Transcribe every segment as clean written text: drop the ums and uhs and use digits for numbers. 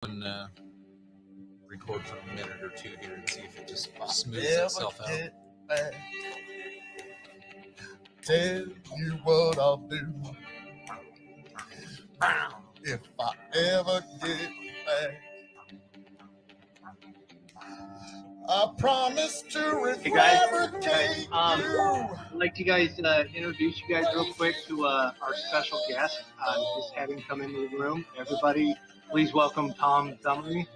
and record for a minute or two here and see if it just smooths itself out. Tell you what I'll do if I ever get back. I promise to rehabilitate you. I'd like to introduce you guys real quick to our special guest. Just having him come into the room. Everybody, please welcome Tom Montgomery.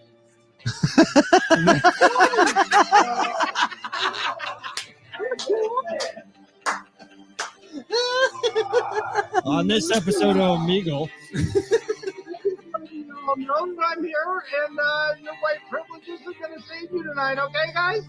On this episode of Omegle. I'm here, and your white privileges are going to save you tonight, okay, guys?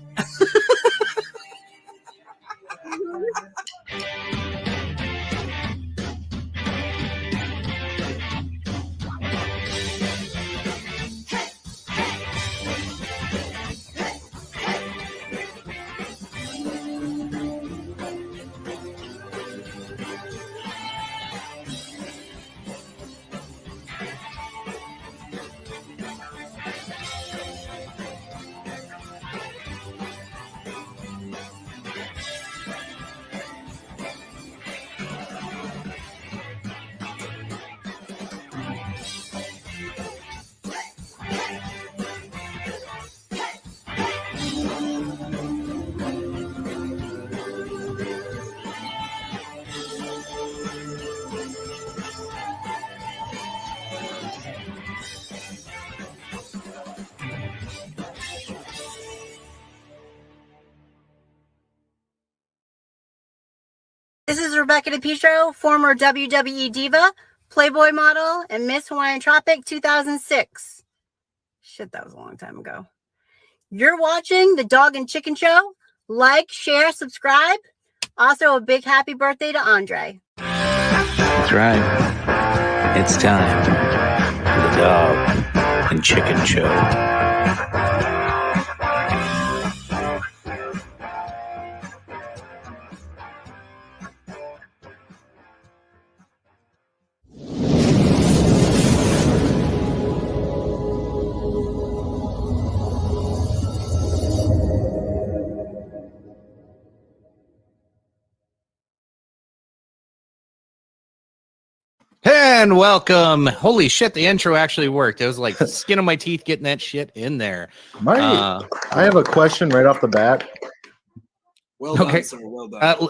This is Rebecca DiPietro, former WWE Diva, Playboy model, and Miss Hawaiian Tropic 2006. Shit, that was a long time ago. You're watching The Dog and Chicken Show. Like, share, subscribe. Also, a big happy birthday to Andre. That's right. It's time for The Dog and Chicken Show. And welcome. Holy shit, the intro actually worked. It was like the skin of my teeth getting that shit in there. I have a question right off the bat. Well done, sir. Well done.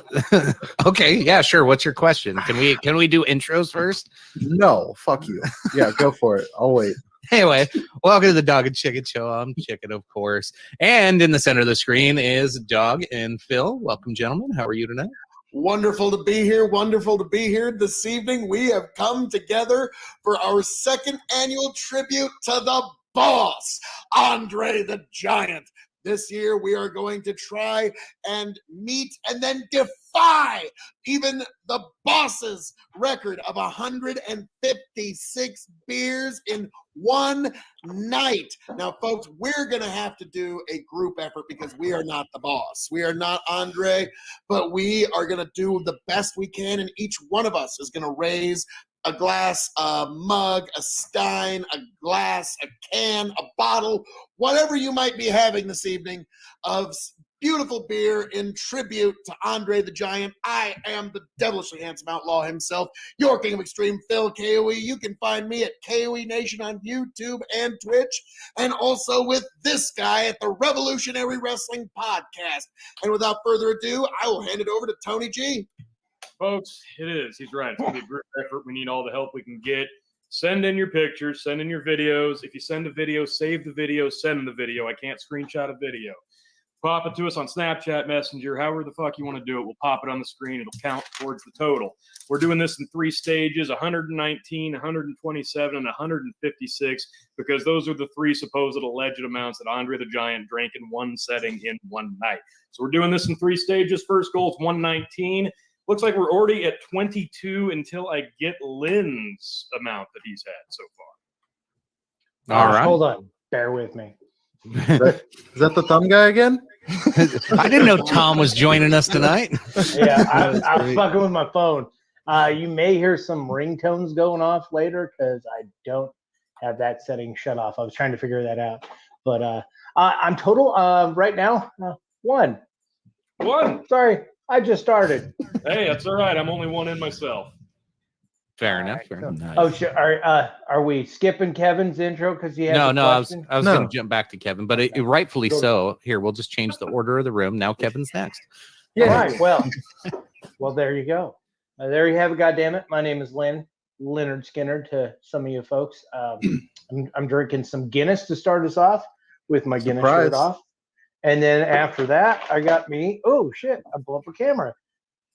Okay, yeah, sure. What's your question? Can we do intros first? No, fuck you. Yeah, go for it. I'll wait. Anyway, welcome to the Dog and Chicken Show. I'm Chicken, of course. And in the center of the screen is Dog and Phil. Welcome, gentlemen. How are you tonight? Wonderful to be here. Wonderful to be here this evening. We have come together for our second annual tribute to the boss, Andre the Giant. This year, we are going to try and meet and then defy even the boss's record of 156 beers in one night. Now, folks, we're going to have to do a group effort because we are not the boss. We are not Andre, but we are going to do the best we can, and each one of us is going to raise a glass, a mug, a stein, a glass, a can, a bottle, whatever you might be having this evening of beautiful beer in tribute to Andre the Giant. I am the devilishly handsome outlaw himself, your king of extreme, Phil KOE. You can find me at KOE Nation on YouTube and Twitch, and also with this guy at the Revolutionary Wrestling Podcast. And without further ado, I will hand it over to Tony G. Folks, it is. He's right. It's going to be a group effort. We need all the help we can get. Send in your pictures. Send in your videos. If you send a video, save the video. Send the video. I can't screenshot a video. Pop it to us on Snapchat Messenger. However the fuck you want to do it, we'll pop it on the screen. It'll count towards the total. We're doing this in 3 stages, 119, 127, and 156, because those are the 3 supposed alleged amounts that Andre the Giant drank in one setting in one night. So we're doing this in 3 stages. First goal is 119. Looks like we're already at 22 until I get Lynn's amount that he's had so far. All right. Hold on. Bear with me. Is that the thumb guy again? I didn't know Tom was joining us tonight. Yeah, I was fucking with my phone. You may hear some ringtones going off later because I don't have that setting shut off. I was trying to figure that out, but I'm total right now 1. One. Sorry, I just started. Hey, that's all right. I'm only one in myself. Fair All enough. right, Fair so- enough. Oh, sure. Are we skipping Kevin's intro because he has No, a no, I was question? going to jump back to Kevin, but rightfully Go. so. Here, we'll just change the order of the room. Now Kevin's next. All right. Well, there you go. There you have it. God damn it. My name is Leonard Skinner to some of you folks. I'm drinking some Guinness to start us off with my Guinness shirt off. And then after that, I got me, oh shit, I blew up a camera.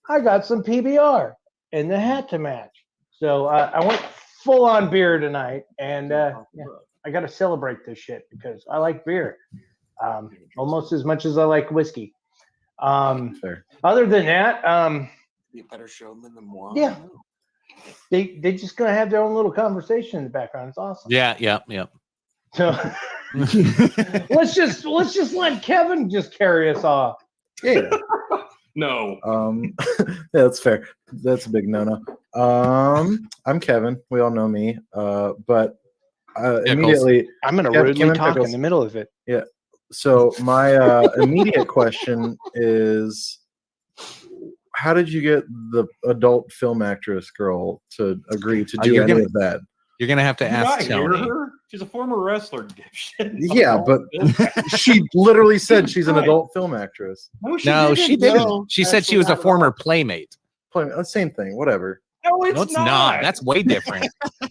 I got some PBR and the hat to match. So I went full on beer tonight. And I got to celebrate this shit because I like beer almost as much as I like whiskey. Fair. Other than that, Be a better showman than moi. Yeah. they just gonna have their own little conversation in the background. It's awesome. Yeah. So let's just let Kevin just carry us off. Yeah. No. Yeah, that's fair. That's a big no. I'm Kevin. We all know me. But immediately, I'm gonna Yeah, rudely Kevin talk Pickles. in the middle of it. so my immediate question is, how did you get the adult film actress girl to agree to do you're any gonna- of that? You're going to have to Did you ask not hear Tony. her? She's a former wrestler. dipshit. Yeah, but she literally said she's an Right. adult film actress. No, she didn't. No, She said she actually was a not at former all. playmate. Same thing. Whatever. No, it's No, it's not. That's way different.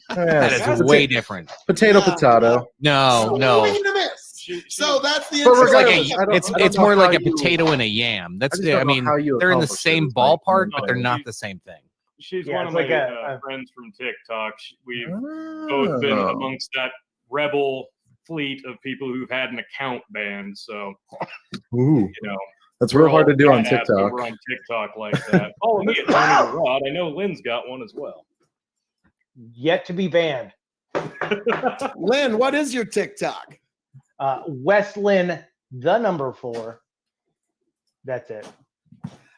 That Yeah, is way different. potato. Yeah. Potato. No, no. Swing and a miss. So that's the But It's like regardless, I don't- it's I don't it's know more like how a you- potato and a yam. That's I just don't know mean how you they're in the accomplish it, same is my ballpark, main but they're thing. not the same thing. She's Yeah, one it's of like my a- friends from TikTok. We've both been Oh. amongst that rebel fleet of people who've had an account banned. So, Ooh, you know, that's we're real hard all to do on badass TikTok. over on TikTok like that. Follow me at Tony the Rod. I know Lynn's got one as well. Yet to be banned. Lynn, what is your TikTok? Westlyn, the number 4. That's it.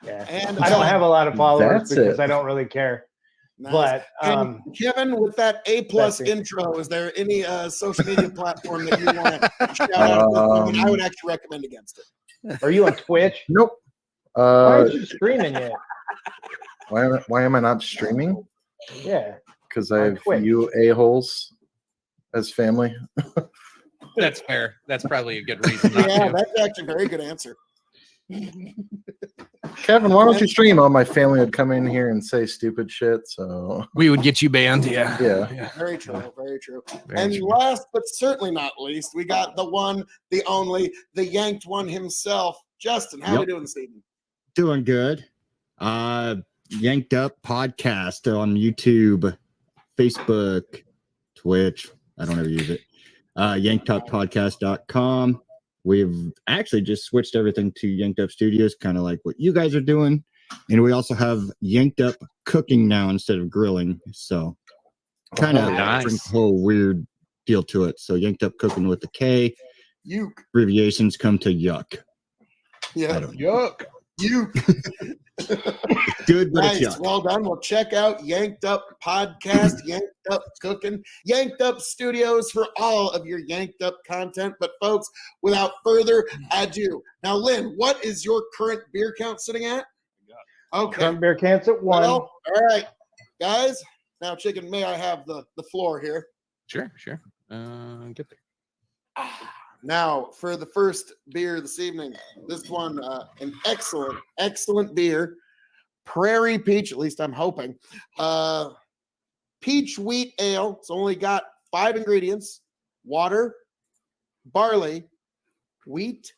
Yeah. And I don't have a lot of followers That's because it. I don't really care. Nice. But And Kevin, with that A+ that's it. intro, is there any social media platform that you want to shout out? I would actually recommend against it. are you on Twitch? Nope. Why aren't you streaming yet? Why am I not streaming? Yeah. Because I On have Twitch. you a-holes as family. That's fair. That's probably a good reason not Yeah, to. that's actually a very good answer. Kevin, why don't you stream? All my family would come in here and say stupid shit. So We would get you banned. Yeah. yeah. Very true. Very true. Very And true. last but certainly not least, we got the one, the only, the yanked one himself. Justin, how are we Yep. doing this evening? Doing good. Yanked Up podcast on YouTube, Facebook, Twitch. I don't ever use it. yankeduppodcast.com. We've actually just switched everything to Yanked Up Studios, kind of like what you guys are doing. And we also have Yanked Up Cooking now instead of grilling. So kind of nice. brings a whole weird feel to it. So Yanked Up Cooking with the K. You. Abbreviations come to yuck. Yeah. I don't Yuck. You. Good, but Nice. it's yuck. Well done. Well, check out Yanked Up Podcast, Yanked Up Cooking, Yanked Up Studios for all of your Yanked Up content. But, folks, without further ado, now, Lynn, what is your current beer count sitting at? Okay. Current beer cans at 1. Well, all right, guys. Now, Chicken, may I have the floor here? Sure. Get there. Now, for the first beer this evening, this one, an excellent beer. Prairie Peach, at least I'm hoping. Peach wheat ale. It's only got 5 ingredients: water, barley, wheat,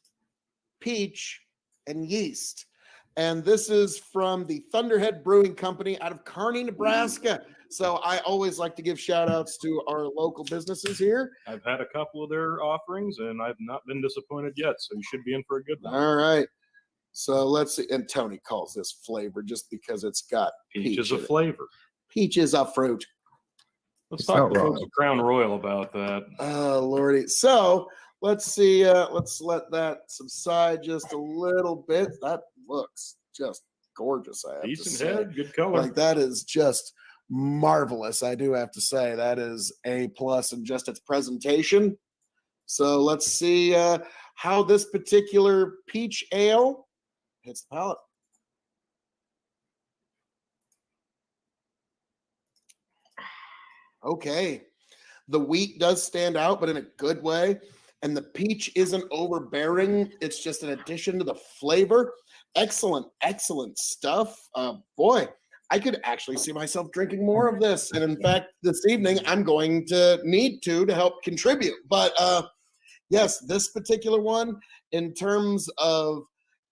peach, and yeast. And this is from the Thunderhead Brewing Company out of Kearney, Nebraska. So I always like to give shout outs to our local businesses here. I've had a couple of their offerings and I've not been disappointed yet. So you should be in for a good one. All right. So let's see. And Tony calls this flavor just because it's got Peach is a in it. flavor. Peach is a fruit. Let's It's talk not to wrong. folks at Crown Royal about that. Oh, Lordy. So let's see. Let's let that subside just a little bit. That looks just gorgeous. I have to Decent say. head, good color. Like that is just marvelous. I do have to say that is A+ in just its presentation. So let's see how this particular peach ale hits the palate. Okay. The wheat does stand out, but in a good way. And the peach isn't overbearing. It's just an addition to the flavor. Excellent, excellent stuff. Boy, I could actually see myself drinking more of this. And in fact, this evening, I'm going to need to help contribute. But yes, this particular one, in terms of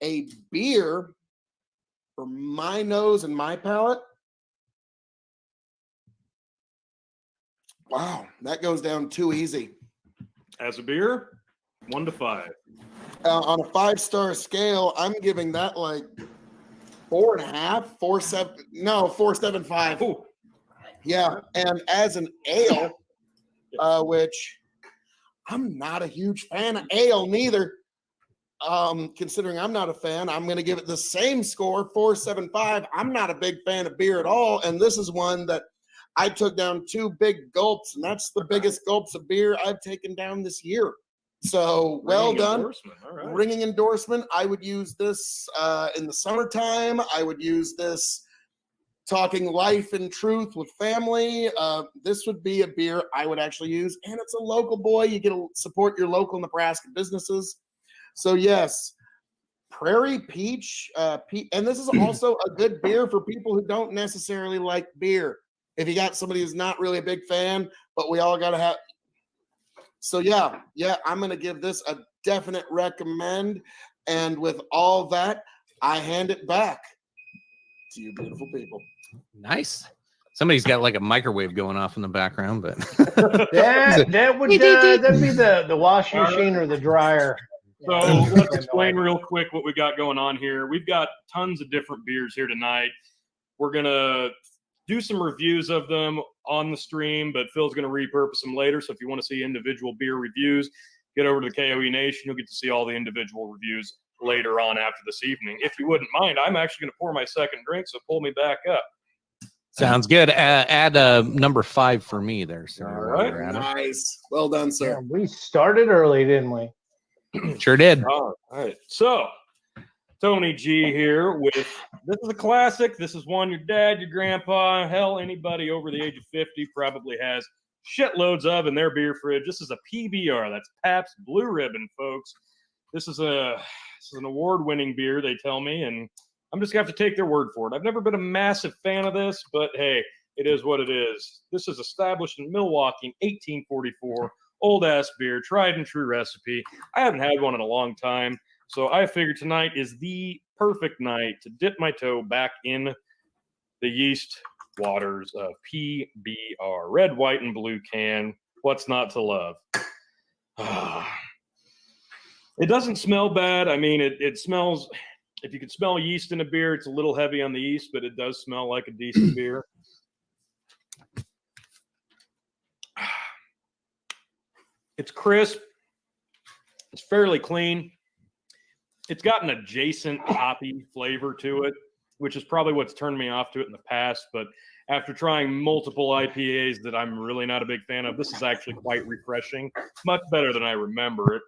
a beer, for my nose and my palate, wow, that goes down too easy. As a beer, 1 to 5. On a 5-star scale, I'm giving that like 4.5, 4.75. Ooh. Yeah, and as an ale, which I'm not a huge fan of ale neither. Considering I'm not a fan, I'm going to give it the same score, 4.75. I'm not a big fan of beer at all, and this is one that I took down 2 big gulps, and that's the biggest gulps of beer I've taken down this year. So well done. All right. Ringing endorsement. I would use this in the summertime. I would use this talking life and truth with family. This would be a beer I would actually use, and it's a local boy. You get to support your local Nebraska businesses. So yes, Prairie Peach, and this is also a good beer for people who don't necessarily like beer. If you got somebody who's not really a big fan, but we all got to have. So yeah, I'm going to give this a definite recommend. And with all that, I hand it back to you beautiful people. Nice. Somebody's got like a microwave going off in the background, but that would that'd be the washing machine or the dryer. So let's explain real quick what we got going on here. We've got tons of different beers here tonight. We're going to do some reviews of them on the stream, but Phil's going to repurpose them later. So if you want to see individual beer reviews, get over to the KOE Nation. You'll get to see all the individual reviews later on after this evening. If you wouldn't mind, I'm actually going to pour my second drink, so pull me back up. sounds good. Add number 5 for me there, sir. All right. Nice. Well done, sir. Yeah, we started early, didn't we? Sure did. All right. So Tony G here with, this is a classic. This is one your dad, your grandpa, hell, anybody over the age of 50 probably has shitloads of in their beer fridge. This is a PBR. That's Pabst Blue Ribbon, folks. This is an award-winning beer, they tell me, and I'm just going to have to take their word for it. I've never been a massive fan of this, but hey, it is what it is. This is established in Milwaukee in 1844. Old-ass beer, tried and true recipe. I haven't had one in a long time. So I figured tonight is the perfect night to dip my toe back in the yeast waters of PBR. Red, white, and blue can. What's not to love? It doesn't smell bad. I mean, it smells, if you could smell yeast in a beer, it's a little heavy on the yeast, but it does smell like a decent beer. It's crisp. It's fairly clean. It's got an adjacent hoppy flavor to it, which is probably what's turned me off to it in the past. But after trying multiple IPAs that I'm really not a big fan of, this is actually quite refreshing. Much better than I remember it.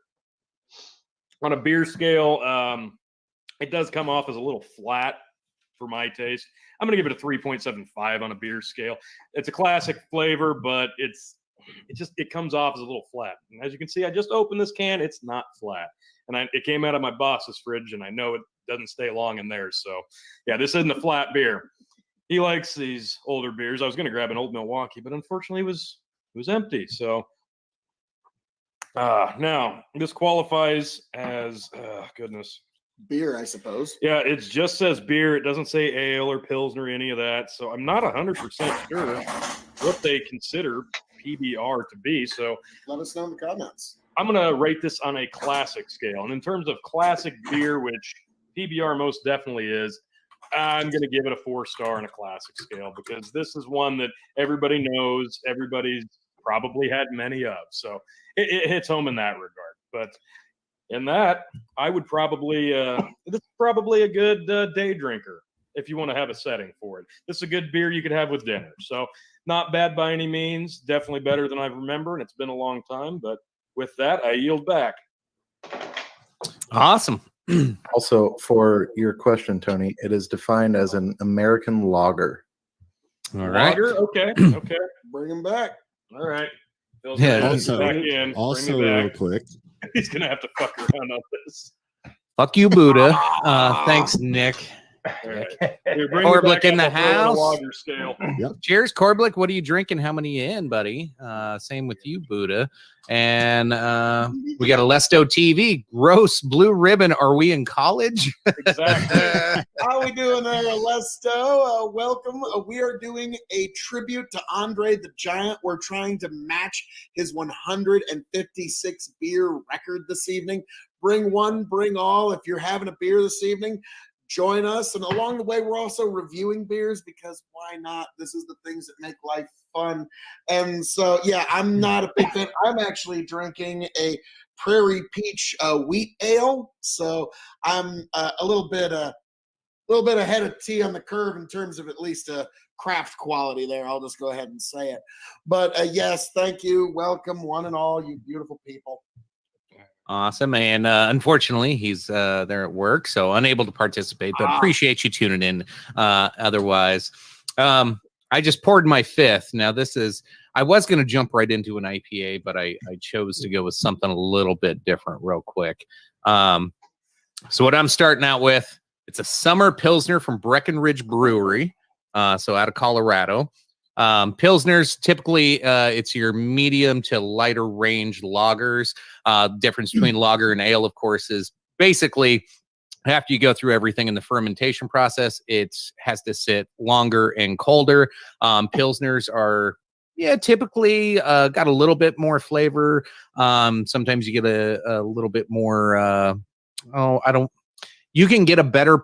On a beer scale, it does come off as a little flat for my taste. I'm going to give it a 3.75 on a beer scale. It's a classic flavor, but it comes off as a little flat. And as you can see, I just opened this can. It's not flat. And it came out of my boss's fridge, and I know it doesn't stay long in there. So, yeah, this isn't a flat beer. He likes these older beers. I was going to grab an Old Milwaukee, but unfortunately it was empty. So, now, this qualifies as, goodness. Beer, I suppose. Yeah, it just says beer. It doesn't say ale or Pilsner or any of that. So I'm not 100% sure what they consider PBR to be. So let us know in the comments. I'm going to rate this on a classic scale. And in terms of classic beer, which PBR most definitely is, I'm going to give it a 4-star on a classic scale because this is one that everybody knows, everybody's probably had many of. So it hits home in that regard. But in that, I would probably, this is probably a good day drinker. if you want to have a setting for it. This is a good beer you could have with dinner. So not bad by any means. Definitely better than I remember, and it's been a long time. But with that, I yield back. Awesome. Also, for your question, Tony, it is defined as an American lager. All right. Lager? Okay. Okay. Bring him back. All right. Phil's Yeah, gonna also- back in. Also, Bring me real back. quick, He's gonna have to fuck around on this. Fuck you, Buddha. Thanks, Nick. All right. Here, bring me Corblick back in up the a house. lager scale. Cheers, Corblick. What are you drinking? How many in, buddy? Same with you, Buddha. And we got a Lesto TV. Gross blue ribbon. Are we in college? Exactly. How we doing there, Lesto? Welcome. We are doing a tribute to Andre the Giant. We're trying to match his 156 beer record this evening. Bring one, bring all. If you're having a beer this evening, join us. And along the way, we're also reviewing beers because why not? This is the things that make life fun. And so, yeah, I'm not a big fan. I'm actually drinking a Prairie Peach wheat ale. So I'm a little bit ahead of tea on the curve in terms of at least craft quality there. I'll just go ahead and say it. But yes, thank you. Welcome, one and all, you beautiful people. Awesome. And unfortunately, he's there at work, so unable to participate, but appreciate you tuning in. Otherwise, I just poured my fifth. Now, I was going to jump right into an IPA, but I chose to go with something a little bit different real quick. So what I'm starting out with, it's a summer Pilsner from Breckenridge Brewery, so out of Colorado. Pilsners, typically it's your medium to lighter range lagers. Difference between lager and ale, of course, is basically after you go through everything in the fermentation process, it has to sit longer and colder. Pilsners are typically got a little bit more flavor. Sometimes you get a little bit more you can get a better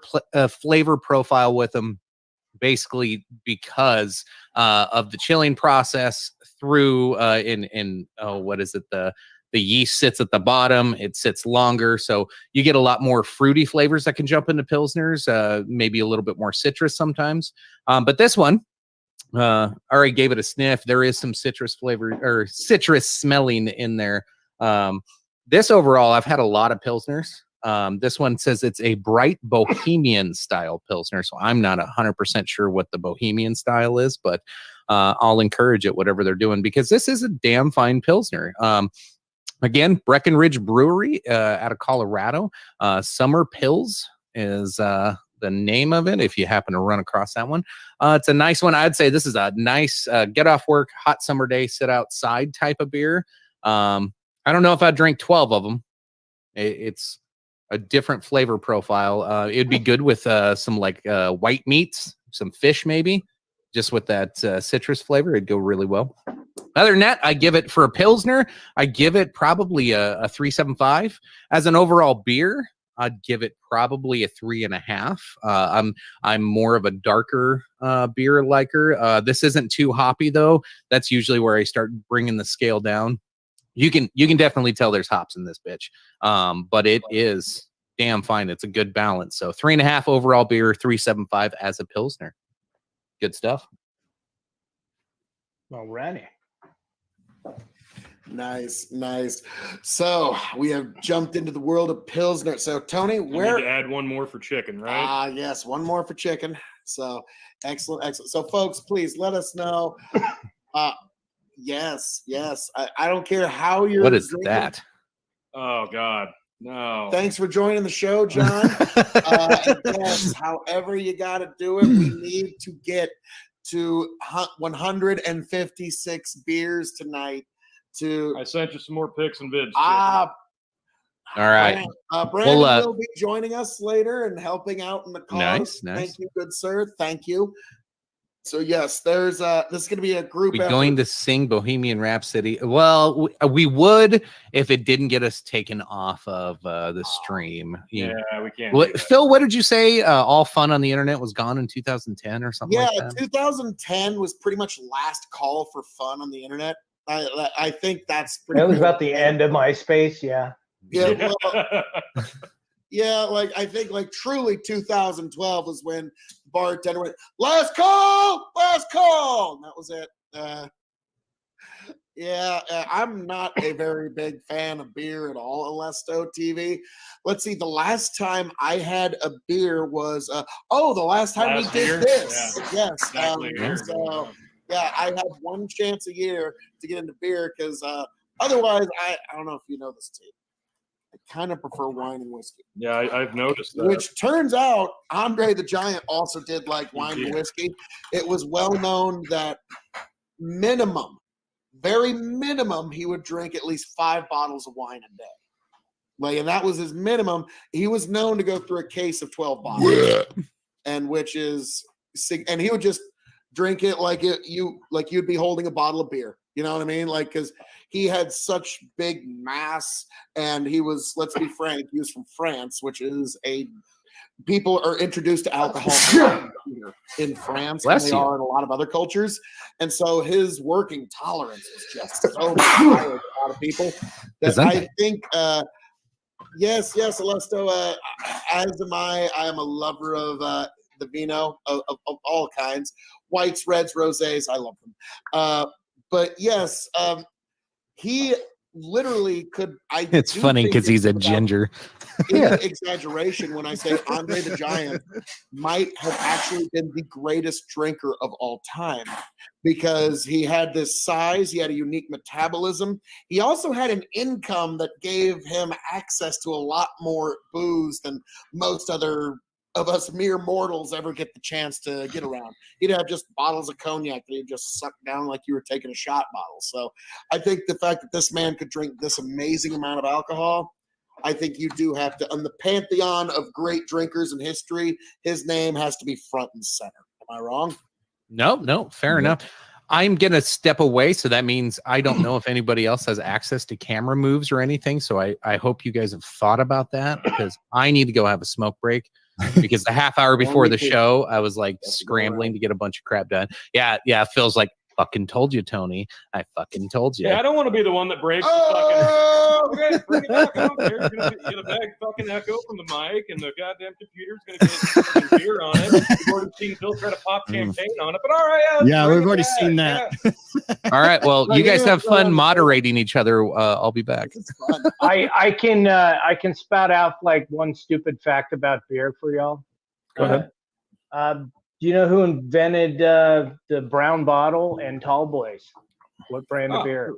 flavor profile with them, basically because of the chilling process through the yeast sits at the bottom, it sits longer, so you get a lot more fruity flavors that can jump into Pilsners, maybe a little bit more citrus sometimes. But this one, I already gave it a sniff. There is some citrus flavor or citrus smelling in there. This overall, I've had a lot of Pilsners. This one says it's a bright Bohemian style Pilsner, so I'm not 100% sure what the Bohemian style is, but I'll encourage it, whatever they're doing, because this is a damn fine Pilsner. Again, Breckenridge Brewery out of Colorado. Summer Pils is the name of it, if you happen to run across that one. It's a nice one. I'd say this is a nice get off work, hot summer day, sit outside type of beer. I don't know if I'd drink 12 of them. It's a different flavor profile. It'd be good with some like white meats, some fish maybe, just with that citrus flavor. It'd go really well. Other than that, I give it, for a Pilsner, I give it probably a 3.75. As an overall beer, I'd give it probably a 3.5. I'm more of a darker beer liker. This isn't too hoppy though. That's usually where I start bringing the scale down. You can definitely tell there's hops in this bitch, but it is damn fine. It's a good balance. So 3.5 overall beer, 3.75 as a Pilsner. Good stuff. Alrighty. Nice. So we have jumped into the world of Pilsner. So Tony, We need to add one more for chicken, right? Yes, one more for chicken. So excellent. So folks, please let us know. Yes. I don't care how you're. What is drinking. that? Oh God, no. Thanks for joining the show, John. Yes, however you got to do it, we need to get to 156 beers tonight. I sent you some more pics and vids. All right. Brandon Well, will be joining us later and helping out in the cause. Nice. Thank you, good sir. Thank you. So yes, there's this is going to be a group. We going to sing Bohemian Rhapsody? Well, we would if it didn't get us taken off of the stream. Yeah, we can't. What, Phil, what did you say? All fun on the internet was gone in 2010 or something like that? 2010 was pretty much last call for fun on the internet. I think that's pretty. That was about the end of MySpace. Yeah. Yeah. Well, yeah, like I think like truly 2012 was when bartender went, last call, and that was it. I'm not a very big fan of beer at all on Lesto TV. Let's see, the last time I had a beer was the last time Last we did year? this. Yeah. Yes. Exactly a year ago. So yeah, I have one chance a year to get into beer because otherwise, I don't know if you know this, team. I kind of prefer wine and whiskey. Yeah, I've noticed that. Which turns out Andre the Giant also did like wine and whiskey. It was well known that very minimum, he would drink at least 5 bottles of wine a day. And that was his minimum. He was known to go through a case of 12 bottles, and he would just drink it like you'd be holding a bottle of beer. You know what I mean? Like, because he had such big mass, and he was, let's be frank, he was from France, which is people are introduced to alcohol in France than they are in a lot of other cultures. And so his working tolerance is just so much higher than a lot of people that I think, yes, Alesto, as am I am a lover of the vino of all kinds, whites, reds, rosés, I love them. But yes, he literally could. It's funny because he's a ginger. Exaggeration when I say Andre the Giant might have actually been the greatest drinker of all time because he had this size, he had a unique metabolism. He also had an income that gave him access to a lot more booze than most other of us mere mortals ever get the chance to get around. He'd have just bottles of cognac that he'd just suck down like you were taking a shot bottle. So I think the fact that this man could drink this amazing amount of alcohol, I think you do have to, on the pantheon of great drinkers in history, his name has to be front and center. Am I wrong? No, fair enough. I'm going to step away. So that means I don't know if anybody else has access to camera moves or anything. So I hope you guys have thought about that because I need to go have a smoke break. Because the half hour before the show, I was like scrambling to get a bunch of crap done. Yeah. Phil's like, fucking told you, Tony. I fucking told you. Yeah, I don't want to be the one that breaks the fucking. Okay, bring it back. I don't care. You're gonna get a bag fucking echo from the mic, and the goddamn computer's gonna get fucking beer on it. We've already seen Phil try to pop champagne on it, but all right. Yeah, we've already seen that. Yeah. All right. Well, you guys have fun moderating each other. I'll be back. I can spout out like one stupid fact about beer for y'all. Go ahead. Do you know who invented the brown bottle and tall boys? What brand of beer?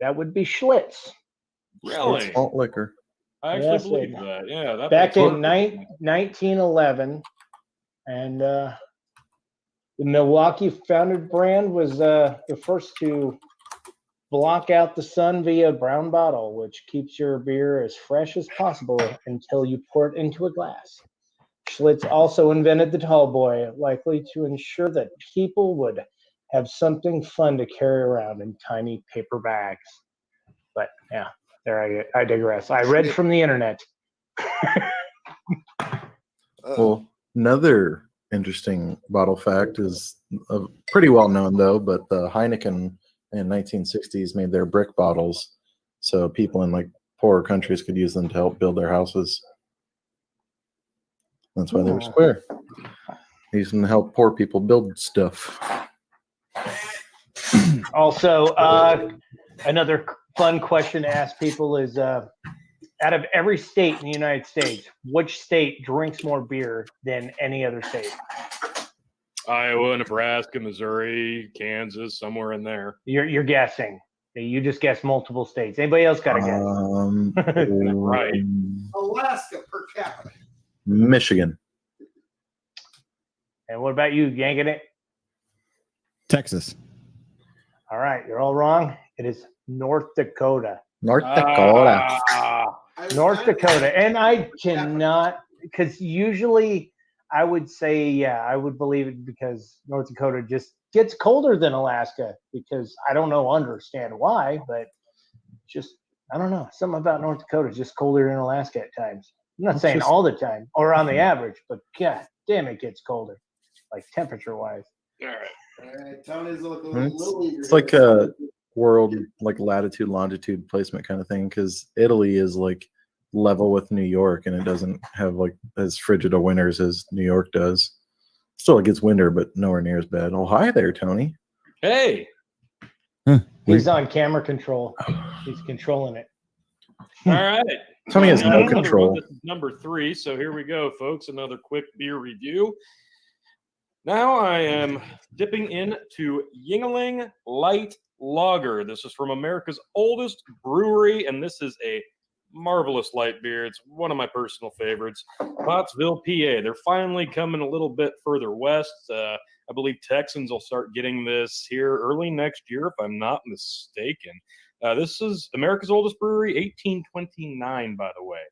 That would be Schlitz. Really? Malt liquor. I actually believe that. Yeah. That Back in 1911, and the Milwaukee founded brand was the first to block out the sun via brown bottle, which keeps your beer as fresh as possible until you pour it into a glass. Schlitz also invented the tall boy, likely to ensure that people would have something fun to carry around in tiny paper bags. But yeah, there I digress. I read from the internet. Well, another interesting bottle fact is pretty well known though, but the Heineken in 1960s made their brick bottles so people in like poorer countries could use them to help build their houses. That's why they were square. They used them to help poor people build stuff. Also, another fun question to ask people is, out of every state in the United States, which state drinks more beer than any other state? Iowa, Nebraska, Missouri, Kansas, somewhere in there. You're guessing. You just guessed multiple states. Anybody else got a guess? Right. Alaska per capita. Michigan. And what about you, yanking it? Texas. All right, you're all wrong. It is North Dakota. North Dakota. North Dakota. And I cannot, because usually I would say, yeah, I would believe it because North Dakota just gets colder than Alaska because I don't understand why, but just, I don't know. Something about North Dakota is just colder than Alaska at times. I'm not saying all the time or on the average, but God damn, it gets colder, like temperature wise. All right. All right, Tony's looking a little eager. It's like a world like latitude, longitude placement kind of thing because Italy is like level with New York and it doesn't have like as frigid a winters as New York does. Still, it gets winter, but nowhere near as bad. Oh, hi there, Tony. Hey, He's on camera control. He's controlling it. all right. Tony has no Another one. control. This is number 3. So here we go, folks. Another quick beer review. Now I am dipping into Yuengling Light Lager. This is from America's oldest brewery, and this is a marvelous light beer. It's one of my personal favorites. Pottsville, PA. They're finally coming a little bit further west. I believe Texans will start getting this here early next year, if I'm not mistaken. This is America's oldest brewery, 1829, by the way.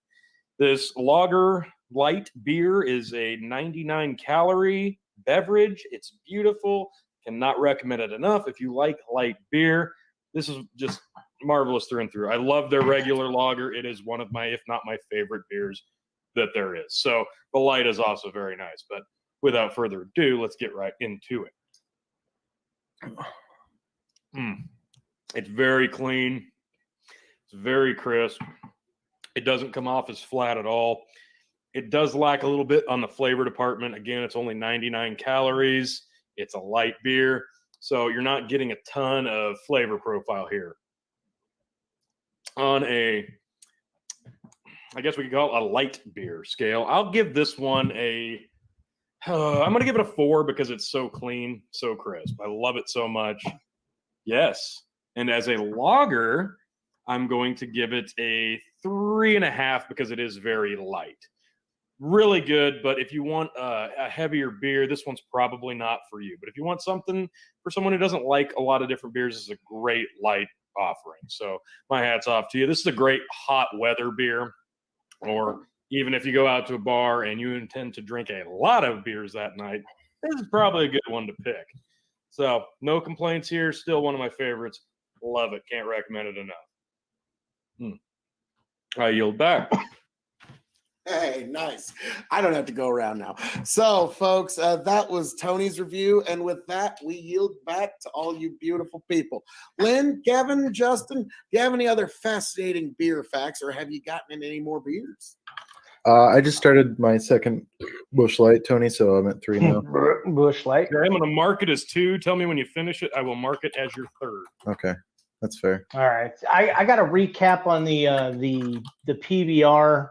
This lager light beer is a 99-calorie beverage. It's beautiful. Cannot recommend it enough. If you like light beer, this is just marvelous through and through. I love their regular lager. It is one of my, if not my favorite beers that there is. So the light is also very nice. But without further ado, let's get right into it. It's very clean. It's very crisp. It doesn't come off as flat at all. It does lack a little bit on the flavor department. Again, it's only 99 calories. It's a light beer, so you're not getting a ton of flavor profile here. On a, I guess we could call it a light beer scale, I'll give this one a, I'm going to give it a 4 because it's so clean, so crisp. I love it so much. Yes. And as a lager, I'm going to give it a 3.5 because it is very light. Really good, but if you want a heavier beer, this one's probably not for you. But if you want something for someone who doesn't like a lot of different beers, this is a great light offering. So my hat's off to you. This is a great hot weather beer, or even if you go out to a bar and you intend to drink a lot of beers that night, this is probably a good one to pick. So no complaints here. Still one of my favorites. Love it. Can't recommend it enough. I yield back. Hey, nice. I don't have to go around now. So, folks, that was Tony's review. And with that, we yield back to all you beautiful people. Lynn, Kevin, Justin, do you have any other fascinating beer facts, or have you gotten in any more beers? I just started my second Busch Light, Tony, so I'm at 3 now. Busch Light. Okay, I'm going to mark it as 2. Tell me when you finish it. I will mark it as your 3rd. Okay, that's fair. All right. I got a recap on the PBR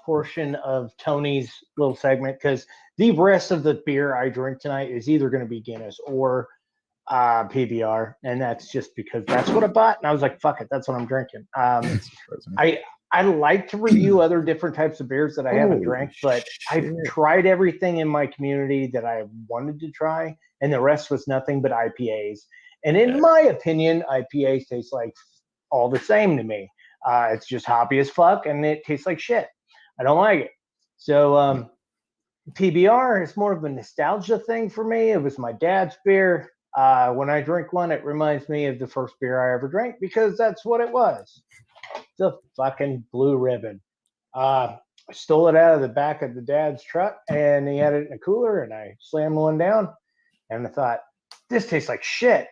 portion of Tony's little segment, because the rest of the beer I drink tonight is either going to be Guinness or PBR, and that's just because that's what I bought, and I was like, fuck it, that's what I'm drinking. I like to review other different types of beers that I haven't drank, but I've tried everything in my community that I wanted to try, and the rest was nothing but IPAs. And in my opinion, IPAs taste like all the same to me. It's just hoppy as fuck, and it tastes like shit. I don't like it. So PBR is more of a nostalgia thing for me. It was my dad's beer. When I drink one, it reminds me of the first beer I ever drank, because that's what it was. It's a fucking Blue Ribbon. I stole it out of the back of the dad's truck, and he had it in a cooler, and I slammed one down, and I thought, this tastes like shit,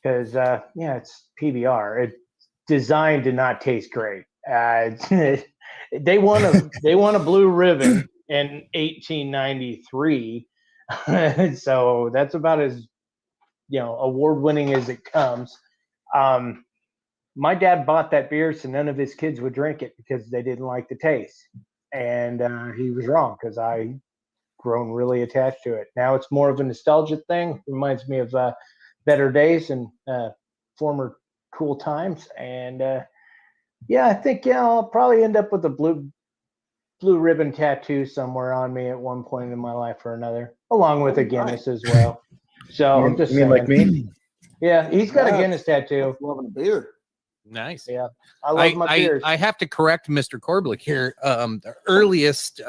because it's PBR. It's designed to not taste great. They won a Blue Ribbon in 1893, so that's about as award-winning as it comes. My dad bought that beer so none of his kids would drink it because they didn't like the taste. And he was wrong, because I grown really attached to it. Now it's more of a nostalgia thing. Reminds me of better days and former cool times. And I think I'll probably end up with a blue ribbon tattoo somewhere on me at one point in my life or another, along with a Guinness as well. So I'm just saying, like me? Yeah, he's got a Guinness tattoo. Loving a beer. Nice. Yeah, I love my beers. I have to correct Mr. Korblick here. The earliest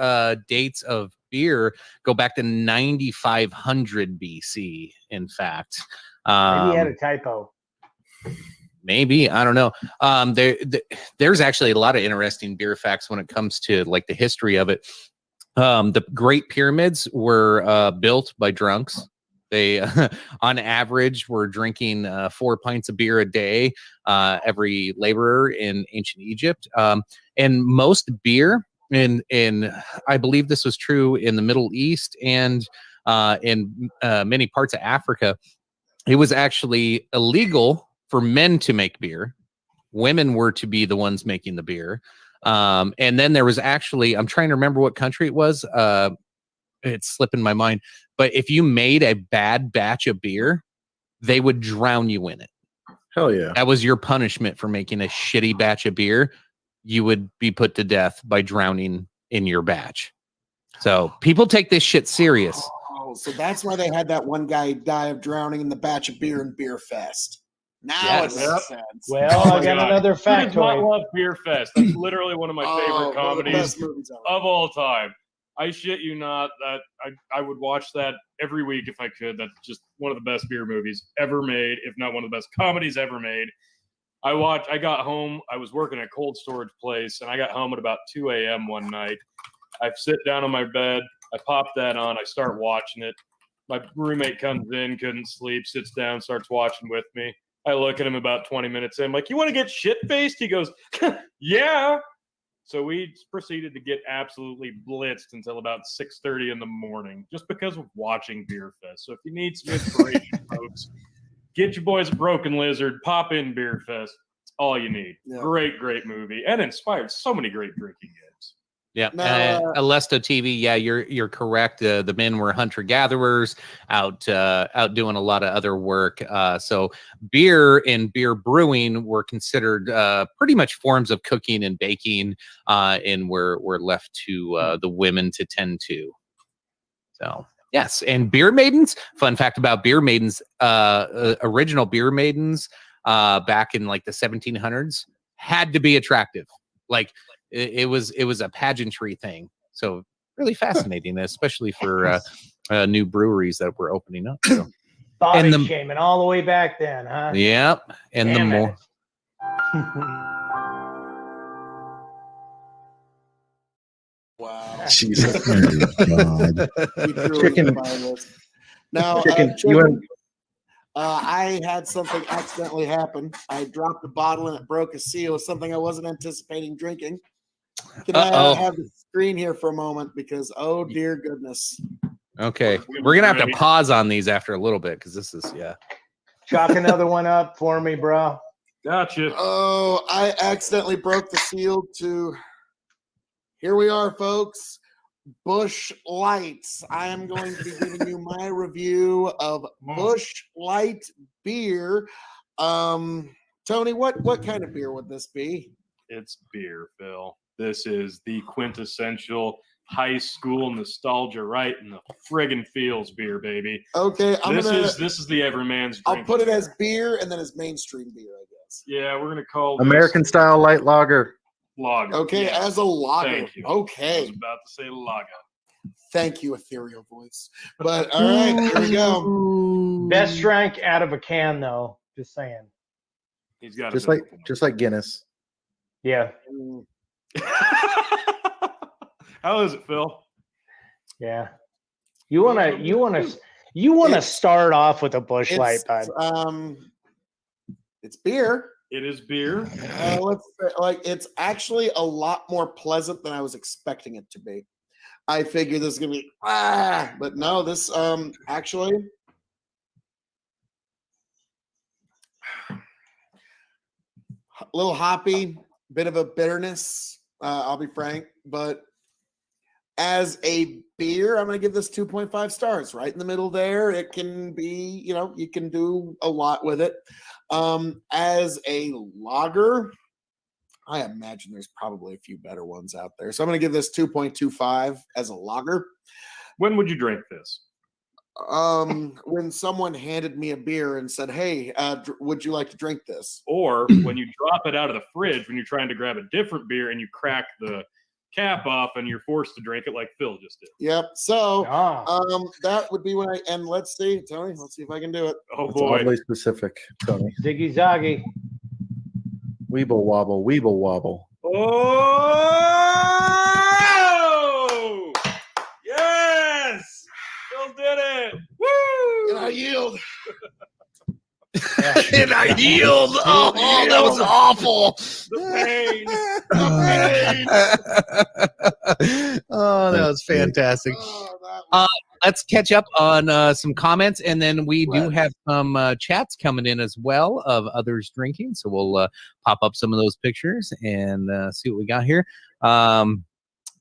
dates of beer go back to 9500 BC. In fact, maybe he had a typo. Maybe, I don't know. There's actually a lot of interesting beer facts when it comes to like the history of it. The Great Pyramids were built by drunks. They, on average, were drinking 4 pints of beer a day, every laborer in ancient Egypt. And most beer, in I believe this was true in the Middle East and in many parts of Africa, it was actually illegal for men to make beer. Women were to be the ones making the beer. And then there was actually, I'm trying to remember what country it was. It's slipping my mind. But if you made a bad batch of beer, they would drown you in it. Hell yeah. That was your punishment for making a shitty batch of beer. You would be put to death by drowning in your batch. So people take this shit serious. Oh, so that's why they had that one guy die of drowning in the batch of beer in Beer Fest. Now Yes. it makes sense. Well, Oh I my got God. another Who does not factoid. love Beer Fest? That's literally one of my favorite One of the comedies best movies ever. of all time. I shit you not, that I would watch that every week if I could. That's just one of the best beer movies ever made, if not one of the best comedies ever made. I got home, I was working at a cold storage place, and I got home at about 2 a.m. one night. I sit down on my bed, I pop that on, I start watching it. My roommate comes in, couldn't sleep, sits down, starts watching with me. I look at him about 20 minutes in, I'm like, you want to get shit-faced? He goes, yeah. So we proceeded to get absolutely blitzed until about 6:30 in the morning, just because of watching Beer Fest. So if you need some inspiration, folks, get your boys at Broken Lizard, pop in Beer Fest. It's all you need. Yeah. Great movie, and inspired so many great drinking games. Yeah, Now, Alesto TV. Yeah, you're correct. The men were hunter gatherers out doing a lot of other work. So beer and beer brewing were considered pretty much forms of cooking and baking, and were left to the women to tend to. So yes, and beer maidens. Fun fact about beer maidens: original beer maidens back in like the 1700s had to be attractive. Like it was a pageantry thing. So really fascinating, especially for new breweries that were opening up. So. Body And the- shaming all the way back then, huh? Yep, and Damn the it. more. wow. Jesus. God. We threw Chicken- it by this. Now, Chicken, Chicken, you went- I had something accidentally happen. I dropped a bottle and it broke a seal, something I wasn't anticipating drinking. Can Uh-oh. I have the screen here for a moment? Because, oh, dear goodness. Okay, we're gonna have to pause on these after a little bit because this is Chalk another one up for me, bro. Gotcha. Oh, I accidentally broke the seal to. Here we are, folks. Bush Lights. I am going to be giving you my review of Bush Light beer. Tony, what kind of beer would this be? It's beer, Phil. This is the quintessential high school nostalgia, right in the friggin' feels beer, baby. Okay, This is the everyman's I'll drink. put it as beer and then as mainstream beer, I guess. Yeah, we're gonna call this American style light lager. lager. Okay, Yes. as a lager. Thank you. I Okay, was about to say lager. thank you, ethereal voice. But all right, here we go. Best drank out of a can, though. Just saying. He's got Just like Guinness. Yeah, How is it, Phil? yeah. You wanna start off with a Bush Light, bud. It's beer. It is beer. Let's say, like, it's actually a lot more pleasant than I was expecting it to be. I figured this is gonna be but no, this actually a little hoppy, bit of a bitterness. I'll be frank, but as a beer, I'm gonna give this 2.5 stars, right in the middle there. It can be, you can do a lot with it. As a lager, I imagine there's probably a few better ones out there. So I'm going to give this 2.25 as a lager. When would you drink this? When someone handed me a beer and said, "Hey, would you like to drink this?" Or when you drop it out of the fridge when you're trying to grab a different beer and you crack the cap off and you're forced to drink it like Phil just did. Yep. So Ah. that would be when and let's see, Tony, let's see if I can do it. Oh It's boy. oddly specific, Tony. Ziggy Zaggy. Weeble wobble, weeble wobble. Oh! Yes! Phil did it! Woo! And I yield. and I yield. Oh, that was awful. The pain. Oh, that was fantastic. Oh, Let's catch up on some comments, and then we do have some chats coming in as well of others drinking. So we'll pop up some of those pictures and see what we got here.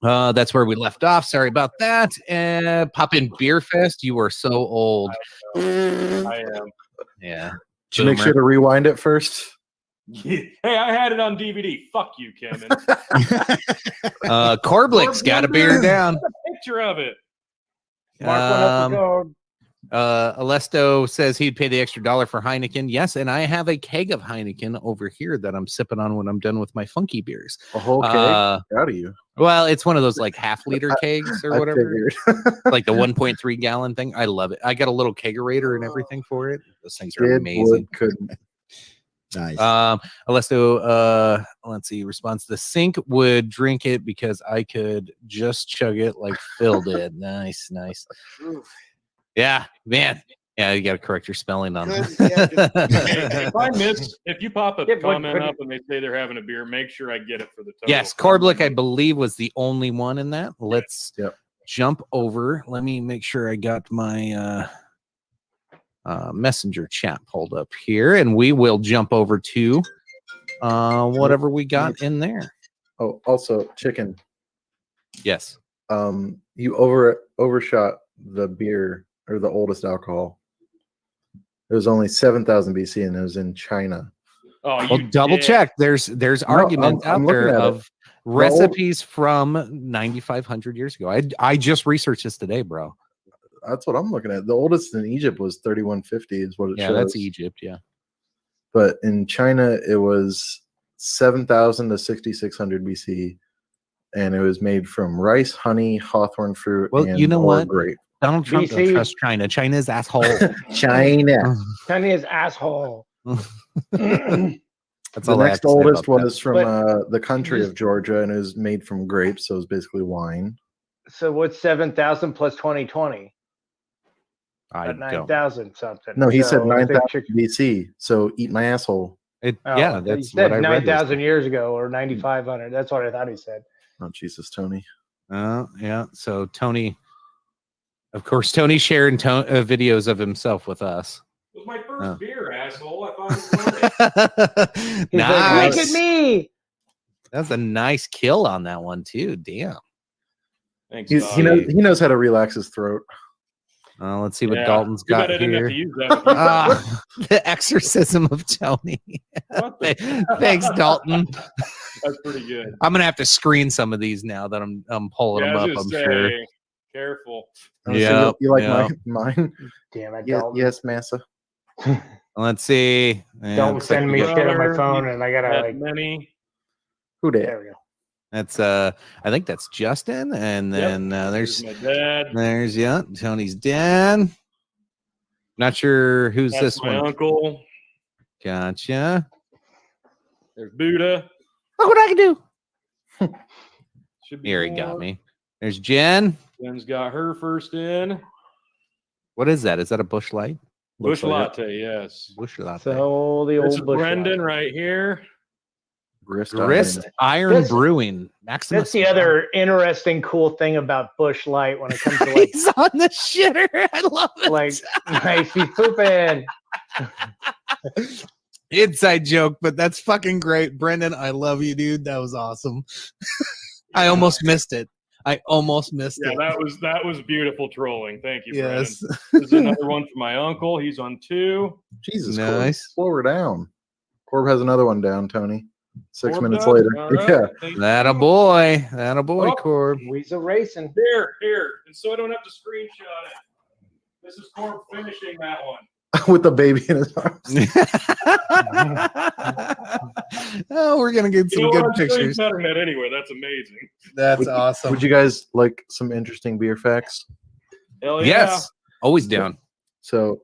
That's where we left off. Sorry about that. Pop in Beer Fest. You are so old. I am. Yeah. Did you make sure to rewind it first? Hey, I had it on DVD. Fuck you, Kevin. Corblick's got a beer down. Picture of it. Mark one up the code. Alesto says he'd pay the extra $1 for Heineken. Yes, and I have a keg of Heineken over here that I'm sipping on when I'm done with my funky beers. A whole keg? Out of you. Well, it's one of those like half-liter kegs or I whatever. figured. Like the 1.3 gallon thing. I love it. I got a little kegerator and everything for it. Those things are Did, amazing. would, couldn't. Nice. Alesto, let's see, response. The sink would drink it because I could just chug it like Phil did. Nice. Yeah, man. Yeah, you got to correct your spelling on Good, that. If I miss, if you pop a Yeah, but- comment but- up and they say they're having a beer, make sure I get it for the total. Yes, Corblick, I believe, was the only one in that. Let's Yep. jump over. Let me make sure I got my messenger chat pulled up here, and we will jump over to whatever we got in there. Oh, also chicken. Yes. You overshot the beer or the oldest alcohol. It was only 7,000 BC, and it was in China. Oh, Well, you double did. check. There's arguments I'm out looking there at it. of recipes from 9,500 years ago. I just researched this today, bro. That's what I'm looking at. The oldest in Egypt was 3150, is what it Yeah, shows. that's Egypt. Yeah. But in China, it was 7,000 to 6,600 BC, and it was made from rice, honey, hawthorn fruit, Well, and you know or what? grape. Donald Trump don't BC. trust China. China's asshole. China. Chinese asshole. That's The all I have next to say oldest about that. was from the country of Georgia, and it was made from grapes, so it was basically wine. So what's 7,000 plus 2020? I At don't. 9,000 something. No, he So said I think 9,000 chick- BC, so eat my asshole. Yeah, he that's said what I read. 9,000 years ago or 9,500. That's what I thought he said. Oh, Jesus, Tony. Yeah. So Tony, of course, Tony shared videos of himself with us. It was my first Oh. beer, asshole. I thought it was funny. He's like, Nice. look at me. That's a nice kill on that one too. Damn. Thanks, He Dog. knows how to relax his throat. Let's see what Yeah. Dalton's Too got bad I didn't have here. to use that. with you. The exorcism of Tony. What the- Thanks, Dalton. That's pretty good. I'm gonna have to screen some of these now that I'm pulling Yeah, them I up. was I'm gonna sure. say, careful. Oh, so Yeah, you like yeah. mine? Damn it. Yes, Don't, yes, massa. Let's see. Yeah, don't looks like send we me got- shit on my Brother, phone and I got to That like, many. Who did? there we go. That's I think that's Justin, and then There's there's my dad. Tony's dad. Not sure who's That's this my one. uncle. Gotcha. There's Buddha. Look what I can do. Should be Here he more. got me. There's Jen. Jen's got her first in. What is that? Is that a Bush Light? Bush Looks like latte, yes. Bush Latte. So the This old is bush. Brendan light. right here. Grist Grist Iron That's- Brewing. Maximus. That's the other interesting cool thing about Bush Light when it comes to like, He's on the shitter. I love it. like nice he's pooping. Inside joke, but that's fucking great. Brendan, I love you, dude. That was awesome. I almost missed it. Yeah, that was beautiful trolling. Thank you, Yes. Brendan. This is another one for my uncle. He's on 2. Jesus, Nice. Corb, slow her down. Corb has another one down, Tony. 6 Corb minutes does? later. All right. Yeah. Thank That a you. boy. That a boy, Oh. Corb. We's a racing. Here. And so I don't have to screenshot it. This is Corb finishing that one. With the baby in his arms. Oh, we're gonna get some You know good what? I'm pictures. screenshotting that anyway. That's amazing. That's awesome. Would you guys like some interesting beer facts? Hell yeah. Yes, always down. So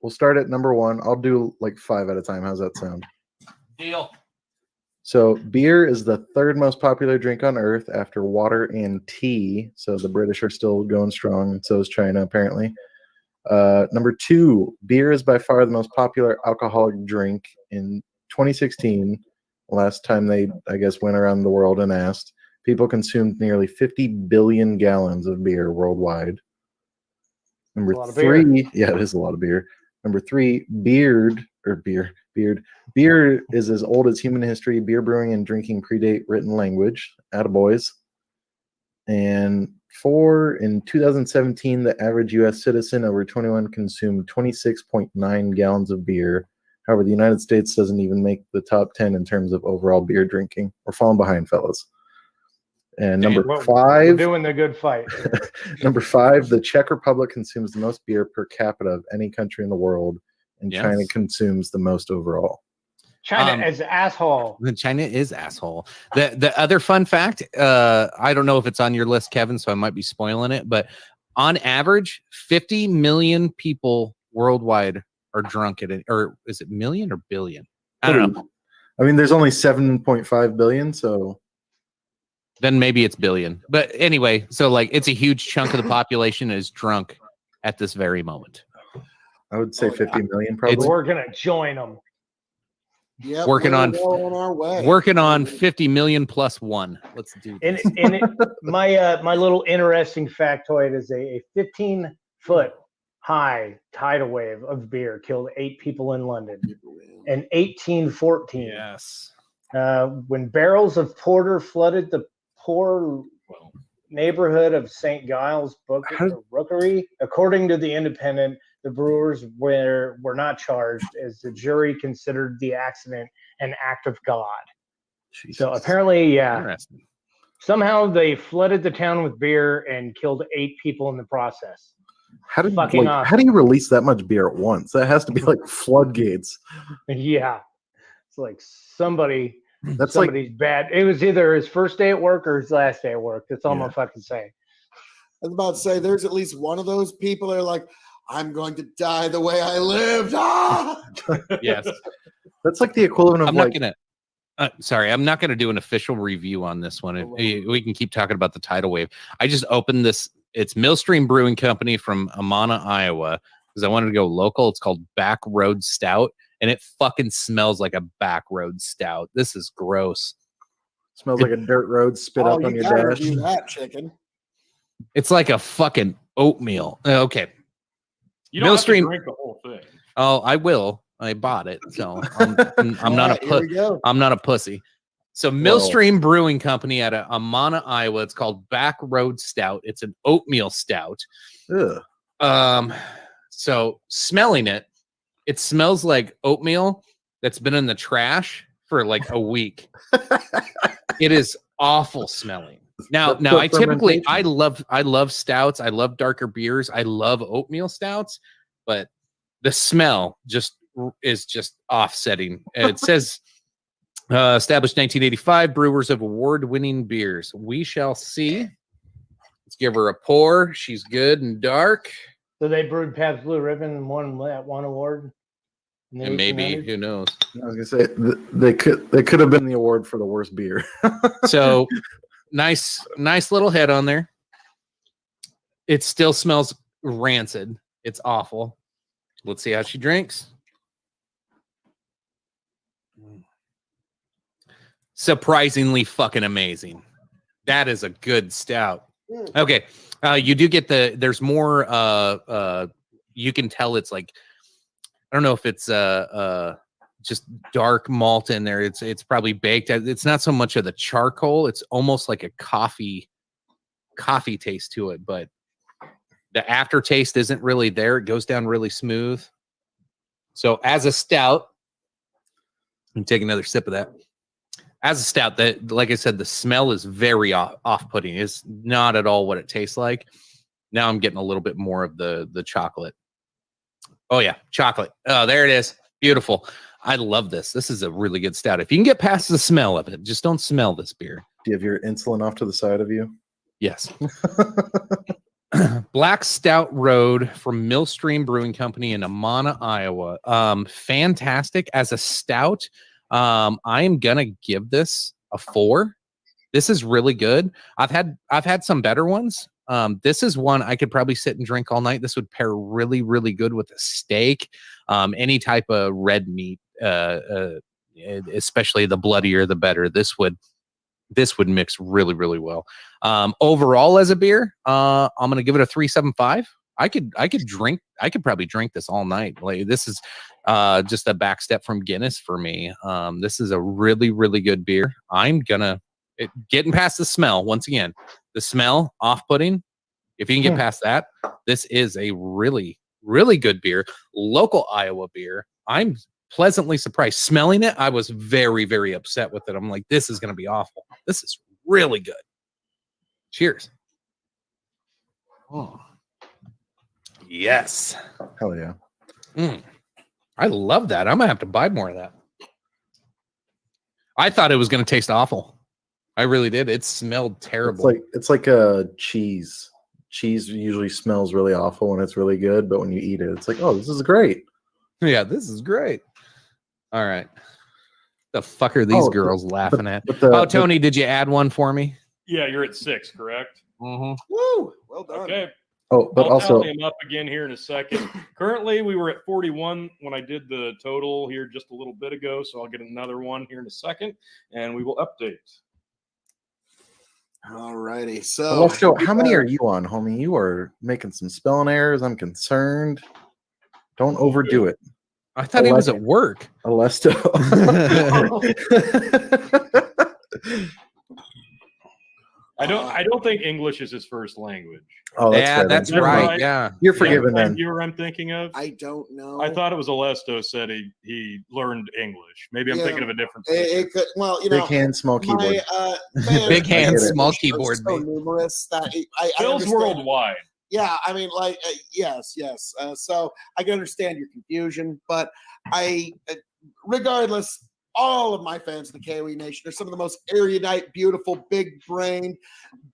we'll start at number 1. I'll do like 5 at a time. How's that sound? Deal. So beer is the 3rd most popular drink on earth after water and tea. So the British are still going strong, and so is China apparently. Number 2, beer is by far the most popular alcoholic drink. In 2016, last time they, I guess, went around the world and asked, people consumed nearly 50 billion gallons of beer worldwide. Number It's a lot of beer. 3, yeah, it is a lot of beer. Number 3, beard. Beer is as old as human history. Beer brewing and drinking predate written language. Attaboys. And 4, in 2017, the average U.S. citizen over 21 consumed 26.9 gallons of beer. However, the United States doesn't even make the top 10 in terms of overall beer drinking. We're falling behind, fellas. And number We're 5, doing the good fight. number 5, the Czech Republic consumes the most beer per capita of any country in the world, and Yes. China consumes the most overall. China as asshole. China is asshole. The other fun fact, I don't know if it's on your list, Kevin, so I might be spoiling it, but on average, 50 million people worldwide are drunk at it, or is it million or billion? I don't know. I mean, there's only 7.5 billion, so Then maybe it's billion. But anyway, so like it's a huge chunk of the population is drunk at this very moment. I would say 50 million probably. We're gonna join them. Yep, Working we're on- well on our way. Working on 50 million plus one. Let's do And, this. and it, my little interesting factoid is a 15-foot high tidal wave of beer killed 8 people in London in 1814. Yes. When barrels of porter flooded the poor neighborhood of St. Giles Rookery, according to the Independent, the brewers were not charged as the jury considered the accident an act of God. So apparently, yeah, Interesting. somehow they flooded the town with beer and killed 8 people in the process. How did fucking how awesome. do you release that much beer at once? That has to be like floodgates. Yeah, it's like somebody's like bad. It was either his first day at work or his last day at work. That's all I'm Yeah. gonna fucking say. I was about to say, there's at least one of those people that are like, I'm going to die the way I lived. Ah! Yes. that's like the equivalent of I'm like not gonna. Sorry, I'm not gonna do an official review on this one. We can keep talking about the tidal wave. I just opened this. It's Millstream Brewing Company from Amana, Iowa, because I wanted to go local. It's called Back Road Stout, and it fucking smells like a back road stout. This is gross. smells like a dirt road spit up you on your gotta dash. do that, chicken. It's like a fucking oatmeal. Okay. You don't Millstream- have to drink the whole thing. Oh, I will. I bought it, so I'm not All right, here we a go. I'm not a pussy. So Millstream Brewing Company out of Amana, Iowa. It's called Back Road Stout. It's an oatmeal stout. Ugh. So smelling it, it smells like oatmeal that's been in the trash for like a week. It is awful smelling. Now That's the I typically fermentation. I love stouts. I love darker beers. I love oatmeal stouts, but the smell is just offsetting. It says established 1985, brewers of award-winning beers. We shall see. Let's give her a pour. She's good and dark. So they brewed Pabst Blue Ribbon and won that one award. in the And maybe 1800s? who knows? I was gonna say they could have been the award for the worst beer. So nice little head on there. It still smells rancid. It's awful. Let's see how she drinks. Surprisingly fucking amazing. That is a good stout. Okay. You do get there's more you can tell it's like, I don't know if it's just dark malt in there. It's probably baked. It's not so much of the charcoal. It's almost like a coffee taste to it, but the aftertaste isn't really there. It goes down really smooth. So as a stout, let me take another sip of that. As a stout, that, like I said, the smell is very off-putting. It's not at all what it tastes like. Now I'm getting a little bit more of the chocolate. Oh yeah, chocolate. Oh, there it is. Beautiful. I love this. This is a really good stout. If you can get past the smell of it, just don't smell this beer. Do you have your insulin off to the side of you? Yes. Black Stout Road from Millstream Brewing Company in Amana, Iowa. Fantastic. As a stout, I am gonna give this a 4. This is really good. I've had some better ones. This is one I could probably sit and drink all night. This would pair really, really good with a steak, any type of red meat, especially the bloodier the better. This would mix really, really well. Overall, as a beer, I'm gonna give it a 3.75. I could probably drink this all night. Like this is just a back step from Guinness for me. This is a really, really good beer. I'm gonna getting past the smell once again. The smell off-putting. If you can get past that, this is a really, really good beer. Local Iowa beer. I'm pleasantly surprised. Smelling it, I was very, very upset with it. I'm like, this is gonna be awful. This is really good. Cheers. Oh. Yes. Hell yeah. I love that. I'm gonna have to buy more of that. I thought it was gonna taste awful. I really did. It smelled terrible. It's like a cheese. Cheese usually smells really awful when it's really good, but when you eat it, it's like, oh, this is great. Yeah, this is great. All right. The fuck are these girls laughing at? Tony, did you add one for me? Yeah, you're at 6, correct? Mm-hmm. Woo! Well done. Okay. Oh, but I'll also tally him up again here in a second. Currently, we were at 41 when I did the total here just a little bit ago, so I'll get another one here in a second, and we will update. All righty. So, how many are you on, homie? You are making some spelling errors. I'm concerned. Don't overdo it. I thought he was at work. Alesto. I don't think English is his first language. Oh, that's right. Yeah, you're forgiven then. Viewer I'm thinking of. I don't know. I thought it was Alesto said he learned English. Maybe I'm thinking of a different. It could, well, you know, big hand, small keyboard. Big hand, small keyboard. So numerous that Phil's worldwide. Yeah, I mean, like, yes. So I can understand your confusion, but regardless, all of my fans of the KOE Nation are some of the most erudite, beautiful, big-brained,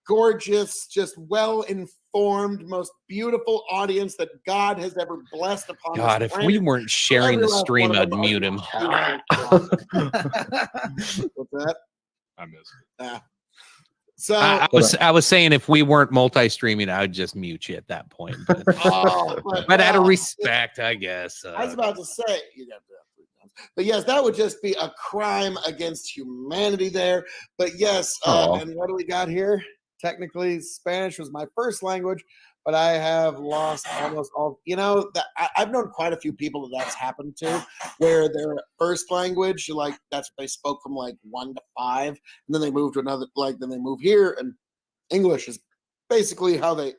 gorgeous, just well-informed, most beautiful audience that God has ever blessed upon. God, if we weren't sharing the stream, I'd mute him. What's that? I missed it. So I was saying if we weren't multi-streaming, I would just mute you at that point. But, but out of respect, I guess. I was about to say you got to. But yes, that would just be a crime against humanity there. But yes, and what do we got here? Technically, Spanish was my first language, but I have lost almost all. You know, I've known quite a few people that's happened to, where their first language, like that's what they spoke from like 1 to 5, and then they moved to another. Like then they move here, and English is basically how they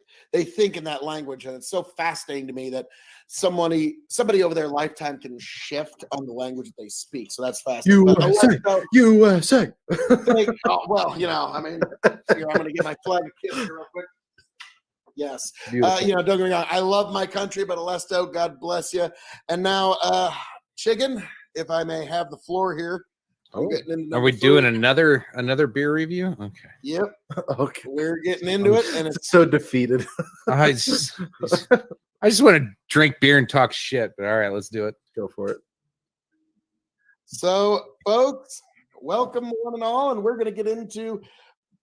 think in that language, and it's so fascinating to me that somebody over their lifetime can shift on the language that they speak. So that's fascinating. USA. Well, you know, I mean, here, I'm going to get my flag kiss here real quick. Yes, you know, don't get me wrong. I love my country, but Alesto, God bless you. And now, Chicken, if I may have the floor here. Are we doing another beer review? Okay. Yep. Okay. We're getting into it, and it's so defeated. I just want to drink beer and talk shit. But all right, let's do it. Go for it. So, folks, welcome one and all, and we're going to get into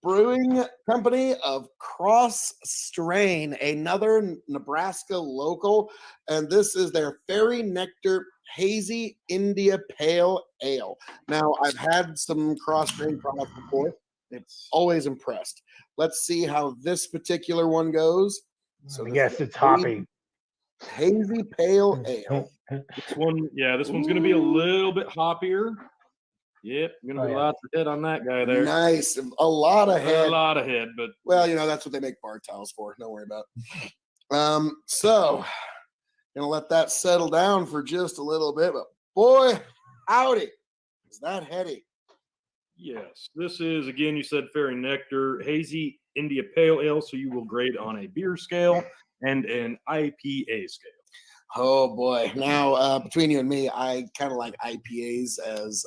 Brewing Company of Cross Strain, another Nebraska local, and this is their Fairy Nectar Hazy India Pale Ale. Now, I've had some Cross Strain products before. It's always impressed. Let's see how this particular one goes. So yes, it's hoppy. Hazy Pale Ale. This one's going to be a little bit hoppier. Yep, going to be lots of head on that guy there. Nice, a lot of head. A lot of head, but well, you know that's what they make bar towels for. Don't worry about it. So gonna let that settle down for just a little bit, but boy, howdy, is that heady? Yes, this is again. You said Fairy Nectar Hazy India Pale Ale, so you will grade on a beer scale and an IPA scale. Oh boy! Now between you and me, I kind of like IPAs as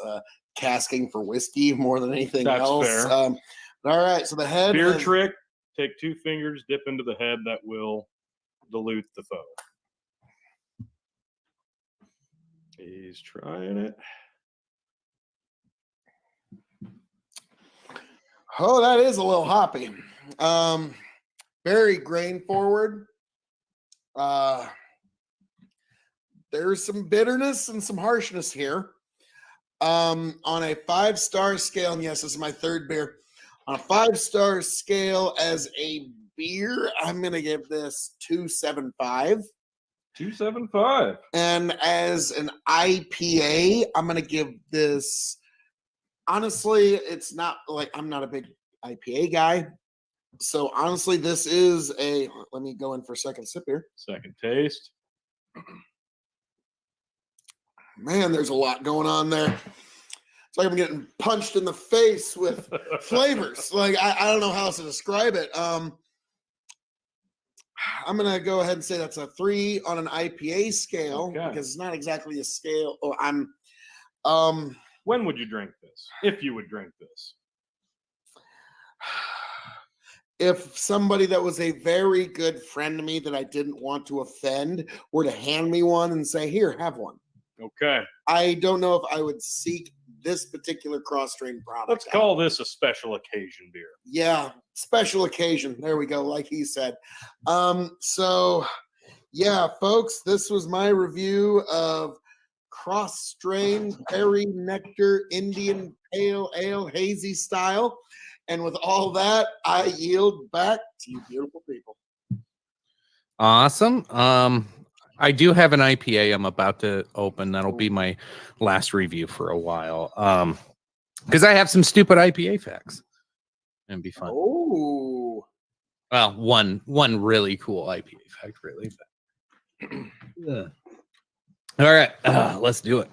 casking for whiskey more than anything else. Fair. All right, so the head beer trick: take 2 fingers, dip into the head. That will dilute the foam. He's trying it. Oh, that is a little hoppy. Very grain forward. There's some bitterness and some harshness here. On a 5-star scale, and yes, this is my third beer. On a 5-star scale, as a beer, I'm going to give this 2.75. 2.75. And as an IPA, I'm going to give this, honestly, it's not like I'm not a big IPA guy. So honestly, this is a, let me go in for a second sip here. Second taste. Man, there's a lot going on there. It's like I'm getting punched in the face with flavors. Like, I don't know how else to describe it. I'm going to go ahead and say that's a 3 on an IPA scale because it's not exactly a scale. Oh, when would you drink this? If you would drink this. If somebody that was a very good friend to me that I didn't want to offend were to hand me one and say, here, have one. Okay. I don't know if I would seek this particular cross-strain product. Let's call this a special occasion beer. Yeah, special occasion. There we go, like he said. So, yeah, folks, this was my review of cross-strain berry nectar Indian pale ale hazy style. And with all that, I yield back to you beautiful people. Awesome. I do have an IPA I'm about to open. That'll be my last review for a while. Because I have some stupid IPA facts. And be fun. Oh. Well, one really cool IPA fact, really. But all right, let's do it.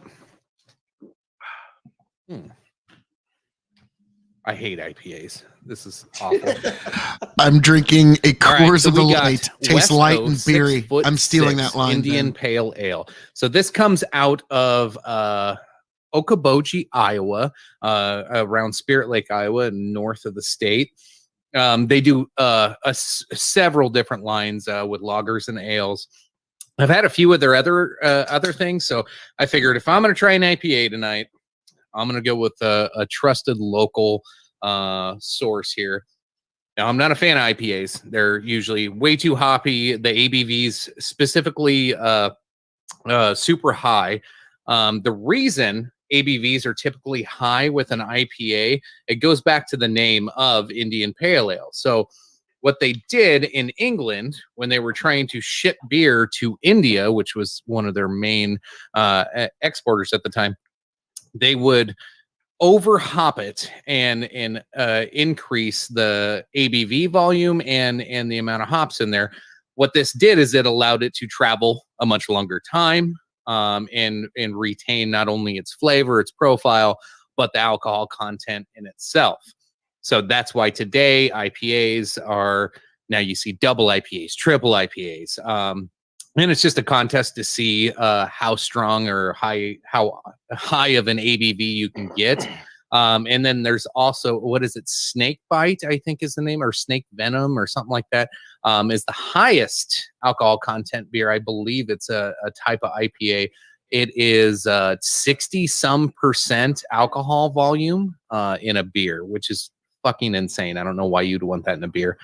I hate IPAs. This is awful. I'm drinking a Coors so of the we got Light. Tastes West light Coast and beery. 6'6" I'm stealing that line. Indian Ben. Pale Ale. So this comes out of Okoboji, Iowa, around Spirit Lake, Iowa, north of the state. They do several different lines with lagers and ales. I've had a few of their other things, so I figured if I'm going to try an IPA tonight, I'm going to go with a trusted local source here. Now, I'm not a fan of IPAs. They're usually way too hoppy. The ABVs specifically super high. The reason ABVs are typically high with an IPA, it goes back to the name of Indian Pale Ale. So what they did in England when they were trying to ship beer to India, which was one of their main exporters at the time, they would over hop it and increase the ABV volume and the amount of hops in there. What this did is it allowed it to travel a much longer time and retain not only its flavor, its profile, but the alcohol content in itself. So that's why today IPAs are, now you see double IPAs, triple IPAs. And it's just a contest to see how strong or how high of an ABV you can get. And then there's also, what is it? Snake Bite, I think is the name, or Snake Venom or something like that, is the highest alcohol content beer. I believe it's a type of IPA. It is 60% alcohol volume in a beer, which is fucking insane. I don't know why you'd want that in a beer.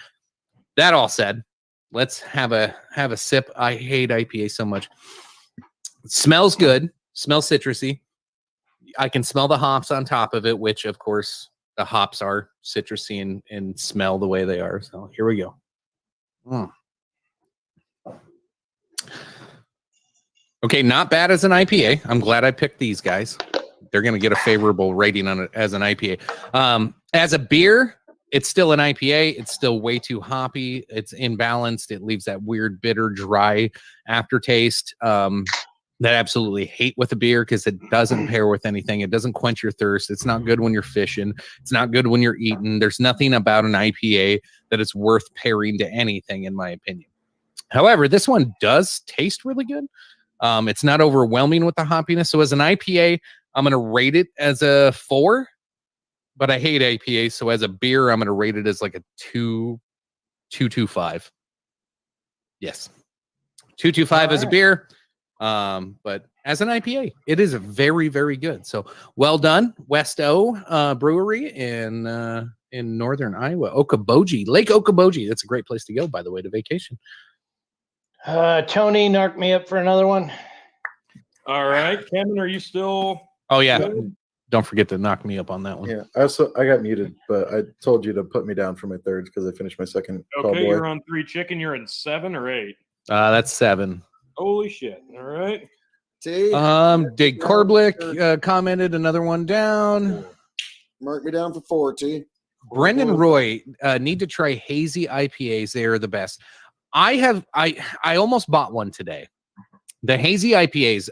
That all said, let's have a sip. I hate IPA so much. It smells good. Smells citrusy. I can smell the hops on top of it, which of course the hops are citrusy and smell the way they are. So here we go. Okay, not bad as an IPA. I'm glad I picked these guys. They're going to get a favorable rating on it as an IPA. As a beer, it's still an IPA. It's still way too hoppy. It's imbalanced. It leaves that weird, bitter, dry aftertaste that I absolutely hate with a beer because it doesn't pair with anything. It doesn't quench your thirst. It's not good when you're fishing. It's not good when you're eating. There's nothing about an IPA that is worth pairing to anything, in my opinion. However, this one does taste really good. It's not overwhelming with the hoppiness. So as an IPA, I'm going to rate it as a 4. But I hate IPAs, so as a beer, I'm going to rate it as like a 2.25. Yes, 2.25 as a beer. But as an IPA, it is very, very good. So well done, West O Brewery in northern Iowa, Okoboji, Lake Okoboji. That's a great place to go, by the way, to vacation. Tony, narc me up for another one. All right, Kevin, are you still? Oh yeah, good? don't forget to knock me up on that one. Yeah, I got muted, but I told you to put me down for my thirds because I finished my second call Okay, boy. you're on 3 chicken. You're in 7 or 8. That's 7. Holy shit! All right. T, Dig Corblick commented another one down. mark me down for 4, T. Brendan Roy, need to try hazy IPAs. They are the best. I almost bought one today. The hazy IPAs.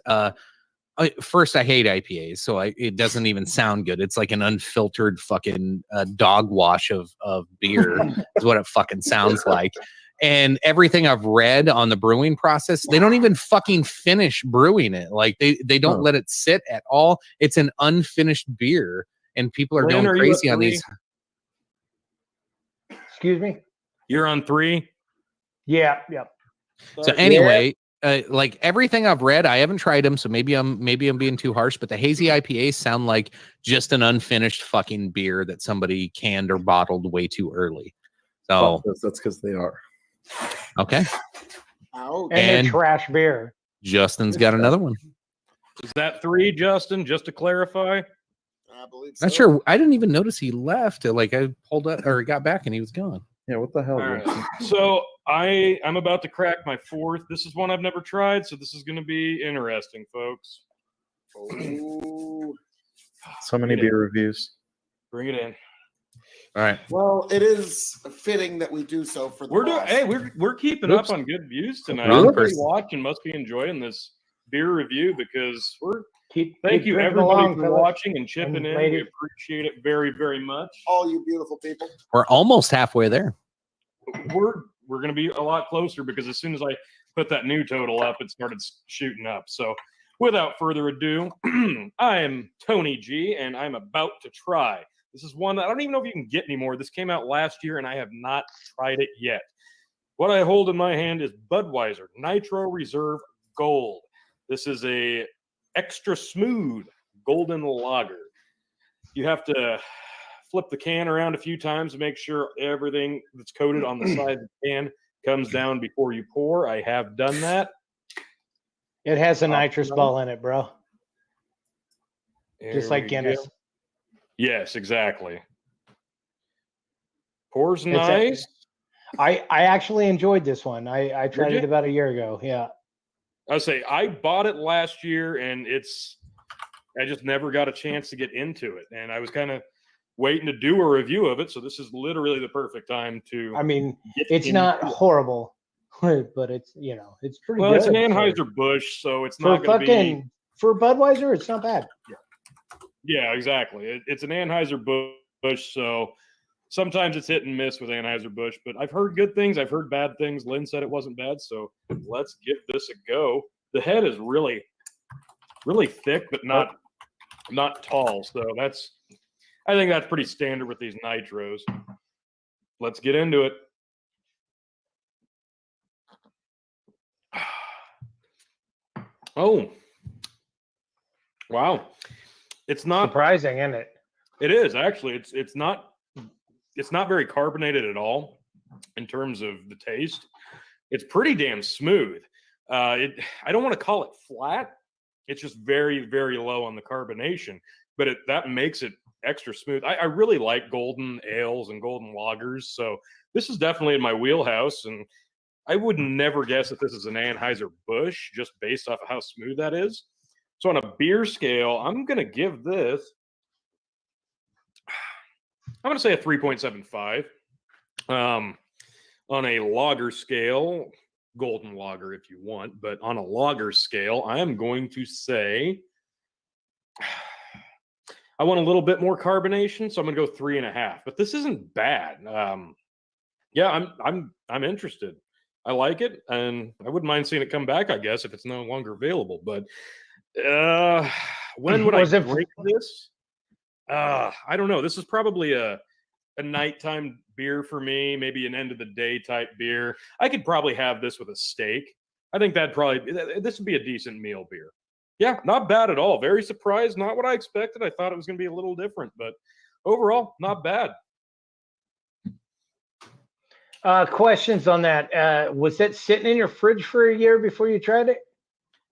First, I hate IPAs, so it doesn't even sound good. It's like an unfiltered fucking dog wash of beer is what it fucking sounds like. And everything I've read on the brewing process, they don't even fucking finish brewing it. Like they don't let it sit at all. It's an unfinished beer, and people are Lynn, going are you crazy at on 3? these. Excuse me. You're on 3. Yeah. Yep. So anyway, like everything I've read, I haven't tried them, so maybe I'm being too harsh. But the hazy IPAs sound like just an unfinished fucking beer that somebody canned or bottled way too early. So That's because they are. okay, Ouch. And And- they're trash beer. Justin's got another one. Is that 3, Justin? Just to clarify. I believe so. Not sure. I didn't even notice he left. Like I pulled up or got back and he was gone. Yeah, what the hell? All dude? right. So I'm about to crack my 4th. This is one I've never tried, so this is going to be interesting, folks. Ooh. So many beer reviews. Bring it in. All right. Well, it is fitting that we do so for the We're doing. boss. Hey, we're keeping Oops. up on good views tonight. Wrong Everybody person. watching must be enjoying this beer review because we're. Keep Thank you drinking everybody along, for fellas. watching and chipping And in. ladies. We appreciate it very, very much. All you beautiful people. We're almost halfway there. We're going to be a lot closer because as soon as I put that new total up, it started shooting up. So, without further ado, I am Tony G, and I'm about to try. This is one that I don't even know if you can get anymore. This came out last year, and I have not tried it yet. What I hold in my hand is Budweiser Nitro Reserve Gold. This is a extra smooth golden lager. You have to flip the can around a few times to make sure everything that's coated on the side of the can comes down before you pour. I have done that. It has a nitrous ball in it, bro. There Just like we Guinness. go. Yes, exactly. Pours It's a- nice. I actually enjoyed this one. I tried you? it about a year ago. Yeah. I say I bought it last year, and I just never got a chance to get into it, and I was kind of waiting to do a review of it. So this is literally the perfect time to. I mean, get it's into not it. horrible, but it's it's pretty Well, good. it's an for- Anheuser Busch, so it's for not going to be. fucking for Budweiser. It's not bad. Yeah, exactly. It's an Anheuser Busch, so sometimes it's hit and miss with Anheuser Busch. But I've heard good things. I've heard bad things. Lynn said it wasn't bad, so let's give this a go. The head is really, really thick, but not tall. So I think that's pretty standard with these nitros. Let's get into it. Oh, wow! It's not. Surprising, isn't it? It is actually. It's not very carbonated at all in terms of the taste. It's pretty damn smooth. I don't want to call it flat. It's just very, very low on the carbonation, but that makes it extra smooth. I really like golden ales and golden lagers, so this is definitely in my wheelhouse. And I would never guess that this is an Anheuser Busch just based off of how smooth that is. So on a beer scale, I'm gonna give this. I'm going to say a 3.75. On a lager scale, golden lager if you want, but on a lager scale, I am going to say I want a little bit more carbonation, so I'm going to go 3.5. But this isn't bad. Yeah, I'm interested. I like it, and I wouldn't mind seeing it come back, I guess, if it's no longer available. But when would I drink this? I don't know. This is probably a nighttime beer for me, maybe an end of the day type beer. I could probably have this with a steak. I think this would be a decent meal beer. Yeah, not bad at all. Very surprised. Not what I expected. I thought it was going to be a little different, but overall, not bad. Questions on that? Was that sitting in your fridge for a year before you tried it?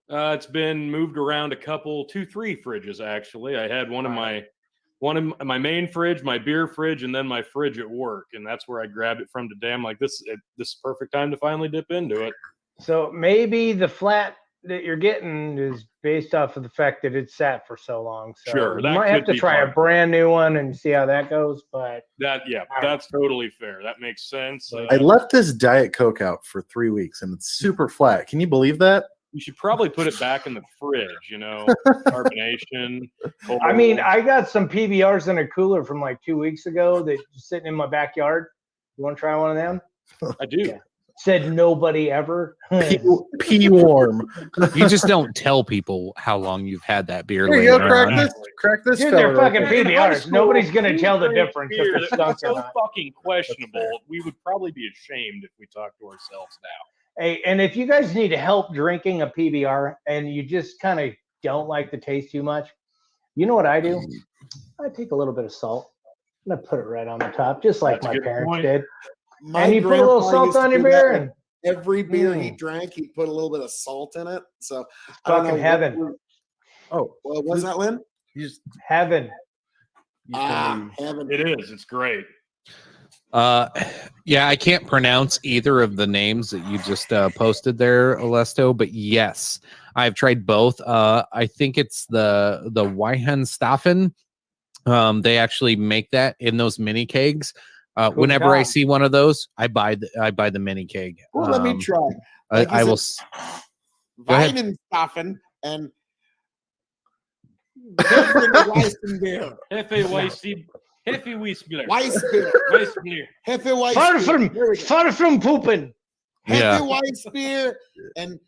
It's been moved around a couple, 2-3 fridges actually. I had one in my main fridge, my beer fridge, and then my fridge at work, and that's where I grabbed it from today. I'm like, this is perfect time to finally dip into it. So maybe the flat that you're getting is based off of the fact that it's sat for so long. So Sure, you that might have could to be try part a of it. brand new one and see how that goes. But That's totally fair. That makes sense. I left this Diet Coke out for 3 weeks and it's super flat. Can you believe that? You should probably put it back in the fridge. Carbonation. I mean, cold. I got some PBRs in a cooler from like 2 weeks ago that sitting in my backyard. You want to try one of them? I do. Yeah. Said nobody ever. Pee warm. You just don't tell people how long you've had that beer. Here you go, laying crack around. this. Crack this. Dude, fella they're right fucking there. PBRs. Nobody's gonna tell the difference Beer if it's that stunk was or so not. fucking questionable. We would probably be ashamed if we talked to ourselves now. Hey, and if you guys need help drinking a PBR and you just kind of don't like the taste too much, you know what I do? I take a little bit of salt and I put it right on the top, just like That's a my good parents point. did. My And you put a little grandpa salt used to on your do that beer with and every beer he drank, he put a little bit of salt in it. So I don't know fucking what heaven. we're- Oh, Well, was that Lynn? you just Heaven. you can leave. Heaven. It is. It's great. Yeah, I can't pronounce either of the names that you just posted there, Alesto, but yes, I've tried both. I think it's the Weihenstephan. They actually make that in those mini kegs. Whenever I job. see one of those, I buy the mini keg. Well, let me try. Like, I is will. it Go ahead. Weihenstephan and Weizenbier. Hefe Weissbier. Weissbier. Weissbier. Hefe Far Weissbier. There we go. from pooping. Yeah. Hefe Weissbier and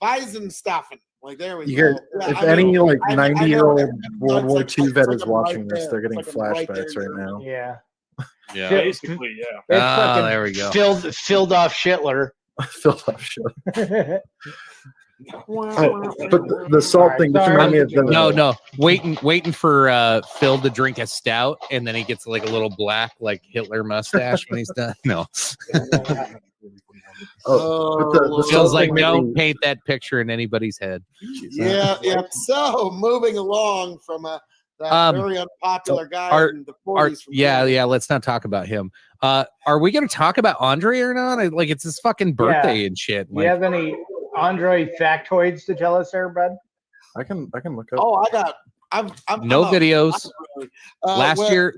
Weizenstephan. Like, there we You go. get, Yeah, if I any know- like I know 90-year-old that- World War it's II like- vet it's is like I'm watching right this, there. they're getting It's like I'm right there flashbacks in right your- now. Yeah. Yeah. Basically, yeah. It's Ah, fucking there we go. Filled off Schitler. Filled up show. Yeah. But the salt thing just Sorry. reminded me of the No, waiting for Phil to drink a stout, and then he gets like a little black, like Hitler mustache when he's done. No, Oh, but the Lord. Phil's salt like, thing made don't me- paint that picture in anybody's head. Yeah, yeah. So moving along from that Um, very unpopular guy are- in the 40s. from Yeah, Canada. yeah. Let's not talk about him. Are we going to talk about Andre or not? Like, it's his fucking birthday and shit. Do you have any Andre factoids to tell us there, bud? I can look up. Oh, I got. I'm No I'm a- videos. I'm really- well,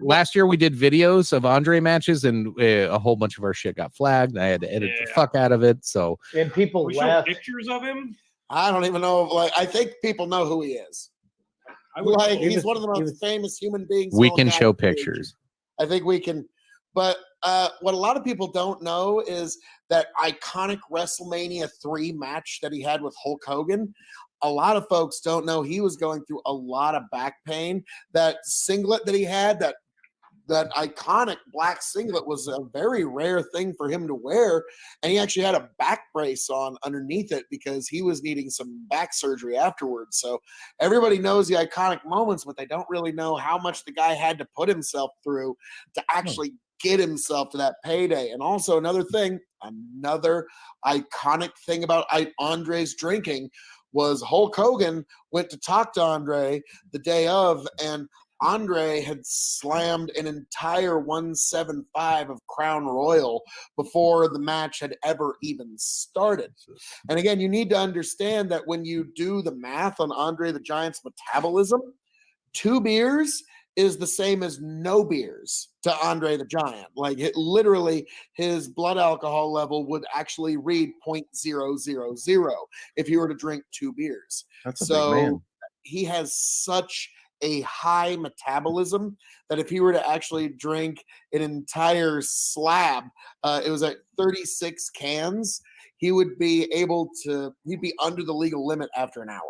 Last year we did videos of Andre matches, and a whole bunch of our shit got flagged. I had to edit the Yeah. fuck out of it. So And people We show left. pictures of him. I don't even know. Like, I think people know who he is. I would Like, He he's was- one of the he most was- famous human beings. we of all can time. show pictures. I think we can. But what a lot of people don't know is that iconic WrestleMania 3 match that he had with Hulk Hogan. A lot of folks don't know he was going through a lot of back pain. That singlet that he had, that iconic black singlet, was a very rare thing for him to wear. And he actually had a back brace on underneath it because he was needing some back surgery afterwards. So everybody knows the iconic moments, but they don't really know how much the guy had to put himself through to actually get himself to that payday. And also another iconic thing about Andre's drinking was Hulk Hogan went to talk to Andre the day of, and Andre had slammed an entire 175 of Crown Royal before the match had ever even started. And again, you need to understand that when you do the math on Andre the Giant's metabolism, 2 beers is the same as no beers to Andre the Giant. Like, it literally, his blood alcohol level would actually read 0.000 if he were to drink 2 beers. That's a big man. He has such a high metabolism that if he were to actually drink an entire slab, it was at 36 cans, he'd be under the legal limit after an hour.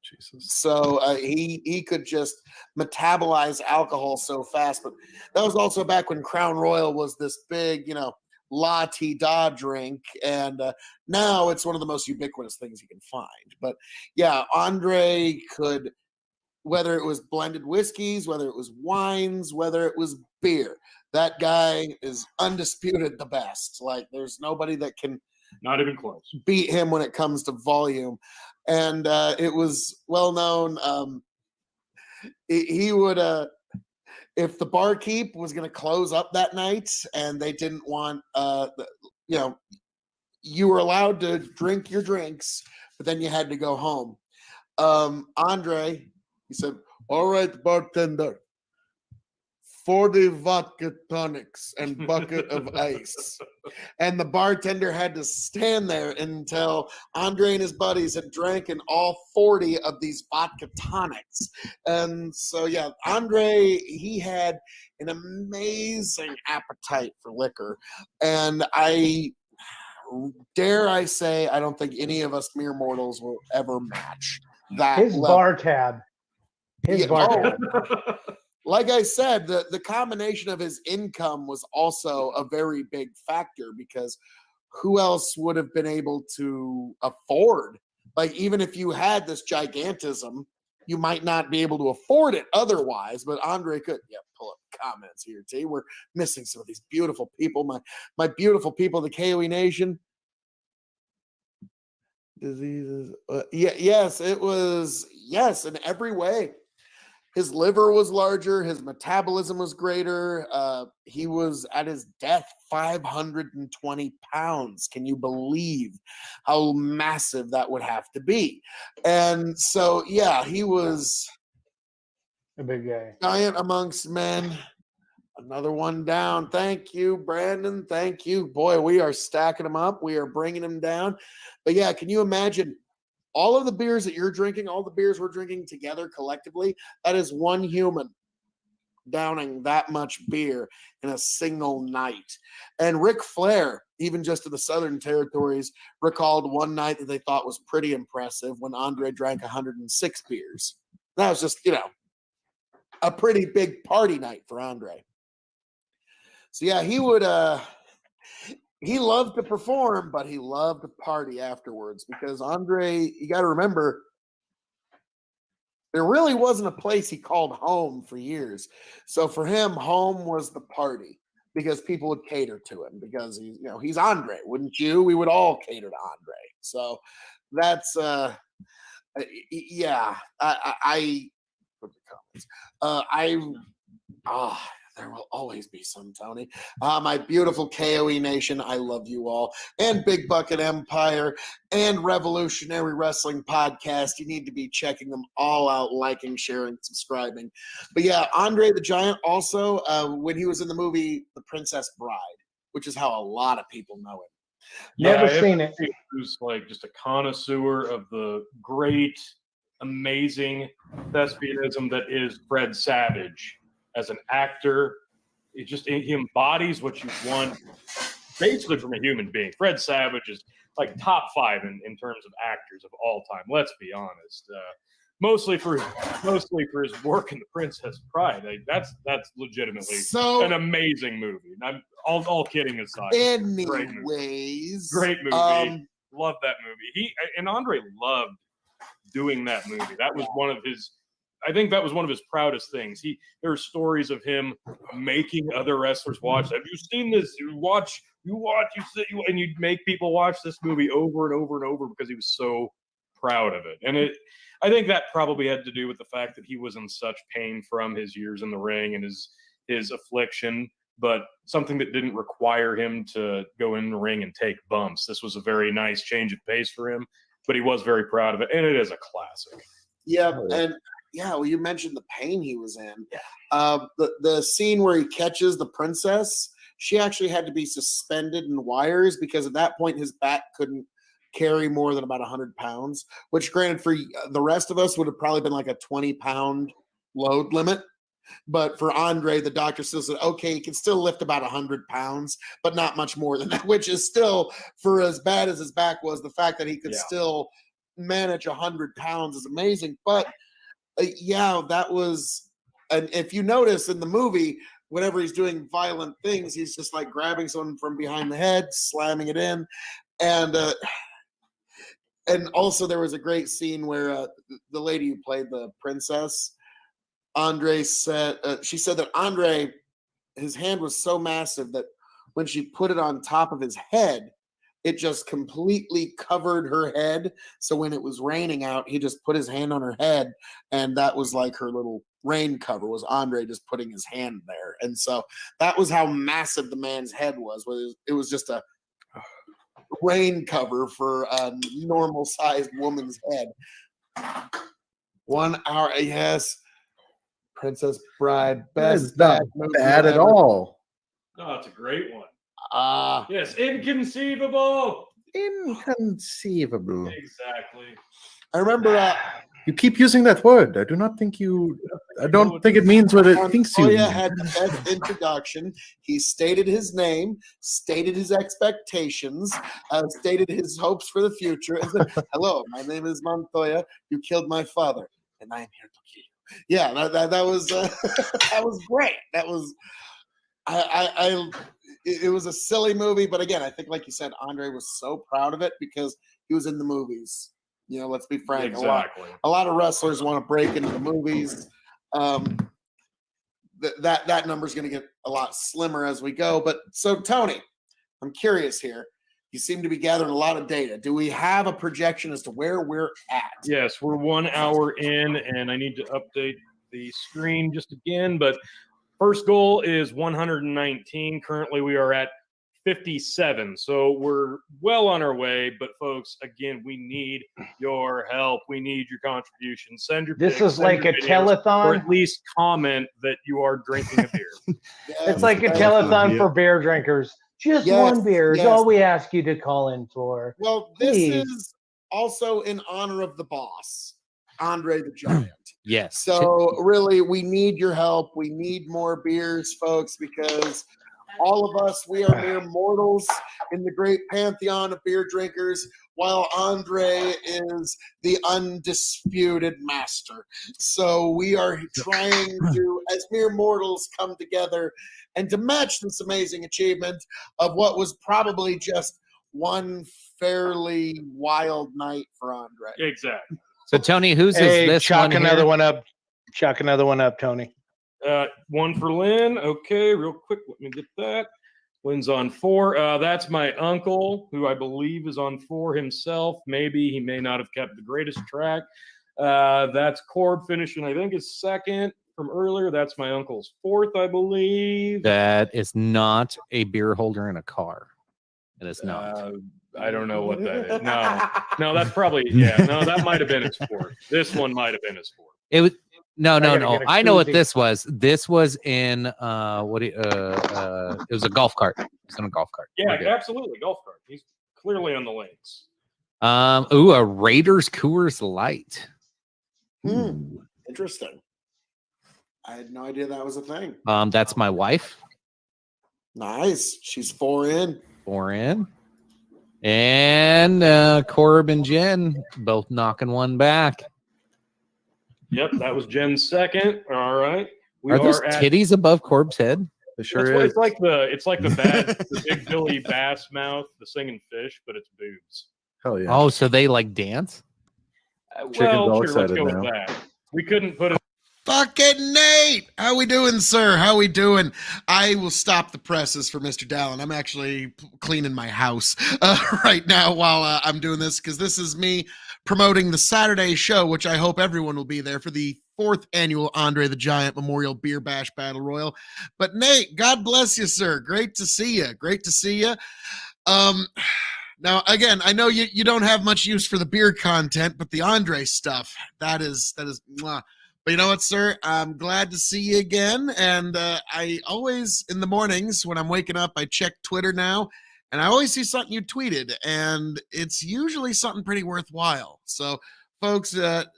Jesus. So he could just metabolize alcohol so fast. But that was also back when Crown Royal was this big, la-ti-da drink. And now it's one of the most ubiquitous things you can find. But yeah, Andre could, whether it was blended whiskeys, whether it was wines, whether it was beer, that guy is undisputed the best. Like, there's nobody that can Not even close. beat him when it comes to volume. and it was well known. He would, if the barkeep was going to close up that night, and they didn't want, you were allowed to drink your drinks, but then you had to go home. Andre, he said, "All right, bartender, 40 vodka tonics and bucket of ice." And the bartender had to stand there until Andre and his buddies had drank in all 40 of these vodka tonics. And so, yeah, Andre, he had an amazing appetite for liquor. And I dare I say, I don't think any of us mere mortals will ever match that. His level. bar tab. His Yeah, bar oh, tab. like I said, the combination of his income was also a very big factor, because who else would have been able to afford? Like, even if you had this gigantism, you might not be able to afford it otherwise, but Andre could. Yeah, pull up comments here, T. We're missing some of these beautiful people. My beautiful people, the KOE Nation. Diseases. Yes, it was. Yes, in every way. His liver was larger. His metabolism was greater. He was at his death 520 pounds. Can you believe how massive that would have to be? And so, yeah, he was A big guy. giant amongst men. Another one down. Thank you, Brandon. Thank you. Boy, we are stacking them up. We are bringing them down. But yeah, can you imagine all of the beers that you're drinking, all the beers we're drinking together collectively? That is one human downing that much beer in a single night. And Ric Flair, even just in the Southern Territories, recalled one night that they thought was pretty impressive when Andre drank 106 beers. That was just, a pretty big party night for Andre. So yeah, he would he loved to perform, but he loved to party afterwards, because Andre, you got to remember, there really wasn't a place he called home for years. So for him, home was the party, because people would cater to him, because he's Andre, wouldn't you? We would all cater to Andre. So that's yeah. I put the comments. There will always be some, Tony. My beautiful KOE Nation, I love you all. And Big Bucket Empire and Revolutionary Wrestling Podcast. You need to be checking them all out, liking, sharing, subscribing. But yeah, Andre the Giant also, when he was in the movie The Princess Bride, which is how a lot of people know him. Never seen it. Who's like just a connoisseur of the great, amazing thespianism that is Fred Savage. As an actor, he embodies what you want basically from a human being. Fred Savage is like top 5 in terms of actors of all time. Let's be honest. Mostly for his work in The Princess Bride. That's legitimately an amazing movie. And I'm all kidding aside. Anyways, great movie. Love that movie. And Andre loved doing that movie. That was one of his. I think that was one of his proudest things. There are stories of him making other wrestlers watch. Have you seen this? And you'd make people watch this movie over and over and over because he was so proud of it. And I think that probably had to do with the fact that he was in such pain from his years in the ring and his affliction, but something that didn't require him to go in the ring and take bumps. This was a very nice change of pace for him, but he was very proud of it, and it is a classic. Yeah, and yeah, well, you mentioned the pain he was in. Yeah. The scene where he catches the princess, she actually had to be suspended in wires because at that point his back couldn't carry more than about 100 pounds, which granted for the rest of us would have probably been like a 20-pound load limit. But for Andre, the doctor still said, okay, he can still lift about 100 pounds, but not much more than that, which is still, for as bad as his back was, the fact that he could still manage 100 pounds is amazing. But yeah, that was, and if you notice in the movie, whenever he's doing violent things, he's just like grabbing someone from behind the head, slamming it in. And also there was a great scene where the lady who played the princess, Andre said, she said that Andre, his hand was so massive that when she put it on top of his head, it just completely covered her head. So when it was raining out, he just put his hand on her head, and that was like her little rain cover, was Andre just putting his hand there. And so that was how massive the man's head was. It was just a rain cover for a normal sized woman's head. 1 hour, yes. Princess Bride, That best is not movie bad at ever. all. Oh, it's a great one. Yes, inconceivable. Inconceivable. Exactly. I remember You keep using that word. I don't think it means what it thinks you Montoya mean. had the best introduction. He stated his name, stated his expectations, stated his hopes for the future, and said, "Hello, my name is Montoya. You killed my father, and I am here to kill you." Yeah, that was that was great. That was it was a silly movie, but again, I think, like you said, Andre was so proud of it because he was in the movies. Let's be frank. Exactly. A lot of wrestlers want to break into the movies. That number is going to get a lot slimmer as we go. But so, Tony, I'm curious here. You seem to be gathering a lot of data. Do we have a projection as to where we're at? Yes, we're 1 hour in, and I need to update the screen just again. But first goal is 119. Currently, we are at 57. So we're well on our way. But folks, again, we need your help. We need your contribution. Send your This pics, is send like your a videos, telethon. or at least comment that you are drinking a beer. It's like a telethon for beer drinkers. Just Yes, one beer is yes. all we ask you to call in for. Well, this Please. is also in honor of the boss, Andre the Giant. Yes. So really, we need your help. We need more beers, folks, because all of us, we are mere mortals in the great pantheon of beer drinkers, while Andre is the undisputed master. So we are trying to, as mere mortals, come together and to match this amazing achievement of what was probably just one fairly wild night for Andre. Exactly. So Tony, whose Hey, is this chuck one another here? one up. Chuck another one up, Tony. One for Lynn. Okay, real quick. Let me get that. Lynn's on 4. That's my uncle, who I believe is on 4 himself. Maybe he may not have kept the greatest track. That's Corb finishing, I think, is second from earlier. That's my uncle's 4th, I believe. That is not a beer holder in a car. It is not. I don't know what that is. No, that's probably, no, that might have been his 4th. This one might have been his 4th. It was no. gotta get a I know what koozie. this was. This was in it was a golf cart. It was in a golf cart. Yeah, We're good. absolutely. Golf cart. He's clearly on the lanes. A Raiders Coors Light. Interesting. I had no idea that was a thing. That's my wife. Nice. She's 4 in. 4 in. And Corb and Jen both knocking one back. Yep, that was Jen's 2nd. All right. We Are those at titties above Corb's head? It sure That's what- is. it's like the big Billy Bass mouth, the singing fish, but it's boobs. Hell yeah. Oh, so they like dance? Chicken's all let's excited go with now. that. We couldn't put it. Fucking Nate, how we doing, sir? How we doing? I will stop the presses for Mr. Dallin. I'm actually cleaning my house right now while I'm doing this, because this is me promoting the Saturday show, which I hope everyone will be there for, the 4th annual Andre the Giant Memorial Beer Bash Battle Royal. But Nate, God bless you, sir. Great to see you. Great to see you. Now, again, I know you don't have much use for the beer content, but the Andre stuff, that is mwah. But you know what, sir? I'm glad to see you again. And I always, in the mornings when I'm waking up, I check Twitter now, and I always see something you tweeted, and it's usually something pretty worthwhile. So, folks,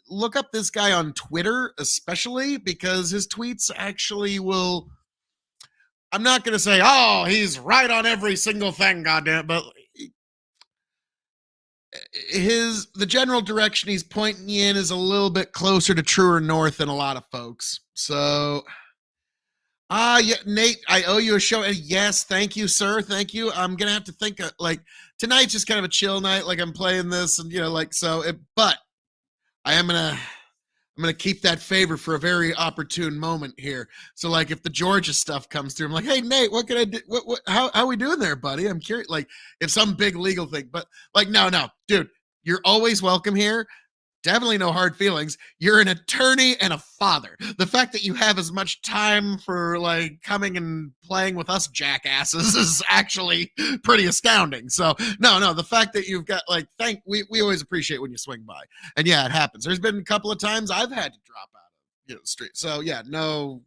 look up this guy on Twitter, especially because his tweets actually will. I'm not going to say, oh, he's right on every single thing, goddamn, but the general direction he's pointing you in is a little bit closer to truer north than a lot of folks. So, yeah, Nate, I owe you a show. And yes, thank you, sir. Thank you. I'm gonna have to think tonight's just kind of a chill night. Like I'm playing this, and but I am gonna I'm gonna keep that favor for a very opportune moment here. So, like, if the Georgia stuff comes through, I'm like, "Hey, Nate, what can I do? How we doing there, buddy? I'm curious." Like, if some big legal thing, but like, no, dude, you're always welcome here. Definitely no hard feelings. You're an attorney and a father. The fact that you have as much time for like coming and playing with us jackasses is actually pretty astounding. So no, the fact that you've got like we always appreciate when you swing by. And yeah, it happens. There's been a couple of times I've had to drop out of the street. So yeah, no,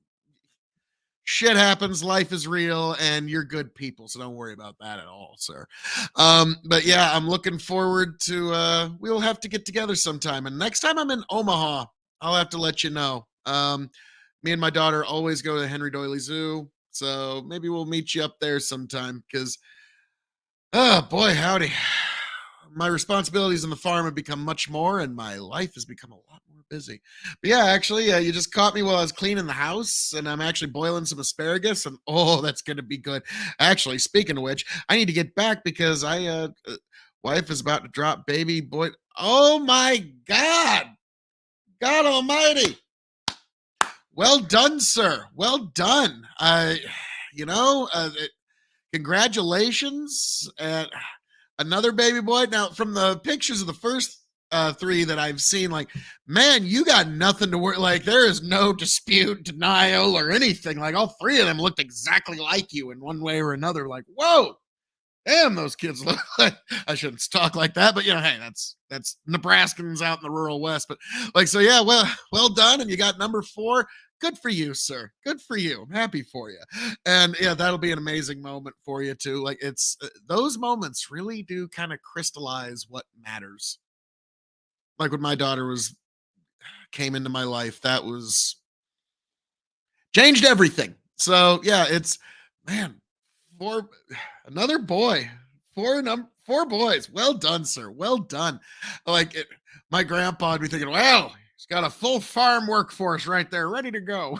shit happens, life is real, and you're good people, so don't worry about that at all, sir. But yeah, I'm looking forward to we'll have to get together sometime, and next time I'm in Omaha, I'll have to let you know. Me and my daughter always go to the Henry Doily Zoo, so maybe we'll meet you up there sometime, because oh boy howdy, my responsibilities in the farm have become much more, and my life has become a lot more busy. But yeah, actually, you just caught me while I was cleaning the house, and I'm actually boiling some asparagus, and oh, that's going to be good. Actually, speaking of which, I need to get back because wife is about to drop baby boy. Oh my God, God Almighty! Well done, sir. Well done. Congratulations. Another baby boy. Now, from the pictures of the first 3 that I've seen, like, man, you got nothing to worry. Like, there is no dispute, denial, or anything. Like, all 3 of them looked exactly like you in one way or another. Like, whoa, damn, those kids look like. I shouldn't talk like that, but hey, that's Nebraskans out in the rural West. But like, so yeah, well done, and you got number 4. Good for you, sir. Good for you. I'm happy for you. And yeah, that'll be an amazing moment for you too. Like, it's those moments really do kind of crystallize what matters. Like when my daughter came into my life, that was changed everything. So yeah, it's, man, another boy, 4 boys. Well done, sir. Well done. Like my grandpa would be thinking, wow, he's got a full farm workforce right there, ready to go.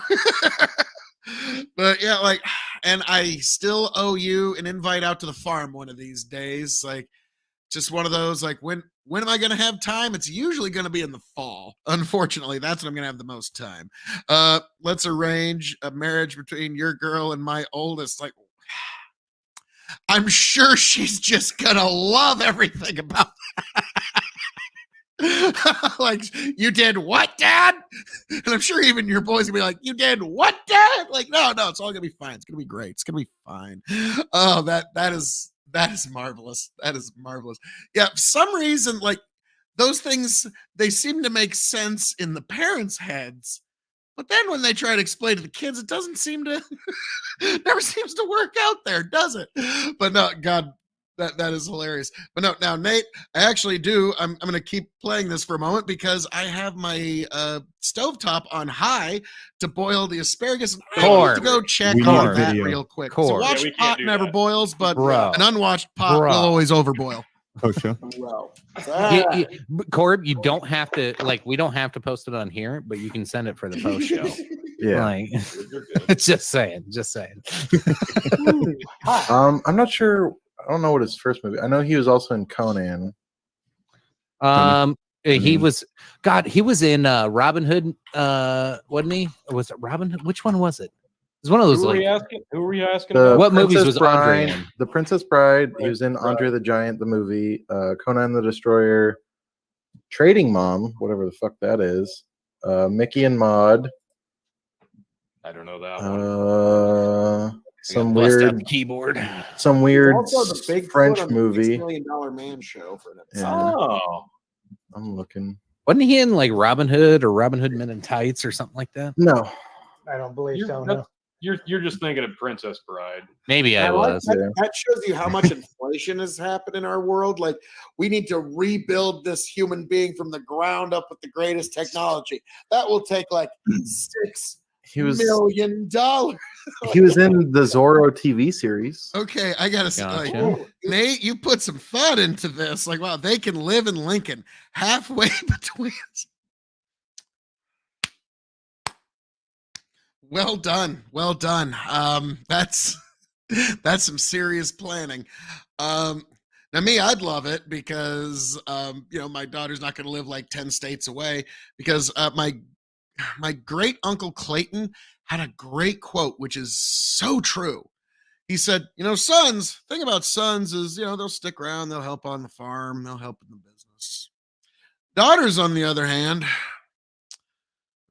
But yeah, like, and I still owe you an invite out to the farm one of these days. Like, just one of those, like, when am I going to have time? It's usually going to be in the fall. Unfortunately, that's when I'm going to have the most time. Let's arrange a marriage between your girl and my oldest. Like, I'm sure she's just going to love everything about that. Like, you did what, Dad? And I'm sure even your boys will be like, you did what, Dad? Like, no, it's all gonna be fine. It's gonna be great. It's gonna be fine. Oh, that is marvelous. That is marvelous. Yeah, for some reason, like, those things, they seem to make sense in the parents' heads, but then when they try to explain to the kids, it doesn't seem to never seems to work out there, does it? But no, God, that is hilarious. But no, now Nate, I actually do. I'm going to keep playing this for a moment because I have my stovetop on high to boil the asparagus. And I have to go check on that real quick. So watched pot never boils, but an unwatched pot will always overboil. Corb, you don't have to, like, we don't have to post it on here, but you can send it for the post show. Yeah, like, just saying. I'm not sure. I don't know what his first movie. I know he was also in Conan. He was in Robin Hood, wasn't he? Was it Robin Hood? Which one was it? It was one of those. Who were you asking? What movies was Andre in? The Princess Bride. He was in Andre the Giant, the movie. Conan the Destroyer. Trading Mom, whatever the fuck that is. Mickey and Maude. I don't know that one. Some weird keyboard. Some weird Also the big French foot on the movie. $6 Million Man show for an episode. Yeah. Oh, I'm looking. Wasn't he in like Robin Hood or Robin Hood Men in Tights or something like that? No. I don't believe so. No. you're just thinking of Princess Bride. Maybe I was. That shows you how much inflation has happened in our world. Like, we need to rebuild this human being from the ground up with the greatest technology. That will take like $6 million. He was in the Zorro TV series. Okay, I gotta say, Gotcha. like, Nate, you put some thought into this. Like, wow, they can live in Lincoln, halfway between. Well done, well done. That's some serious planning. Now, me, I'd love it because my daughter's not going to live like 10 states away because my my great uncle Clayton had a great quote, which is so true. He said, sons, thing about sons is, they'll stick around, they'll help on the farm, they'll help in the business. Daughters, on the other hand,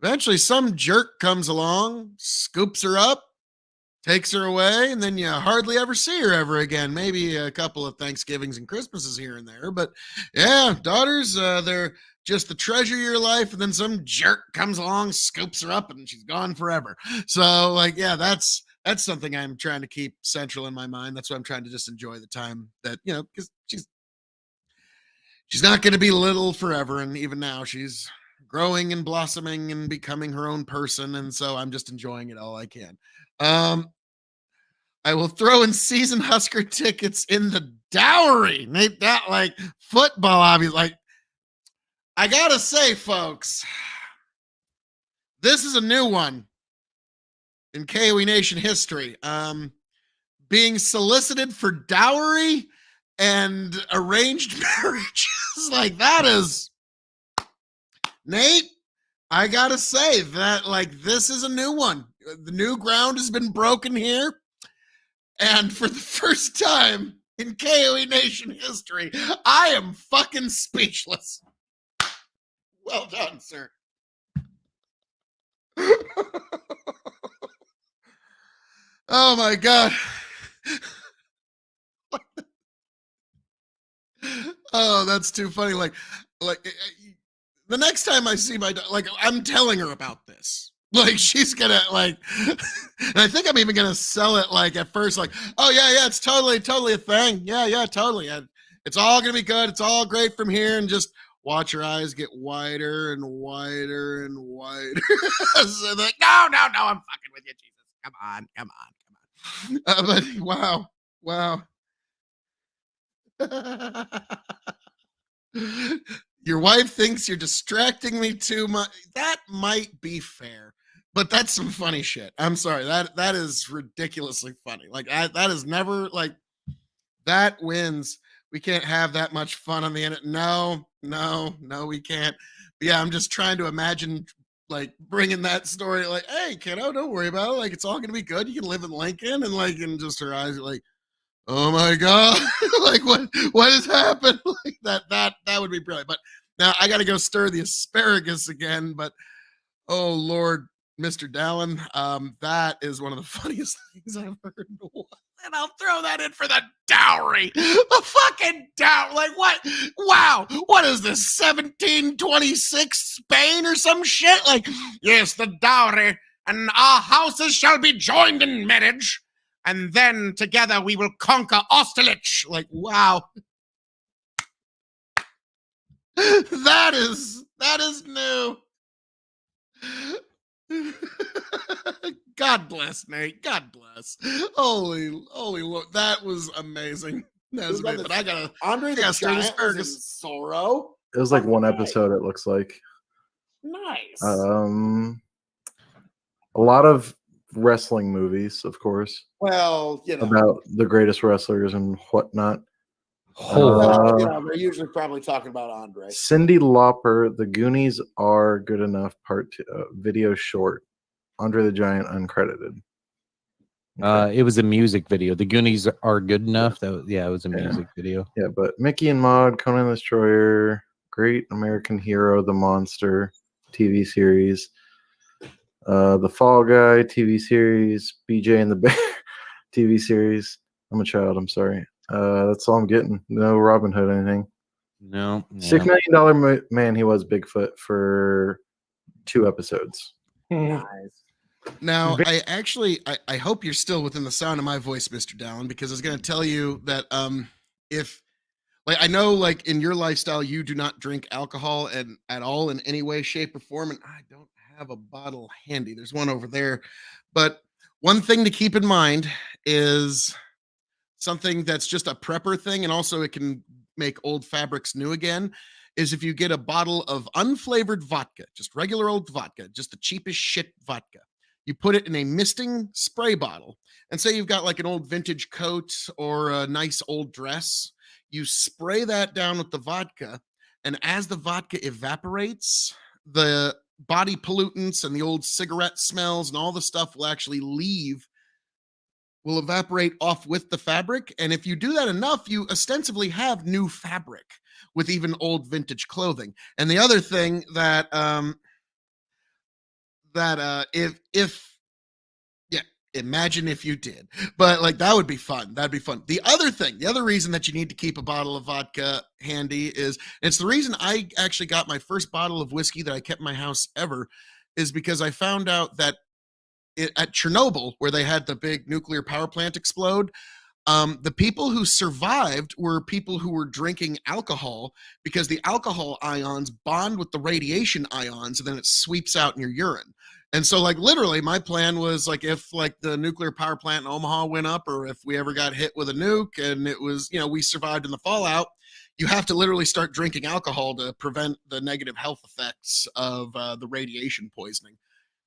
eventually some jerk comes along, scoops her up, takes her away, and then you hardly ever see her ever again. Maybe a couple of Thanksgivings and Christmases here and there. But yeah, daughters, they're just the treasure of your life. And then some jerk comes along, scoops her up, and she's gone forever. So that's something I'm trying to keep central in my mind. That's why I'm trying to just enjoy the time that, because she's not going to be little forever. And even now she's growing and blossoming and becoming her own person. And so I'm just enjoying it all I can. I will throw in season Husker tickets in the dowry. Nate, that like football, obviously. I gotta say, folks, this is a new one in KOE Nation history. Being solicited for dowry and arranged marriages, like that is, Nate, I gotta say that this is a new one. The new ground has been broken here. And for the first time in KOE Nation history, I am fucking speechless. Well done, sir. Oh my God. Oh, that's too funny. Like the next time I see my dog, I'm telling her about this. She's gonna and I think I'm even gonna sell it at first, oh yeah, it's totally a thing. Yeah, totally. And it's all gonna be good. It's all great from here, and just watch her eyes get wider and wider and wider. So no, I'm fucking with you, Jesus. Come on. But wow. Your wife thinks you're distracting me too much. That might be fair, but that's some funny shit. I'm sorry. That is ridiculously funny. That is never that wins. We can't have that much fun on the internet. No, we can't. But yeah, I'm just trying to imagine bringing that story. Hey, kiddo, don't worry about it. It's all gonna be good. You can live in Lincoln, and just her eyes are oh my God, what has happened? That would be brilliant. But now I got to go stir the asparagus again. But oh Lord, Mr. Dallin, that is one of the funniest things I've heard. And I'll throw that in for the dowry. The fucking dowry. What? Wow. What is this? 1726 Spain or some shit? Yes, the dowry, and our houses shall be joined in marriage. And then together we will conquer Austerlitz. Wow. That is new. God bless, Nate. God bless. Holy Lord. That was amazing. That was amazing. But I gotta Andre the Giant was in Sorrow. It was one episode, it looks like. Nice. A lot of wrestling movies, of course. Well, about the greatest wrestlers and whatnot. They're usually probably talking about Andre. Cyndi Lauper, The Goonies Are Good Enough, Part 2, video short. Andre the Giant, uncredited. It was a music video. The Goonies Are Good Enough. It was a music video. Yeah, but Mickey and Maude, Conan the Destroyer, Great American Hero, The Monster TV series. The Fall Guy TV series, BJ and the Bear TV series. I'm a child, I'm sorry. That's all I'm getting. No Robin Hood anything. No. $6 million man, he was Bigfoot for 2 episodes. Nice. Now, I hope you're still within the sound of my voice, Mr. Dallin, because I was going to tell you that if I know in your lifestyle you do not drink alcohol and at all in any way, shape, or form, and I don't have a bottle handy. There's one over there. But one thing to keep in mind is something that's just a prepper thing, and also it can make old fabrics new again, is if you get a bottle of unflavored vodka, just regular old vodka, just the cheapest shit vodka. You put it in a misting spray bottle, and say you've got an old vintage coat or a nice old dress. You spray that down with the vodka, and as the vodka evaporates, the body pollutants and the old cigarette smells and all the stuff will actually will evaporate off with the fabric. And if you do that enough, you ostensibly have new fabric with even old vintage clothing. And the other thing that imagine if you did, but like that would be fun. That'd be fun. The other reason that you need to keep a bottle of vodka handy is it's the reason I actually got my first bottle of whiskey that I kept in my house ever, is because I found out that at Chernobyl, where they had the big nuclear power plant explode, the people who survived were people who were drinking alcohol, because the alcohol ions bond with the radiation ions and then it sweeps out in your urine. And so like literally my plan was like, if like the nuclear power plant in Omaha went up, or if we ever got hit with a nuke and it was, we survived in the fallout, you have to literally start drinking alcohol to prevent the negative health effects of the radiation poisoning.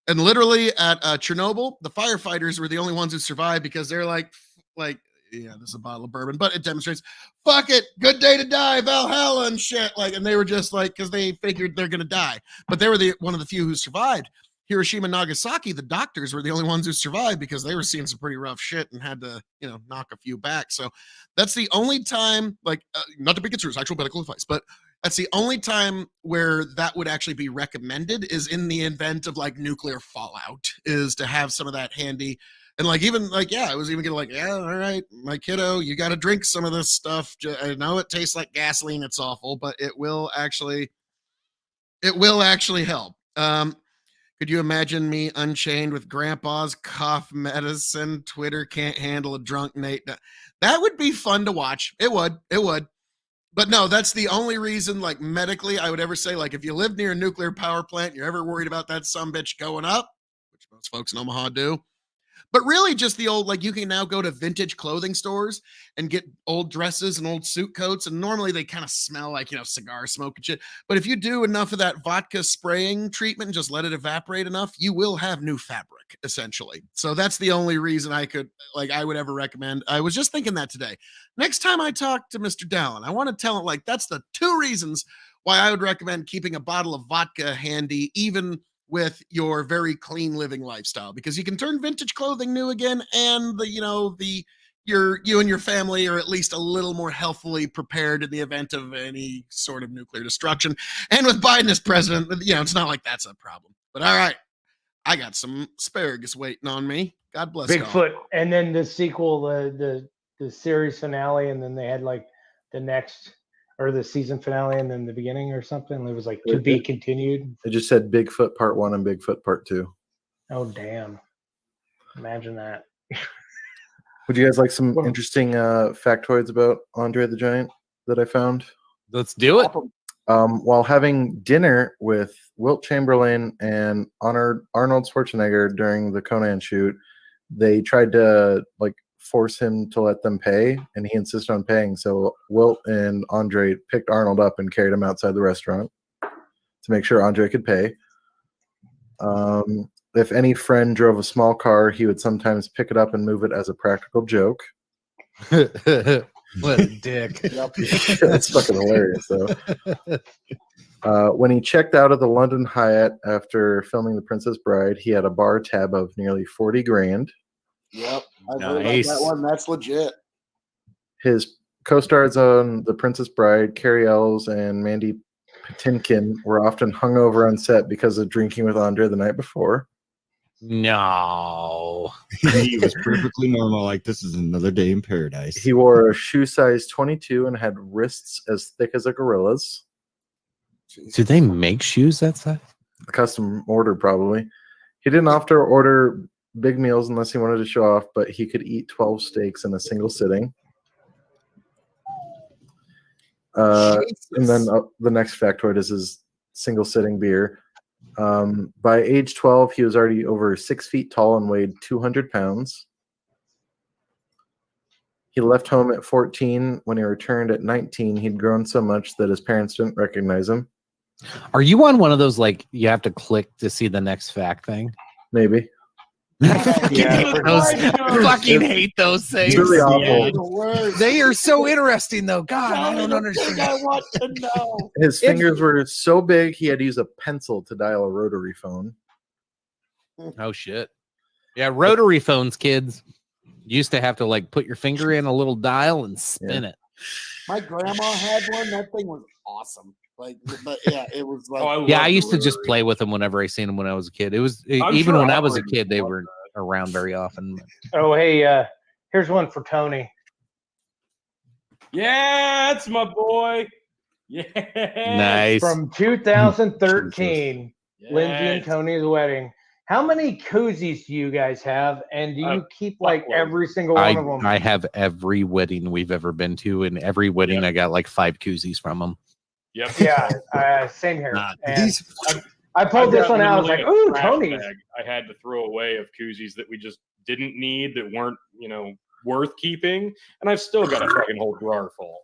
And literally at Chernobyl, the firefighters were the only ones who survived, because they're like, yeah, this is a bottle of bourbon, but it demonstrates, fuck it, good day to die, Valhalla and shit. Like, and they were just like, because they figured they're gonna die, but they were one of the few who survived. Hiroshima and Nagasaki, the doctors were the only ones who survived, because they were seeing some pretty rough shit and had to, knock a few back. So that's the only time, like, not to be construed as actual medical advice, but that's the only time where that would actually be recommended, is in the event of like nuclear fallout, is to have some of that handy. And like, even like, yeah, I was even gonna like, yeah, all right, my kiddo, you got to drink some of this stuff. I know it tastes like gasoline. It's awful, but it will actually help. Could you imagine me unchained with grandpa's cough medicine? Twitter can't handle a drunk Nate. That would be fun to watch. It would. But no, that's the only reason, like medically, I would ever say, like, if you live near a nuclear power plant, you're ever worried about that sumbitch going up, which most folks in Omaha do. But really just the old, like, you can now go to vintage clothing stores and get old dresses and old suit coats. And normally they kind of smell like, cigar smoke and shit. But if you do enough of that vodka spraying treatment and just let it evaporate enough, you will have new fabric, essentially. So that's the only reason I would ever recommend. I was just thinking that today. Next time I talk to Mr. Dallin, I want to tell him, like, that's the 2 reasons why I would recommend keeping a bottle of vodka handy, even with your very clean living lifestyle, because you can turn vintage clothing new again, and you and your family are at least a little more healthily prepared in the event of any sort of nuclear destruction. And with Biden as president, it's not like that's a problem. But all right, I got some asparagus waiting on me. God bless Bigfoot, and then the sequel, the series finale, and then they had like the next, or the season finale, and then the beginning or something. It was like to be continued. It just said Bigfoot Part 1 and Bigfoot Part 2. Oh, damn. Imagine that. Would you guys like some interesting factoids about Andre the Giant that I found? Let's do it. While having dinner with Wilt Chamberlain and Arnold Schwarzenegger during the Conan shoot, they tried to force him to let them pay, and he insisted on paying. So Wilt and Andre picked Arnold up and carried him outside the restaurant to make sure Andre could pay. If any friend drove a small car, he would sometimes pick it up and move it as a practical joke. What a dick. That's fucking hilarious, though. When he checked out of the London Hyatt after filming The Princess Bride, he had a bar tab of nearly 40 grand. Yep. I've heard about that one. That's legit. His co-stars on The Princess Bride, Carrie Ells and Mandy Patinkin, were often hungover on set because of drinking with Andre the night before. No. He was perfectly normal, like this is another day in paradise. He wore a shoe size 22 and had wrists as thick as a gorilla's. Do they make shoes that size? Custom order, probably. He didn't often order big meals unless he wanted to show off, but he could eat 12 steaks in a single sitting. And then the next factoid is his single sitting beer. By age 12, he was already over 6 feet tall and weighed 200 pounds. He left home at 14. When he returned at 19, he'd grown so much that his parents didn't recognize him. Are you on one of those, you have to click to see the next fact thing? Maybe. Yeah, I fucking hate those things. It's really awful. They're the worst. They are so interesting, though. God, Tell I me don't the understand. thing I want to know. His fingers were so big he had to use a pencil to dial a rotary phone. Oh shit. Yeah, rotary phones, kids. You used to have to like put your finger in a little dial and spin it. My grandma had one. That thing was awesome. Like, but yeah, it was like. Yeah, love I the used to just rotary. play with them whenever I seen them when I was a kid. It was I'm even sure when I was a operators kid, they love were around very often. Oh, hey, here's one for Tony. Yeah, that's my boy. Yeah. Nice. From 2013, Lindsay and Yes. Tony's wedding. How many koozies do you guys have? And do you keep like fuckload. every single one of them? I have every wedding we've ever been to, and every wedding I got like 5 koozies from them. Yep. Yeah, same here. And These I pulled I've this got one out. I was like, literally a ooh, trash Tony's. bag I had to throw away of koozies that we just didn't need, that weren't, worth keeping. And I've still got a fucking whole drawer full.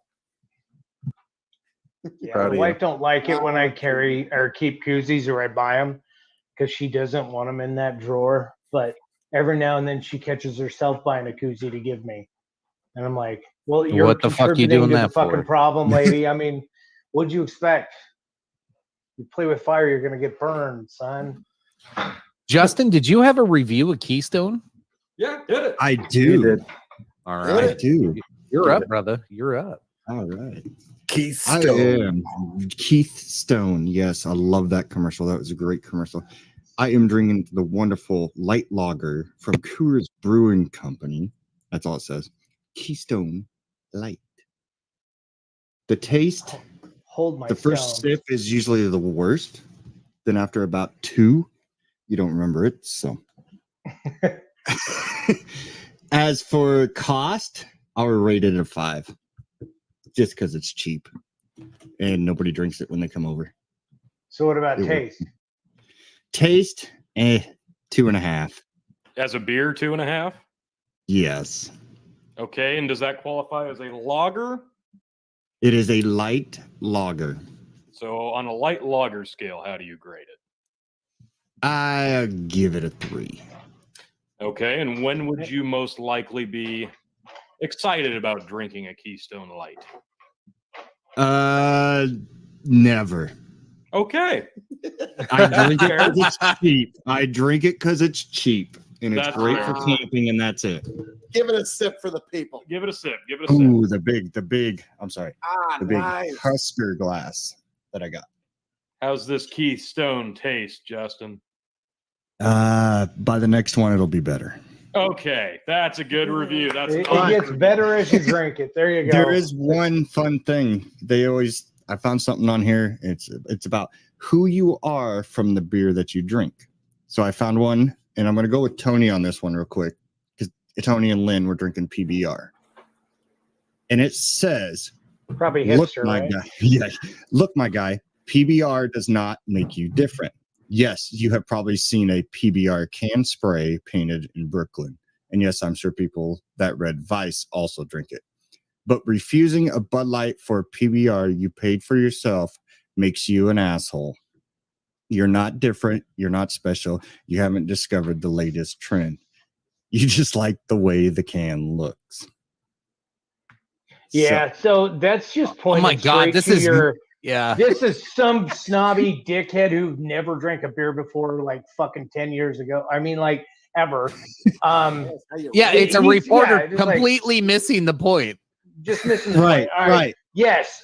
Yeah, Proud my of wife don't like it when I carry or keep koozies or I buy them because she doesn't want them in that drawer. But every now and then she catches herself buying a koozie to give me, and I'm like, "Well, you're What the fuck you contributing doing to the that fucking for? problem, lady. I mean, what'd you expect? You play with fire, you're gonna get burned, son." Justin, did you have a review of Keystone? Yeah, did it. I You do. did. All Did right. I do. You're up, brother. You're up. All right. I Keystone. am Keith Stone. Yes, I love that commercial. That was a great commercial. I am drinking the wonderful light lager from Coors Brewing Company. That's all it says. Keystone Light. The taste, Hold my the first stone. sip is usually the worst. Then after about 2, you don't remember it. So, as for cost, I'll rate it a 5, just because it's cheap and nobody drinks it when they come over. So what about It was- taste? Taste, 2.5. As a beer, 2.5. Yes, Okay, and does that qualify as a lager? it is a light lager. So on a light lager scale, how do you grade it? I give it a 3. Okay, and when would you most likely be excited about drinking a Keystone Light? Never. Okay, I drink it because it's cheap. I drink it because it's cheap, and it's That's great fair. for camping, and that's it. Give it a sip for the people. give it a sip. Give it a sip. Ooh, the big. I'm sorry, Ah, the big nice. Husker glass that I got. How's this Keystone taste, Justin? By the next one, it'll be better. Okay, that's a good review. That's It an gets better as you drink it. There you go. There is one fun thing. I found something on here. It's about who you are from the beer that you drink. So I found one, and I'm going to go with Tony on this one real quick, because Tony and Lynn were drinking PBR. And it says, probably look, hipster, my right? guy. Yeah, look, my guy, PBR does not make you different. Yes, you have probably seen a PBR can spray painted in Brooklyn. And yes, I'm sure people that read Vice also drink it. But refusing a Bud Light for PBR you paid for yourself makes you an asshole. You're not different. You're not special. You haven't discovered the latest trend. You just like the way the can looks. Yeah, so that's just pointing my God, straight this to is- your. Yeah. This is some snobby dickhead who never drank a beer before, like fucking 10 years ago. I mean, like ever. Yeah, it's a He's- reporter yeah, it's like- completely missing the point. Just missing the point. All Right. Yes,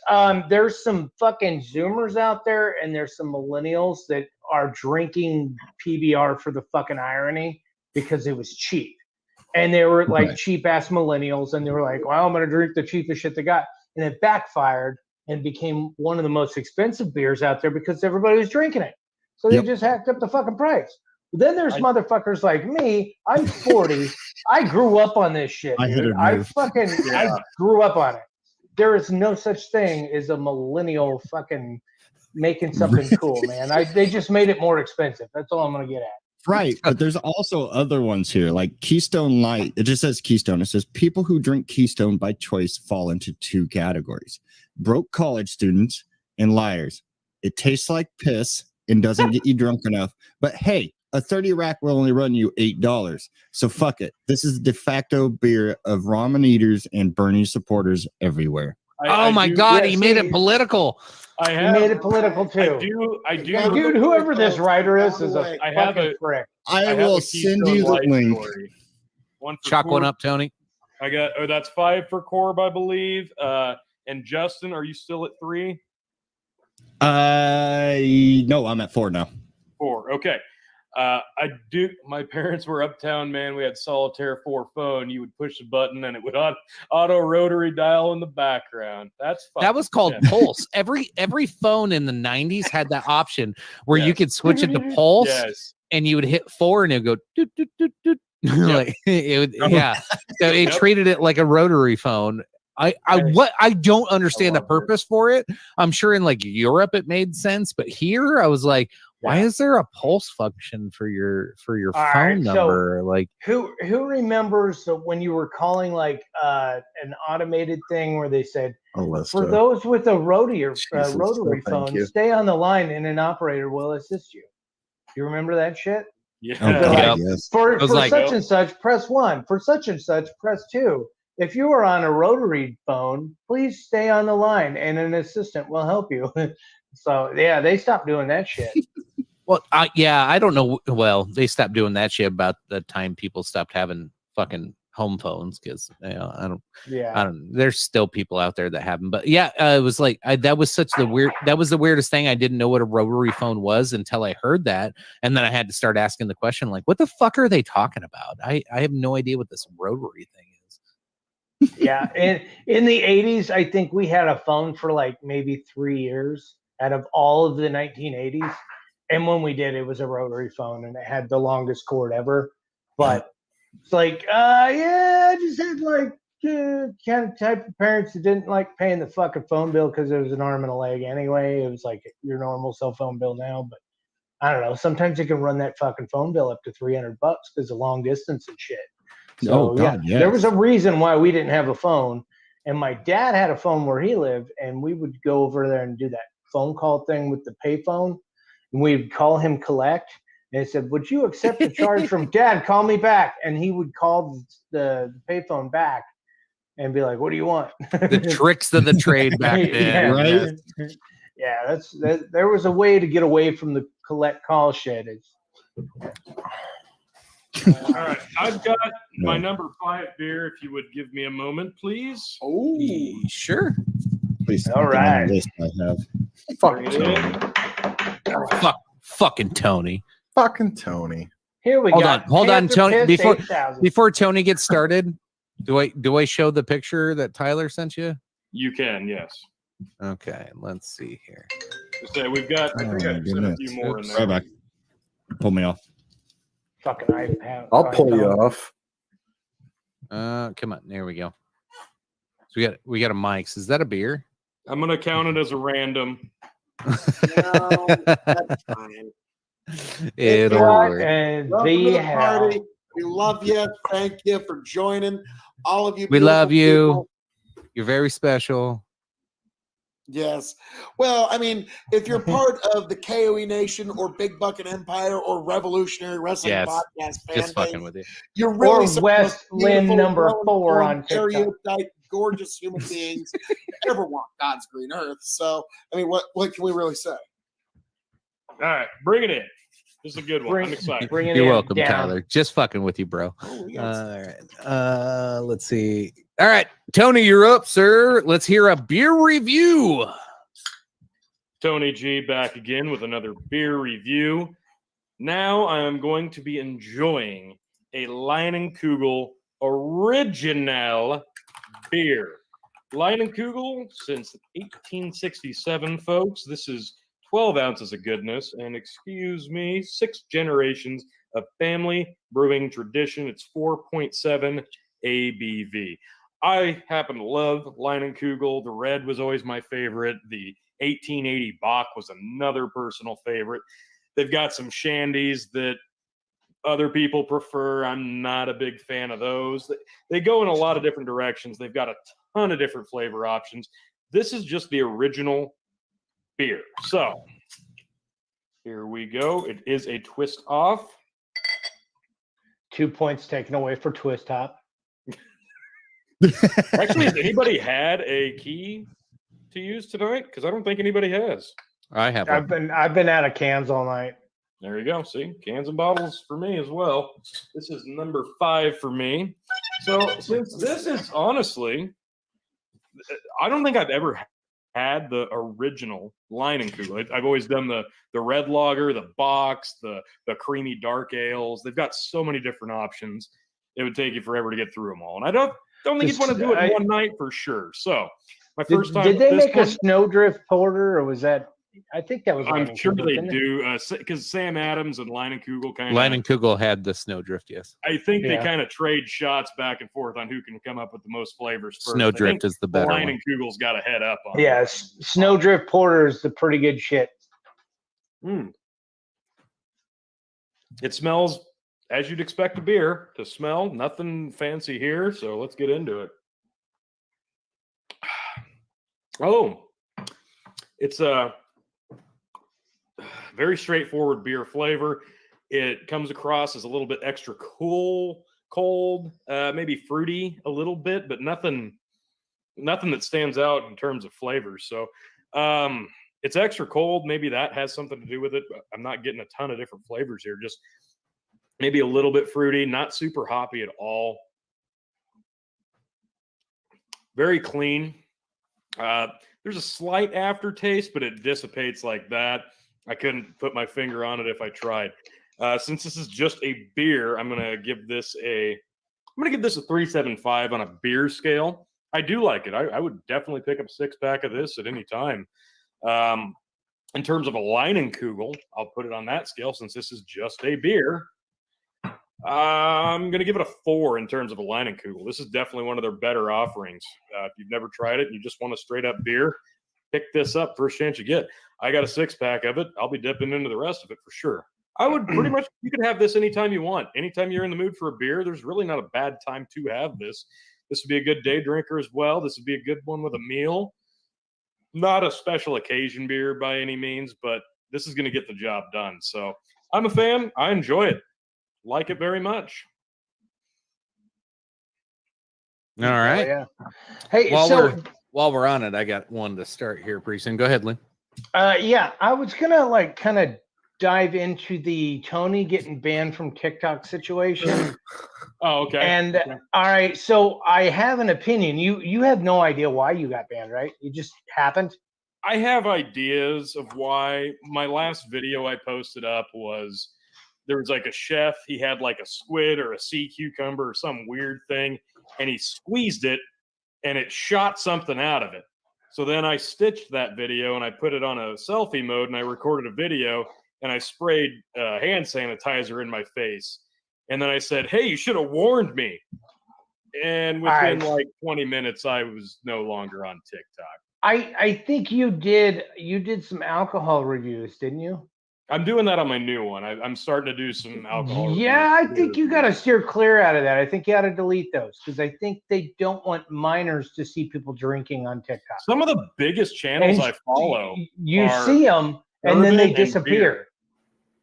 there's some fucking Zoomers out there, and there's some millennials that are drinking PBR for the fucking irony because it was cheap, and they were like Right. cheap ass millennials, and they were like, "Well, I'm gonna drink the cheapest shit they got," and it backfired and became one of the most expensive beers out there because everybody was drinking it, so they Yep. just hacked up the fucking price. Then there's motherfuckers like me. I'm 40. I grew up on this shit. I Dude. hit a I nerve. fucking I grew up on it. There is no such thing as a millennial fucking making something cool, man. They just made it more expensive. That's all I'm gonna get at. Right. But there's also other ones here, like Keystone Light. It just says Keystone. It says people who drink Keystone by choice fall into 2 categories: broke college students and liars. It tastes like piss and doesn't get you drunk enough. But hey, a 30 rack will only run you $8. So fuck it. This is de facto beer of ramen eaters and Bernie supporters everywhere. Oh my God, he made it political. I He have, made it political too. I do. Dude, whoever this writer is a I have fucking a- prick. I have will a send Keystone you the Light link. story. One for Chalk one Corb. up, Tony. I got. Oh, that's 5 for Corb, I believe. And Justin, are you still at 3? No, I'm at 4 now. 4. Okay. I do. My parents were uptown, man. We had Solitaire 4 phone. You would push a button and it would auto rotary dial in the background. That's That was called yeah. Pulse. Every phone in the 90s had that option where you Yes. could switch it to Pulse Yes. and you would hit 4 and it would go doot, doot, doot, doot. Like it would, yeah. So it Yep. treated it like a rotary phone. I don't understand the love it. purpose for it. I'm sure in like Europe it made sense, but here I was like, why is there a pulse function for your All phone right, so- number? Like, Who remembers when you were calling like an automated thing where they said, Alyssa. for those with a rotary Jesus, rotary thank phone, you. stay on the line and an operator will assist you. You remember that shit? Yeah. Oh, God, Yep. yes. For was like- such and such, press 1. For such and such, press 2. If you are on a rotary phone, please stay on the line and an assistant will help you. So yeah, they stopped doing that shit. well, I don't know. Well, they stopped doing that shit about the time people stopped having fucking home phones because I Yeah. don't. There's still people out there that have them, but yeah, it was like that was the weirdest thing. I didn't know what a rotary phone was until I heard that, and then I had to start asking the question like, what the fuck are they talking about? I have no idea what this rotary thing is. Yeah. And in the 80s, I think we had a phone for like maybe 3 years out of all of the 1980s. And when we did, it was a rotary phone and it had the longest cord ever. But it's like, yeah, I just had like kind of type of parents that didn't like paying the fucking phone bill because it was an arm and a leg anyway. It was like your normal cell phone bill now. But I don't know. Sometimes you can run that fucking phone bill up to $300 because of long distance and shit. So, Oh, God, yeah, there was a yes. reason why we didn't have a phone. And my dad had a phone where he lived, and we would go over there and do that phone call thing with the payphone. And we'd call him collect. And he said, would you accept the charge from Dad? Call me back. And he would call the payphone back and be like, what do you want? The tricks of the trade back then. Right? Yeah, there was a way to get away from the collect call shit. All right. I've got my No. number 5 beer. If you would give me a moment, please. Oh, Sure. Please. All look at right. the list I have. Fuck Bring it Tony. in. Fucking Tony. Fucking Tony. Here we Hold go. on, Panther Tony, Piss before- 8000. Before Tony gets started, do I show the picture that Tyler sent you? You can, yes. Okay, let's see here. Just say we've got. I think Oh, I my sent a few goodness. more in Oops. there. Right back. Pull me off. Fucking iPad. I'll pull you off. Come on, there we go. So we got a Mike's. Is that a beer? I'm gonna count it as a random. no, that's fine. It'll What work. and Welcome to the the hell? party. We love you. Thank you for joining. All of you. We love beautiful you. people. You're very special. Yes. Well, I mean, if you're part of the KOE Nation or Big Bucket Empire or Revolutionary Wrestling Yes. Podcast fan Just fucking base, with you. you're really Or some of the West most Lynn beautiful, number 4 well-informed, on TikTok. erudite, gorgeous human beings to ever walk God's green earth. So, I mean, what can we really say? All right, bring it in. This is a good one. I'm excited. Bringing You're it welcome, down. Tyler. Just fucking with you, bro. Oh, we All got right. Let's see. All right, Tony, you're up, sir. Let's hear a beer review. Tony G back again with another beer review. Now I am going to be enjoying a Leinenkugel original beer. Leinenkugel since 1867, folks. This is 12 ounces of goodness, and excuse me, 6 generations of family brewing tradition. It's 4.7 ABV. I happen to love Leinenkugel. The red was always my favorite. The 1880 Bach was another personal favorite. They've got some shandies that other people prefer. I'm not a big fan of those. They go in a lot of different directions. They've got a ton of different flavor options. This is just the original beer. So here we go. It is a twist off. 2 points taken away for Twist Top. Actually, has anybody had a key to use tonight? Because I don't think anybody has. I have one. I've been out of cans all night. There you go. See, cans and bottles for me as well. This is number 5 for me. So since this is honestly, I don't think I've ever had the original Leinenkugel. I've always done the red lager, the box, the creamy dark ales. They've got so many different options. It would take you forever to get through them all. And I don't think you'd want to do it in one night for sure. So my first time. Did they with this make one, a Snowdrift Porter, or was that? I think that was. I'm sure Leinenkugel, they didn't it? do, because Sam Adams and Leinenkugel kind of. Leinenkugel had the Snowdrift, yes. I think they Yeah. kind of trade shots back and forth on who can come up with the most flavors first. Snowdrift is the better one. Leinenkugel's got a head up on. Yeah, it. Snowdrift Porter is the pretty good shit. It smells as you'd expect a beer to smell. Nothing fancy here, so let's get into it. Oh, it's a very straightforward beer flavor. It comes across as a little bit extra cold, maybe fruity a little bit, but nothing that stands out in terms of flavors. So it's extra cold. Maybe that has something to do with it. But I'm not getting a ton of different flavors here. Just maybe a little bit fruity, not super hoppy at all. Very clean. There's a slight aftertaste, but it dissipates like that. I couldn't put my finger on it if I tried. Since this is just a beer, I'm gonna give this a 3.75 on a beer scale. I do like it. I would definitely pick up a 6-pack of this at any time. In terms of a Leinenkugel, I'll put it on that scale since this is just a beer. I'm going to give it a 4 in terms of a Leinenkugel. This is definitely one of their better offerings. If you've never tried it and you just want a straight up beer, pick this up first chance you get. I got a 6-pack of it. I'll be dipping into the rest of it for sure. I would pretty much, you can have this anytime you want. Anytime you're in the mood for a beer, there's really not a bad time to have this. This would be a good day drinker as well. This would be a good one with a meal. Not a special occasion beer by any means, but this is going to get the job done. So I'm a fan. I enjoy it. Like it very much. All right. Oh, yeah. Hey, While we're on it, I got one to start here pretty soon. Go ahead, Lynn. yeah, I was gonna kind of dive into the Tony getting banned from TikTok situation. Oh, okay. And Okay. all right, so I have an opinion. You have no idea why you got banned, right? It just happened. I have ideas of why. My last video I posted up was there was like a chef. He had like a squid or a sea cucumber or some weird thing, and he squeezed it and it shot something out of it. So then I stitched that video and I put it on a selfie mode and I recorded a video and I sprayed hand sanitizer in my face. And then I said, hey, you should have warned me. And within like 20 minutes, I was no longer on TikTok. I think you did some alcohol reviews, didn't you? I'm doing that on my new one. I'm starting to do some alcohol. Yeah, I reviews. think you got to steer clear out of that. I think you got to delete those because I think they don't want minors to see people drinking on TikTok. Some of the biggest channels And I follow. you are see them and then urban they and disappear.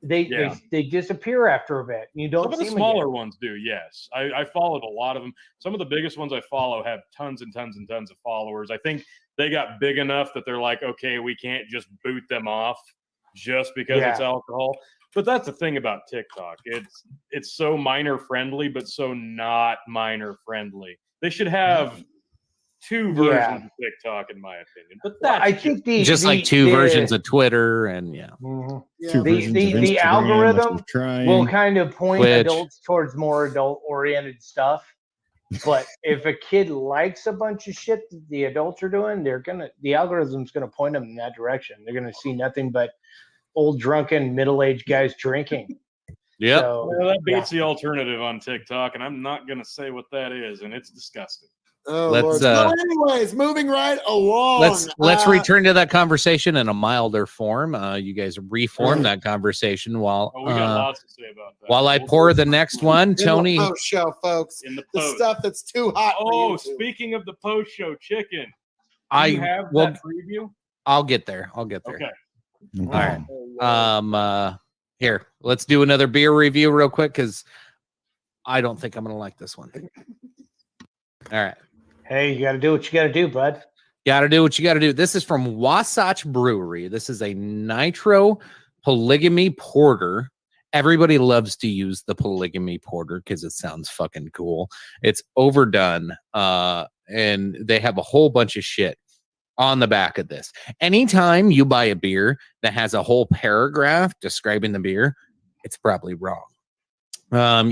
beer. They disappear after a bit. You don't Some of see the them smaller again. ones do, yes. I followed a lot of them. Some of the biggest ones I follow have tons and tons and tons of followers. I think they got big enough that they're like, okay, we can't just boot them off just because it's alcohol. But that's the thing about TikTok. It's so minor friendly, but so not minor friendly. They should have two versions of TikTok, in my opinion. But that's I think like two versions of Twitter and Mhm. Two versions of the Instagram, algorithm which we're trying. will kind of point Twitch. adults towards more adult oriented stuff. But if a kid likes a bunch of shit that the adults are doing, the algorithm's gonna point them in that direction. They're gonna see nothing but old drunken middle-aged guys drinking. Yep. So, well, that beats the alternative on TikTok, and I'm not going to say what that is, and it's disgusting. Oh, Let's, Lord. So anyways, moving right along. Let's return to that conversation in a milder form. You guys reform that conversation while Oh, we got lots to say about that. while I pour the next one. Tony, In the post show, folks. In the The post. stuff that's too hot. for Oh, YouTube. speaking of the post show chicken, do you have that preview? I'll get there. Okay. Okay. All right. Here, let's do another beer review real quick because I don't think I'm gonna like this one. All right. Hey, you got to do what you got to do, bud. Got to do what you got to do. This is from Wasatch Brewery. This is a nitro polygamy porter. Everybody loves to use the polygamy porter because it sounds fucking cool. It's overdone, and they have a whole bunch of shit on the back of this. Anytime you buy a beer that has a whole paragraph describing the beer, it's probably wrong.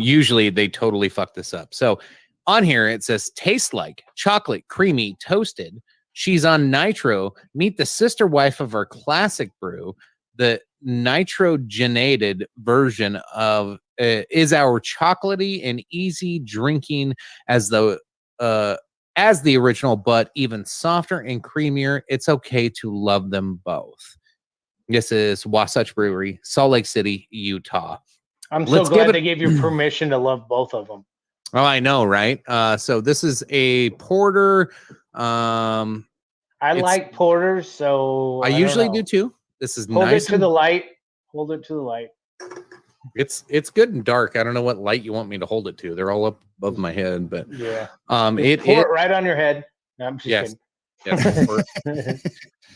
Usually they totally fuck this up. So on here it says, taste like chocolate, creamy, toasted. She's on nitro. Meet the sister wife of our classic brew. The nitrogenated version of is our chocolatey and easy drinking as the original, but even softer and creamier. It's okay to love them both. This is Wasatch Brewery, Salt Lake City, Utah. I'm so glad they gave you permission to love both of them. Oh, I know, right? So this is a porter. I like porters, so I usually do too. This is Hold nice. it to the light. Hold it to the light. It's good and dark. I don't know what light you want me to hold it to. They're all up above my head, but Yeah. pour it right on your head. No, I'm just kidding.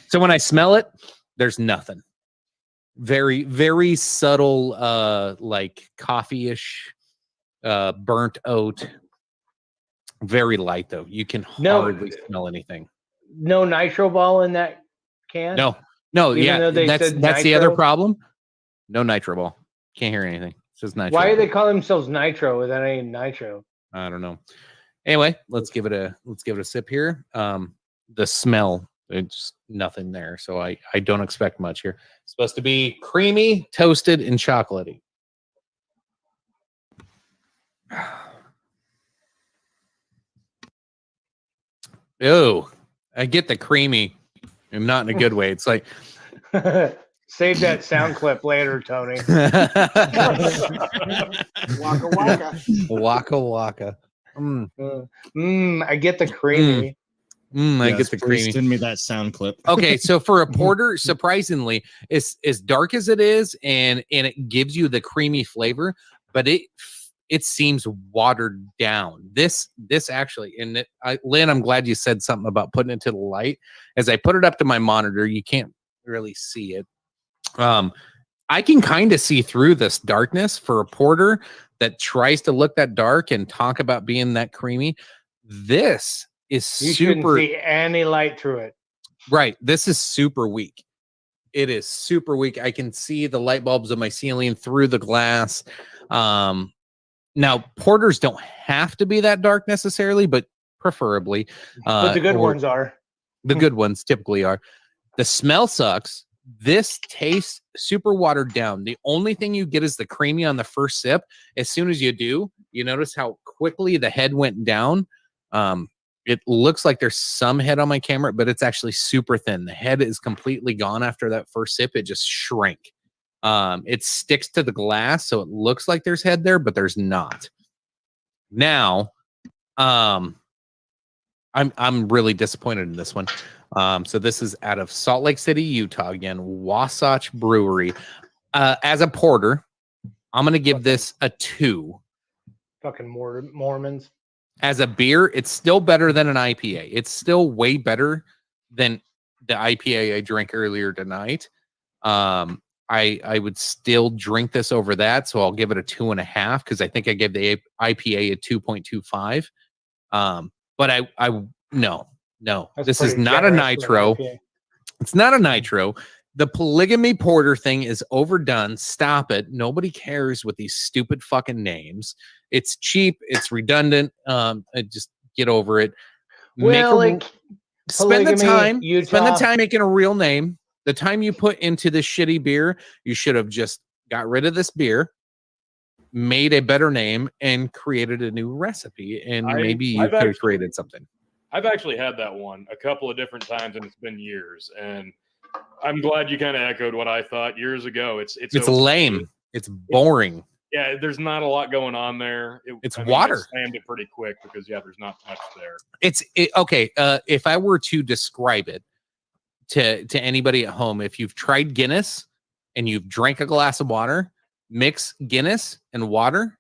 So when I smell it, there's nothing. Very, very subtle, like coffee-ish, burnt oat. Very light though. You can hardly smell anything. No nitro ball in that can? No, Even yeah, though they that's said the other nitro? problem. No nitro ball. Can't hear anything. It's just nitro. Why do they call themselves nitro without any nitro? I don't know. Anyway, let's give it a sip here. The smell, it's just nothing there. So I don't expect much here. It's supposed to be creamy, toasted, and chocolatey. Oh, I get the creamy, and not in a good way. It's like Save that sound clip later, Tony. Waka waka. Waka waka. I get the creamy. I get the please creamy. Send me that sound clip. Okay, so for a porter, surprisingly, it's as dark as it is, and it gives you the creamy flavor, but it seems watered down. This actually, and Lynn, I'm glad you said something about putting it to the light. As I put it up to my monitor, you can't really see it. I can kind of see through this darkness for a porter that tries to look that dark and talk about being that creamy. This is You shouldn't super see any light through it. right. This is super weak. It is super weak. I can see the light bulbs on my ceiling through the glass. Now porters don't have to be that dark necessarily, but preferably. But the good ones are. The good ones typically are. The smell sucks. This tastes super watered down. The only thing you get is the creamy on the first sip. As soon as you do, you notice how quickly the head went down. It looks like there's some head on my camera, but it's actually super thin. The head is completely gone after that first sip. It just shrank. It sticks to the glass, so it looks like there's head there, but there's not. Now, I'm really disappointed in this one. So this is out of Salt Lake City, Utah again, Wasatch Brewery. As a porter, I'm going to give this a 2. Fucking Mormons. As a beer, it's still better than an IPA. It's still way better than the IPA I drank earlier tonight. I would still drink this over that, so I'll give it a 2.5 because I think I gave the IPA a 2.25. But no. That's This is pretty not a generous for an nitro. IPA. It's not a nitro. The polygamy porter thing is overdone. Stop it. Nobody cares with these stupid fucking names. It's cheap. It's redundant. Just get over it. Well, Spend the time. Utah. Spend the time making a real name. The time you put into this shitty beer, you should have just got rid of this beer, made a better name, and created a new recipe. And maybe you could have created something. I've actually had that one a couple of different times, and it's been years. And I'm glad you kind of echoed what I thought years ago. It's lame. It's boring. Yeah, there's not a lot going on there. It's water. I slammed it pretty quick because there's not much there. Okay. If I were to describe it to anybody at home, if you've tried Guinness and you've drank a glass of water, mix Guinness and water,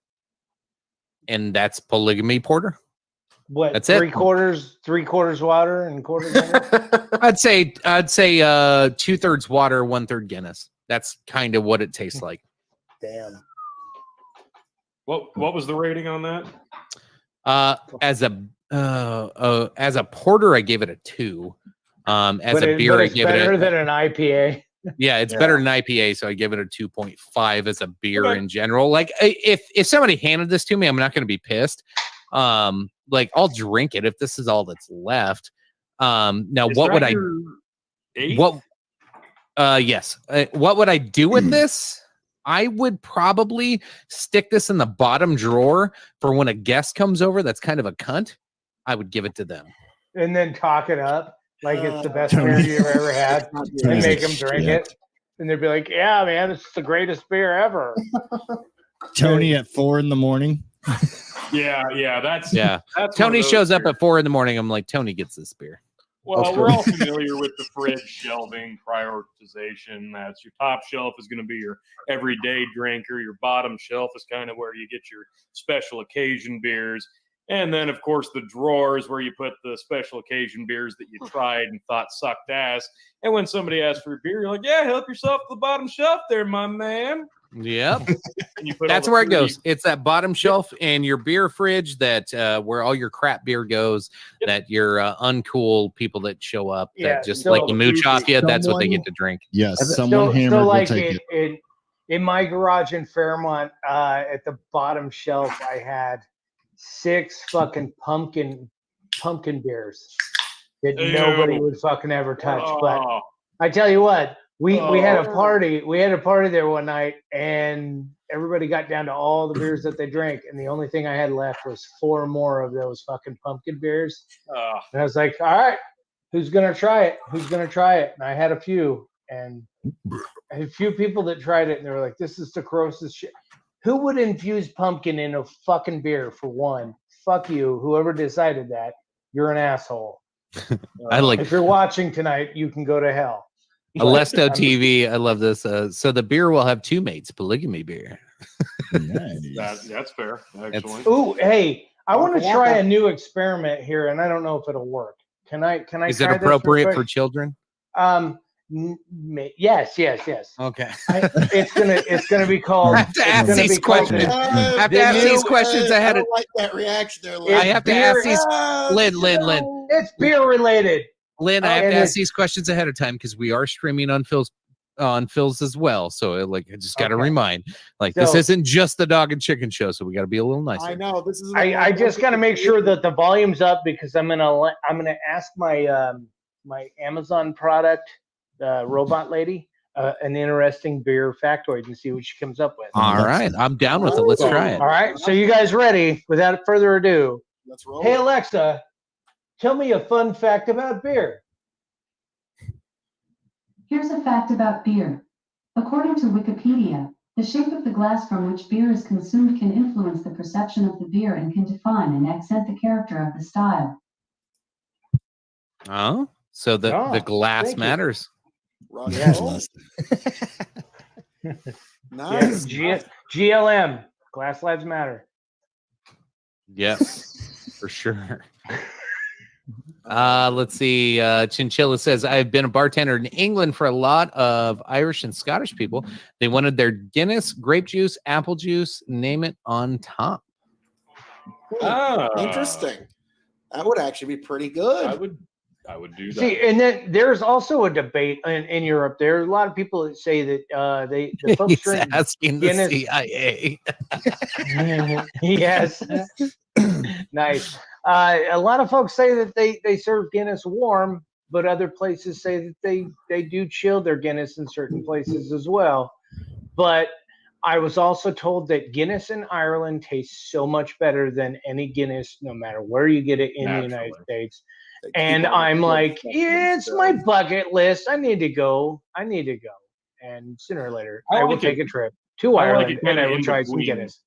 and that's polygamy porter. What? That's it. Three quarters water and quarter Guinness? I'd say 2/3 water, 1/3 Guinness. That's kind of what it tastes like. Damn. What was the rating on that? As a porter, I gave it a 2. As a beer, I it's gave better it than an IPA. it's better than IPA, so I give it a 2.5 as a beer in general. Like if somebody handed this to me, I'm not going to be pissed. Like I'll drink it if this is all that's left. Now what would I? What? Yes. What would I do with this? I would probably stick this in the bottom drawer for when a guest comes over that's kind of a cunt. I would give it to them. And then talk it up like it's the best beer you've ever had and make them drink it. And they'd be like, yeah, man, this is the greatest beer ever. Tony at 4 a.m. Yeah, that's Tony shows up at 4 a.m. I'm like, Tony gets this beer. Well, we're all familiar with the fridge shelving prioritization. That's your top shelf is going to be your everyday drinker. Your bottom shelf is kind of where you get your special occasion beers. And then, of course, the drawers where you put the special occasion beers that you tried and thought sucked ass. And when somebody asks for a beer, you're like, yeah, help yourself to the bottom shelf there, my man. Yep. And you put That's all the where it fruity- goes. It's that bottom shelf in your beer fridge that where all your crap beer goes, that your uncool people that show up that just so like the mooch off you, that's what they get to drink. Yes, someone hammered so will like take it. in my garage in Fairmont, at the bottom shelf, I had 6 fucking pumpkin beers that nobody would fucking ever touch. But I tell you what, we had a party. We had a party there one night, and everybody got down to all the beers that they drank, and the only thing I had left was 4 more of those fucking pumpkin beers. And I was like, all right, who's gonna try it? Who's gonna try it? And I had a few, and a few people that tried it, and they were like, this is the grossest shit. Who would infuse pumpkin in a fucking beer, for one? Fuck you. Whoever decided that, you're an asshole. I like If you're watching tonight, you can go to hell. Alesto TV. I love this. So the beer will have 2 mates, polygamy beer. That's fair, actually. Ooh, hey, I want to try a new experiment here, and I don't know if it'll work. Can I? Is try it this appropriate real for quick? children? Yes. Okay. It's gonna be called. I have to ask these questions. I have to ask these questions ahead I of. don't like that reaction there, I have to ask these. Lynn. It's beer related. Lynn, I have and to ask it- these questions ahead of time because we are streaming on Phil's as well. So I just got to remind, this So- isn't just the Dog and Chicken show, so we got to be a little nicer. I know this is. I just got to make sure that the volume's up because I'm gonna ask my my Amazon product robot lady an interesting beer factoid and see what she comes up with. All right, I'm down with it. Let's try it. All right, so you guys ready? Without further ado, Let's roll. hey Alexa, tell me a fun fact about beer. Here's a fact about beer. According to Wikipedia, the shape of the glass from which beer is consumed can influence the perception of the beer and can define and accent the character of the style. Oh, so the glass thank you. matters. Rock Yeah. and roll. Nice. GLM, Glass Lives Matter. Yes, for sure. Let's see. Chinchilla says, I've been a bartender in England for a lot of Irish and Scottish people. They wanted their Guinness, grape juice, apple juice, name it, on top. Interesting. That would actually be pretty good. I would do that. See, and then there's also a debate in Europe. There are a lot of people that say that the folks He's drink asking the Guinness. CIA. Yes. Nice. A lot of folks say that they serve Guinness warm, but other places say that they do chill their Guinness in certain places as well. But I was also told that Guinness in Ireland tastes so much better than any Guinness, no matter where you get it in the United States. And I'm like, yeah, it's my bucket list. I need to go. And sooner or later, I will take a trip to Ireland and I will try some Guinness.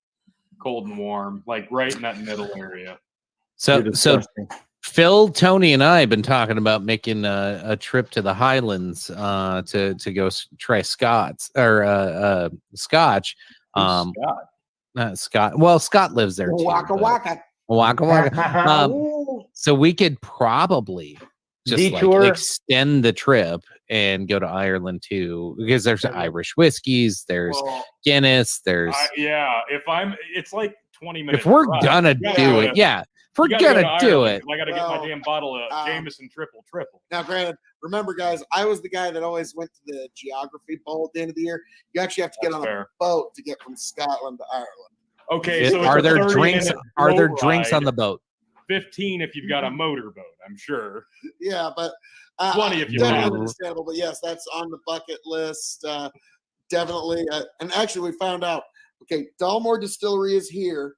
Cold and warm, like right in that middle area. So Phil, Tony, and I have been talking about making a trip to the Highlands to go try Scotch. Scott? Scott. Well, Scott lives there too. Waka but- waka. Waka waka. So we could probably just Detour. like extend the trip and go to Ireland too, because there's Irish whiskeys, there's Well, Guinness, there's. it's like 20 minutes. If we're drive. gonna You gotta do go it, to- yeah. If we're you gotta go gonna to do Ireland, it, I gotta get Well, my damn bottle of Jameson triple. Now, granted, remember, guys, I was the guy that always went to the geography bowl at the end of the year. You actually have to get That's on fair. a boat to get from Scotland to Ireland. Okay, so it's are a there drinks? 30-minute Are there boat drinks on ride. the boat? 15 if you've got a motorboat, I'm sure. Yeah, but 20 if you definitely have. understandable. But yes, that's on the bucket list. Definitely. And actually, we found out. Okay, Dalmore Distillery is here.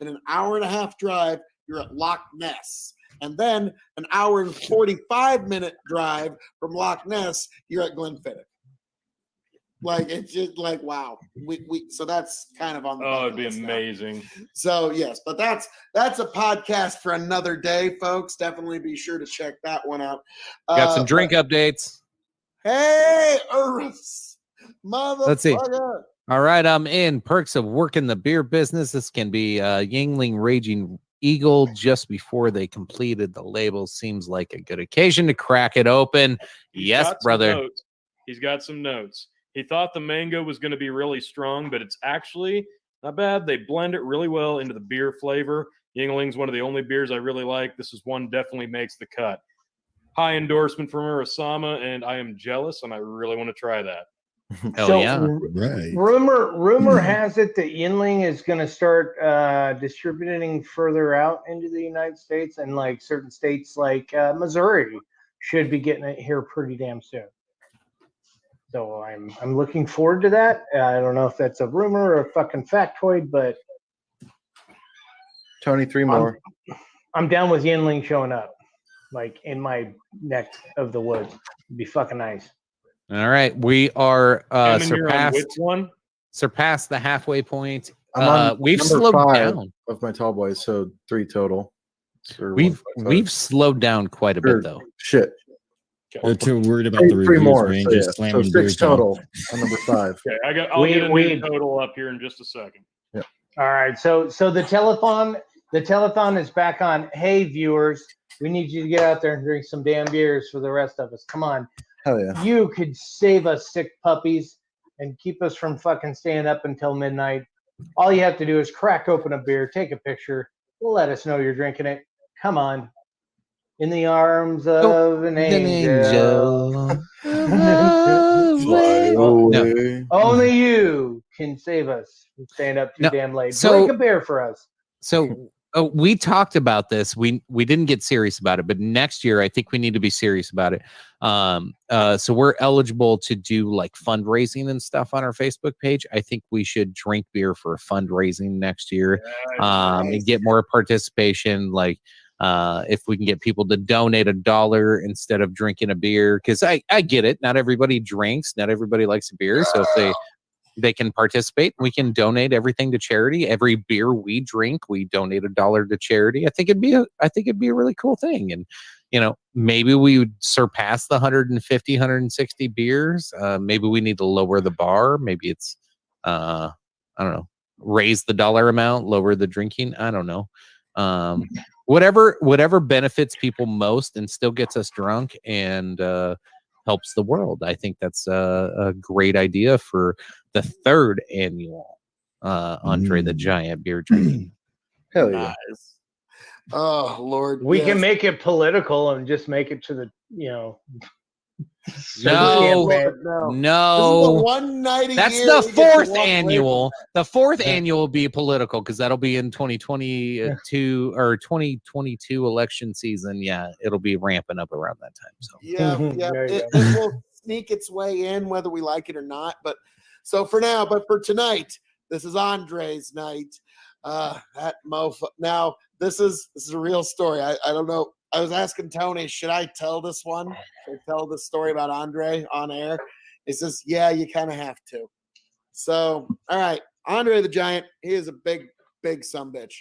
In an hour and a half drive, you're at Loch Ness. And then an hour and 45-minute drive from Loch Ness, you're at Glenfiddich. Like, it's just like, wow. So that's kind of on the Oh, bucket it'd be list now. amazing. So yes, but that's a podcast for another day, folks. Definitely be sure to check that one out. Got some drink updates. Hey, Urus, motherfucker. Let's see. All right, I'm in. Perks of working the beer business. This can be Yingling Raging Eagle just before they completed the label. Seems like a good occasion to crack it open. He's Yes, got some brother. notes. He's got some notes. He thought the mango was going to be really strong, but it's actually not bad. They blend it really well into the beer flavor. Yingling's one of the only beers I really like. This is one definitely makes the cut. High endorsement from Urasama, and I am jealous, and I really want to try that. Hell yeah. Right. Rumor has it that Yinling is going to start distributing further out into the United States, and like certain states like Missouri should be getting it here pretty damn soon. So I'm looking forward to that. I don't know if that's a rumor or a fucking factoid, but Tony, three more. I'm down with Yinling showing up, like in my neck of the woods. It'd be fucking nice. All right, we are Evan, you're on which one? surpassed the halfway point. I'm on We've number slowed 5 down. of my tall boys, so 3 total. Or We've 1.5. slowed down quite a Or bit though. Shit. They're too worried about Three, the three reviews, more. man. So, Just yeah. slamming So beers 6 total on number 5. Okay, I'll We- get a we- new total up here in just a second. All right, so the telethon is back on. Hey viewers, we need you to get out there and drink some damn beers for the rest of us. Come on. Hell yeah. You could save us sick puppies and keep us from fucking staying up until midnight. All you have to do is crack open a beer, take a picture, let us know you're drinking it. Come on. In the arms of an angel. Fly Oh, away. Only you can save us from staying up too No, damn late. so- Drink a beer for us. So we talked about this. We didn't get serious about it, but next year I think we need to be serious about it. So we're eligible to do like fundraising and stuff on our Facebook page. I think we should drink beer for fundraising next year, and get more participation. Like if we can get people to donate $1 instead of drinking a beer, because I get it. Not everybody drinks. Not everybody likes a beer. So if they can participate, we can donate everything to charity. Every beer we drink, we donate $1 to charity. I think it'd be a really cool thing. And maybe we would surpass the 150, 160 beers. Maybe we need to lower the bar. Maybe it's I don't know, raise the dollar amount, lower the drinking. I don't know. Whatever benefits people most and still gets us drunk and helps the world. I think that's a great idea for the 3rd annual Andre the Giant beer drinking. Hell yeah. Nice. Oh Lord. We yes. can make it political and just make it to the, No, Lord, no. This is the no. one night a That's year the we get to 4th walk away annual. The 4th annual will be political because that'll be in 2022 or 2022 election season. Yeah, it'll be ramping up around that time. So Yeah, yeah. There you It will sneak its way in whether we like it or not. But so for now, but for tonight, this is Andre's night. That mofo. Now this is a real story. I don't know. I was asking Tony, should I tell this one? Should I tell this story about Andre on air? He says, yeah, you kind of have to. So, all right, Andre the Giant, he is a big sumbitch.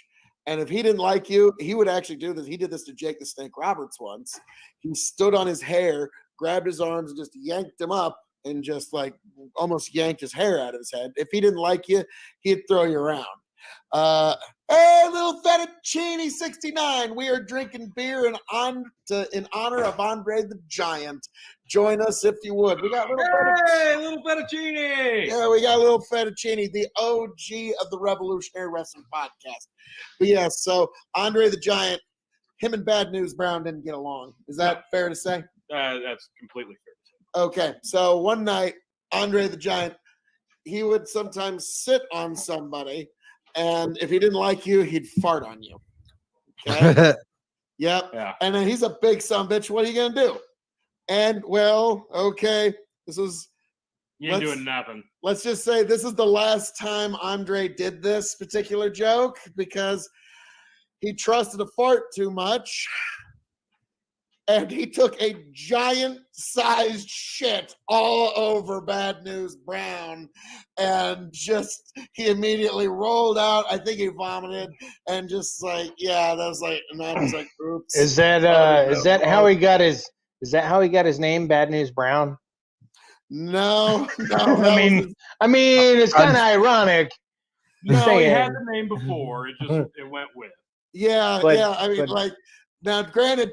And if he didn't like you, he would actually do this. He did this to Jake the Snake Roberts once. He stood on his hair, grabbed his arms, and just yanked him up and just like almost yanked his hair out of his head. If he didn't like you, he'd throw you around. Hey, little fettuccine 69. We are drinking beer in honor of Andre the Giant. Join us if you would. We got little little fettuccine. Yeah, we got a little fettuccine, the OG of the Revolutionary Wrestling Podcast. But yeah, so Andre the Giant, him and Bad News Brown didn't get along. Is that fair to say? That's completely fair to say. Okay, so one night, Andre the Giant, he would sometimes sit on somebody, and if he didn't like you, he'd fart on you. Okay? Yep. Yeah. And then he's a big son of a bitch. What are you going to do? And, well, okay, this was... You ain't doing nothing. Let's just say this is the last time Andre did this particular joke because he trusted a fart too much. And he took a giant-sized shit all over Bad News Brown, and he immediately rolled out. I think he vomited, and just like, yeah, that was like, and I was like, oops. Is that how he got his? Is that how he got his name, Bad News Brown? No. I mean, it's kind of ironic. No, he saying. had the name before. It went with. Yeah, But- yeah. I mean, but- like, now, granted,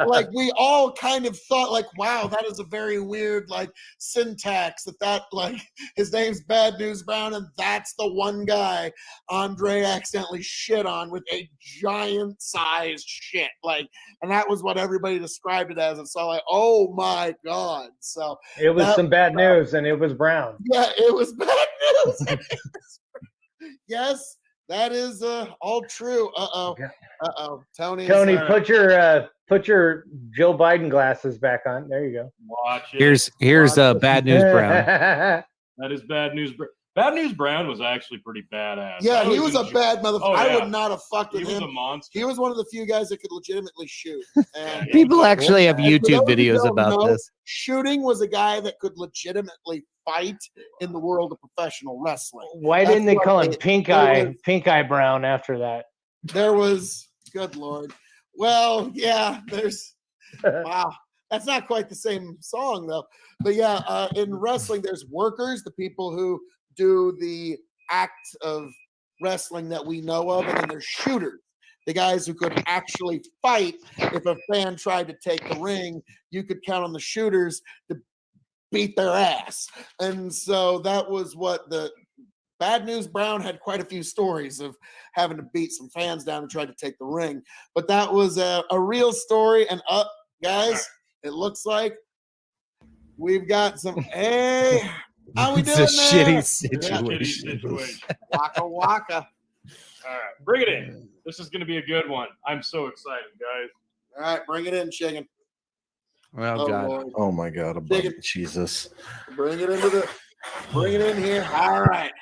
like we all kind of thought, like, wow, that is a very weird, like, syntax. That like his name's Bad News Brown, and that's the one guy Andre accidentally shit on with a giant-sized shit. Like, and that was what everybody described it as. And so, like, oh my god. So It was that- some bad news, and it was Brown. yeah, it was bad news. Yes, that is all true. Tony. Tony, is, put your Joe Biden glasses back on. There you go. Watch it. Here's Bad News Brown. That is Bad News. Bad News Brown was actually pretty badass. yeah, I he always was a enjoyed- bad motherfucker. Oh, I yeah. would not have fucked He with was him. a monster. He was one of the few guys that could legitimately shoot. And People actually have and for YouTube those who videos don't about know, this. Shooting was a guy that could legitimately fight in the world of professional wrestling. Why That's didn't they what call him it- Pink it Eye, was- Pink Eye Brown after that? There was, good lord. Well, yeah, there's, wow. That's not quite the same song, though. But yeah, in wrestling, there's workers, the people who do the act of wrestling that we know of, and then there's shooters, the guys who could actually fight. If a fan tried to take the ring, you could count on the shooters to beat their ass. And so that was what the Bad News Brown had quite a few stories of having to beat some fans down and try to take the ring. But that was a real story. And guys, it looks like we've got some. Hey, how we doing? It's a there? shitty Shitty situation. situation. Waka waka. All right, bring it in. This is going to be a good one. I'm so excited, guys. All right, bring it in, chicken. Oh, God. Lord. Oh my God, abundant Jesus. Bring it in here. All right.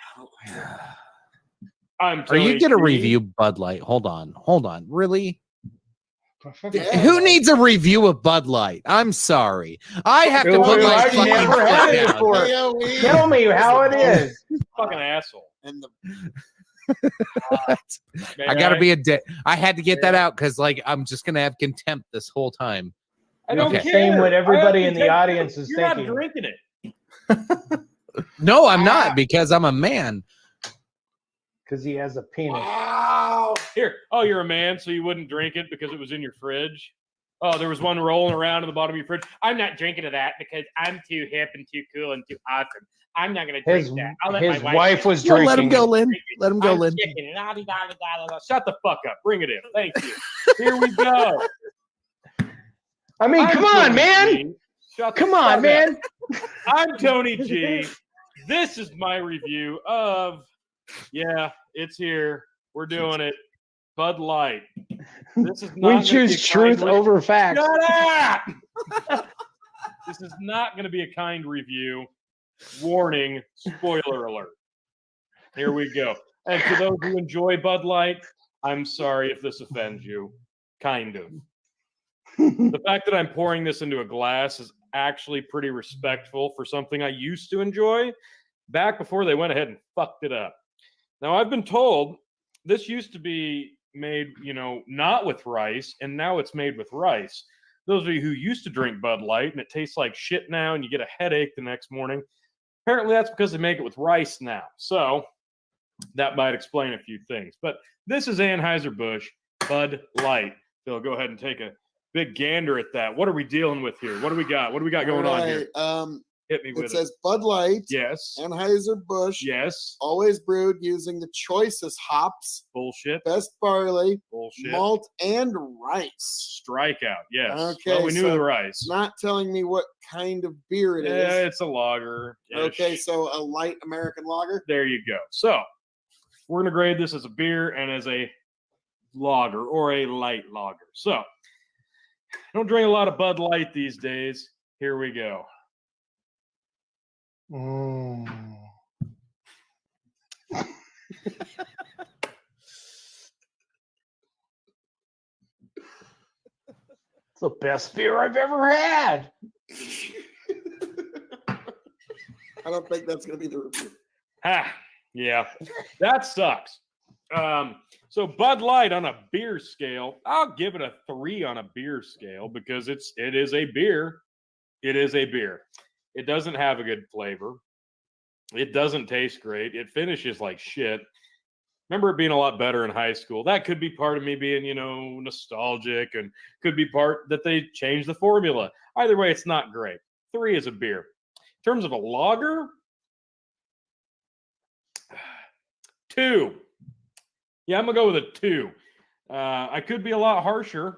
I'm. Are you Tony going to G. review Bud Light? Hold on. Really? Yeah. Who needs a review of Bud Light? I'm sorry. I have to Dude, put my I've fucking never had it foot down. before. Yeah, we- Tell me how it is. Fucking asshole. And the May I got to be a dick. I had to get that out because, like, I'm just going to have contempt this whole time. I don't Okay. care. Saying what everybody in the I have audience is You're thinking. not drinking it. No, I'm not because I'm a man. Because he has a penis. wow. Here. Oh, you're a man, so you wouldn't drink it because it was in your fridge. Oh, there was one rolling around in the bottom of your fridge. I'm not drinking of that because I'm too hip and too cool and too awesome. I'm not going to drink His, that. I'll let his my wife was Well, drinking. let him go, Lynn. Let him go, I'm Lynn. chicken. La-di-da-di-da-da-da. Shut the fuck up. Bring it in. Thank you. Here we go. I mean, I'm come on, Tony man. G. Shut the Come fuck on, up. man. I'm Tony G. This is my review of, yeah, it's here. We're doing it. Bud Light. This is not We gonna be choose a truth kind over facts. Shut up! This is not going to be a kind review. Warning, spoiler alert. Here we go. And for those who enjoy Bud Light, I'm sorry if this offends you. Kind of. The fact that I'm pouring this into a glass is actually pretty respectful for something I used to enjoy back before they went ahead and fucked it up. Now, I've been told this used to be made, not with rice, and now it's made with rice. Those of you who used to drink Bud Light and it tastes like shit now and you get a headache the next morning, apparently that's because they make it with rice now. So that might explain a few things. But this is Anheuser-Busch Bud Light. Phil, go ahead and take a big gander at that. What are we dealing with here? What do we got? What do we got going on here? Hit me with It says Bud Light, Yes. Anheuser-Busch, Yes. always brewed using the choicest hops, Bullshit. best barley, Bullshit. malt, and rice. Strikeout. Yes. Okay, Well, we knew so the rice. It's not telling me what kind of beer it is. Yeah, it's a lager. Okay, so a light American lager. There you go. So we're going to grade this as a beer and as a lager or a light lager. So I don't drink a lot of Bud Light these days. Here we go. It's the best beer I've ever had. I don't think that's going to be the review. Yeah, that sucks. So Bud Light on a beer scale, I'll give it a 3 on a beer scale because it is a beer. It is a beer. It doesn't have a good flavor. It doesn't taste great. It finishes like shit. Remember it being a lot better in high school. That could be part of me being, nostalgic, and could be part that they changed the formula. Either way, it's not great. 3 is a beer. In terms of a lager, 2. Yeah, I'm going to go with a 2. I could be a lot harsher.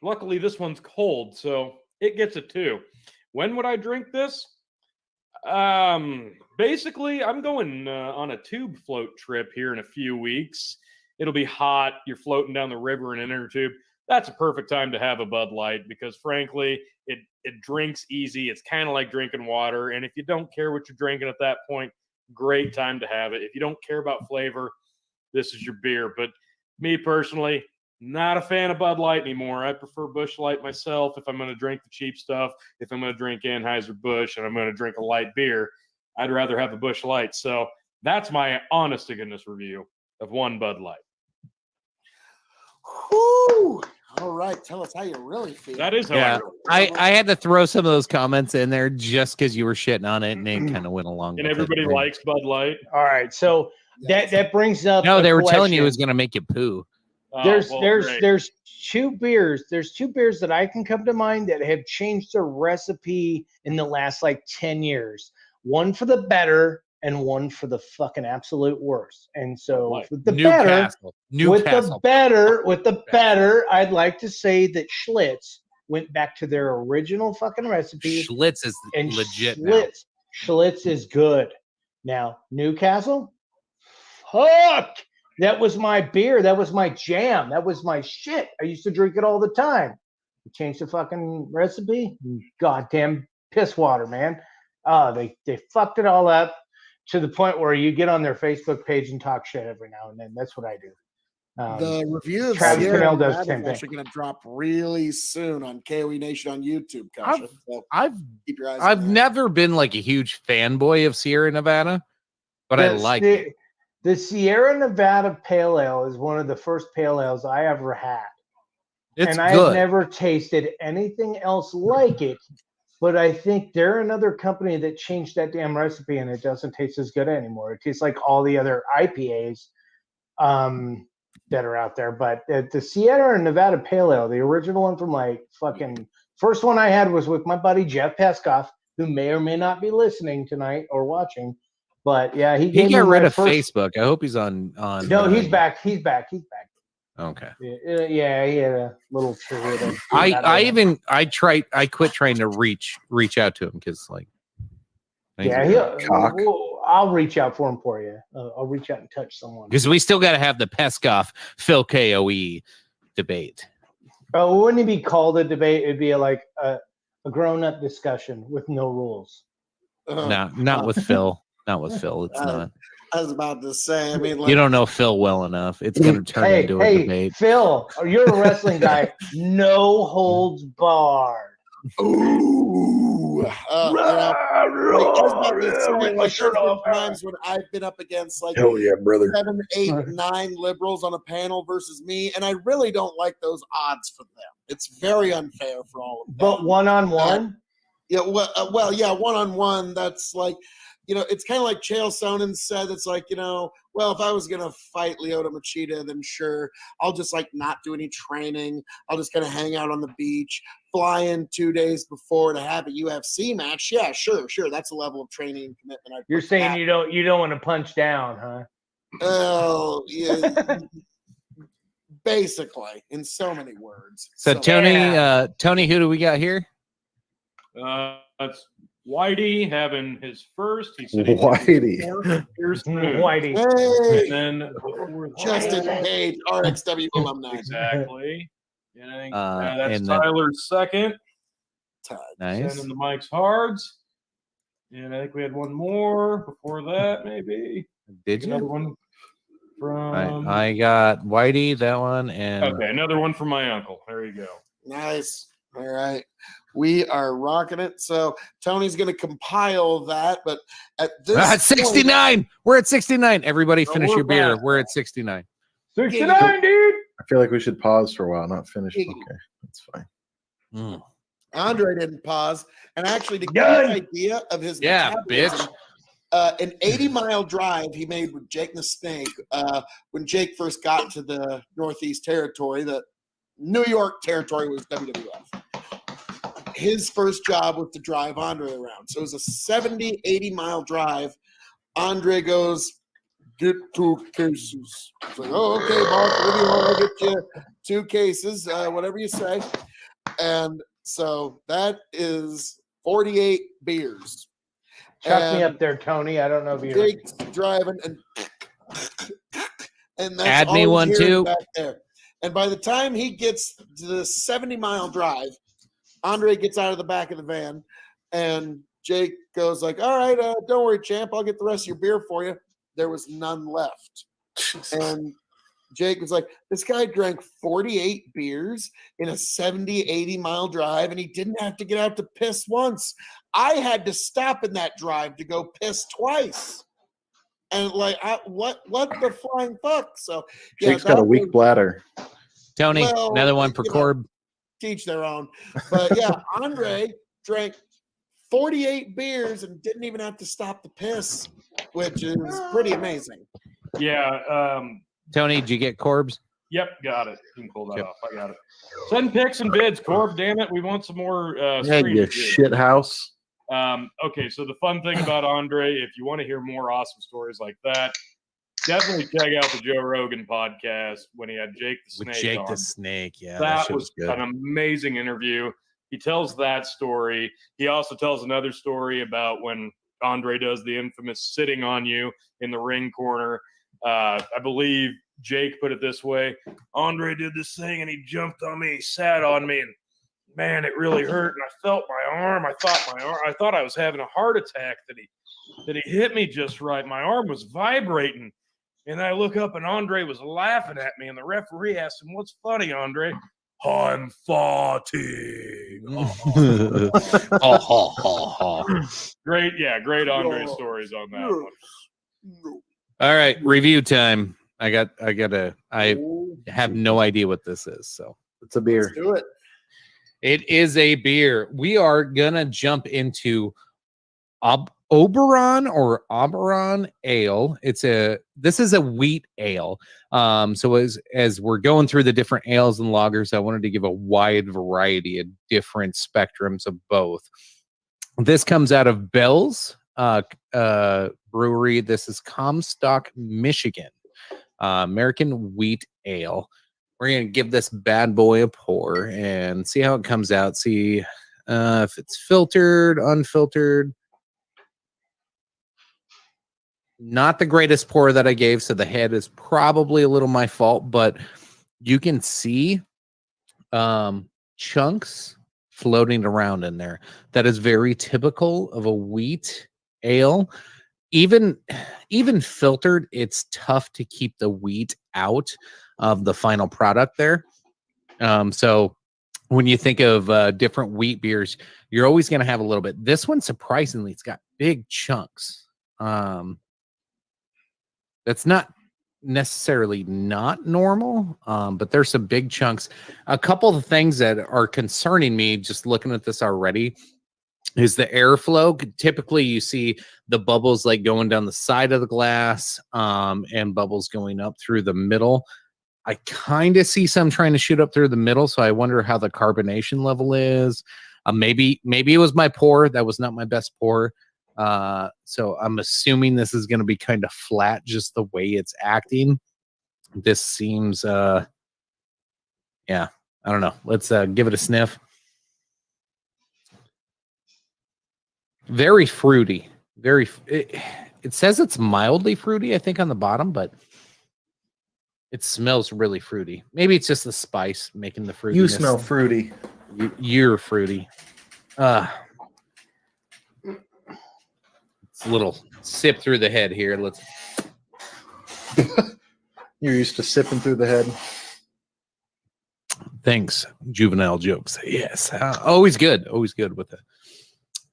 Luckily, this one's cold, so it gets a 2. When would I drink this? Basically, I'm going on a tube float trip here in a few weeks. It'll be hot. You're floating down the river in an inner tube. That's a perfect time to have a Bud Light because, frankly, it drinks easy. It's kind of like drinking water. And if you don't care what you're drinking at that point, great time to have it. If you don't care about flavor, this is your beer. But me personally, not a fan of Bud Light anymore. I prefer Busch Light myself if I'm going to drink the cheap stuff. If I'm going to drink Anheuser-Busch and I'm going to drink a light beer, I'd rather have a Busch Light. So that's my honest to goodness review of one Bud Light. Whew. All right, tell us how you really feel. That is how Yeah, I really I had to throw some of those comments in there just because you were shitting on it, and it kind of went along. And with everybody it. likes Bud Light. All right, so that brings up. No, a they were telling you it question. was going to make you poo. There's Oh, well, there's great. there's 2 beers. There's 2 beers that I can come to mind that have changed their recipe in the last like 10 years. One for the better and one for the fucking absolute worst. And so Like with the better, Newcastle. with the better, I'd like to say that Schlitz went back to their original fucking recipe. Schlitz is And legit now. Schlitz is good. Now, Newcastle, fuck. That was my beer. That was my jam. That was my shit. I used to drink it all the time. You changed the fucking recipe. Goddamn piss water, man. They fucked it all up to the point where you get on their Facebook page and talk shit every now and then. That's what I do. The review of Travis Sierra Cannell does Nevada the same is thing. actually going to drop really soon on KOE Nation on YouTube. Kasha. So I've keep your eyes. I've on that. never been like a huge fanboy of Sierra Nevada, but I like it. The Sierra Nevada Pale Ale is one of the first pale ales I ever had. It's and I good. have never tasted anything else like it. But I think they're another company that changed that damn recipe, and it doesn't taste as good anymore. It tastes like all the other IPAs that are out there. But the Sierra Nevada Pale Ale, the original one from like fucking first one I had was with my buddy Jeff Peskoff, who may or may not be listening tonight or watching. But yeah, he He got rid of first. Facebook. I hope he's on. No, he's back. He's back. Okay. Yeah, he had a little trivia. I quit trying to reach out to him because like. I'll reach out for him for you. I'll reach out and touch someone. Because we still got to have the Peskov Phil KOE debate. Oh, wouldn't it be called a debate? It'd be like a grown-up discussion with no rules. Not with Phil. Not with Phil. It's not. I was about to say. I mean, You don't know Phil well enough. It's going to turn into a debate. Phil, you're a wrestling guy. No holds barred. Ooh. My shirt off. Times when I've been up against like Hell yeah, brother. 7, 8, 9 liberals on a panel versus me, and I really don't like those odds for them. It's very unfair for all of them. But one-on-one? Yeah, well, yeah, one-on-one. That's like it's kind of like Chael Sonnen said. It's like, well, if I was going to fight Lyoto Machida, then sure, I'll just like not do any training. I'll just kind of hang out on the beach, fly in 2 days before to have a UFC match. Yeah, sure. That's a level of training and commitment. You're saying you don't want to punch down, huh? Oh, yeah. Basically, in so many words. So Tony, who do we got here? That's Whitey having his first. He's Whitey. Here's Whitey. Hey, and then before Justin that- Page, RXW alumni. Exactly. And I think that's and then- Tyler's second. Nice. Sending the Mike's Hards. And I think we had one more before that, maybe. Did Another you? one from. I got Whitey, that one, and Okay, another one from my uncle. There you go. Nice. All right. We are rocking it. So Tony's going to compile that, but at this at 69. We're at 69. Everybody Oh, finish we're your beer. back. We're at 69. 69, dude. I feel like we should pause for a while, not finish. Okay, that's fine. Mm. Andre didn't pause. And actually, to give you an idea of his Yeah, metabolism, an 80-mile drive he made with Jake the Snake when Jake first got to the Northeast Territory. The New York territory was WWF. His first job was to drive Andre around. So it was a 70, 80-mile drive. Andre goes, get 2 cases. It's like, oh, okay, boss, what do you want? I'll get you 2 cases, whatever you say. And so that is 48 beers. Chuck me And up there, Tony. I don't know if you. Jake's driving, and that's Add all me he's one, hearing too. back there. And by the time he gets to the 70-mile drive, Andre gets out of the back of the van, and Jake goes like, all right, don't worry, champ. I'll get the rest of your beer for you. There was none left. And Jake was like, this guy drank 48 beers in a 70, 80-mile drive, and he didn't have to get out to piss once. I had to stop in that drive to go piss twice. And like, what the flying fuck? So yeah, Jake's got a that weak was- bladder. Tony, Well, another one for you know, Corb. teach their own. But yeah, Andre drank 48 beers and didn't even have to stop to piss, which is pretty amazing. Yeah. Tony, did you get Corb's? Yep, got it. You can pull that Yep. off. I got it. Send pics and bids, Corb. Damn it, we want some more. Yeah, streams you here. shit house. Okay, so the fun thing about Andre, if you want to hear more awesome stories like that, definitely check out the Joe Rogan podcast when he had Jake the With Snake Jake on. the Snake. Yeah, that shit was good. an amazing interview. He tells that story. He also tells another story about when Andre does the infamous sitting on you in the ring corner. I believe Jake put it this way: Andre did this thing and he jumped on me, he sat on me, and man, it really hurt. And I felt my arm. I thought I was having a heart attack. That he hit me just right. My arm was vibrating. And I look up and Andre was laughing at me. And the referee asked him, "What's funny, Andre?" "I'm farting." Great, yeah, great Andre stories on that one. All right, review time. I have no idea what this is. So It's a beer. Let's do it. it is a beer. We are gonna jump into Oberon or Oberon Ale. This is a wheat ale. So as we're going through the different ales and lagers, I wanted to give a wide variety of different spectrums of both. This comes out of Bell's Brewery. This is Comstock, Michigan. American wheat ale. We're gonna give this bad boy a pour and see how it comes out. See if it's filtered, unfiltered. Not the greatest pour that I gave, so the head is probably a little my fault, but you can see chunks floating around in there. That is very typical of a wheat ale. Even filtered, it's tough to keep the wheat out of the final product there. So when you think of different wheat beers, you're always going to have a little bit. This one, surprisingly, it's got big chunks. That's not necessarily not normal, but there's some big chunks. A couple of things that are concerning me just looking at this already. is the airflow. Typically, you see the bubbles like going down the side of the glass, and bubbles going up through the middle. I kind of see some trying to shoot up through the middle, so I wonder how the carbonation level is. Maybe it was my pour. That was not my best pour. So I'm assuming this is going to be kind of flat, just the way it's acting. This seems, yeah, I don't know. Let's give it a sniff. Very fruity. It says it's mildly fruity, I think, on the bottom, but it smells really fruity. Maybe it's just the spice making the fruity. You smell fruity. You're fruity. It's a little sip through the head here. Let's. You're used to sipping through the head. Thanks, juvenile jokes. Yes, always good. Always good with it.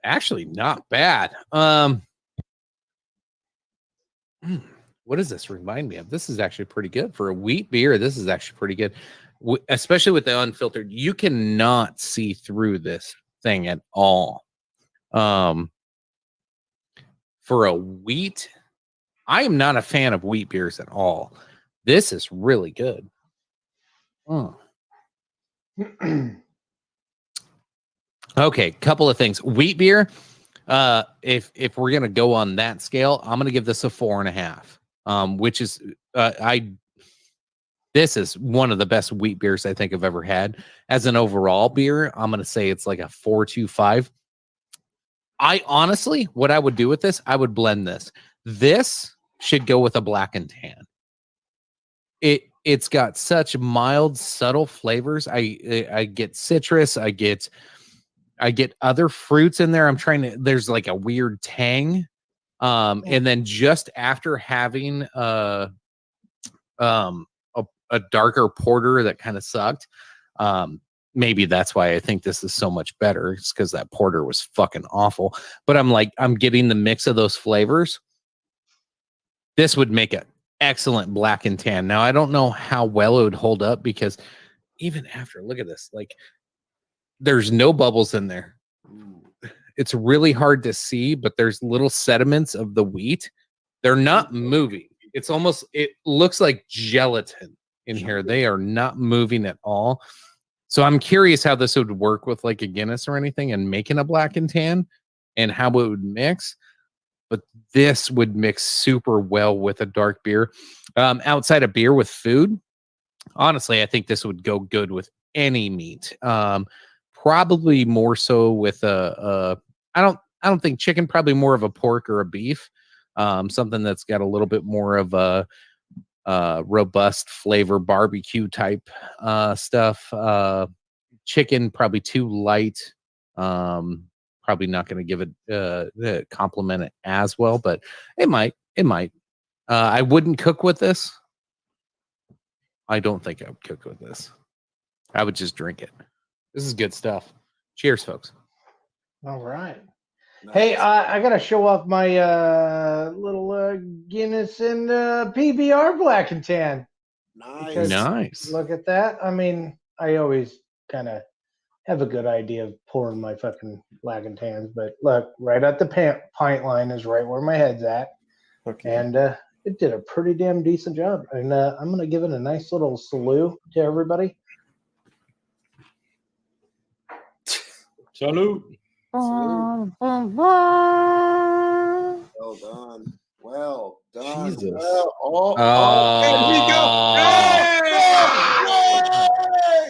Actually, not bad. What does this remind me of? This is actually pretty good for a wheat beer. This is actually pretty good, especially with the unfiltered. You cannot see through this thing at all. For a wheat, I am not a fan of wheat beers at all. This is really good. Okay, couple of things. Wheat beer. If we're gonna go on that scale, I'm gonna give this a 4.5. Which is this is one of the best wheat beers I think I've ever had. As an overall beer, I'm gonna say it's like a 4.25. I honestly, what I would do with this, I would blend this. This should go with a black and tan. It's got such mild, subtle flavors. I get citrus. I get other fruits in there. There's like a weird tang. And then just after having a darker porter that kind of sucked, maybe that's why I think this is so much better. It's because that porter was fucking awful. But I'm getting the mix of those flavors. This would make an excellent black and tan. Now I don't know how well it would hold up because even after, look at this, like there's no bubbles in there. It's really hard to see, but there's little sediments of the wheat. They're not moving. It looks like gelatin in here. They are not moving at all. So I'm curious how this would work with like a Guinness or anything and making a black and tan and how it would mix. But this would mix super well with a dark beer. Outside of beer with food, honestly, I think this would go good with any meat. Probably more so with I don't think chicken, probably more of a pork or a beef. Something that's got a little bit more of a robust flavor, barbecue type stuff. Chicken probably too light. Probably not going to give it compliment it as well, but it might. I wouldn't cook with this. I don't think I would cook with this. I would just drink it. This is good stuff. Cheers, folks. All right. Hey, I gotta show off my little Guinness and PBR black and tan. Nice. Look at that. I mean, I always kind of have a good idea of pouring my fucking black and tans, but look, right at the pint line is right where my head's at. Okay. And it did a pretty damn decent job. And I'm gonna give it a nice little salute to everybody. Salute. Well done. Well done. Jesus. Well, There we go.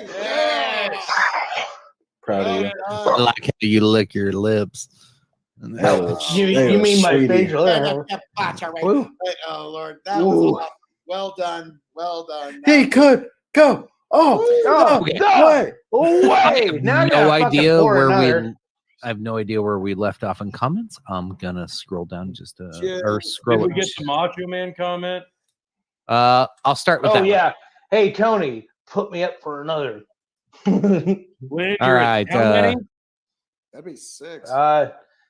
Yes. Proud of you. I like how you lick your lips. You mean my facial hair? Woo. Oh Lord, that was awesome. Well done. Well done. He could go. Oh, okay. Wait. Now I gotta fucking pour another. I have no idea where we left off in comments. I'm gonna scroll down just or Did scroll we get the Macho Man comment? I'll start with Oh that. yeah. Hey Tony, put me up for another. When All you're at right. how many? That'd be 6.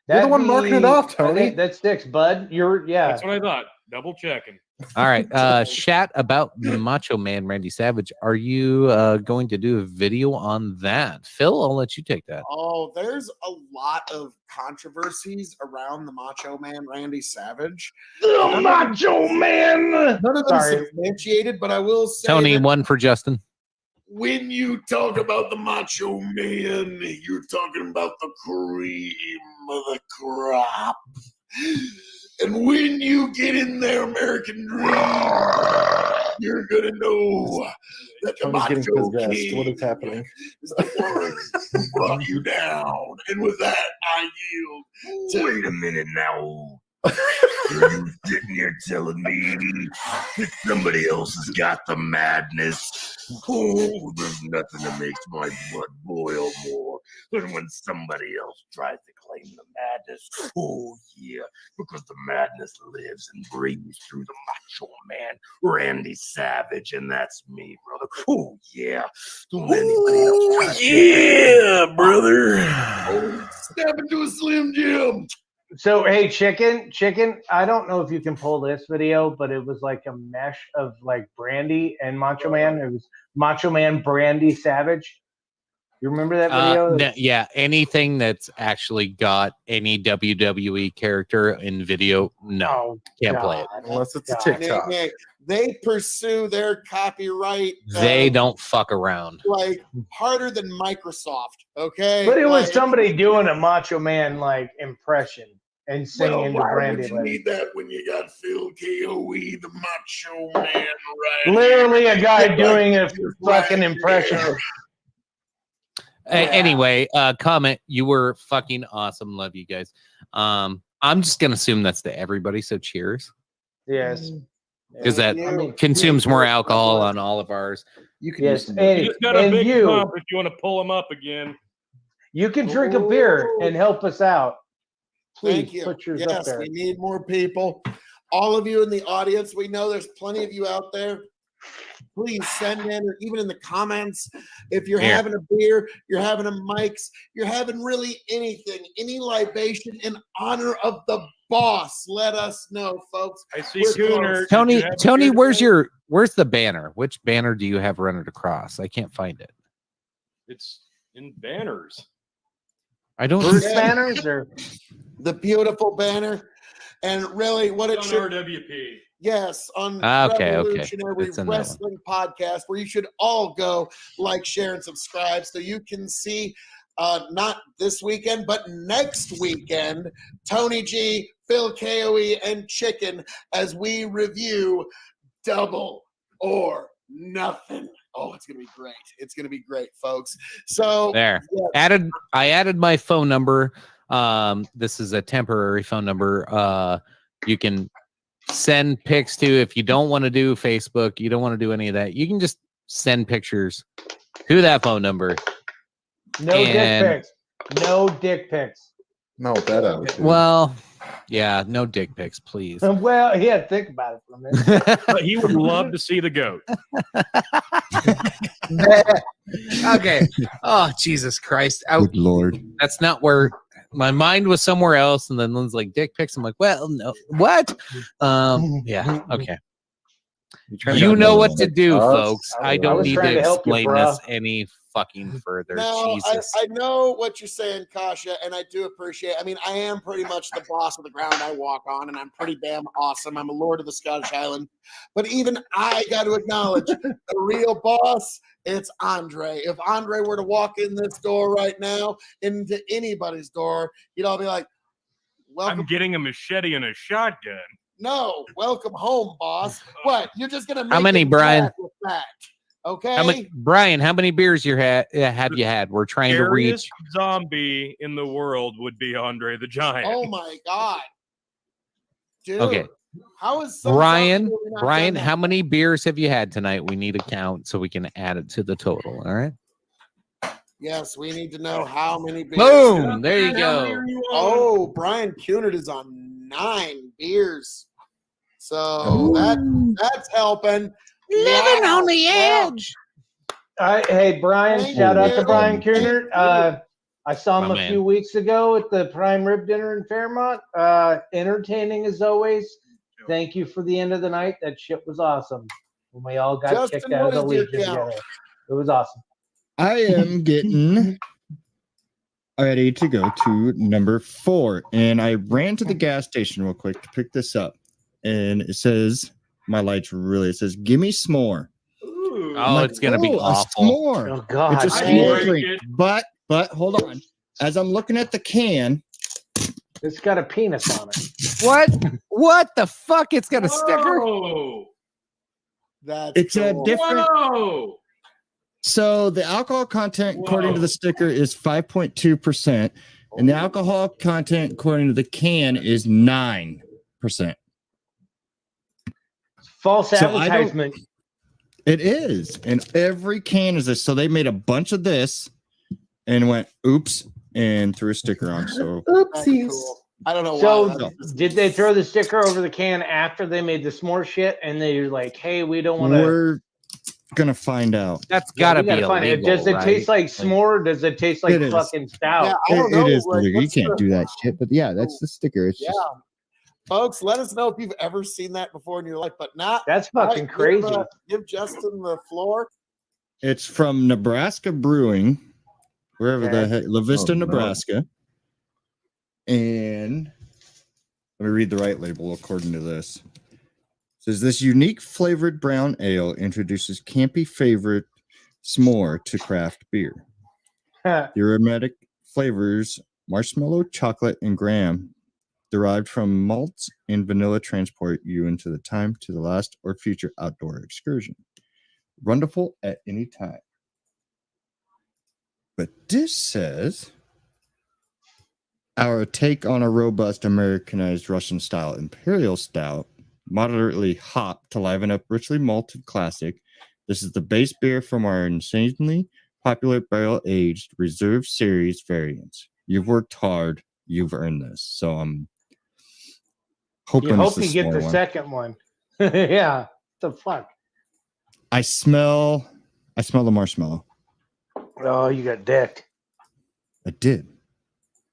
You're the one marking it off, I Tony. think that's 6, bud. That's what I thought. Double checking. All right. Chat about Macho Man Randy Savage. Are you going to do a video on that? Phil, I'll let you take that. Oh, there's a lot of controversies around the Macho Man Randy Savage. The Macho Man. None of them Sorry. substantiated, but I will say Tony, that one for Justin. when you talk about the Macho Man, you're talking about the cream of the crop. And when you get in there, American Dream, you're gonna know that the Tony's getting Macho possessed. King What is happening? is the one who brought you down. And with that, I yield. Wait a minute now. Are you sitting here telling me that somebody else has got the madness? Oh, there's nothing that makes my blood boil more than when somebody else tries to claim the madness. Oh, yeah, because the madness lives and breathes through the Macho Man, Randy Savage, and that's me, brother. Oh, yeah. Don't let anybody else. Yeah, brother. Oh, step into a Slim Jim. So, hey, chicken, I don't know if you can pull this video, but it was like a mesh of like Brandy and Macho Man. It was Macho Man, Brandy Savage. You remember that video? Yeah, anything that's actually got any WWE character in video, no, Oh, can't play it. God. Unless it's a God. TikTok. They pursue their copyright. They don't fuck around. like harder than Microsoft. Okay, But it was Like, somebody doing a Macho Man like impression and singing well, to why Brandy. would you like- need that when you got Phil KOE, the Macho Man, right? Literally a guy Yeah, doing a right fucking impression. there. Anyway, comment. You were fucking awesome. Love you guys. I'm just gonna assume that's to everybody. So cheers, Yes. because that Thank you. consumes more alcohol on all of ours. You can Yes. use some And, You just got a and big you, pump if you want to pull them up again. you can drink a beer and help us out. Please Thank you. put yours up Yes, there. we need more people. All of you in the audience, we know there's plenty of you out there. Please send in, or even in the comments, if you're Here. having a beer, you're having a mics, you're having really anything, any libation in honor of the boss. Let us know, folks. I see We're Cooner. close. Tony, Did you have a Tony, beer where's the banner? Which banner do you have running across? I can't find it. It's in banners. I don't. Bruce Yeah. banners or The beautiful banner. And really, what it It's on should RWP. yes, on Okay. Revolutionary It's in that one. Wrestling Podcast, where you should all go like, share, and subscribe so you can see not this weekend, but next weekend, Tony G, Phil KOE, and Chicken as we review Double or Nothing. Oh, it's gonna be great. It's gonna be great, folks. So There. yeah, I added my phone number. This is a temporary phone number. You can send pics to if you don't want to do Facebook, you don't want to do any of that. You can just send pictures to that phone number. no And- dick pics. No dick pics. No, that out. Well, yeah, no dick pics, please. Well, yeah, think about it for a minute. But he would love to see the goat. Okay. Oh, Jesus Christ. Good Lord. That's not where my mind was somewhere else. And then Lynn's like, dick pics. I'm like, well, no, what? Yeah. Okay. You know what to do, folks. I don't was need trying to to help you, explain bruh. this any fucking further. no, Jesus. I know what you're saying, Kasha, and I do appreciate. I mean, I am pretty much the boss of the ground I walk on, and I'm pretty damn awesome. I'm a lord of the Scottish Island, but even I got to acknowledge the real boss. It's Andre. If Andre were to walk in this door right now, into anybody's door, you'd all be like, "Welcome." I'm getting a machete and a shotgun. No, welcome home, boss. What? You're just gonna make How many, it Brian? back with that, okay? Brian, how many beers have you had? We're trying to Scariest reach. zombie in the world would be Andre the Giant. Oh my god, dude. Okay. How is some Brian, zombie movie not Brian, done how many beers have you had tonight? We need a count so we can add it to the total. All right. that? Yes, we need to know how many beers. Boom. There you How many go. are you on? Oh, Brian Cunard is on 9 beers. So that's helping. Living on the Wow. edge. Hey, Brian, Thank shout out you. to Brian Cunard. I saw him My a man. few weeks ago at the Prime Rib Dinner in Fairmont. Entertaining as always. Thank you for the end of the night. That shit was awesome. When we all got Justin, kicked out of the what is your Legion count? together. It was awesome. I am getting ready to go to number 4. And I ran to the gas station real quick to pick this up. And it says, my lights really, it says, give me s'more. Ooh. Oh, it's gonna be "Oh, a awful." s'more. Oh God. It's a I man. s'more break drink. it. But hold on. As I'm looking at the can, It's got a penis on it. What? What the fuck? It's got a sticker. Whoa. That's it's a cool. different. Whoa. So the alcohol content, according to the sticker, is 5.2%, and the alcohol content, according to the can, is 9%. False So I don't- advertisement. It is, and every can is this. So they made a bunch of this, and went oops, and threw a sticker on. So That's cool. I don't know So why. that's- did they throw the sticker over the can after they made the s'more shit? And they're like, "Hey, we don't want to." we're gonna find out. That's gotta we gotta be find illegal. it. Does it right? taste like s'more? Or does it taste like It is. fucking stout? Yeah, I don't know. It is like, illegal. You what's can't the- do that shit. But yeah, that's the sticker. It's Yeah. just Folks, let us know if you've ever seen that before in your life, but not. That's fucking crazy. Give Justin the floor. it's from Nebraska Brewing, wherever the Okay. heck, La Vista, Oh, no. Nebraska. And let me read the right label according to this. It says this unique flavored brown ale introduces campy favorite s'more to craft beer. The aromatic flavors marshmallow, chocolate, and graham derived from malts and vanilla transport you into the time to the last or future outdoor excursion. Wonderful at any time. But this says our take on a robust Americanized Russian style imperial stout, moderately hopped to liven up richly malted classic. This is the base beer from our insanely popular barrel aged reserve series variants. You've worked hard, you've earned this. So I'm hoping You it's hope the you get s'more the one. second one. Yeah. The fuck. I smell the marshmallow. Oh, you got dicked. I did.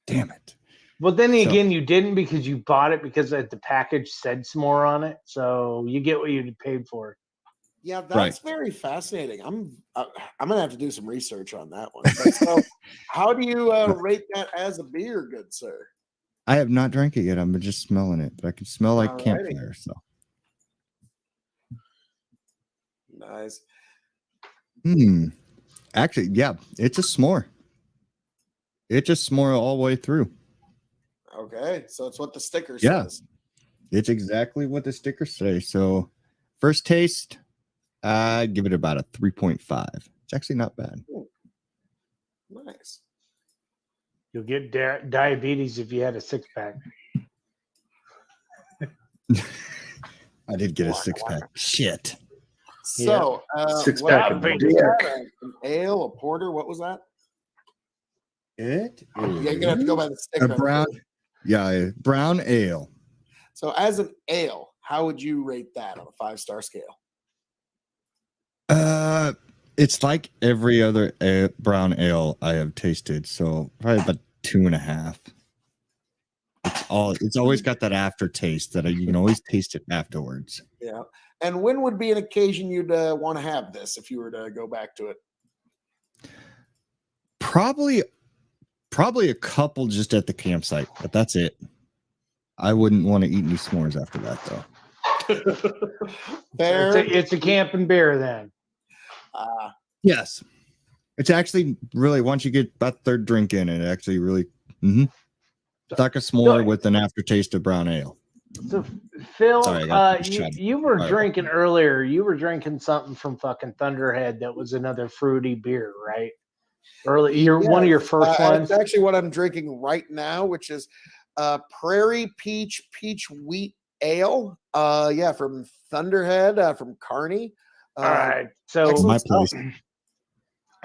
Damn it. Well, then So- again, you didn't because you bought it because the package said s'more on it. So you get what you paid for. Yeah, that's Right. very fascinating. I'm gonna have to do some research on that one. But so, how do you rate that as a beer, good sir? I have not drank it yet. I'm just smelling it, but I can smell like Alrighty. campfire. So Nice. Actually, yeah, it's a s'more. It's a s'more all the way through. Okay, so it's what the sticker Yeah. says. It's exactly what the stickers say. So first taste, I give it about a 3.5. It's actually not bad. Nice. You'll get diabetes if you had a six pack. I did get a 6-pack. Shit. So, Six what pack of was dick. that? An ale, a porter? What was that? It Yeah, you're gonna have to go by the a sticker. brown, a brown ale. So, as an ale, how would you rate that on a 5-star scale? It's like every other brown ale I have tasted. So probably about 2.5. It's always got that aftertaste that you can always taste it afterwards. Yeah. And when would be an occasion you'd want to have this if you were to go back to it? Probably a couple just at the campsite, but that's it. I wouldn't want to eat any s'mores after that though. Fair. It's a camping beer then. Yes. It's actually really, once you get about third drink in, it actually really it's like a s'more with an aftertaste of brown ale. So Phil, Sorry, I got shot. you were Sorry. drinking earlier. You were drinking something from fucking Thunderhead that was another fruity beer, right? You're one of your first ones. It's actually what I'm drinking right now, which is Prairie Peach Wheat Ale. Yeah, from Thunderhead, from Kearney. All right. So excellent My stuff. place.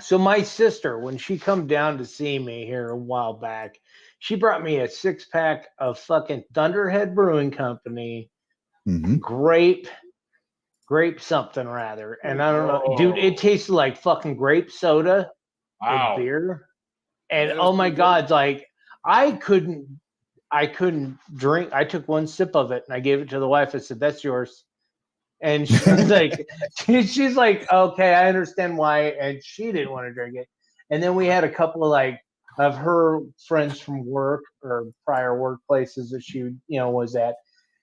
So my sister, when she come down to see me here a while back, she brought me a 6-pack of fucking Thunderhead Brewing Company Mhm. grape something rather. And I don't know, dude, it tasted like fucking grape soda Wow. with beer. And That was oh my pretty good. God, like I couldn't drink. I took one sip of it and I gave it to the wife. I said, "That's yours." And she's like, she's like, "Okay, I understand why." And she didn't want to drink it. And then we had a couple of like of her friends from work or prior workplaces that she, was at.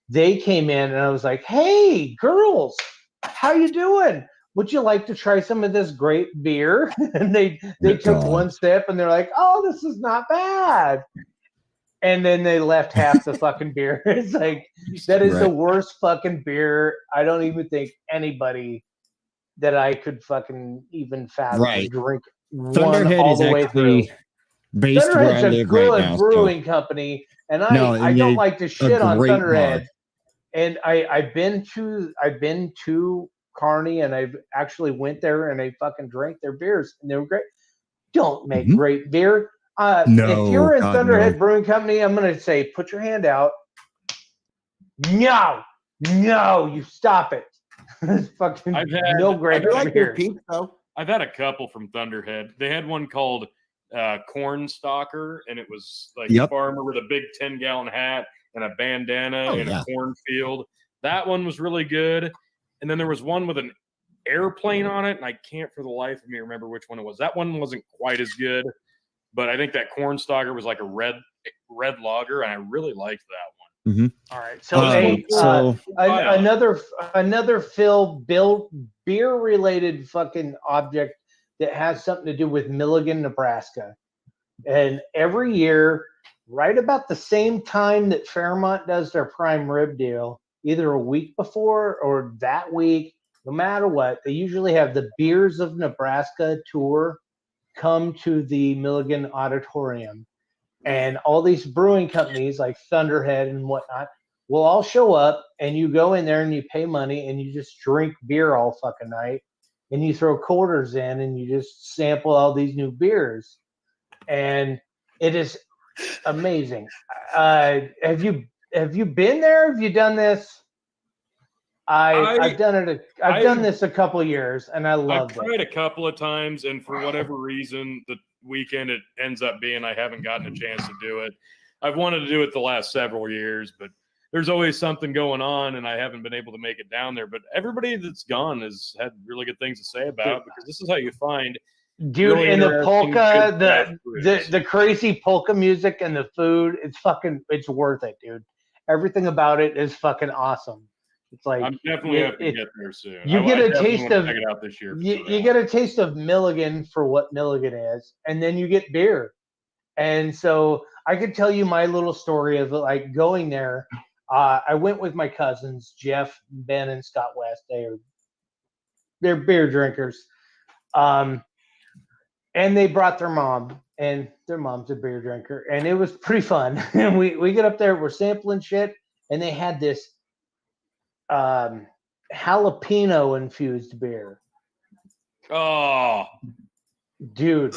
They came in and I was like, "Hey, girls, how you doing? Would you like to try some of this great beer?" And they took God. one sip and they're like, "Oh, this is not bad." And then they left half the fucking beer. It's like that is the Right. worst fucking beer. I don't even think anybody that I could fucking even fathom would Right. drink one Thunderhead all is the way through. actually based where I Thunderhead's a live right good now. brewing company, and No, I and don't they- like to shit on great Thunderhead. bar. And I've been to Kearney, and I've actually went there and I fucking drank their beers, and they were great. Don't make Mhm. great beer. No, if you're in God, Thunderhead no. Brewing Company, I'm gonna say put your hand out. No, you stop it. Fucking I've had- no great I like their beer. peach though. I've had a couple from Thunderhead. They had one called Corn Stalker, and it was like a Yep. farmer with a big 10-gallon hat and a bandana Oh, in yeah. a cornfield. That one was really good. And then there was one with an airplane on it, and I can't for the life of me remember which one it was. That one wasn't quite as good, but I think that Corn Stalker was like a red lager, and I really liked that one. All right. So, hey, so another beer related fucking object that has something to do with Milligan, Nebraska. And every year, right about the same time that Fairmont does their prime rib deal, either a week before or that week, no matter what, they usually have the Beers of Nebraska tour come to the Milligan Auditorium. And all these brewing companies like Thunderhead and whatnot will all show up, and you go in there and you pay money and you just drink beer all fucking night, and you throw quarters in and you just sample all these new beers. And it is amazing. Have you been there? Have you done this? I've done it. I've done this a couple of years, and I I've loved tried it. a couple of times, and for whatever reason, the weekend it ends up being I haven't gotten a chance to do it. I've wanted to do it the last several years, but there's always something going on, and I haven't been able to make it down there. But everybody that's gone has had really good things to say about it, because this is how you find Dude, really and the interesting, polka, good craft brews. the crazy polka music and the food, it's worth it, dude. Everything about it is fucking awesome. It's like I'm definitely have to get there soon. You I get a definitely taste wanna of check it out this year. you get a taste of Milligan for what Milligan is, and then you get beer. And so I could tell you my little story of like going there. I went with my cousins, Jeff, Ben, and Scott West. They're beer drinkers. And they brought their mom, and their mom's a beer drinker, and it was pretty fun. And we get up there, we're sampling shit, and they had this jalapeno infused beer. Oh, dude,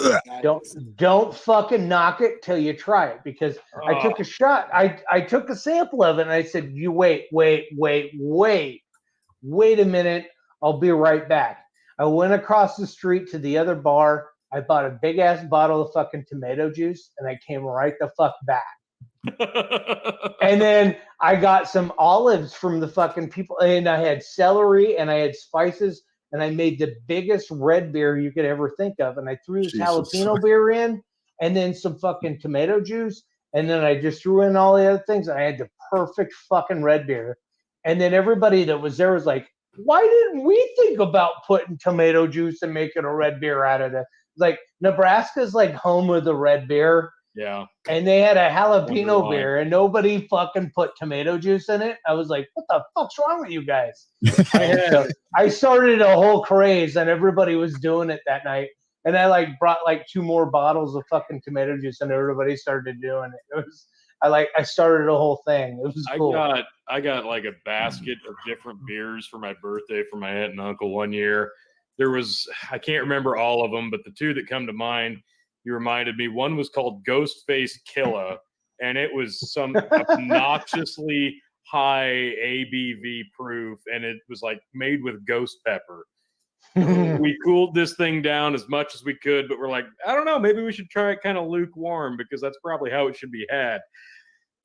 don't fucking knock it till you try it, because I took a shot. I took a sample of it, and I said, "You wait a minute. I'll be right back." I went across the street to the other bar. I bought a big ass bottle of fucking tomato juice, and I came right the fuck back. And then I got some olives from the fucking people, and I had celery, and I had spices, and I made the biggest red beer you could ever think of. And I threw this jalapeno beer in, and then some fucking tomato juice, and then I just threw in all the other things, and I had the perfect fucking red beer. And then everybody that was there was like, "Why didn't we think about putting tomato juice and making a red beer out of it?" Like, Nebraska's like home of the red beer. Yeah. And they had a jalapeno why. beer, and nobody fucking put tomato juice in it. I was like, "What the fuck's wrong with you guys?" So I started a whole craze, and everybody was doing it that night. And I like brought like 2 more bottles of fucking tomato juice, and everybody started doing it. It was I started a whole thing. It was cool. I got like a basket of different beers for my birthday for my aunt and uncle one year. There was, I can't remember all of them, but the 2 that come to mind, you reminded me. One was called Ghostface Killa, and it was some obnoxiously high ABV proof, and it was like made with ghost pepper. We cooled this thing down as much as we could, but we're like, I don't know, maybe we should try it kind of lukewarm because that's probably how it should be had.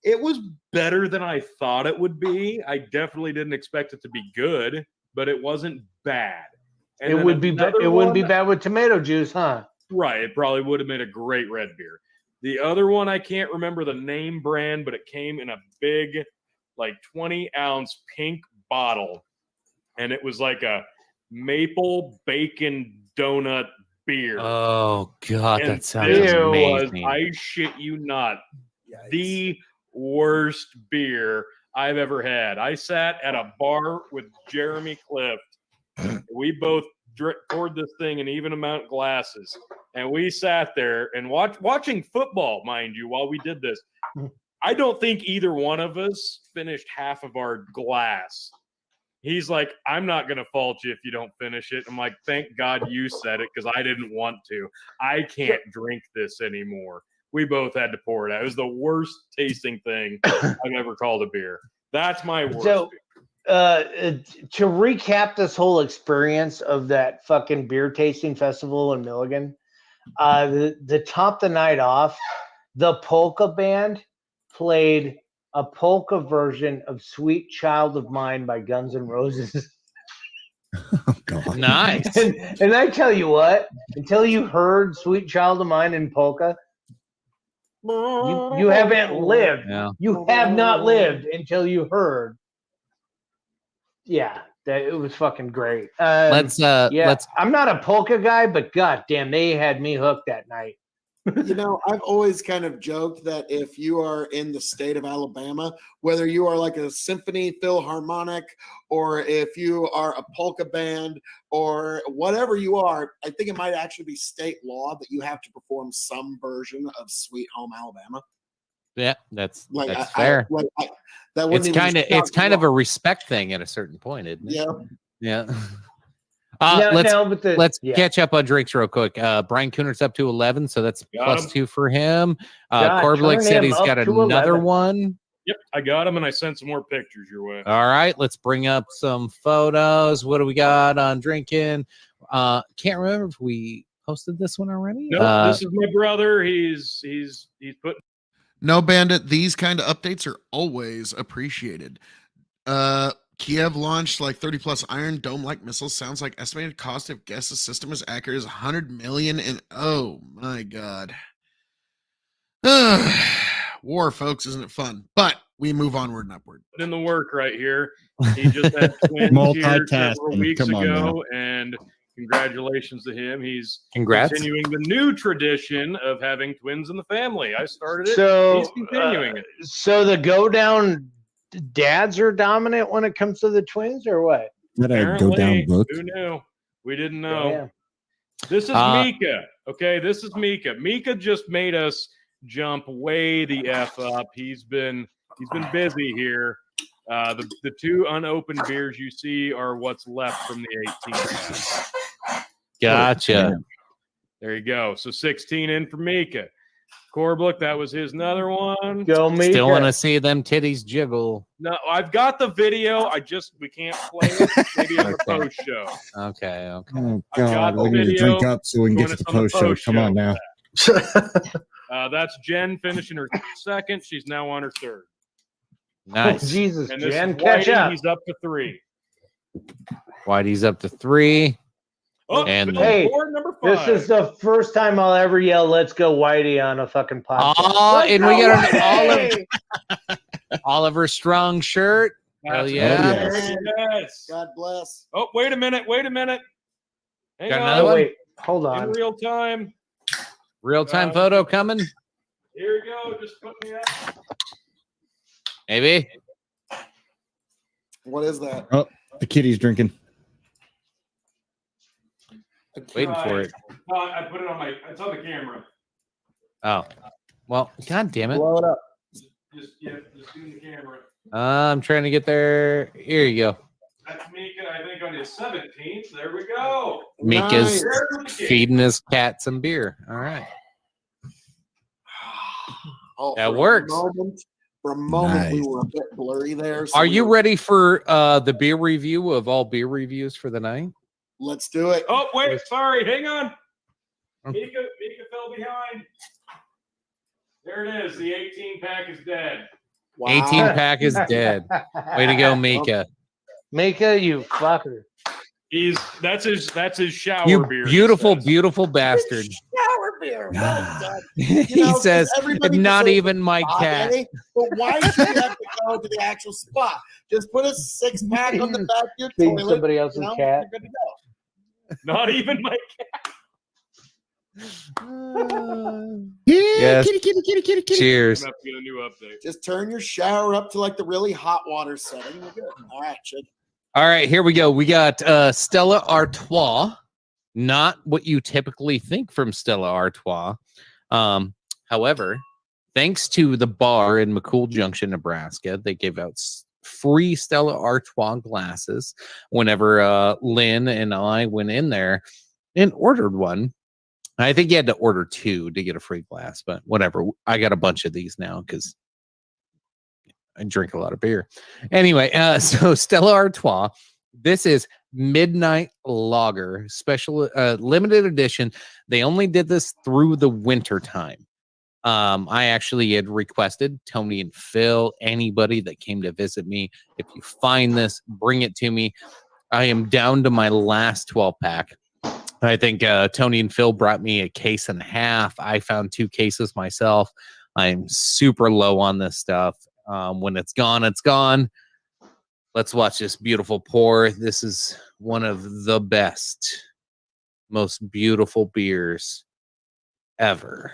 It was better than I thought it would be. I definitely didn't expect it to be good, but it wasn't bad. And It then would be another it wouldn't be one- bad with tomato juice, huh? Right. It probably would have made a great red beer. The other one, I can't remember the name brand, but it came in a big, like 20-ounce pink bottle. And it was like a maple bacon donut beer. Oh God, And that sounds this was, amazing. I shit you not, the worst beer I've ever had. I sat at a bar with Jeremy Clift. We both poured this thing in even amount glasses, and we sat there and watching football, mind you, while we did this. I don't think either one of us finished half of our glass. He's like, I'm not going to fault you if you don't finish it. I'm like, thank God you said it because I didn't want to. I can't drink this anymore. We both had to pour it out. It was the worst tasting thing I've ever called a beer. That's my worst So, beer. To recap this whole experience of that fucking beer tasting festival in Milligan, the top the night off, the polka band played a polka version of "Sweet Child of Mine" by Guns N' Roses. Oh, God. Nice. And I tell you what, until you heard "Sweet Child of Mine" in polka, you haven't lived. Yeah. You have not lived until you heard. Yeah, that it was fucking great. Let's I'm not a polka guy, but god damn, they had me hooked that night. You know, I've always kind of joked that if you are in the state of Alabama, whether you are like a symphony philharmonic or if you are a polka band or whatever you are, I think it might actually be state law that you have to perform some version of Sweet Home Alabama. Yeah, that's Like fair. That wouldn't It's even kind shock of a respect thing at a certain point, isn't it? Yeah. Yeah. Let's catch up on drinks real quick. Brian Cooner's up to 11, so that's Got him. +2 for him. God, Corbelick turn said him he's up got to another 11. one. Yep, I got them, and I sent some more pictures your way. All right, let's bring up some photos. What do we got on drinking? Can't remember if we posted this one already. No, this is my brother. He's put. No, Bandit, these kind of updates are always appreciated. Kiev launched like 30 plus Iron Dome like missiles. Sounds like estimated cost if guess the system is accurate is 100 million. And oh my god. War, folks, isn't it fun? But we move onward and upward. In the work right here. He just had twins here several Multitasking. weeks Come on ago, and congratulations to him. He's Congrats. continuing the new tradition of having twins in the family. I started it. So He's continuing it. So the go down dads are dominant when it comes to the twins, or what? Is that a go down Apparently, book? who knew? We didn't know. Damn. This is Mika. Okay, this is Mika. Mika just made us jump way the f up. He's been busy here. The two unopened beers you see are what's left from the 18. Gotcha. There you go. So 16 in for Mika. Corbelick, that was his another one. Go Mika. Still want to see them titties jiggle. No, I've got the video. We can't play it. Maybe on the Okay. post show. Okay. Oh, I've got God. the We need to video. drink up so we can Join get to us the on the post show. post Come on now. That's Jen finishing her second. She's now on her third. Nice. Jesus, And this Jen, is catch Whitey. up. He's up to 3. Whitey's up to 3. Oh, And- Hey, board number 5. This is the first time I'll ever yell "Let's go Whitey" on a fucking podcast. Oh, Let's and go, we got Whitey! an Oliver Strong shirt. Hell That's yeah. right. Yes. God bless. Oh, wait a minute. Hang Got on. another Oh, one? wait, hold In on. real time. Real-time photo coming. Here we go. Just put me up. Maybe. What is that? Oh, the kitty's drinking. Waiting for it. I put it on it's on the camera. Oh. Well, god damn it. Blow it up. Just do the camera. I'm trying to get there. Here you go. That's Mika, I think, on his 17th. There we go. Mika's Nice. feeding his cat some beer. All right. Oh, That for a works. For a moment, we Nice. were a bit blurry there. so Are we you were- ready for the beer review of all beer reviews for the night? Let's do it. Oh, wait, sorry. Hang on. Mika fell behind. There it is. The 18-pack is dead. Wow. 18-pack is dead. Way to go, Mika. Mika, you fucker. That's his shower You beer. beautiful, he says. beautiful bastard. Shower beer. Well done. He You know, says, everybody not deserves even my spot, cat. Eddie, but why should you have to go to the actual spot? Just put a 6-pack on the back of your Feed toilet. somebody else's you know, cat. You're good to go. Not even my cat. Yes. I'm Cheers. gonna have to get a new update. Just turn your shower up to like the really hot water setting. You're good. All right, chick. All right, here we go. We got Stella Artois. Not what you typically think from Stella Artois. However, thanks to the bar in McCool Junction, Nebraska, they gave out free Stella Artois glasses whenever Lynn and I went in there and ordered one. I think you had to order 2 to get a free glass, but whatever. I got a bunch of these now because I drink a lot of beer. Anyway, so Stella Artois, this is Midnight Lager, special limited edition. They only did this through the winter time. I actually had requested Tony and Phil, anybody that came to visit me, if you find this, bring it to me. I am down to my last 12-pack. I think Tony and Phil brought me a case and a half. I found 2 cases myself. I'm super low on this stuff. When it's gone, it's gone. Let's watch this beautiful pour. This is one of the best, most beautiful beers ever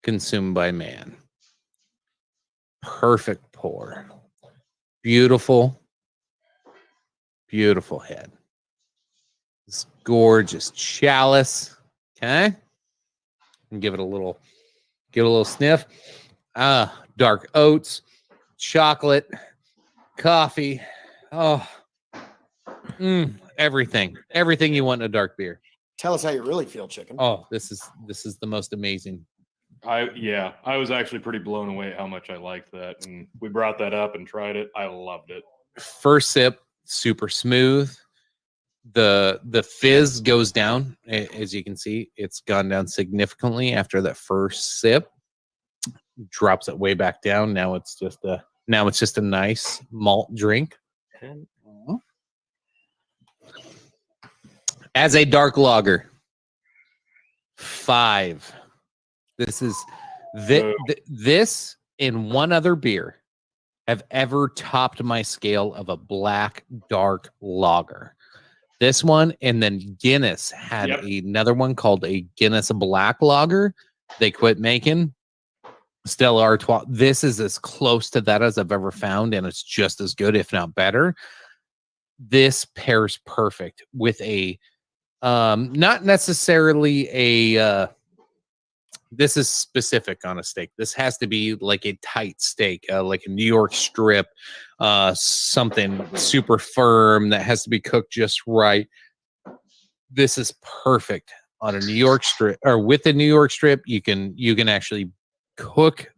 consumed by man. Perfect pour. Beautiful, beautiful head. This gorgeous chalice. Okay. And give it a little sniff. Dark oats, chocolate, coffee. Oh, everything you want in a dark beer. Tell us how you really feel, chicken. Oh, this is the most amazing. I was actually pretty blown away how much I liked that, and we brought that up and tried it. I loved it. First sip, super smooth. The fizz goes down, as you can see. It's gone down significantly after that first sip. Drops it way back down. Now it's just a nice malt drink. As a dark lager, 5. This is this and one other beer have ever topped my scale of a black dark lager. This one, and then Guinness had another one called a Guinness Black Lager. They quit making. Stella Artois. This is as close to that as I've ever found, and it's just as good, if not better. This pairs perfect with a not necessarily a this is specific on a steak. This has to be like a tight steak, like a New York strip, something super firm that has to be cooked just right. This is perfect on a New York strip, or with a New York strip. You can actually cook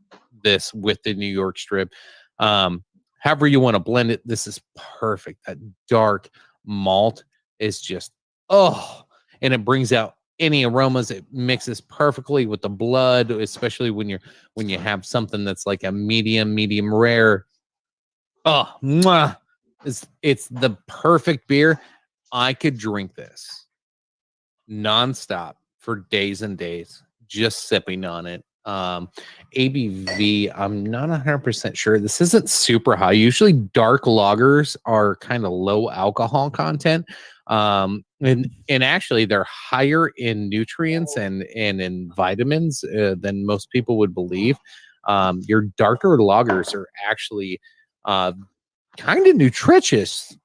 this with the New York strip. However you want to blend it, this is perfect. That dark malt is just, and it brings out any aromas. It mixes perfectly with the blood, especially when you have something that's like a medium rare. It's the perfect beer. I could drink this nonstop for days and days, just sipping on it. ABV, I'm not 100% sure. This isn't super high. Usually dark lagers are kind of low alcohol content. And actually they're higher in nutrients and in vitamins than most people would believe. Your darker lagers are actually kind of nutritious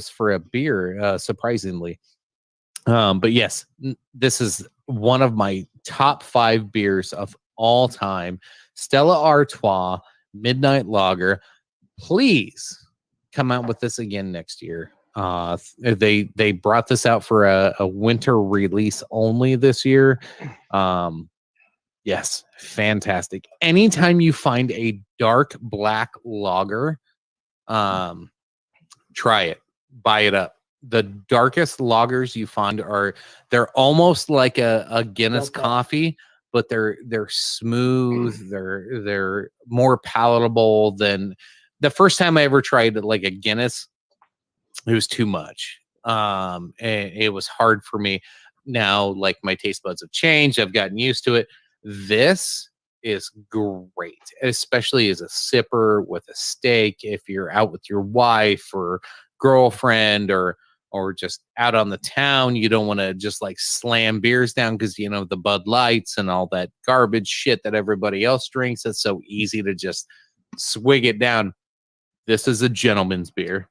for a beer, surprisingly. But yes, this is one of my top 5 beers of all time. Stella Artois Midnight Lager. Please come out with this again next year. They brought this out for a winter release only this year. Yes, fantastic. Anytime you find a dark black lager, try it, buy it up. the darkest lagers you find they're almost like a Guinness Okay. coffee, but they're smooth. They're more palatable than the first time I ever tried like a Guinness. It was too much. And it was hard for me. Now, like my taste buds have changed. I've gotten used to it. This is great, especially as a sipper with a steak. If you're out with your wife or girlfriend or just out on the town, you don't want to just like slam beers down because you know the Bud Lights and all that garbage shit that everybody else drinks. It's so easy to just swig it down. This is a gentleman's beer.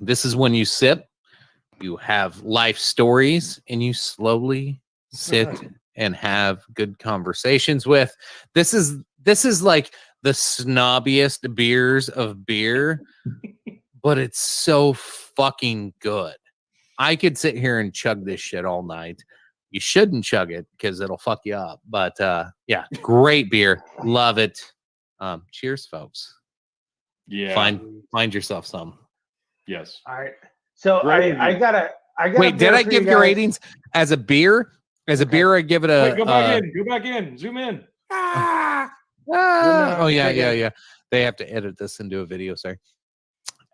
This is when you sip, you have life stories, and you slowly sit and have good conversations with. This is like the snobbiest beers of beer, but it's so fucking good. I could sit here and chug this shit all night. You shouldn't chug it because it'll fuck you up. But yeah, great beer. Love it. Cheers, folks. Yeah. Find yourself some. Yes. All right. So Great I gotta Wait, did beer I for give you you guys. ratings as a beer? As a beer, I give it a. Wait, go back in. Go back in. Zoom in. Oh yeah. They have to edit this and do a video. Sorry.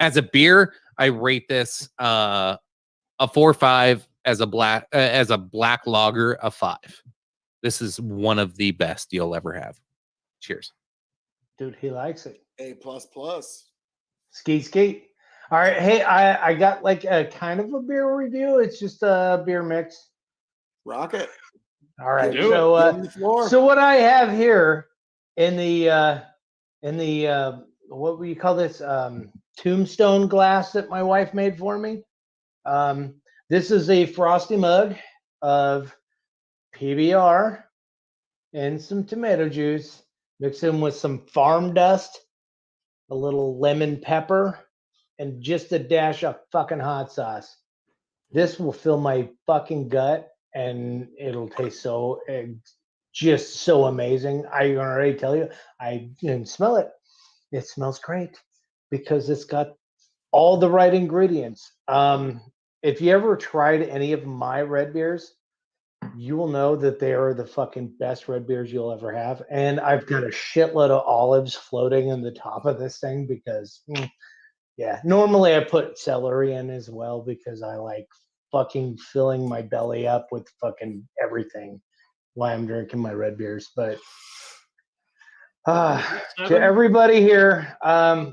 As a beer, I rate this a 4.5. As a black lager, a 5. This is one of the best you'll ever have. Cheers. Dude, he likes it. A++. Skeet. All right. Hey, I got like a kind of a beer review. It's just a beer mix. Rocket. All right. Do it. So Get on the floor. so what I have here in the what do you call this? Tombstone glass that my wife made for me. This is a frosty mug of PBR and some tomato juice. Mix in with some farm dust, a little lemon pepper, and just a dash of fucking hot sauce. This will fill my fucking gut, and it'll taste so just so amazing. I can already tell you, I can smell it. It smells great because it's got all the right ingredients. If you ever tried any of my red beers, you will know that they are the fucking best red beers you'll ever have. And I've got a shitload of olives floating in the top of this thing because, yeah, normally I put celery in as well because I like fucking filling my belly up with fucking everything while I'm drinking my red beers. But to everybody here,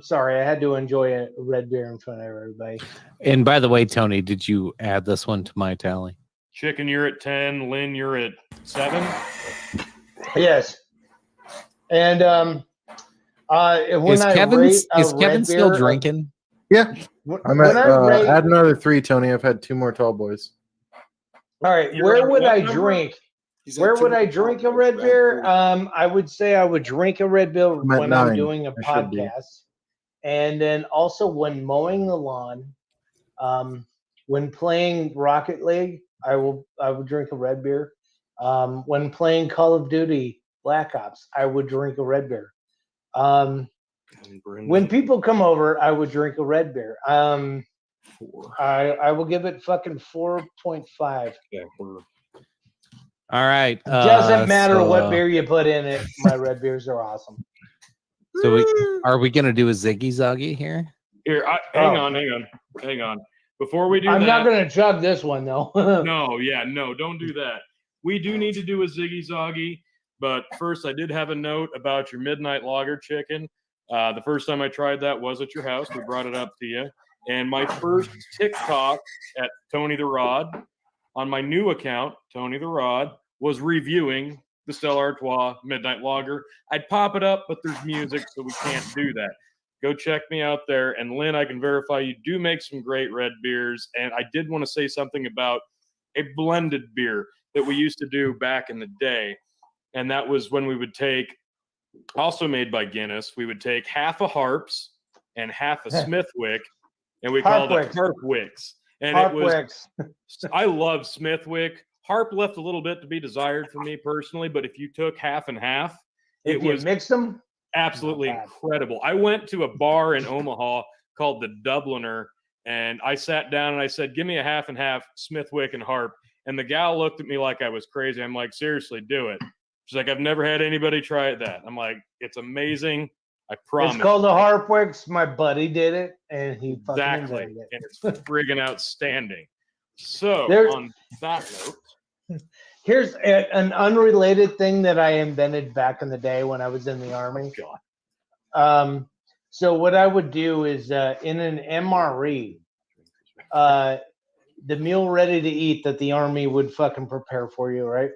sorry, I had to enjoy a red beer in front of everybody. And by the way, Tony, did you add this one to my tally? Chicken, you're at 10. Lynn, you're at 7. Yes. And when Is I Kevin rate a is Kevin red still beer, drinking? Yeah, when I'm at. I rate, Add another 3, Tony. I've had 2 more tall boys. all right, You're where at would what I number? drink? He's at Where would 2 I drink a red beer? I would say I would drink a red beer I'm at when I'm 9. doing a I should be. podcast, and then also when mowing the lawn. When playing Rocket League, I would drink a red beer. When playing Call of Duty Black Ops, I would drink a red beer. When people come over, I would drink a red beer. I will give it fucking 4.5. Yeah, we're All right. Doesn't matter so, what beer you put in it. My red beers are awesome. So are we gonna do a Ziggy Zoggy here? here. Hang on. Before we do I'm that, not gonna chug this one though. no, don't do that. We do need to do a Ziggy Zoggy, but first I did have a note about your midnight lager chicken. The first time I tried that was at your house. We brought it up to you. And my first TikTok at Tony the Rod on my new account, Tony the Rod, was reviewing the Stella Artois Midnight Lager. I'd pop it up, but there's music, so we can't do that. Go check me out there. And Lynn, I can verify you do make some great red beers. And I did want to say something about a blended beer that we used to do back in the day. And that was when we would take, also made by Guinness, we would take half a Harps and half a Smithwick, and we called it Harpwicks. And it was, I love Smithwick. Harp left a little bit to be desired for me personally, but if you took half and half, If you mix them, absolutely incredible. I went to a bar in Omaha called the Dubliner, And I sat down and I said, give me a half and half Smithwick and Harp. And the gal looked at me like I was crazy. I'm like, seriously, do it. She's like, I've never had anybody try that. I'm like, it's amazing. I promise. It's called the Harpwicks. My buddy did it, and he fucking Exactly. invented it. And it's friggin' outstanding. So, There's- on that note, Here's an unrelated thing that I invented back in the day when I was in the Army. So what I would do is in an MRE, the meal ready to eat that the Army would fucking prepare for you, right?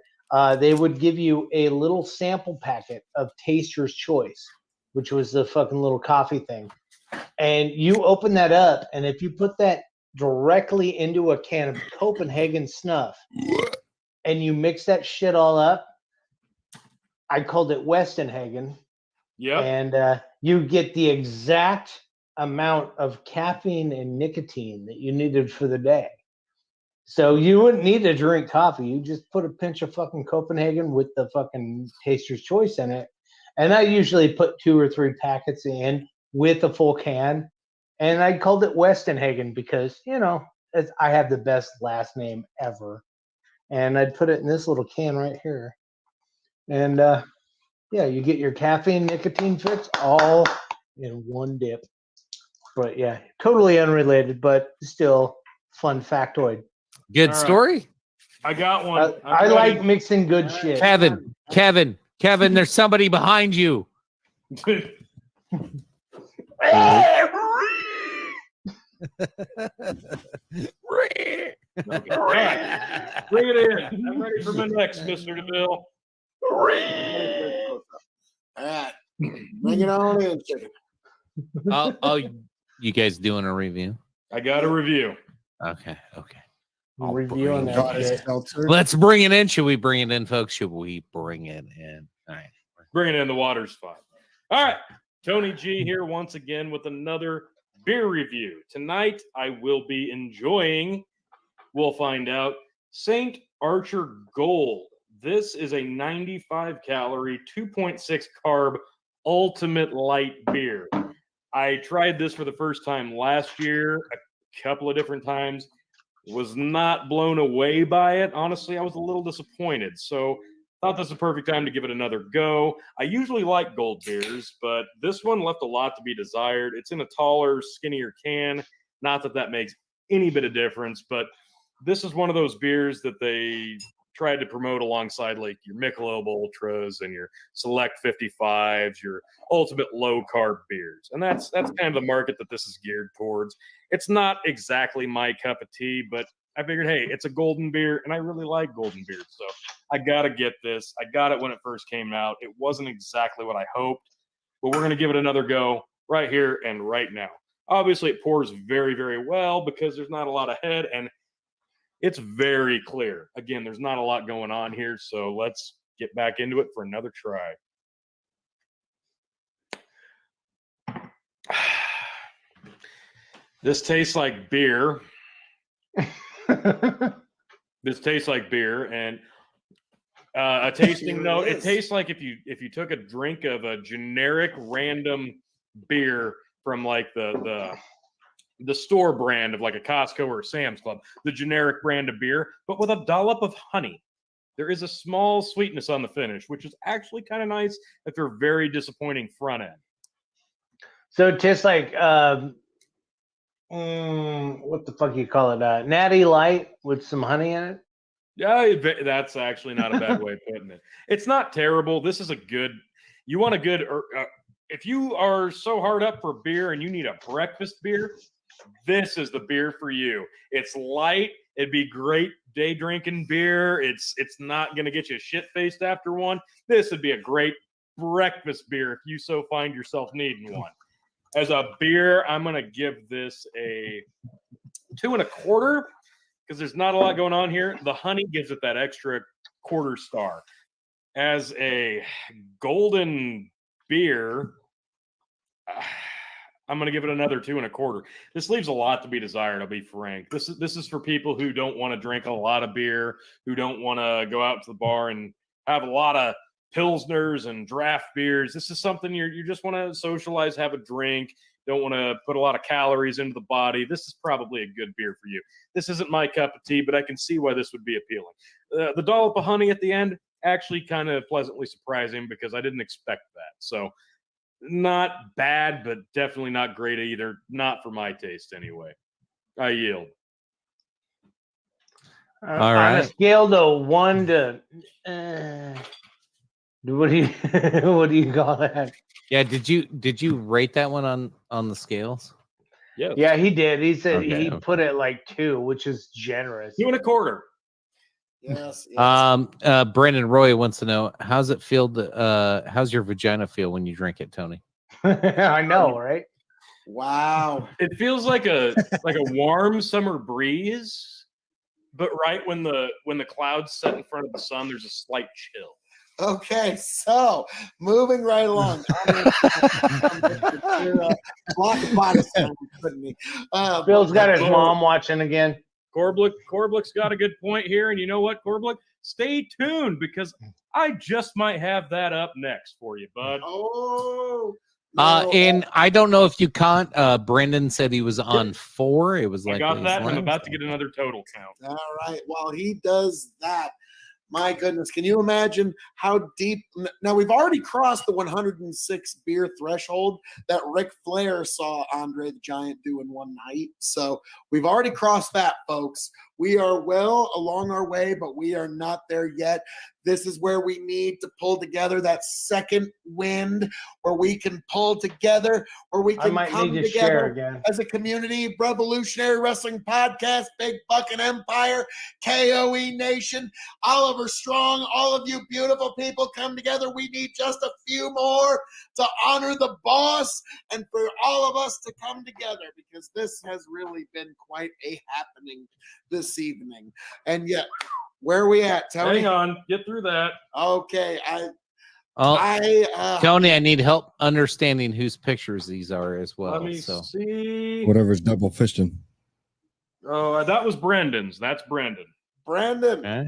They would give you a little sample packet of Taster's Choice, which was the fucking little coffee thing. And you open that up, and if you put that directly into a can of Copenhagen snuff, and you mix that shit all up, I called it Westenhagen. yep. And you get the exact amount of caffeine and nicotine that you needed for the day. So you wouldn't need to drink coffee. You just put a pinch of fucking Copenhagen with the fucking Taster's Choice in it. And I usually put 2 or 3 packets in with a full can. And I called it Westenhagen because, you know, I have the best last name ever. And I'd put it in this little can right here. And yeah, you get your caffeine nicotine fix all in one dip. But yeah, totally unrelated, but still fun factoid. Good All right. story. I got one. I like mixing good shit. Kevin, there's somebody behind you. All right. Bring it in. I'm ready for my next, Mr. DeVille. All right. Bring it on in, chicken. You guys doing a review? I got a review. Okay. Review on that Goddess shit. Seltzer. Let's bring it in. Should we bring it in, folks? Should we bring it in? All right. Bringing in the water's fine. All right. Tony G here once again with another beer review. Tonight, I will be enjoying, we'll find out, St. Archer Gold. This is a 95 calorie, 2.6 carb, ultimate light beer. I tried this for the first time last year, a couple of different times. Was not blown away by it. Honestly, I was a little disappointed. So thought this was a perfect time to give it another go. I usually like gold beers, but this one left a lot to be desired. It's in a taller, skinnier can. Not that that makes any bit of difference, but this is one of those beers that they tried to promote alongside like your Michelob Ultras and your Select 55s, your ultimate low carb beers. And that's kind of the market that this is geared towards. It's not exactly my cup of tea, but I figured, hey, it's a golden beer, and I really like golden beers. So I got to get this. I got it when it first came out. It wasn't exactly what I hoped, but we're going to give it another go right here and right now. Obviously, it pours very, very well because there's not a lot of head, and it's very clear. Again, there's not a lot going on here, so let's get back into it for another try. This tastes like beer. This tastes like beer, and a tasting note. It tastes like if you took a drink of a generic random beer from like the store brand of like a Costco or a Sam's Club, the generic brand of beer, but with a dollop of honey. There is a small sweetness on the finish, which is actually kind of nice after a very disappointing front end. So it tastes like what the fuck you call it? Natty Light with some honey in it. Yeah, that's actually not a bad way of putting it. It's not terrible. This is a good. You want a good. If you are so hard up for beer and you need a breakfast beer, this is the beer for you. It's light. It'd be great day drinking beer. It's not going to get you shit faced after one. This would be a great breakfast beer if you so find yourself needing one. As a beer, I'm going to give this a 2.25 because there's not a lot going on here. The honey gives it that extra quarter star. As a golden beer, I'm going to give it another 2.25. This leaves a lot to be desired, I'll be frank. This is for people who don't want to drink a lot of beer, who don't want to go out to the bar and have a lot of pilsners and draft beers. This is something you just want to socialize, have a drink. Don't want to put a lot of calories into the body. This is probably a good beer for you. This isn't my cup of tea, but I can see why this would be appealing. The dollop of honey at the end, actually kind of pleasantly surprising because I didn't expect that. So not bad, but definitely not great either. Not for my taste anyway. I yield. On right. a scale to 1 to what do you what do you call that? Yeah, did you rate that one on the scales? Yes. Yeah, he did. He said Okay, he okay. put it like 2, which is generous. 2 1/4. Yes. yes. Brandon Roy wants to know how's it feel how's your vagina feel when you drink it, Tony? I know, right? Wow. It feels like a warm summer breeze, but right when the clouds set in front of the sun, there's a slight chill. Okay, so moving right along. Block of body sound, couldn't he? Bill's got his mom watching again. Corblick's got a good point here, and you know what, Corblick? Stay tuned because I just might have that up next for you, bud. Oh. no. And I don't know if you can't. Brendan said he was on 4. It was like I got his that, and I'm last. about to get another total count. All right. While he does that, my goodness, can you imagine how deep? Now, we've already crossed the 106 beer threshold that Ric Flair saw Andre the Giant do in one night. So we've already crossed that, folks. We are well along our way, but we are not there yet. This is where we need to pull together that second wind, where we can pull together, where we I can might come need to share together again. as a community. Revolutionary Wrestling Podcast, Big Bucking Empire, KOE Nation, Oliver Strong, all of you beautiful people come together. We need just a few more to honor the boss and for all of us to come together, because this has really been quite a happening this evening. And yet, where are we at, Tony? Hang on, get through that. Okay, Oh, Tony, I need help understanding whose pictures these are as well. Let me So see. Whatever's double fisting. Oh, that was Brendan's. That's Brendan. Brandon. Okay.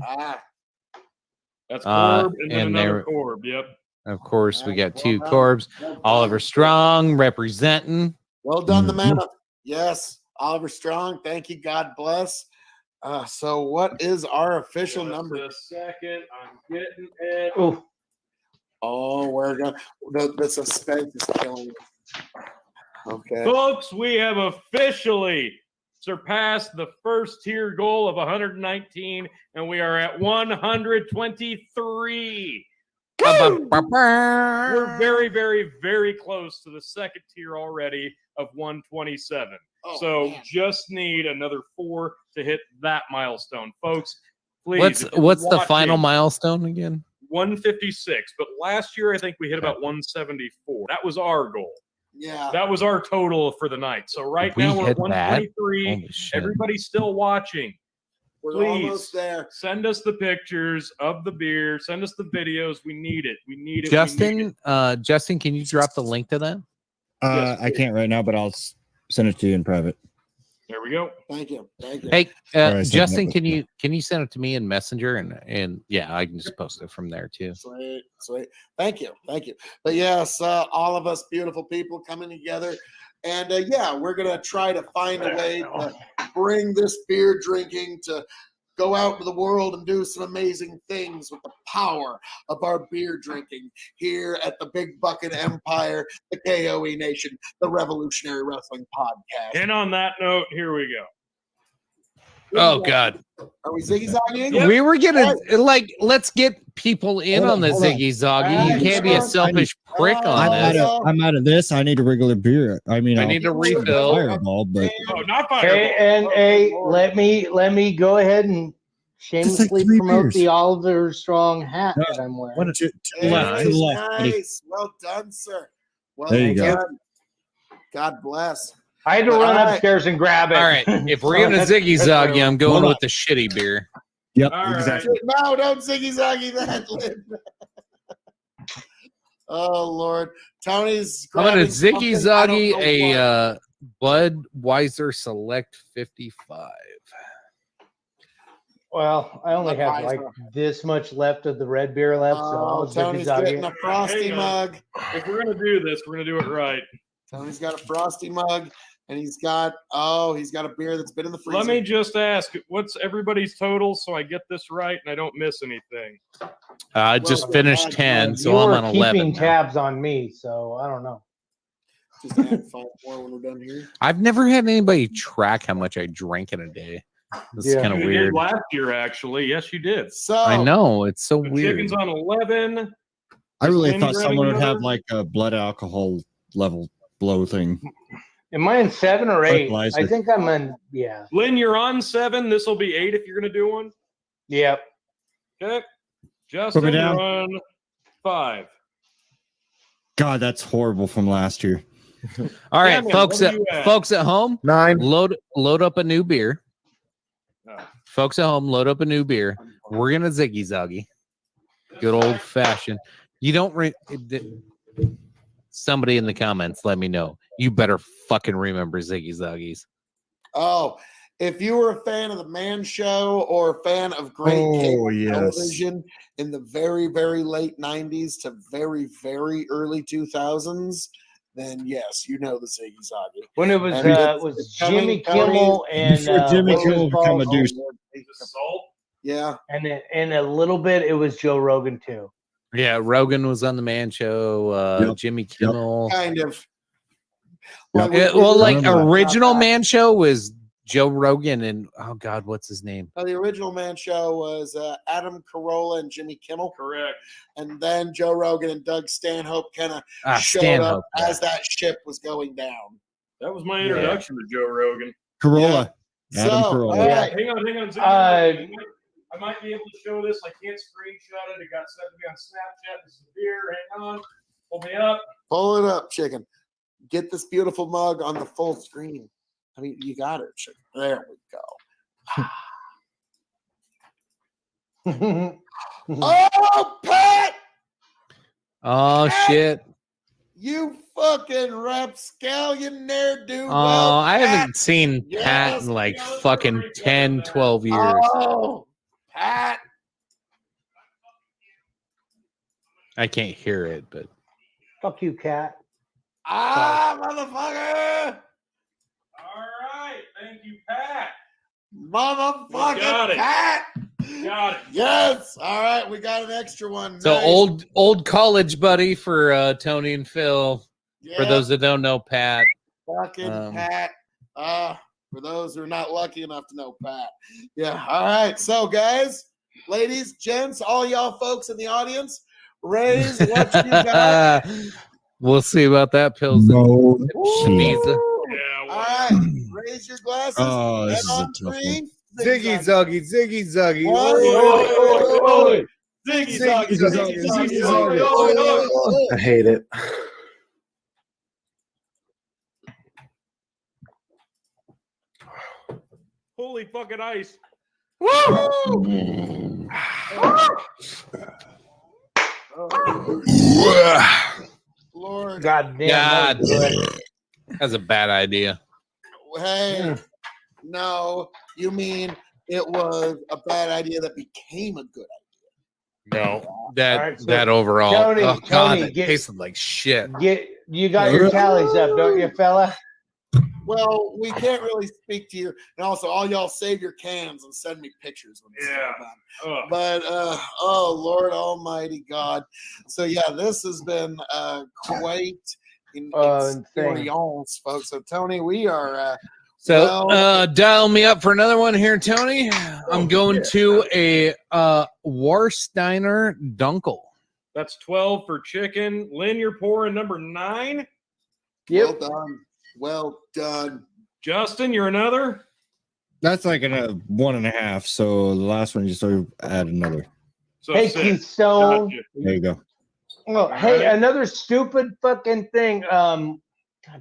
That's Corb, and then and another there- Corb. Yep. of course we got 2 Well done. Corbs. Well done. Oliver Strong representing. Well done, the man. Yes, Oliver Strong. Thank you. God bless. So what is our official Just number? a second. I'm getting it. Oh, Oh, we're gonna. The suspense is killing me. Okay. Folks, we have officially surpassed the first tier goal of 119, and we are at 123. We're very, very, very close to the second tier already of 127. Oh, So man. just need another 4 to hit that milestone, folks. Please. if you're What's the final watching, milestone again? 156. But last year, I think we hit about 174. That was our goal. Yeah. That was our total for the night. So right We now we're at hit that? 123. Holy shit. Everybody's still watching. We're Please almost there. send us the pictures of the beer. Send us the videos. We need it. We need it. we need Justin, it. Justin, can you drop the link to that? Yes, I can't right now, but I'll send it to you in private. There we go. Thank you. Thank you. Hey, Alright, so Justin, that- can you send it to me in Messenger and yeah, I can just post it from there too. Sweet, sweet. Thank you, thank you. But yes, all of us beautiful people coming together, and yeah, we're gonna try to find a way to bring this beer drinking to go out into the world and do some amazing things with the power of our beer drinking here at the Big Bucket Empire, the KOE Nation, the Revolutionary Wrestling Podcast. And on that note, here we go. Oh God, Are we ziggy-zagging? Yep. we were gonna let's get people in Hold on the on, hold on. Ziggy Zoggy. You can't be a selfish prick on this. I'm out of this. I need a regular beer. I mean, I I'll need a take a refill. Fireball, but Oh, not hey, fireball. and hey, let me go ahead and shamelessly 3 promote beers. the Oliver Strong hat No, that I'm wearing. what to Hey, the left, to the left, buddy. nice. Well done, sir. Well There you go. done. God bless. I had to All run right. upstairs and grab it. All right, if we're So gonna that's- Ziggy that's Zoggy, I'm going Hold on. with the shitty beer. Yep, All right. exactly. No, don't ziggy-zaggy that, Lynn. Oh, Lord. Tony's I'm gonna grabbing Ziggy something, I don't Zoggy know what. a Budweiser Select 55. Well, I only have like this much left of the red beer left, so I'll Tony's ziggy-zag getting it. a frosty Hang on. mug. If we're gonna do this, we're gonna do it right. Tony's got a frosty mug, and he's got a beer that's been in the freezer. Let me just ask, what's everybody's total so I get this right and I don't miss anything? I just finished 10, so you I'm were on keeping 11 now. tabs on me, so I don't know. Just add 5 more when we're done here. I've never had anybody track how much I drank in a day. This is Yeah. kind of You did weird. last year, actually. Yes, you did. So I know, it's so The weird. chicken's on 11. I really Lynn thought grabbing someone would have another? like a blood alcohol level blow thing. Am I in 7 or 8? Fertilizer. I think I'm in. Yeah. Lynn, you're on 7. This will be 8 if you're going to do one. Yep. Okay. Justin, Put me down. you're on 5. God, that's horrible from last year. All right, Cameron, folks, what are you at? folks at home, 9. load up a new beer. Oh. Folks at home, load up a new beer. We're gonna ziggy zaggy. Good old fashioned. You don't. Somebody in the comments, let me know. You better fucking remember ziggy zaggies. Oh, if you were a fan of the Man Show or a fan of great Oh, cable yes. television in the very, very late 90s to very, very early 2000s, then yes, you know the Ziggy Zaggy. When it was And it's was coming, Jimmy Tony, Kimmel and Before Jimmy what was Kimmel become a Paul's- douche. The salt. Yeah. and then and a little bit it was Joe Rogan too. Yeah, Rogan was on the Man Show. Yep. Jimmy Kimmel. Kind of. Yep. Like Remember that. original Man Show was Joe Rogan and oh God, what's his name? The original Man Show was Adam Carolla and Jimmy Kimmel. Correct. And then Joe Rogan and Doug Stanhope kind of showed Stanhope. up as that ship was going down. That was my introduction to Joe Rogan. Corolla. Adam So, Carolla. all right. Hang on. I might be able to show this. I can't screenshot it. It got sent to me on Snapchat. This is the beer. Hang on. Pull me up. Pull it up, chicken. Get this beautiful mug on the full screen. I mean, you got it, chicken. There we go. Oh, Pat! Oh shit. You fucking rapscallion ne'er-do. Oh, I haven't seen Yes. Pat in like fucking 10, 12 years. Oh, Pat. I can't hear it, but Fuck you, cat. Motherfucker. All right. Thank you, Pat. Motherfucking Got it. Pat. Got it. Yes. All right. We got an extra one. so Nice. old college buddy for Tony and Phil. For Yeah, those that don't know Pat. fucking um, Pat. For those who are not lucky enough to know Pat. Yeah. All right. So, guys, ladies, gents, all y'all folks in the audience, raise what you got. We'll see about that, Pills. No. Shaniza. Yeah. All Well, right. Raise your glasses. Oh, this Head is a on tough one. screen. Ziggy Zuggy, Ziggy Zuggy. Ziggy Ziggy Zuggy, Ziggy Zuggy. I hate it. holy fucking ice. Lord. God damn. God, that was good. that's a bad idea. Hey, no, you mean it was a bad idea that became a good No, that All right, so that overall. Tony, oh God, Tony, that get- tasted like shit. You got your tallies up, don't you, fella? idea? Well, we can't really speak to you. And also, all y'all save your cans and send me pictures when it's Yeah. all done. Ugh. But, oh, Lord Almighty God. So, yeah, this has been quite an Insane. experience, folks. So, Tony, we are. So Well- dial me up for another one here, Tony. I'm going to a Warsteiner Dunkel. That's 12 for chicken. Lynn, you're pouring number 9. Well done. Well done. Justin, you're another. That's like a 1.5. So the last one, you just add another. So Hey, 6. Keith Stone. Gotcha. There you go. Oh, hey, another stupid fucking thing. God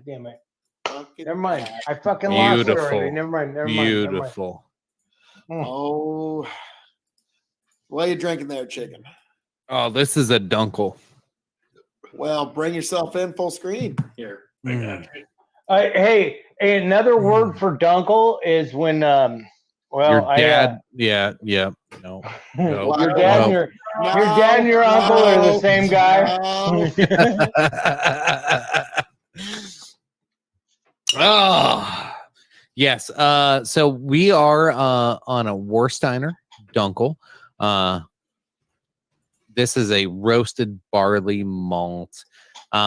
damn it. Fucking Never mind. Pat. I fucking lost it Beautiful. already. Never mind. Never mind. Never mind. Beautiful. Oh. What are you drinking there, chicken? Oh, this is a Dunkel. Well, bring yourself in full screen. Here. Mm. Hey, another word for dunkel is when Well, Your dad, yeah. No. No. your dad and your dad and your uncle are the same guy. Oh, yes. So we are on a Warsteiner Dunkel. This is a roasted barley malt.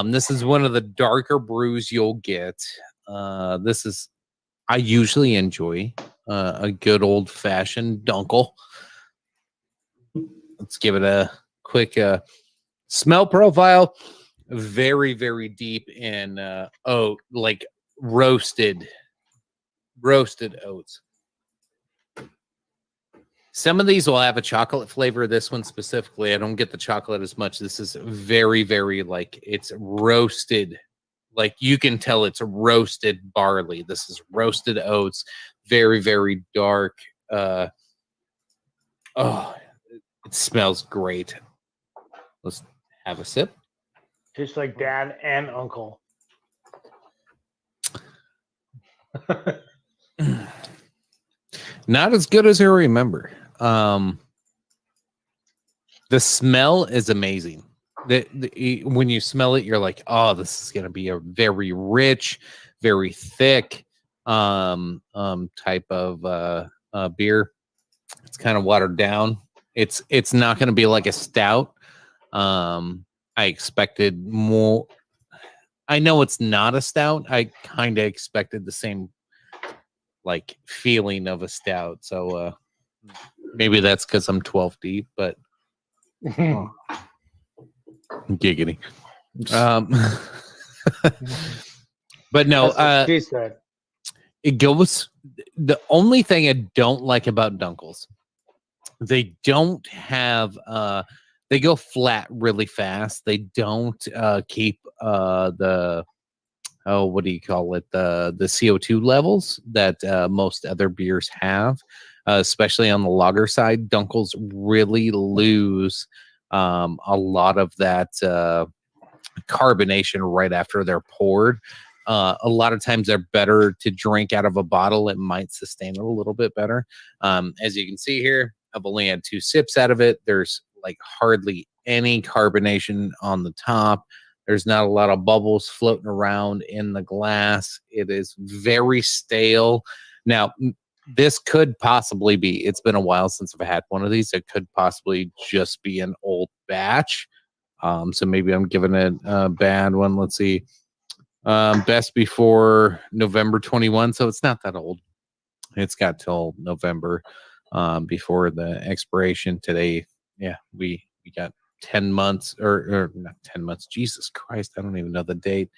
This is one of the darker brews you'll get. I usually enjoy a good old fashioned Dunkel. Let's give it a quick smell profile. Very, very deep in oat, like roasted oats. Some of these will have a chocolate flavor. This one specifically, I don't get the chocolate as much. This is very, very like it's roasted. Like you can tell it's roasted barley. This is roasted oats. Very, very dark. It smells great. Let's have a sip. Just like dad and uncle. Not as good as I remember. The smell is amazing. When you smell it, you're like, oh, this is going to be a very rich, very thick type of beer. It's kind of watered down. It's not going to be like a stout. I expected more. I know it's not a stout. I kind of expected the same like feeling of a stout. So maybe that's because I'm 12 deep, but giggity. But no, she said. It goes. The only thing I don't like about Dunkels, they don't have. They go flat really fast. They don't keep the what do you call it? The CO2 levels that most other beers have, especially on the lager side. Dunkels really lose a lot of that carbonation right after they're poured. A lot of times they're better to drink out of a bottle. It might sustain it a little bit better. As you can see here, I've only had 2 sips out of it. There's like hardly any carbonation on the top. There's not a lot of bubbles floating around in the glass. It is very stale. Now, this could possibly be, it's been a while since I've had one of these. It could possibly just be an old batch. So maybe I'm giving it a bad one. Let's see. Best before November 21. So it's not that old. It's got till November before the expiration today. Yeah, we got 10 months or not 10 months. Jesus Christ, I don't even know the date.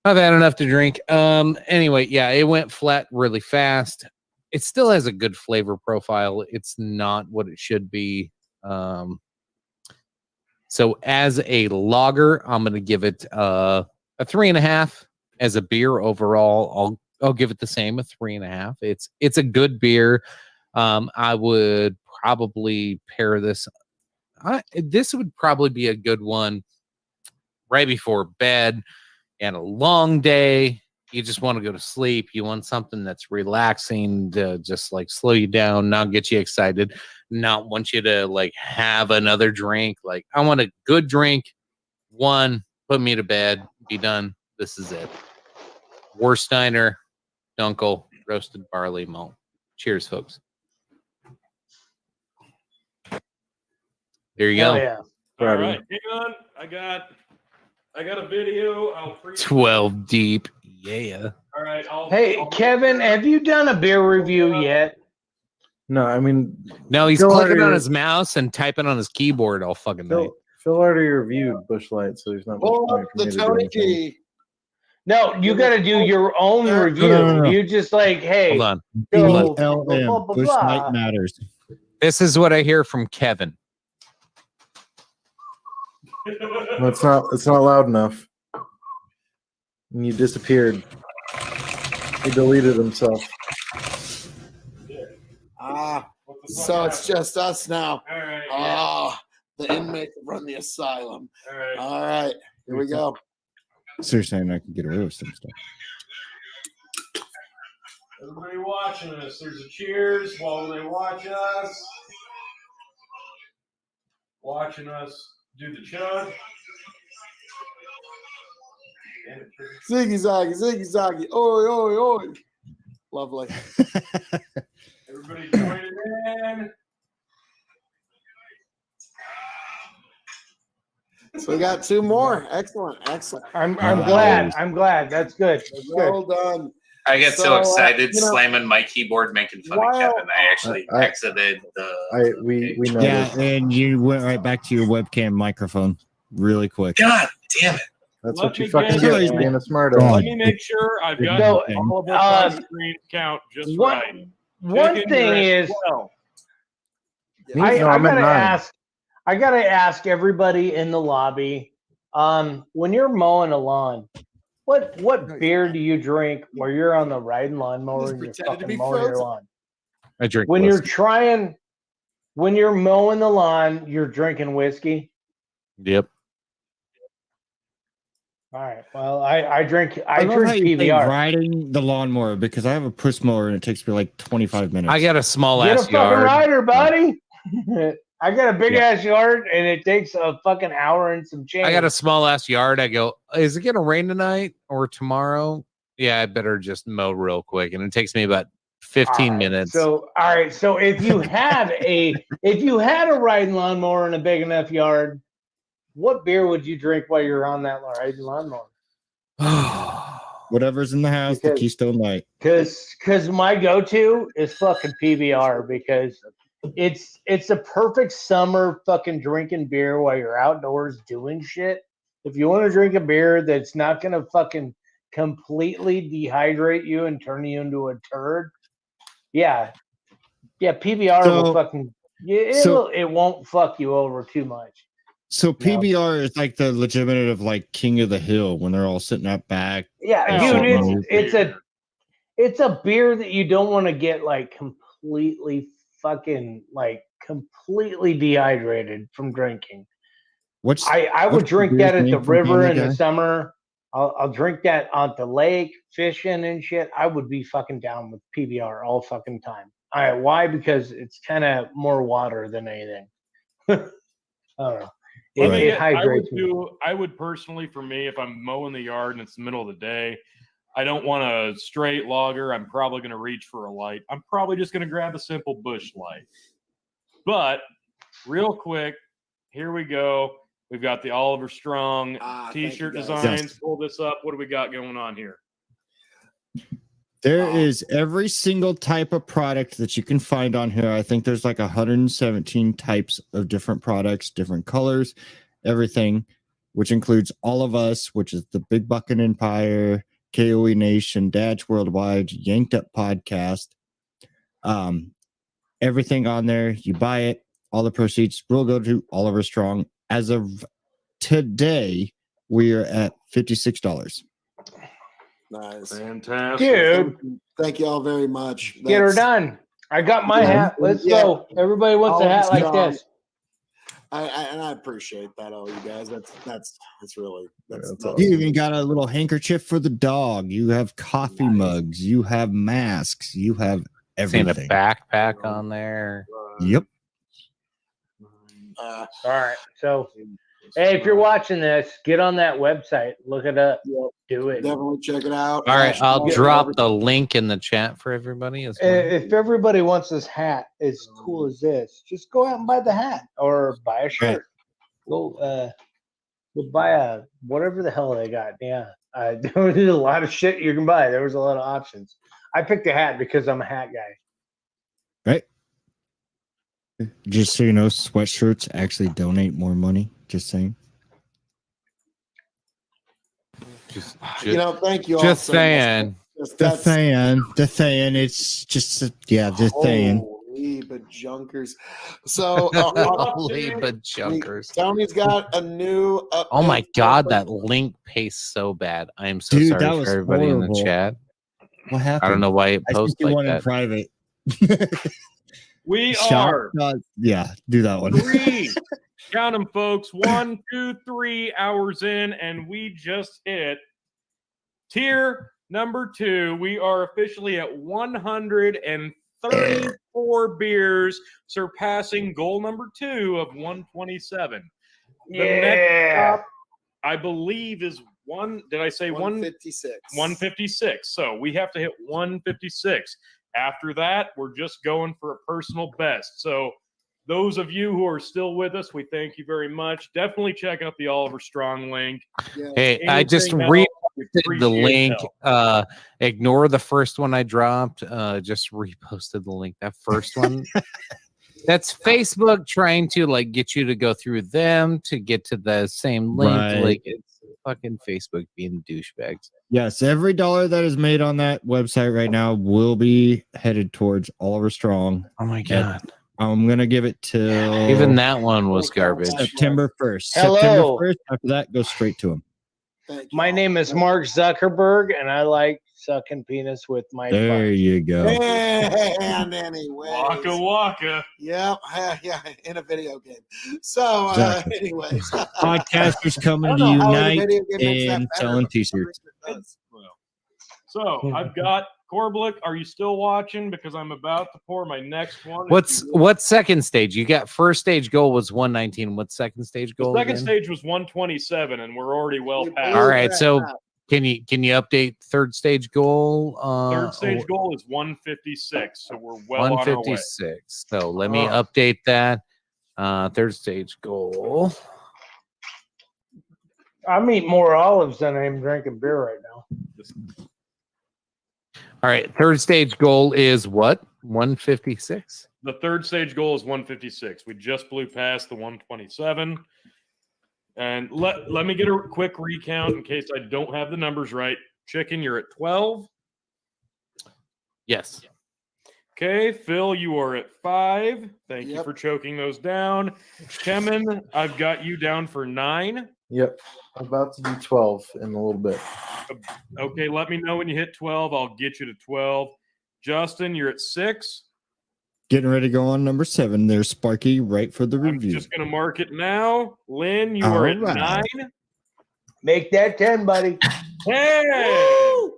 I've had enough to drink. Anyway, yeah, it went flat really fast. It still has a good flavor profile. It's not what it should be. So as a lager, I'm gonna give it a 3.5. As a beer overall, I'll give it the same, a 3.5. It's a good beer. I would probably pair this. This would probably be a good one right before bed and a long day. You just want to go to sleep. You want something that's relaxing to just like slow you down, not get you excited, not want you to like have another drink. Like I want a good drink. One, put me to bed, be done. This is it. Warsteiner Dunkel roasted barley malt. Cheers, folks. There you go. Yeah. All right, hang on. I got a video. I'll 12 deep. Yeah. All right. Hey, Kevin, have you done a beer review yet? No, I mean, No, he's Phil clicking on already- his mouse and typing on his keyboard all fucking night. Phil already reviewed Busch Light, so there's not much Pull point up for me the to do Tony anything. G. No, you got to do your own review. No. You just like, hey, Hold on. go, BLM, blah, blah, Busch blah. Light matters. This is what I hear from Kevin. Well, it's not loud enough. And you disappeared. He deleted himself. So it's just us now. All right. Ah, the inmates that run the asylum. All right. All right, here we go. So you're saying I can get away with some stuff? Everybody watching us, there's a cheers while they watch us. Watching us do the chug. Ziggy zaggy, ziggy zaggy. Oi, oi, oi. Lovely. Everybody join it in. So we got 2 more. Excellent, excellent. I'm glad. I'm glad. That's good. That's good. Well done. I get so So, excited you know, slamming my keyboard, making fun while- of Kevin. I actually I- exited the. We page. know Yeah, this. and you went right back to your webcam microphone really quick. God damn it! That's Let what you me fucking get- get for being a smart God. ass. Let me make sure I've got So, all of our screens count just right. One Chicken thing breast, is, well, Me? I No, I'm at gotta 9. ask. I gotta ask everybody in the lobby. When you're mowing a lawn, what beer do you drink where you're on the riding lawnmower and you're Pretended to be fucking mowing your frozen. lawn? I drink When you're whiskey. when you're mowing the lawn, you're drinking whiskey. Yep. All right. Well, I drink I love drink how you say PBR. riding the lawnmower because I have a push mower and it takes me like 25 minutes. I got a small Get a ass fucking yard. rider, buddy. I got a big Yeah. ass yard and it takes a fucking hour and some change. I got a small ass yard. I go, is it gonna rain tonight or tomorrow? Yeah, I better just mow real quick. And it takes me about 15 All right, minutes. So all right, so if you had a riding lawnmower in a big enough yard, what beer would you drink while you're on that riding lawnmower? Whatever's in the house, the Because- Keystone Light. Cause my go-to is fucking PBR because it's a perfect summer fucking drinking beer while you're outdoors doing shit. If you want to drink a beer that's not gonna fucking completely dehydrate you and turn you into a turd, yeah, PBR will So- fucking it won't fuck you over too much. So No. PBR is like the legitimate of like King of the Hill when they're all sitting out back. Yeah, Oh, dude, it's a beer that you don't want to get like completely dehydrated from drinking. What's I would what's the drink beer's that at name the from river Family in the Guy? summer. I'll drink that on the lake, fishing and shit. I would be fucking down with PBR all fucking time. All right, why? Because it's kind of more water than anything. I don't know. It hydrates me. I would personally, for me, if I'm mowing the yard and it's the middle of the day, I don't want a straight lager. I'm probably going to reach for a light. I'm probably just going to grab a simple Busch Light. But real quick, here we go. We've got the Oliver Strong thank T-shirt you, guys. designs. Yes. Pull this up. What do we got going on here? There is every single type of product that you can find on here. I think there's like 117 types of different products, different colors, everything, which includes all of us, which is the Big Bucket Empire, KOE Nation, Dads Worldwide, Yanked Up Podcast. Everything on there, you buy it, all the proceeds will go to Oliver Strong. As of today, we are at $56. Nice. Fantastic. Dude, Thank you all very much. get her That's- done. I got my Yeah. hat. Let's Yeah. go. Everybody wants a Oliver hat like Strong. this. I appreciate that, all you guys. That's really that's You even got a little handkerchief for the dog. You have coffee mugs. You have masks. You have Seeing a everything. backpack on there. Yep. All right. So, hey, if you're watching this, get on that website, look it up, do it. definitely check it out. All right, I'll Hashtag drop Oliver- the link in the chat for everybody as well. If everybody wants this hat as cool as this, just go out and buy the hat or buy a shirt. Go buy a whatever the hell they got. Yeah, there's a lot of shit you can buy. There was a lot of options. I picked a hat because I'm a hat guy. Right. Just so you know, sweatshirts actually donate more money. Just saying. Just, You know, thank you all. just so much. saying. Just- The that's- fan. It's just the fan. Holy bajunkers. So Holy bajunkers. Tony's got a new. Oh my update. god, that link pastes so bad. I am so Dude, sorry that for was everybody in horrible. the chat. What happened? I don't know why it I posts think you like want in that. private. We Shout are out- yeah, do that one. 3. Count them, folks. 1, 2, 3 hours in, and we just hit tier Number 2, we are officially at 134 beers, surpassing goal number 2 of 127. The next stop, I believe, is did I say 156. 156. So we have to hit 156. After that, we're just going for a personal best. So those of you who are still with us, we thank you very much. Definitely check out the Oliver Strong link. Hey, I just Anything else, we reposted the appreciate link. help. Ignore the first one I dropped. Just reposted the link. That first one. That's Facebook trying to like get you to go through them to get to the same link. Right. Like it's fucking Facebook being douchebags. Yes, every dollar that is made on that website right now will be headed towards Oliver Strong. Oh my god! I'm gonna give it till Even that one was garbage. September 1st. Hello. September 1st. After that, goes straight to him. My name is Mark Zuckerberg, and I like sucking penis with my There butt. you go. And anyway, Waka waka. yeah, in a video game. So, Exactly. anyways, Podcasters I coming don't to know how the unite video game makes that and better, selling but for some t-shirts. reason it does. So I've got Corblick. Are you still watching? Because I'm about to pour my next one. What's second stage? You got first stage goal was 119. What's second stage The goal? second again? stage was 127, and we're already well past. All right, so can you update third stage goal? Third stage goal is 156, so we're well on our way. 156. So let me update that. Third stage goal. I'm eating more olives than I am drinking beer right now. All right, third stage goal is what? 156. The third stage goal is 156. We just blew past the 127. And let me get a quick recount in case I don't have the numbers right. Chicken, you're at 12. Yes. Okay, Phil, you are at 5. Thank you for choking those down. Kemen, I've got you down for 9. Yep. I'm about to do 12 in a little bit. Okay, let me know when you hit 12. I'll get you to 12. Justin, you're at 6. Getting ready to go on number 7. There's Sparky right for the I'm review. just going to mark it now. Lynn, you All are at right. 9. Make that 10, buddy. Hey!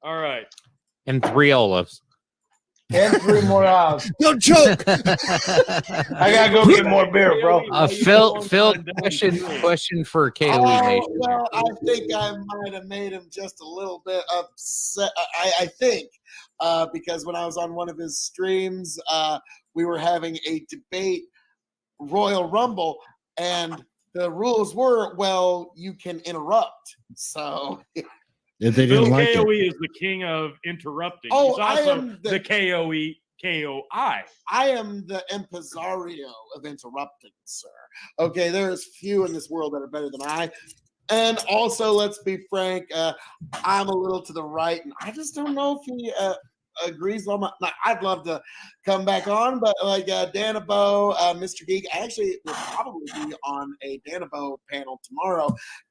All right. And 3 olives. And 3 more olives. Don't choke. I gotta go get more beer, bro. Phil, question for KOE Oh, Nation. well, I think I might have made him just a little bit upset. I think because when I was on one of his streams, we were having a debate, Royal Rumble, and the rules were, well, you can interrupt. So If they Phil didn't like KOE it. is the king of interrupting. Oh, He's also I am the KOE KOI. I am the impresario of interrupting, sir. Okay, there's few in this world that are better than I. And also, let's be frank, I'm a little to the right, and I just don't know if he agrees on my. Like, I'd love to come back on, but like Danabo, Mr. Geek, I actually will probably be on a Danabo panel tomorrow.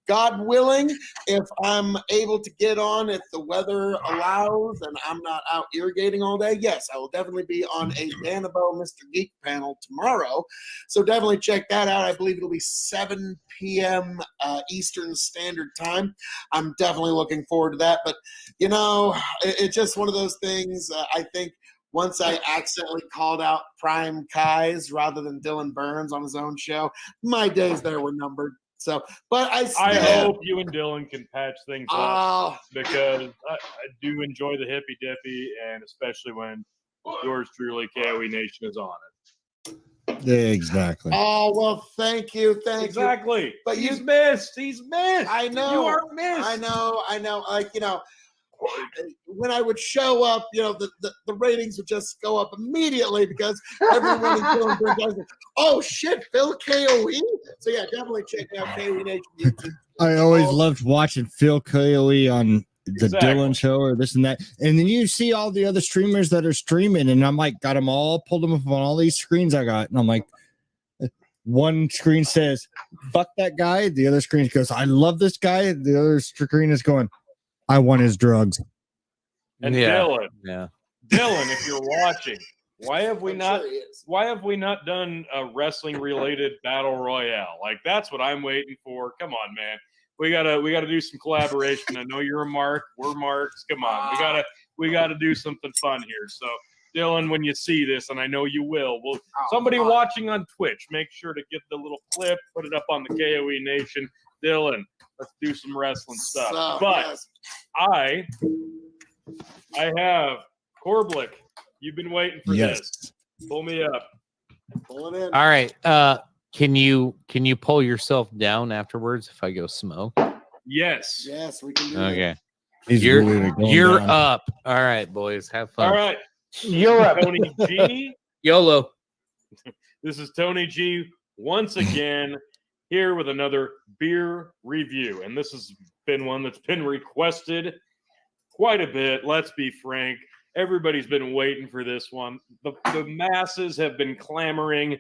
God willing, if I'm able to get on, if the weather allows and I'm not out irrigating all day, yes, I will definitely be on a Danabo Mr. Geek panel tomorrow. So definitely check that out. I believe it'll be 7 p.m. Eastern Standard Time. I'm definitely looking forward to that. But, you know, it's just one of those things. I think once I accidentally called out Prime Kais rather than Dylan Burns on his own show, my days there were numbered. So, but I hope you and Dylan can patch things up because I do enjoy the hippy dippy, and especially when yours truly, KOE Nation, is on it. Exactly. Oh, well, thank you. Exactly. But he's missed. He's missed. I know. You are missed. I know. Like, you know, when I would show up, you know, the ratings would just go up immediately because everyone is doing like, oh shit, Phil KOE. So yeah, definitely check out KOE Nation YouTube. I always loved watching Phil KOE on the Dylan show or this and that. And then you see all the other streamers that are streaming, and I'm like, got them all, pulled them up on all these screens I got. And I'm like, one screen says, fuck that guy. The other screen goes, I love this guy. The other screen is going, I want his drugs. And Dylan, if you're watching, why have we not done a wrestling related battle royale? Like, that's what I'm waiting for. Come on, man. we gotta do some collaboration. I know you're a Mark, we're Marks. Come on, we gotta do something fun here. So Dylan, when you see this, and I know you will, somebody watching on Twitch, make sure to get the little clip, put it up on the KOE Nation. Dylan, let's do some wrestling stuff. But yes. I have Corblich. You've been waiting for this. Pull me up. Pull it in. All right. Can you pull yourself down afterwards if I go smoke? Yes. Yes, we can do Okay. He's You're really going you're down. up. All right, boys. Have fun. All right. You're up. Tony G. YOLO. This is Tony G once again here with another beer review. And this has been one that's been requested quite a bit. Let's be frank. Everybody's been waiting for this one. The masses have been clamoring.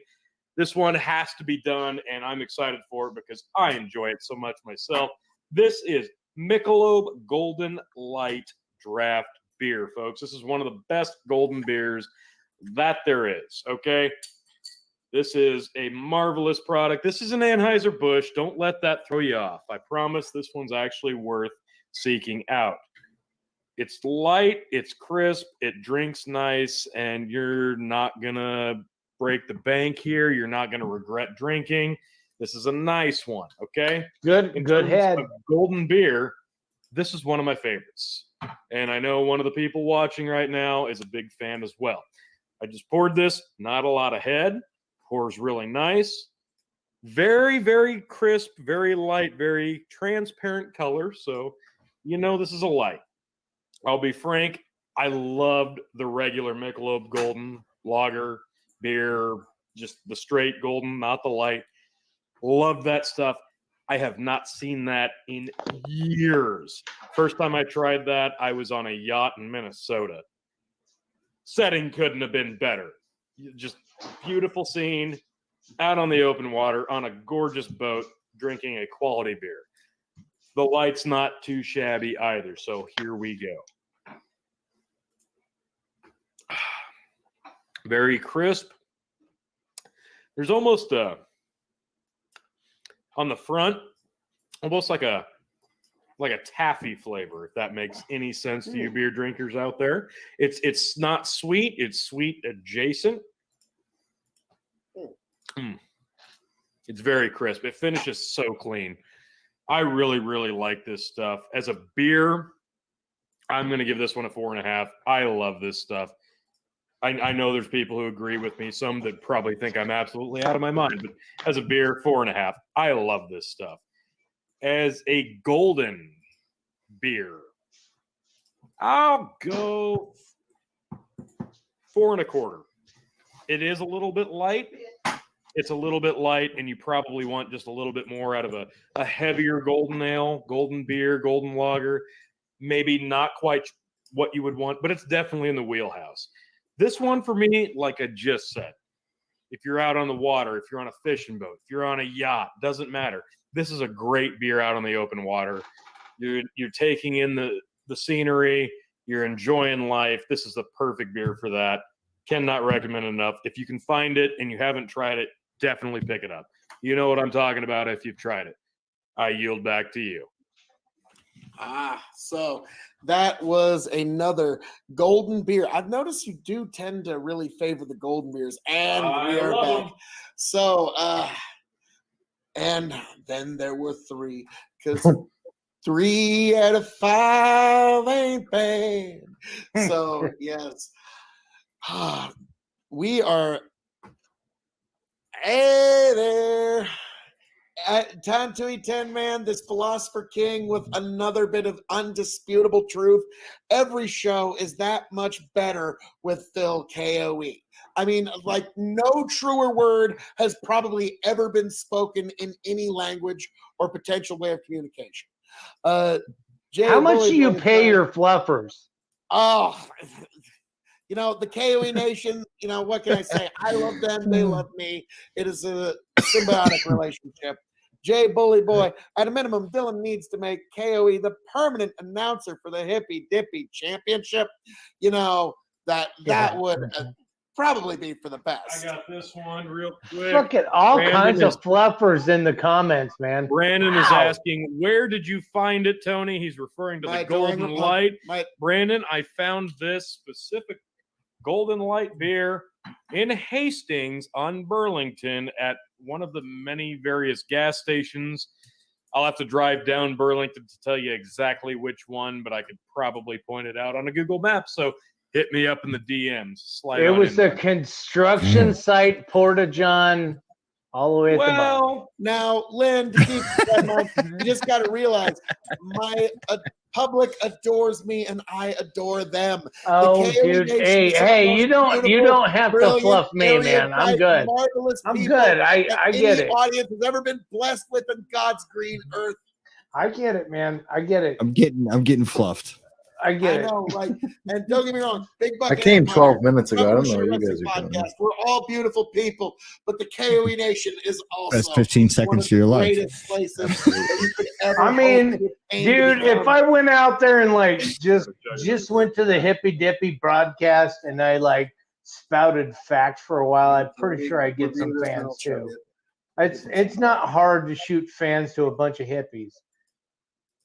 This one has to be done, and I'm excited for it because I enjoy it so much myself. This is Michelob Golden Light Draft Beer, folks. This is one of the best golden beers that there is, okay? This is a marvelous product. This is an Anheuser-Busch. Don't let that throw you off. I promise this one's actually worth seeking out. It's light, it's crisp, it drinks nice, and you're not going to break the bank here. You're not going to regret drinking. This is a nice one, okay? Good head. Golden beer, this is one of my favorites. And I know one of the people watching right now is a big fan as well. I just poured this, not a lot of head. Pours really nice. Very, very crisp, very light, very transparent color. So, you know, this is a light. I'll be frank, I loved the regular Michelob Golden Lager beer, just the straight golden, not the light. Loved that stuff. I have not seen that in years. First time I tried that, I was on a yacht in Minnesota. Setting couldn't have been better. Just beautiful scene, out on the open water, on a gorgeous boat, drinking a quality beer. The light's not too shabby either, so here we go. Very crisp. There's almost on the front, almost like a taffy flavor, if that makes any sense to you beer drinkers out there. It's not sweet, it's sweet adjacent. It's very crisp. It finishes so clean. I really, really like this stuff. As a beer, I'm going to give this one a 4.5. I love this stuff. I know there's people who agree with me, some that probably think I'm absolutely out of my mind, but as a beer, 4.5. I love this stuff. As a golden beer, I'll go 4.25. It is a little bit light. It's a little bit light, and you probably want just a little bit more out of a heavier golden ale, golden beer, golden lager. Maybe not quite what you would want, but it's definitely in the wheelhouse. This one for me, like I just said, if you're out on the water, if you're on a fishing boat, if you're on a yacht, doesn't matter. This is a great beer out on the open water. You're taking in the scenery. You're enjoying life. This is the perfect beer for that. Cannot recommend enough. If you can find it and you haven't tried it, definitely pick it up. You know what I'm talking about if you've tried it. I yield back to you. So that was another golden beer. I've noticed you do tend to really favor the golden beers, and we are back. them. So, and then there were 3, because 3 out of 5 ain't bad. So, yes. We are there. Time to eat 10, man. This philosopher king with another bit of undisputable truth. Every show is that much better with Phil KOE. I mean, like, no truer word has probably ever been spoken in any language or potential way of communication. Jay, How much do you pay your fluffers? Oh, you know, the KOE Nation, you know, what can I say? I love them. They love me. It is a symbiotic relationship. Jay Bully Boy, at a minimum, Dylan needs to make KOE the permanent announcer for the Hippy Dippy Championship. You know, that would probably be for the I best. got this one real quick. Look at all Brandon kinds is- of fluffers in the comments, man. Brandon is Wow. asking, where did you find it, Tony? He's referring to My the Golden drawing- Light. my- Brandon, I found this specific Golden Light beer in Hastings on Burlington at one of the many various gas stations. I'll have to drive down Burlington to tell you exactly which one, but I could probably point it out on a Google map. So hit me up in the DMs. Slide It on was in a there. construction site, Porta John, all the way at the bottom. Well, now, Lynn, to keep that in mind, you just got to realize my public adores me and I adore them. Oh, KOE dude, Nation hey, is the hey, most you don't beautiful, have to brilliant, fluff me, man. brilliant, I'm bright, good. marvelous I'm people good. that I get any it. audience has ever been blessed with in God's green earth. I get it, man. I get it. I'm getting fluffed. I I get it. know, like, and don't get me wrong, Big Buck I came Empire, 12 minutes ago. I don't Publisher know what you Wrestling guys are doing. Podcast. We're all beautiful people, but the KOE Nation is also That's 15 one seconds of to your the life. greatest places that you could ever I mean, hope and aim to dude, become. if I went out there and like just went to the hippy dippy broadcast and I like spouted facts for a while, I'm pretty sure I'd get some fans too. It's not hard to shoot fans to a bunch of hippies.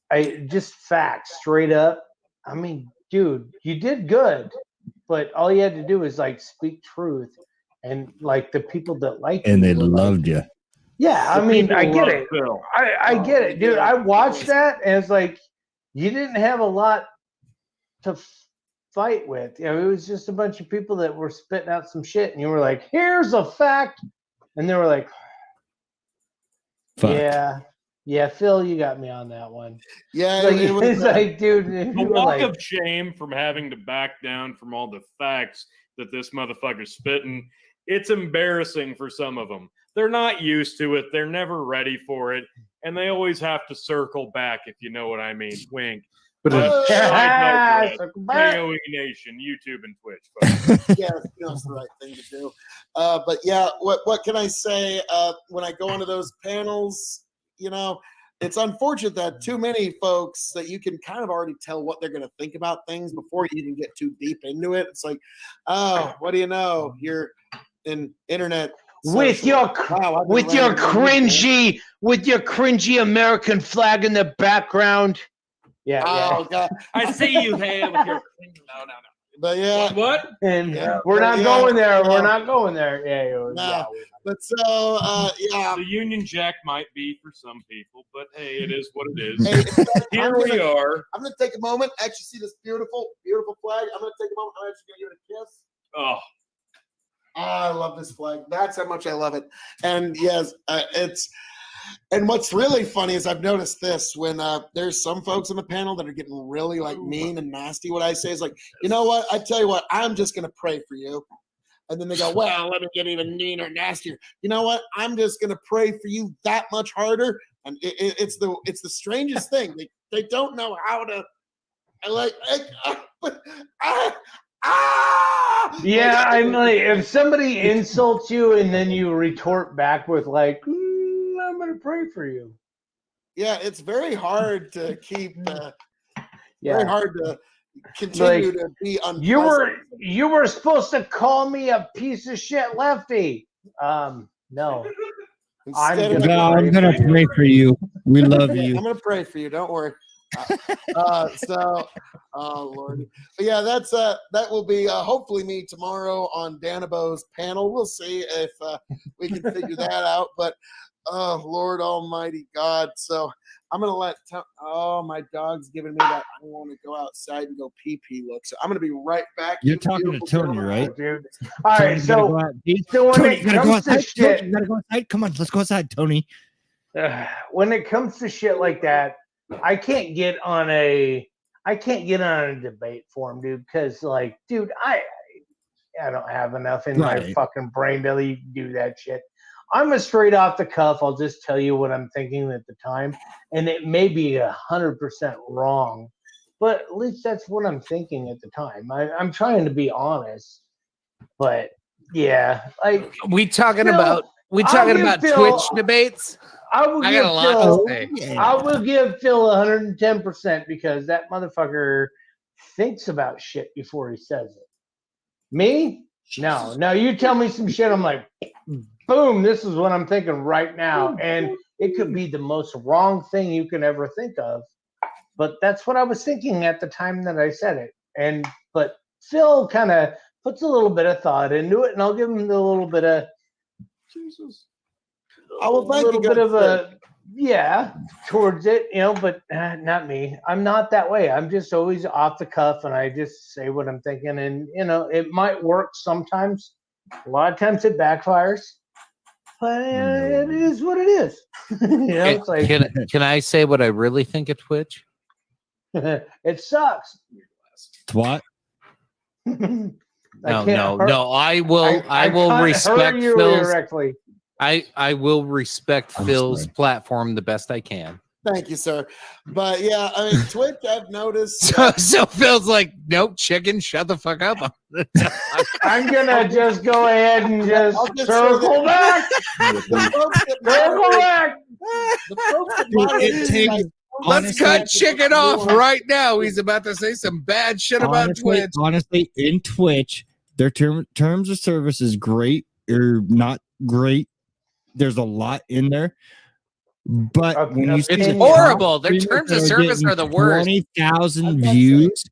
I just facts straight up. I mean, dude, you did good, but all you had to do is like speak truth, and like the people that like And you they were like- loved you. Yeah, I The mean, people I get love it. Phil. I get it, dude. I watched that and it's like you didn't have a lot to fight with. You know, it was just a bunch of people that were spitting out some shit, and you were like, "Here's a fact," and they were like, Fuck. "Yeah, Phil, you got me on that one." Yeah, Like, it was, it's like, dude, The you were walk like, of shame from having to back down from all the facts that this motherfucker's spitting, it's embarrassing for some of them. They're not used to it. They're never ready for it. And they always have to circle back, if you know what I mean. Wink. But it- Side note, Circle back. KOE Nation, YouTube and Twitch. folks. yeah, it's the right thing to do. But yeah, what can I say? When I go into those panels, you know, it's unfortunate that too many folks that you can kind of already tell what they're going to think about things before you even get too deep into it. It's like, oh, what do you know? You're in internet. with social. your Wow, I've been with your running cringy American flag in the background. Yeah, Oh God! I see you here with your. No. But yeah, What? and Yeah, we're not yeah, going there. yeah. We're not going there. Yeah, No. But so yeah. The Union Jack might be for some people, but hey, it is what it is. Hey, Here we are. I'm gonna take a moment. Actually, see this beautiful flag. I'm gonna take a moment. I'm actually gonna give it a kiss. Oh, I love this flag. That's how much I love it. And yes, it's. And what's really funny is I've noticed this when there's some folks on the panel that are getting really like mean and nasty. What I say is like, you know what? I tell you what, I'm just gonna pray for you. And then they go, well, let me get even meaner, nastier. You know what? I'm just gonna pray for you that much harder. And it's the strangest thing. They don't know how to. Yeah, I'm like, if somebody insults you and then you retort back with like, I'm gonna pray for you. Yeah, it's very hard to keep. Very Yeah, hard to continue Like, to be unpleasant. you were supposed to call me a piece of shit lefty. No, Instead I'm of- gonna pray for you. We love I'm gonna pray for you. Don't worry. Oh Lord, but yeah, that's that will be hopefully me tomorrow on Danabo's panel. We'll see if we can figure that out. But oh Lord Almighty God, so I'm gonna let. Oh, my dog's giving me that. I want to go outside and go pee look. So I'm gonna be right back. You're you talking to beautiful Tony, gentlemen. right? dude. All right, so when Tony, it you gotta go comes to outside. Tony, shit, you gotta go outside. Come on, let's go outside, Tony. when it comes to shit like that, I can't get on a debate forum, dude, because like, dude, I don't have enough in my Right. fucking brain to do that shit. I'm a straight off the cuff. I'll just tell you what I'm thinking at the time, and it may be 100% wrong, but at least that's what I'm thinking at the time. I'm trying to be honest, but yeah, like We talking Phil, about I'll give Phil- Twitch debates? I will I give got a lot Phil. to say. I will give Phil 110% because that motherfucker thinks about shit before he says it. Me, No, now you tell me some shit. I'm like, boom, this is what I'm thinking right now. And it could be the most wrong thing you can ever think of. But that's what I was thinking at the time that I said it. But Phil kind of puts a little bit of thought into it, and I'll give him a little bit of Jesus. I will thank a little you, bit good of a towards it, but not me. I'm not that way. I'm just always off the cuff, and I just say what I'm thinking, and it might work sometimes. A lot of times it backfires, but it is what it is. It's like Can I say what I really think of Twitch? it sucks. What? No. I will can't respect hurt you Phil's. directly. I will respect I'm Phil's sorry. platform the best I can. Thank you, sir. But yeah, I mean, Twitch, I've noticed. So Phil's like, nope, chicken, shut the fuck up. I'm gonna just go ahead and just I'll just circle say back. The folks that Circle moderate- back. the folks that Dude, moderate it these takes- guys- Let's cut chicken off right now. He's about to say some bad shit about Twitch. Honestly, in Twitch, their terms of service is great or not great. There's a lot in there. But when you see It's the horrible. Their streamers terms of that service getting are the worst. 20,000 views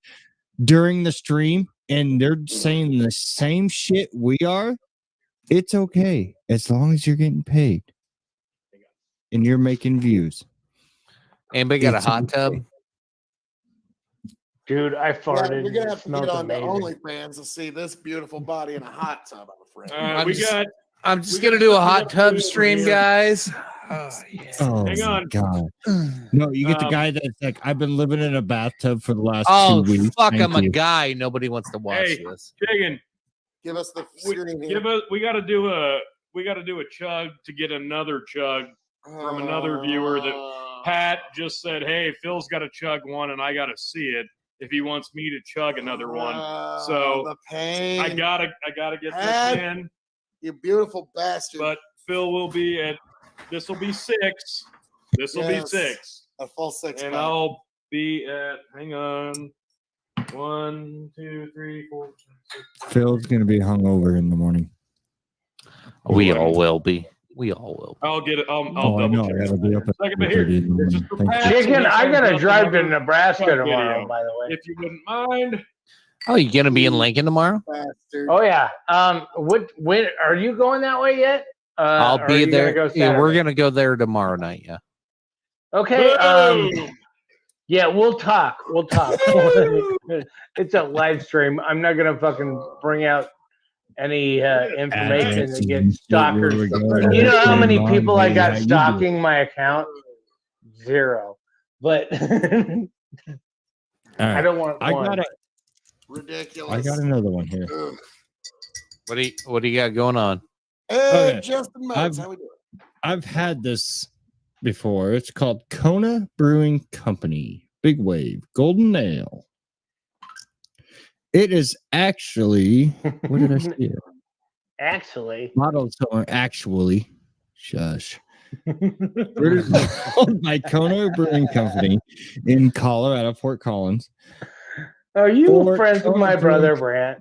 during the stream, and they're saying the same shit we are, it's okay as long as you're getting paid and you're making views. Anybody got a It's hot okay. tub? Dude, I Yeah, farted. you're gonna It have to smelled get on to amazing. OnlyFans to see this beautiful body in a hot tub. I'm afraid. We got. I'm just we gonna got do a something hot up tub to stream, here. guys. Oh, yeah. Oh Hang my on. god! No, you get the guy that's like, I've been living in a bathtub for the last Oh 2 weeks. fuck! Thank I'm a you. guy. Nobody wants to watch Hey, this. Chicken, Give us the screen here. we got to do a chug to get another chug from another viewer that Pat just said, hey, Phil's got to chug one and I got to see it if he wants me to chug another one. So the pain. I gotta get Pat, this in. You beautiful bastard. But Phil will be at. This will be 6. This will Yes. be 6, a full 6 and pack. I'll be at. Hang on. 1, 2, 3, 4, 5, 6. Phil's gonna be hungover in the morning. We all will be. We all will. I'll get it. I'll Oh, I double know. check. I gotta be up at Second, but here, 4:30 in the this is morning. for Thank Pat. you. Chicken, I gotta drive to Nebraska Chug tomorrow, video. by the way. If you wouldn't mind. Oh, you gonna be in Lincoln tomorrow? Bastard. Oh yeah. When are you going that way yet? I'll or are be you gonna there. go Yeah, we're Saturday? gonna go there tomorrow night. Yeah. Okay. Boom! Yeah, we'll talk. We'll talk. It's a live stream. I'm not gonna fucking bring out any information that gets stalkers. You know how many people I got stalking my account? 0. But I don't want. I one. got it. Ridiculous. I got another one here. Ugh. What do you got going on? Hey, Okay. Justin Modes, how we doing? I've had this before. It's called Kona Brewing Company Big Wave Golden Ale. It is actually, what did I say? it? Actually, Modeled somewhere. Actually, shush. Brewed by Kona Brewing Company in Colorado, Fort Collins. are you Fort friends with my Collins. brother Brant?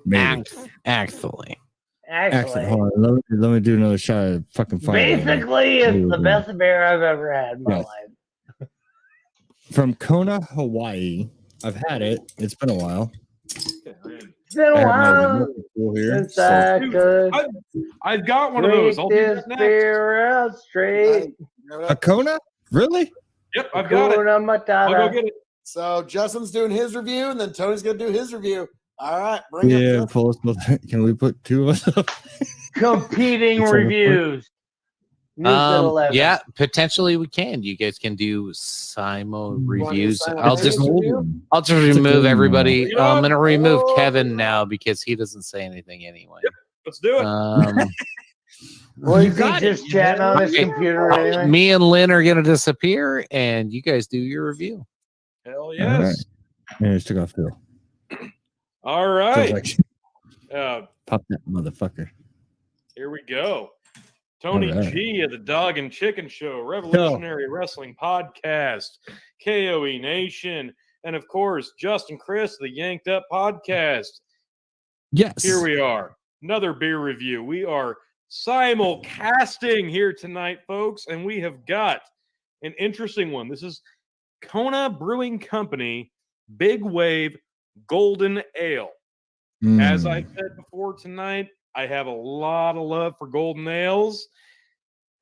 Maybe. Actually. Actually, hold on. Let me do another shot of fucking fire. Basically, it's the best beer I've ever had in my Yes. life. From Kona, Hawaii. I've had it. It's been a while. It's been a I have my while remote control here. since I Dude, could I've got one of those. I'll drink do this that next. beer out straight. A Kona? Really? Yep, I've got it. Hakuna I'll go Matata. get it. So Justin's doing his review, and then Tony's gonna do his review. All right, bring it Yeah, up. pull us both. Can we put two of us up? Competing It's on the reviews. News at 11. Yeah, potentially we can. You guys can do Simo reviews. simultaneous I'll just It's a remove good everybody. one. I'm gonna remove Oh. Kevin now because he doesn't say anything anyway. Let's do it. Well, You he's got it. just chatting on his Okay. computer anyway. Me and Lynn are gonna disappear, and you guys do your review. Hell All yes. right. Yeah, just took off Phil. All Feels right. like pop that motherfucker. Here we go. Tony All right. G of the Dog and Chicken Show, Revolutionary Wrestling Podcast, KOE Nation, and of course, Justin Chris, the Yanked Up Podcast. Yes. Here we are. Another beer review. We are simulcasting here tonight, folks, and we have got an interesting one. This is Kona Brewing Company Big Wave Golden Ale. As I said before tonight, I have a lot of love for golden ales,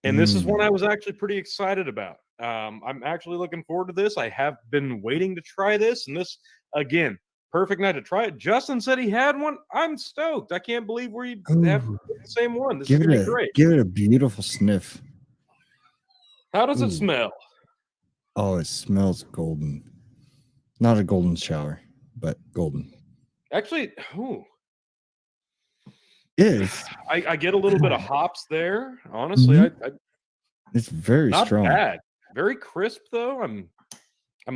and this is one I was actually pretty excited about. I'm actually looking forward to this. I have been waiting to try this, and this, again, perfect night to try it. Justin said he had one. I'm stoked. I can't believe we have the same one. This is going to be great. Give it a beautiful sniff. How does it smell? Oh, it smells golden. Not a golden shower, but golden. Actually, Is I get a little bit of hops there. Honestly, it's very not strong. bad. Very crisp though. I'm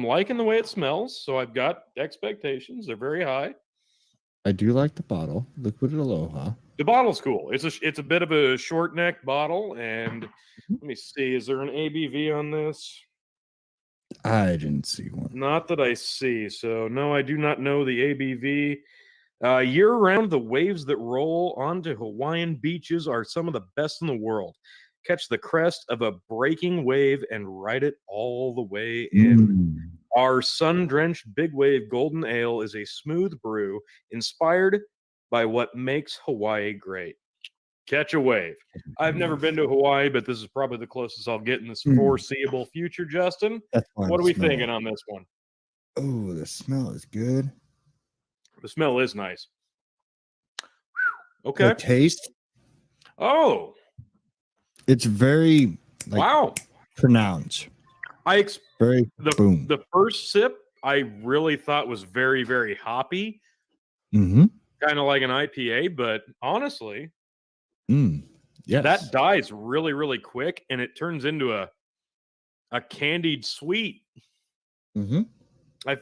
liking the way it smells, so I've got expectations. They're very high. I do like the bottle, Liquid Aloha. The bottle's cool. It's a bit of a short neck bottle, and let me see. Is there an ABV on this? I didn't see one. Not that I see. So no, I do not know the ABV. Year-round, the waves that roll onto Hawaiian beaches are some of the best in the world. Catch the crest of a breaking wave and ride it all the way in. Our sun-drenched Big Wave Golden Ale is a smooth brew inspired by what makes Hawaii great. Catch a wave. I've never been to Hawaii, but this is probably the closest I'll get in this foreseeable future, Justin. What are we thinking on this one? Oh, the smell is good. The smell is nice. Okay. The taste? Oh. It's very wow pronounced. Very boom. The first sip I really thought was very, very hoppy. Mm-hmm. Kind of like an IPA, but honestly, yes. that dies really, really quick and it turns into a candied sweet. Mm-hmm.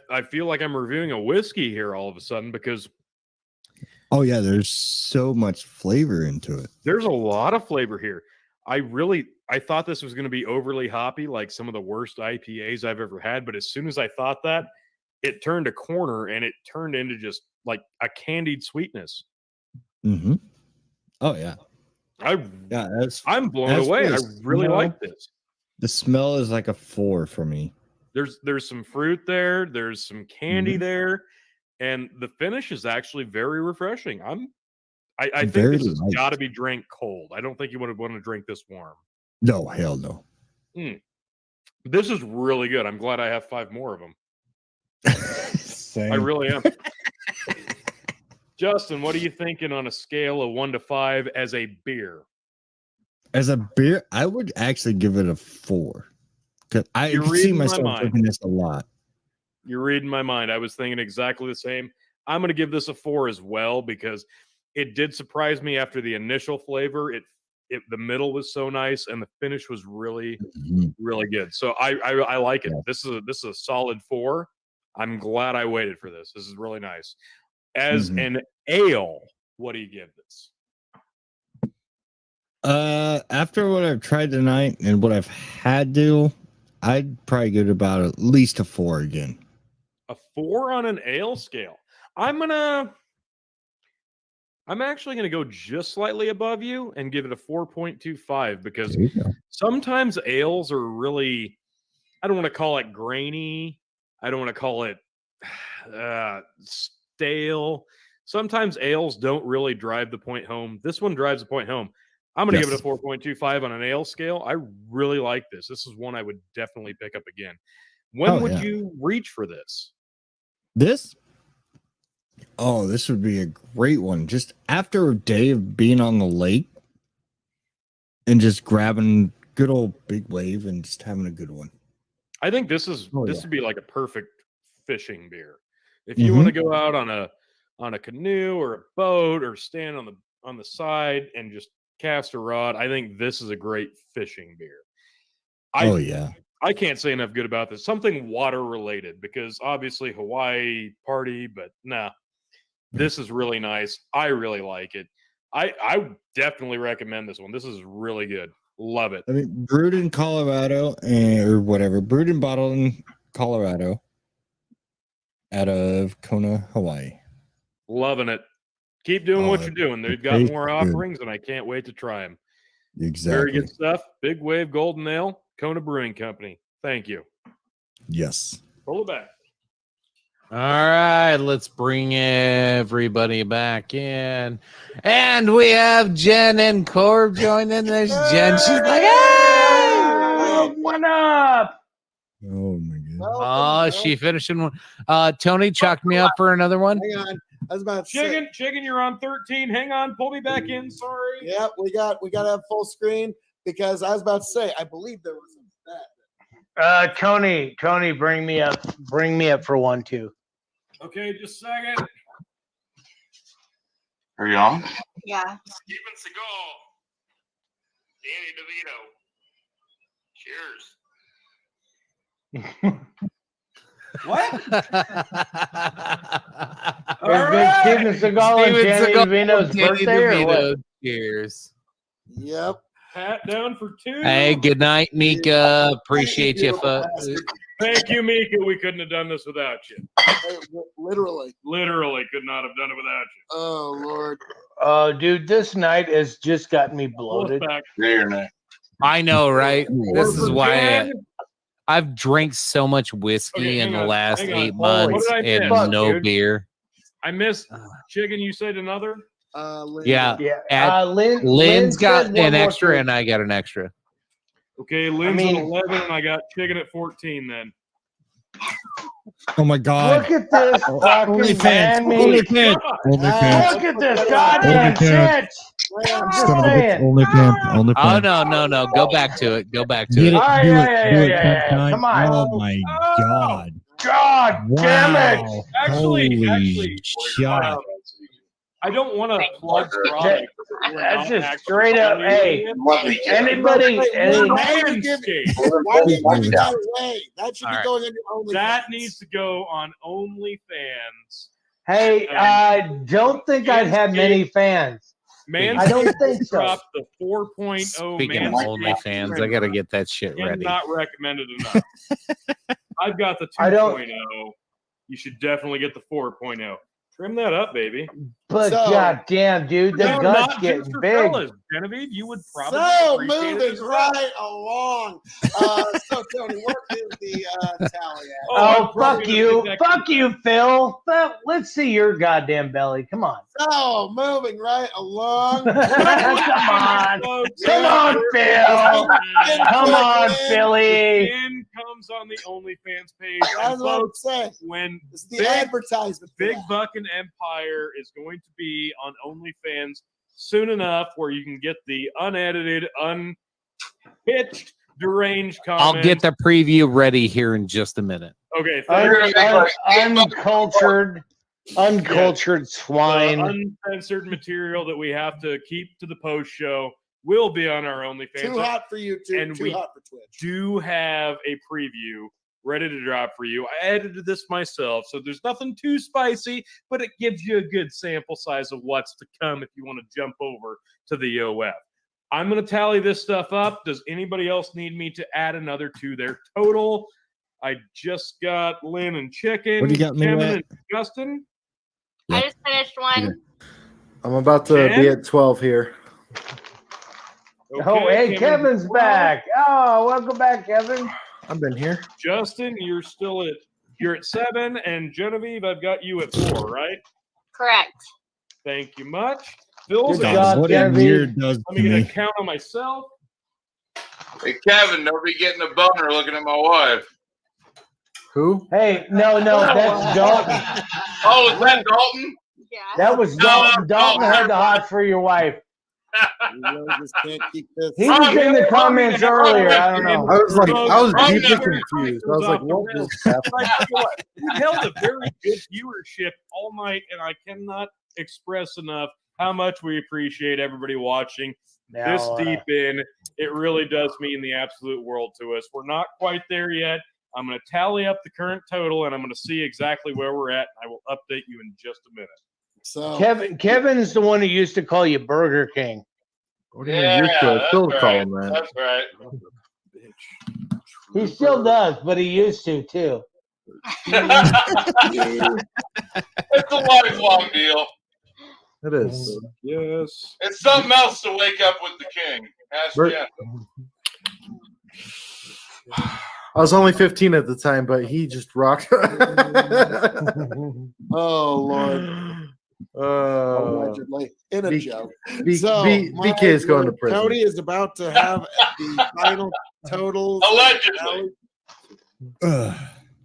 I feel like I'm reviewing a whiskey here all of a sudden because oh yeah, there's so much flavor into it. There's a lot of flavor here. I thought this was going to be overly hoppy, like some of the worst IPAs I've ever had. But as soon as I thought that, it turned a corner and it turned into just like a candied sweetness. Mm-hmm. Oh yeah. I'm blown away. I really like this. The smell is like a 4 for me. There's some fruit there. There's some candy there, and the finish is actually very refreshing. I think this has got to be drank cold. I don't think you would want to drink this warm. No, hell no. This is really good. I'm glad I have 5 more of them. Same. I really am. Justin, what are you thinking on a scale of 1 to 5 as a beer? As a beer, I would actually give it a 4. Because I see myself drinking this a lot. You're reading my mind. I was thinking exactly the same. I'm going to give this a 4 as well because it did surprise me after the initial flavor. The middle was so nice and the finish was really, really good. So I like it. This is a solid 4. I'm glad I waited for this. This is really nice. As an ale, what do you give this? After what I've tried tonight and what I've had to, I'd probably give it about at least a 4 again. A 4 on an ale scale. I'm actually gonna go just slightly above you and give it a 4.25 because sometimes ales are really, I don't want to call it grainy. I don't want to call it stale. Sometimes ales don't really drive the point home. This one drives the point home. I'm going to give it a 4.25 on an ale scale. I really like this. This is one I would definitely pick up again. When would you reach for this? This? Oh, this would be a great one. Just after a day of being on the lake and just grabbing good old Big Wave and just having a good one. I think this would be like a perfect fishing beer. If you want to go out on a canoe or a boat or stand on the side and just cast a rod, I think this is a great fishing beer. I can't say enough good about this. Something water related because obviously Hawaii party, but this is really nice. I really like it. I definitely recommend this one. This is really good. Love it. I mean, brewed in Colorado or whatever, brewed and bottled in Colorado out of Kona, Hawaii. Loving it. Keep doing what you're doing. They've got okay, more good. offerings, and I can't wait to try them. Very Exactly. good stuff. Big Wave Golden Ale, Kona Brewing Company. Thank you. Yes. Pull it back. All right, let's bring everybody back in. And we have Jen and Corb joining us. Jen, she's like, hey! What up? Oh my god. Oh, she finishing one. Tony chalked me up for another one. Hang on. I was about to say. Chicken, you're on 13. Hang on, pull me back in. Sorry. Yep, we got to have full screen because I was about to say I believe there was a stat. Tony, bring me up for one too. Okay, just a second. Are you on? Yeah. Steven Seagal. Danny DeVito. Cheers. What? Is this Steven Seagal and Danny DeVito's birthday or what? Cheers. Yep. Hat down for 2. Hey, good night, Mika. Appreciate you. Thank you, Mika. We couldn't have done this without you. Literally. Literally could not have done it without you. Oh Lord. Oh, dude, this night has just gotten me bloated. There, I know, right? This is why Jen. I've drank so much whiskey Okay, in hang the on, last hang on. 8 What months did I and miss? no Dude. beer. I missed Chicken. You said another? Yeah. Yeah. Lynn's got said one an more extra, thing. and I got an extra. Okay, Lynn's mean- at 11, and I got Chicken at 14 then. Oh my god. Look at this fucking OnlyFans. man meat. OnlyFans. OnlyFans. Look at this goddamn OnlyFans. shit. I'm just Son of a bitch. saying. OnlyFans. Oh OnlyFans. no! Go back to it. Go back to Get it. it. Oh, Do yeah, it. yeah, Do it. yeah. Sunshine. Come on. Oh my god. God damn it. Wow. Actually, Holy shot. I don't want to plug products. that we're That's not just actually straight up. Hey, doing. anybody, Manscaped. Why did you give that away? That should be All right. going on your OnlyFans. That needs to go on OnlyFans. hey, I don't think I'd have many fans. Manscaped I don't think so. dropped the 4.0 Speaking of Manscaped OnlyFans, I got to get that shit ready. Cannot recommended enough. I've got the I don't- 2.0. You should definitely get the 4.0. Trim that up, baby. But So- goddamn, dude, the No, gut's not getting just for big. fellas. Genevieve, you would probably So appreciate it moving as well. right along. So Tony, what is the tally at? Oh, I'm probably fuck gonna you. get that- Fuck you, Phil. Let's see your goddamn belly. Come on. So moving right along. Come on. Folks, Come on, Phil. Come on, The Philly. pin comes on the OnlyFans page. That's And what I'm folks, saying. when It's the Big- advertisement. for Big that. Buck and Empire is going to be on OnlyFans soon enough where you can get the unedited, unpitched, deranged I'll comments. get the preview ready here in just a minute. Okay, thank Uncultured swine. uncensored material that we have to keep to the post show will be on our OnlyFans. Too hot for YouTube. And Too we hot for Twitch. do have a preview ready to drop for you. I edited this myself, so there's nothing too spicy, but it gives you a good sample size of what's to come if you want to jump over to the OF. I'm going to tally this stuff up. Does anybody else need me to add another to their total? I just got Lynn and Chicken, What do you got me Kevin at? and Justin. I just finished one. I'm about to be at 12 here. Oh, Okay, hey, Kevin's back. Oh, welcome back, Kevin. I've been here. Justin, you're at 7, and Genevieve, I've got you at 4, right? Correct. Thank you much. Phil's Good at job, What a Genevieve. year does Let to me get a me. count on myself. Hey, Kevin, don't be getting a boner looking at my wife. Who? Hey, no, that's Dalton. Oh, is that Dalton? Yeah. That was Dalton. Dalton had the hot for your wife. You really just can't keep this. He was in the comments earlier. I don't know. I was Wrong deeply number. confused. I was like, what just happened? Like, you know what? We held a very good viewership all night, and I cannot express enough how much we appreciate everybody watching this Now, deep in. It really does mean the absolute world to us. We're not quite there yet. I'm going to tally up the current total, and I'm going to see exactly where we're at. I will update you in just a minute. So Kevin's the one who used to call you Burger King. What do you mean? I still call him that. That's right. He still does, but he used to too. It's a lifelong deal. It is. Yes. It's something else to wake up with the king. Ask Bert- Jeff. I was only 15 at the time, but he just rocked. Oh Lord. Allegedly, in a B- joke. B- So, B- my BK is going to Lord, prison. Tony is about to have the final totals. Allegedly.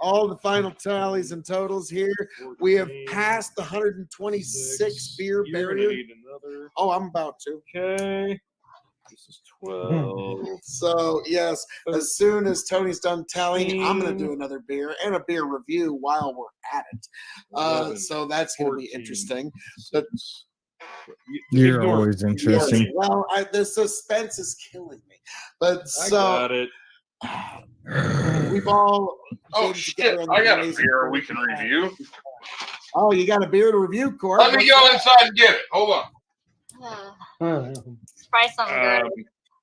All the final tallies and totals here. We have passed the 126 beer You're gonna barrier. need another. Oh, I'm about to. Okay. This is 12. So yes, as soon as Tony's done tallying, I'm going to do another beer and a beer review while we're at it. 11, So that's going to be 14, interesting. But You're Ignore- always interesting. well, the suspense is killing me. But I so got it. we've all. Oh been shit! together on the I got a amazing beer we can review. Oh, you got a beer to review, Corey? Let me go inside and get it. Hold on. Try something good.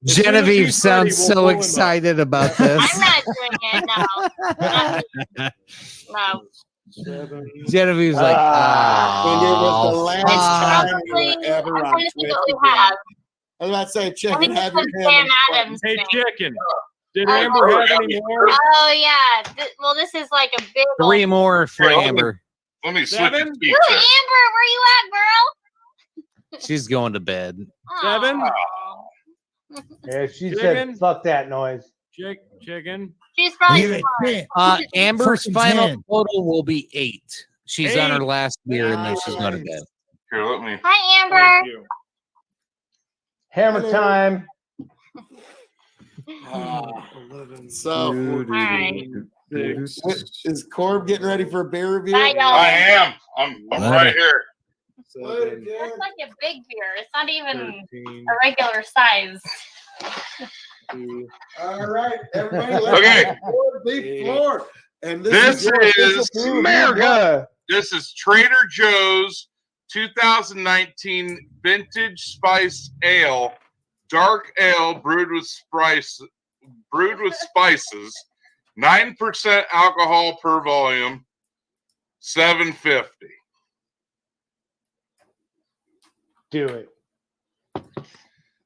As soon as Genevieve he's ready, sounds we'll so pull him up. excited about this. I'm not doing it. No. No. 7. Genevieve's like, And it was the oh, last fuck." time we were ever I'm on trying to think Twitch. what we have. I was about to say, I chicken, think have it's your the hand. Sam on Adams Hey, thing. chicken. Did Oh, Amber have any more? Oh yeah. Well, this is like a big. 3 more for Here, Amber. Let me switch 7? it. Ooh, Amber, where you at, girl? She's going to bed. 7? Aw. Yeah, she Chicken? said, "Fuck that noise." Chicken. She's probably Give it smart. 10. Amber's Fucking final 10. total will be 8. She's on her 8. last beer and then she's going to bed. Here, let me. Hi, Amber. Thank you. Hammer time. So, All right. is Corb getting ready for a beer review? Bye, y'all. I am. I'm right here. Seven, That's like a big beer. It's not even 13, a regular size. 2. All right, everybody, let's Okay. get Corb the floor. And This your official is beer review. America. This is Trader Joe's 2019 Vintage Spice Ale, dark ale brewed with spices, 9% alcohol per volume, $7.50. Do it.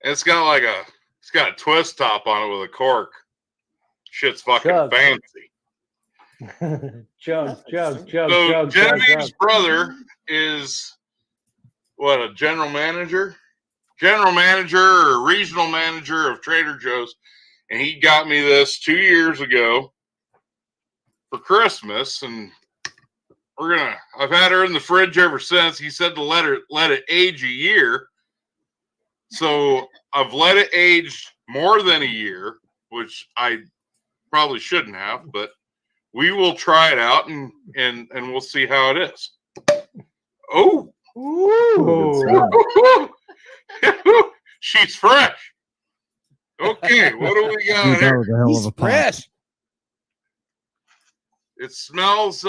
It's got a twist top on it with a cork. Shit's fucking Chug. fancy. Chug, chug, So chug, chug, chug, Genevieve's chug. brother is what, a general manager or regional manager of Trader Joe's, and he got me this 2 years ago for Christmas, and I've had her in the fridge ever since. He said to let it age a year, so I've let it age more than a year, which I probably shouldn't have, but we will try it out and we'll see how it is. Oh, Ooh. she's fresh. Okay, what do we got Dude, that here? was a hell of a pop. Fresh. It smells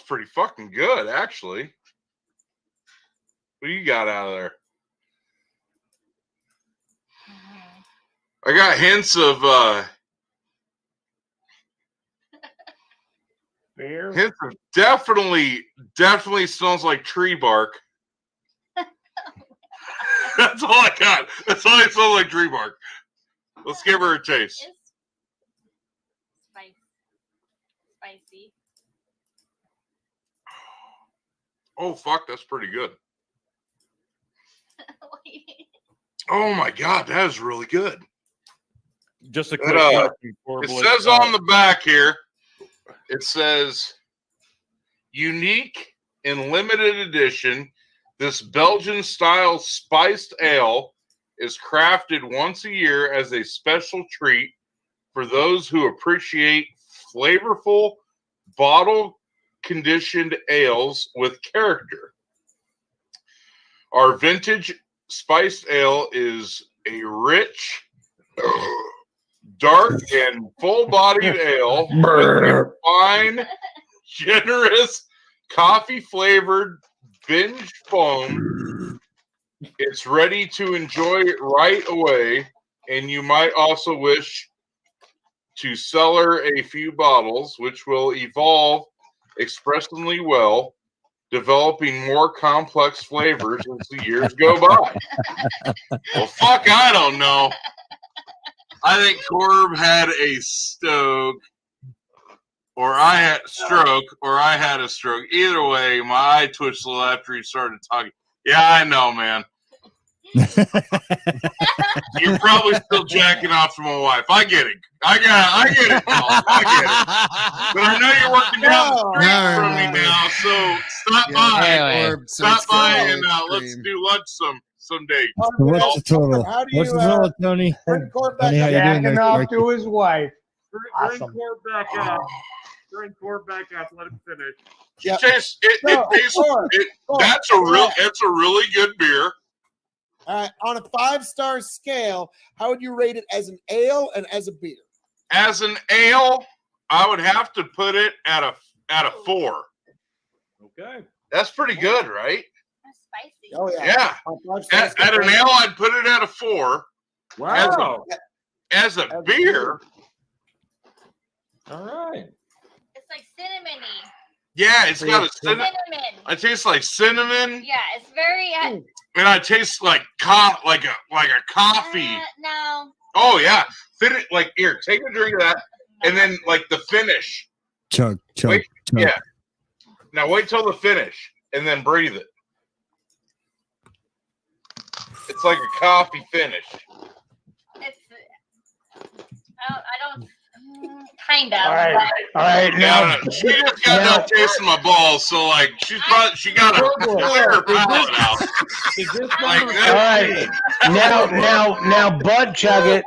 pretty fucking good, actually. What do you got out of there? I got hints of Beer. definitely smells like tree bark. That's all I got. That's all it smells like, tree bark. Let's give her a taste. It's spicy. Oh fuck, that's pretty good. Oh my god, that is really good. Just a It, quick question, Corbett. It says on the back here, it says, unique and limited edition, this Belgian-style spiced ale is crafted once a year as a special treat for those who appreciate flavorful, bottle-conditioned ales with character. Our vintage spiced ale is a rich, dark, and full-bodied ale with a fine, generous, coffee-flavored binge foam. It's ready to enjoy right away, and you might also wish to cellar a few bottles, which will evolve expressively well. developing more complex flavors as the years go by. Well, fuck, I don't know. I think Corb had a stroke, or I had a stroke. Either way, my eye twitched a little after he started talking. Yeah, I know, man. You're probably still jacking off to my wife. I get it. I get it. Paul. I get it. But I know you're working down the street from me now, so stop by. Stop by and let's do lunch someday. What's the total? How do What's you, the total, Tony? bring Corb back Tony, how up? you doing Jacking there, off Sparky? to his wife. Bring Awesome. Corb back up. Bring Corb back up. Let him finish. Yeah. That's a really good beer. On a 5-star scale, how would you rate it as an ale and as a beer? As an ale, I would have to put it at a 4. Okay. That's pretty good, right? That's spicy. Oh yeah. Yeah. At an ale, I'd put it at a 4. Wow. As a beer, All right. It's like cinnamony. yeah, it's got a cinnamon. Cinnamon. I taste like cinnamon, Yeah, it's very. and I taste like like a coffee. No. Oh yeah, like here, take a drink of that, and then like the finish. Chug. Wait, yeah. Now wait till the finish, and then breathe it. It's like a coffee finish. It's. I don't. Kind of. All right. All right. Yeah, Now, she just got done tasting my balls, so like she got a clear palate out. Is this Like all that. right. Now, Bud Chug it.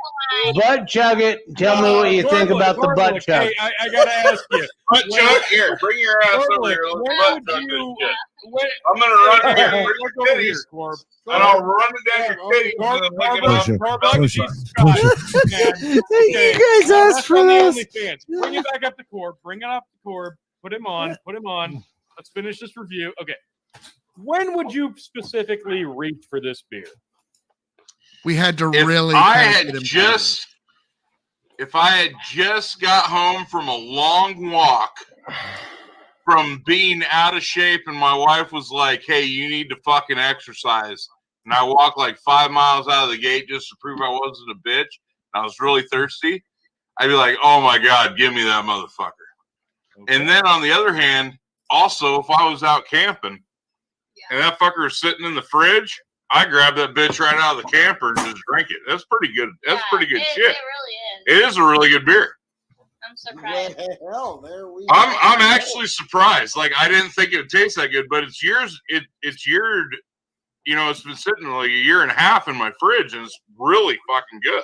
Bud Chug it. Tell me what you think about the Bud Chug. Hey, I gotta ask you. Butt chug here, bring your ass over here. When Let's would butt chug you? this shit. When, I'm gonna run it down Look your over titties, here, Corb. and I'll run it down your titties, and then lick it off. Push it. Corb, Push it. Jesus Christ, man. Okay, You guys asked for that's on this. the OnlyFans. Bring it back up to Corb. Bring it up to Corb. Put him on. Put him on. Let's finish this review. Okay. When would you specifically reach for this beer? We had to If really. I kind of had get him just, if I had just got home from a long walk, from being out of shape, and my wife was like, "Hey, you need to fucking exercise," and I walked like 5 miles out of the gate just to prove I wasn't a bitch, and I was really thirsty, I'd be like, "Oh my god, give me that motherfucker." And then on the other hand, also if I was out camping and that fucker is sitting in the fridge, I grab that bitch right out of the camper and just drink it. That's pretty good. That's pretty good shit. It really is. It is a really good beer. I'm surprised. Well, there we I'm actually surprised. Like I didn't think it would taste that good, but it's yours. It's your, you know, it's been sitting like a year and a half in my fridge, and it's really fucking good.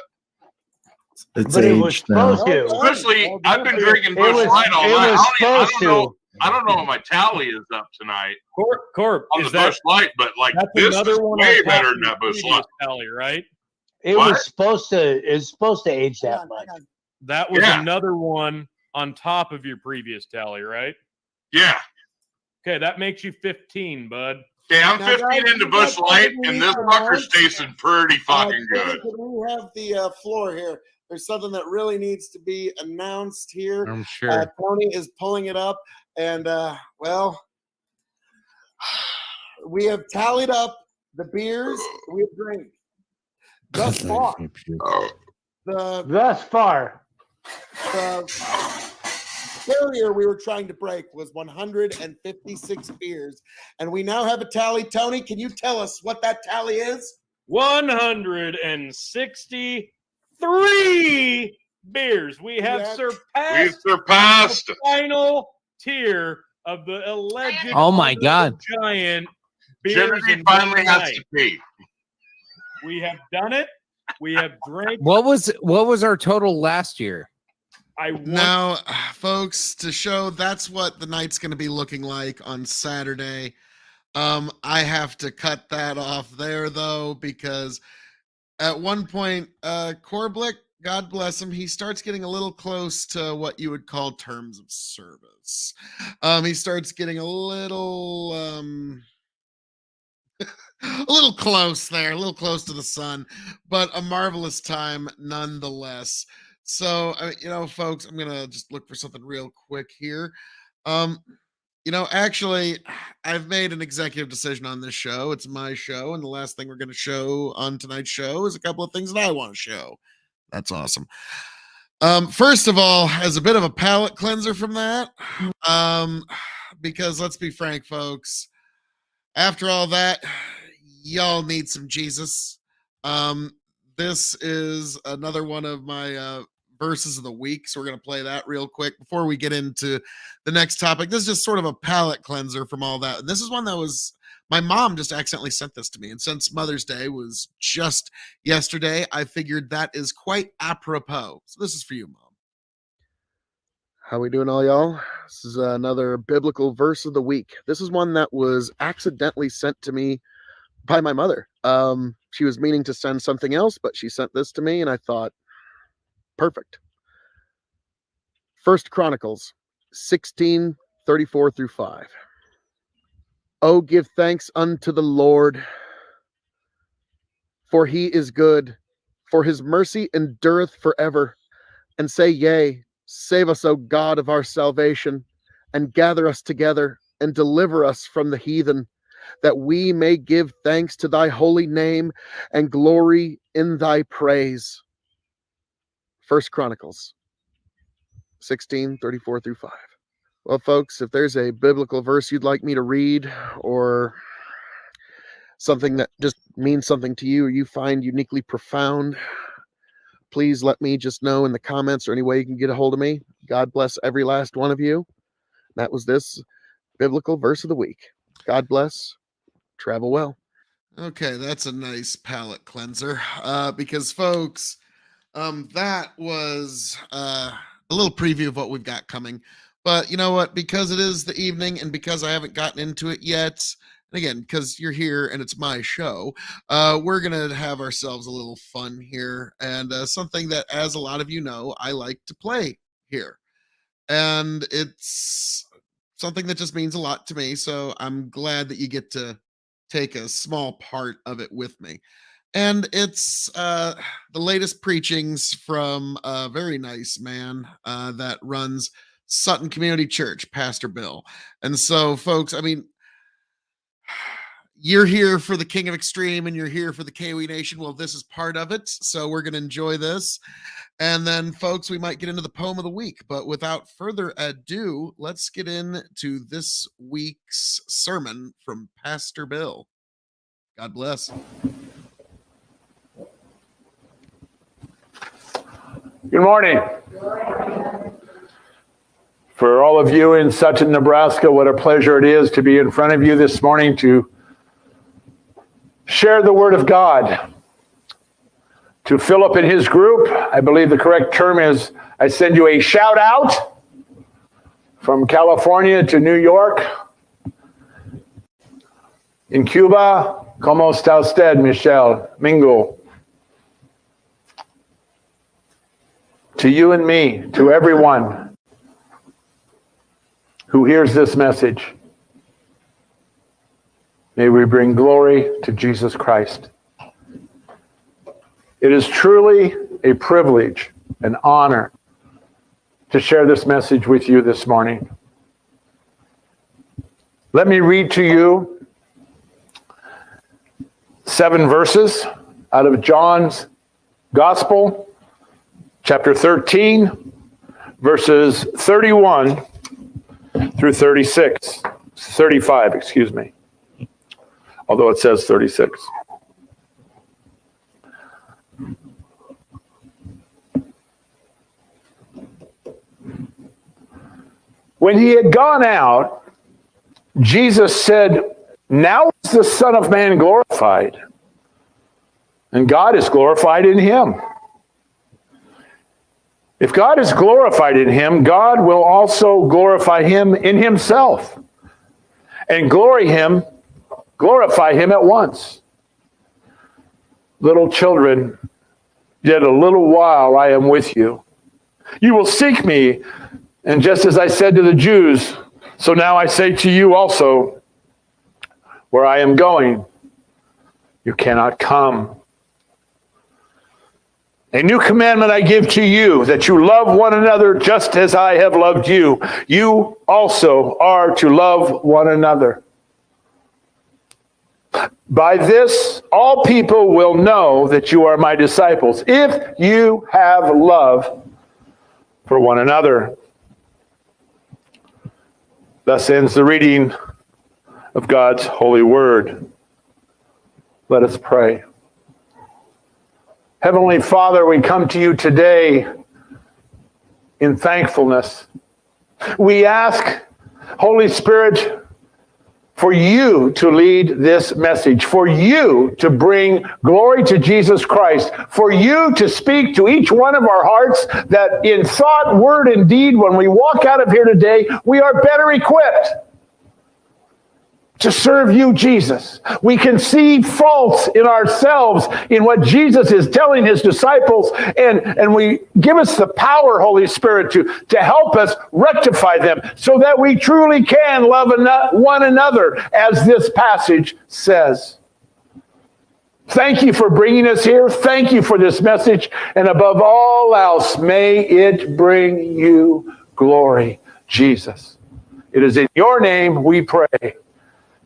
It's But it was aged now. supposed to. Especially, I've been drinking It Busch was- Light all it night. was supposed to. I don't know what my tally is up tonight Corb, on the is that Busch Light, but like that's this is another one way on top better of than your that Busch previous Light. tally, right? It What? was supposed to. It's supposed to age that much. That was Yeah. another one on top of your previous tally, right? Yeah. Okay, that makes you 15, bud. Okay, I'm Now, 15 guys, into you Busch guys Light, fucking and this need fucker's to tasting pretty fucking good. Can we have the floor here? There's something that really needs to be announced here. I'm sure. Tony is pulling it up, and well, we have tallied up the beers we have drank thus far. Oh, Thus far. The barrier we were trying to break was 156 beers, and we now have a tally. Tony, can you tell us what that tally is? 163 beers. We have Yes. we've surpassed surpassed. the final tier of the alleged Oh my God. giant beers. Genevieve in finally one has night. to pee. We have done it. We have drank. What was our total last year? I want Now, folks, to show that's what the night's going to be looking like on Saturday. I have to cut that off there though, because at one point, Korblick, God bless him, he starts getting a little close to what you would call terms of service. He starts getting a little a little close there, a little close to the sun, but a marvelous time nonetheless. So, you know, folks, I'm gonna just look for something real quick here. You know, actually, I've made an executive decision on this show. It's my show, and the last thing we're going to show on tonight's show is a couple of things that I want to show. That's awesome. First of all, as a bit of a palate cleanser from that, because let's be frank, folks, after all that, y'all need some Jesus. This is another one of my verses of the week, so we're going to play that real quick before we get into the next topic. This is just sort of a palate cleanser from all that. And this is one that was, my mom just accidentally sent this to me, and since Mother's Day was just yesterday, I figured that is quite apropos. So this is for you, Mom. How we doing, all y'all? This is another biblical verse of the week. This is one that was accidentally sent to me by my mother. She was meaning to send something else, but she sent this to me, and I thought, perfect. 1 Chronicles 16:34-5. Oh, give thanks unto the Lord, for he is good, for his mercy endureth forever. And say, yea, save us, O God of our salvation, and gather us together, and deliver us from the heathen, that we may give thanks to thy holy name, and glory in thy praise. 1 Chronicles 16:34-5. Well, folks, if there's a biblical verse you'd like me to read, or something that just means something to you, or you find uniquely profound, please let me just know in the comments or any way you can get a hold of me. God bless every last one of you. That was this biblical verse of the week. God bless. Travel well. Okay, that's a nice palate cleanser. Because, folks, that was a little preview of what we've got coming. But you know what? Because it is the evening and because I haven't gotten into it yet, and again, because you're here and it's my show, we're going to have ourselves a little fun here. And something that, as a lot of you know, I like to play here. And it's something that just means a lot to me. So I'm glad that you get to take a small part of it with me. And it's the latest preachings from a very nice man that runs Sutton Community Church, Pastor Bill. And so, folks, I mean, you're here for the King of Extreme and you're here for the KW Nation. Well, this is part of it. So we're going to enjoy this. And then, folks, we might get into the poem of the week. But without further ado, let's get into this week's sermon from Pastor Bill. God bless. Good morning. For all of you in Sutton, Nebraska, what a pleasure it is to be in front of you this morning to share the Word of God. To Philip and his group, I believe the correct term is, I send you a shout out from California to New York. In Cuba, ¿Cómo está usted, Michelle Mingo? To you and me, to everyone who hears this message, may we bring glory to Jesus Christ. It is truly a privilege, an honor to share this message with you this morning. Let me read to you 7 verses out of John's Gospel, chapter 13, verses 31 through 35, excuse me. Although it says 36. When he had gone out, Jesus said, "Now is the Son of Man glorified, and God is glorified in him. If God is glorified in him, God will also glorify him in himself, and glorify him at once. Little children, yet a little while I am with you. You will seek me, and just as I said to the Jews, so now I say to you also, where I am going, you cannot come." A new commandment I give to you, that you love one another just as I have loved you. You also are to love one another. By this, all people will know that you are my disciples, if you have love for one another. Thus ends the reading of God's holy word. Let us pray. Heavenly Father, we come to you today in thankfulness. We ask, Holy Spirit, for you to lead this message, for you to bring glory to Jesus Christ, for you to speak to each one of our hearts, that in thought, word, and deed, when we walk out of here today, we are better equipped to serve you, Jesus. We can see faults in ourselves in what Jesus is telling his disciples, and we give us the power, Holy Spirit, to help us rectify them so that we truly can love one another, as this passage says. Thank you for bringing us here. Thank you for this message. And above all else, may it bring you glory, Jesus. It is in your name we pray.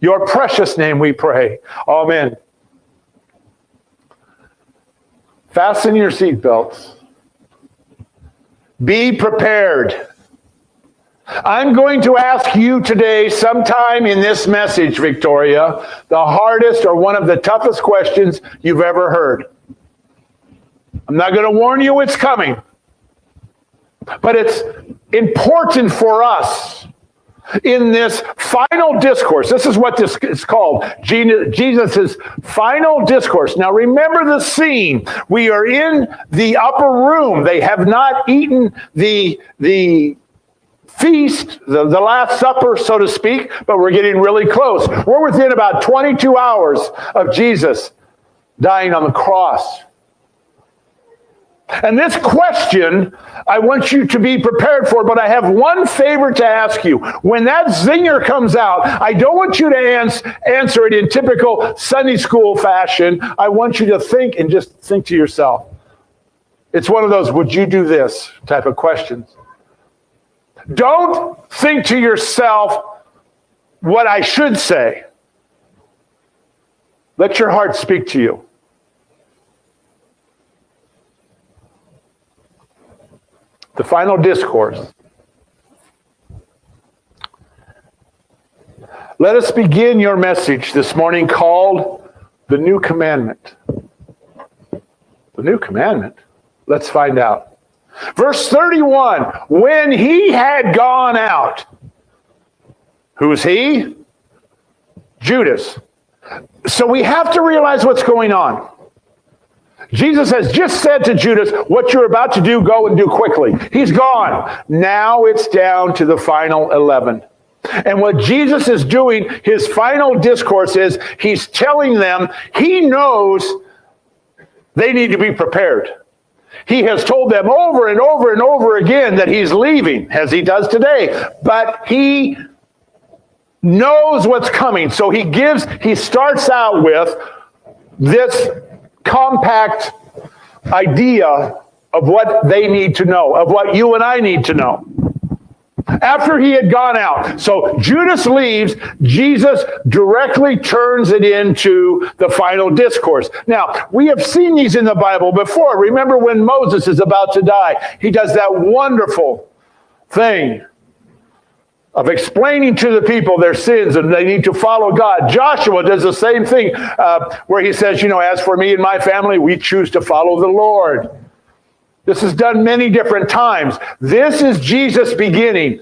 Your precious name we pray. Amen. Fasten your seatbelts. Be prepared. I'm going to ask you today, sometime in this message, Victoria, the hardest or one of the toughest questions you've ever heard. I'm not going to warn you it's coming, but it's important for us in this final discourse. This is what this is called, Jesus' final discourse. Now remember the scene. We are in the upper room. They have not eaten the feast, the Last Supper, so to speak, but we're getting really close. We're within about 22 hours of Jesus dying on the cross. And this question, I want you to be prepared for, but I have one favor to ask you. When that zinger comes out, I don't want you to answer it in typical Sunday school fashion. I want you to think and just think to yourself. It's one of those, would you do this type of questions. Don't think to yourself what I should say. Let your heart speak to you. The final discourse. Let us begin your message this morning called The New Commandment. The New Commandment? Let's find out. Verse 31, when he had gone out. Who's he? Judas. So we have to realize what's going on. Jesus has just said to Judas, what you're about to do, go and do quickly. He's gone. Now it's down to the final 11. And what Jesus is doing, his final discourse is, he's telling them he knows they need to be prepared. He has told them over and over and over again that he's leaving, as he does today. But he knows what's coming. So he starts out with this compact idea of what they need to know, of what you and I need to know. After he had gone out, so Judas leaves, Jesus directly turns it into the final discourse. Now, we have seen these in the Bible before. Remember when Moses is about to die, he does that wonderful thing of explaining to the people their sins and they need to follow God. Joshua does the same thing where he says, as for me and my family, we choose to follow the Lord. This is done many different times. This is Jesus beginning.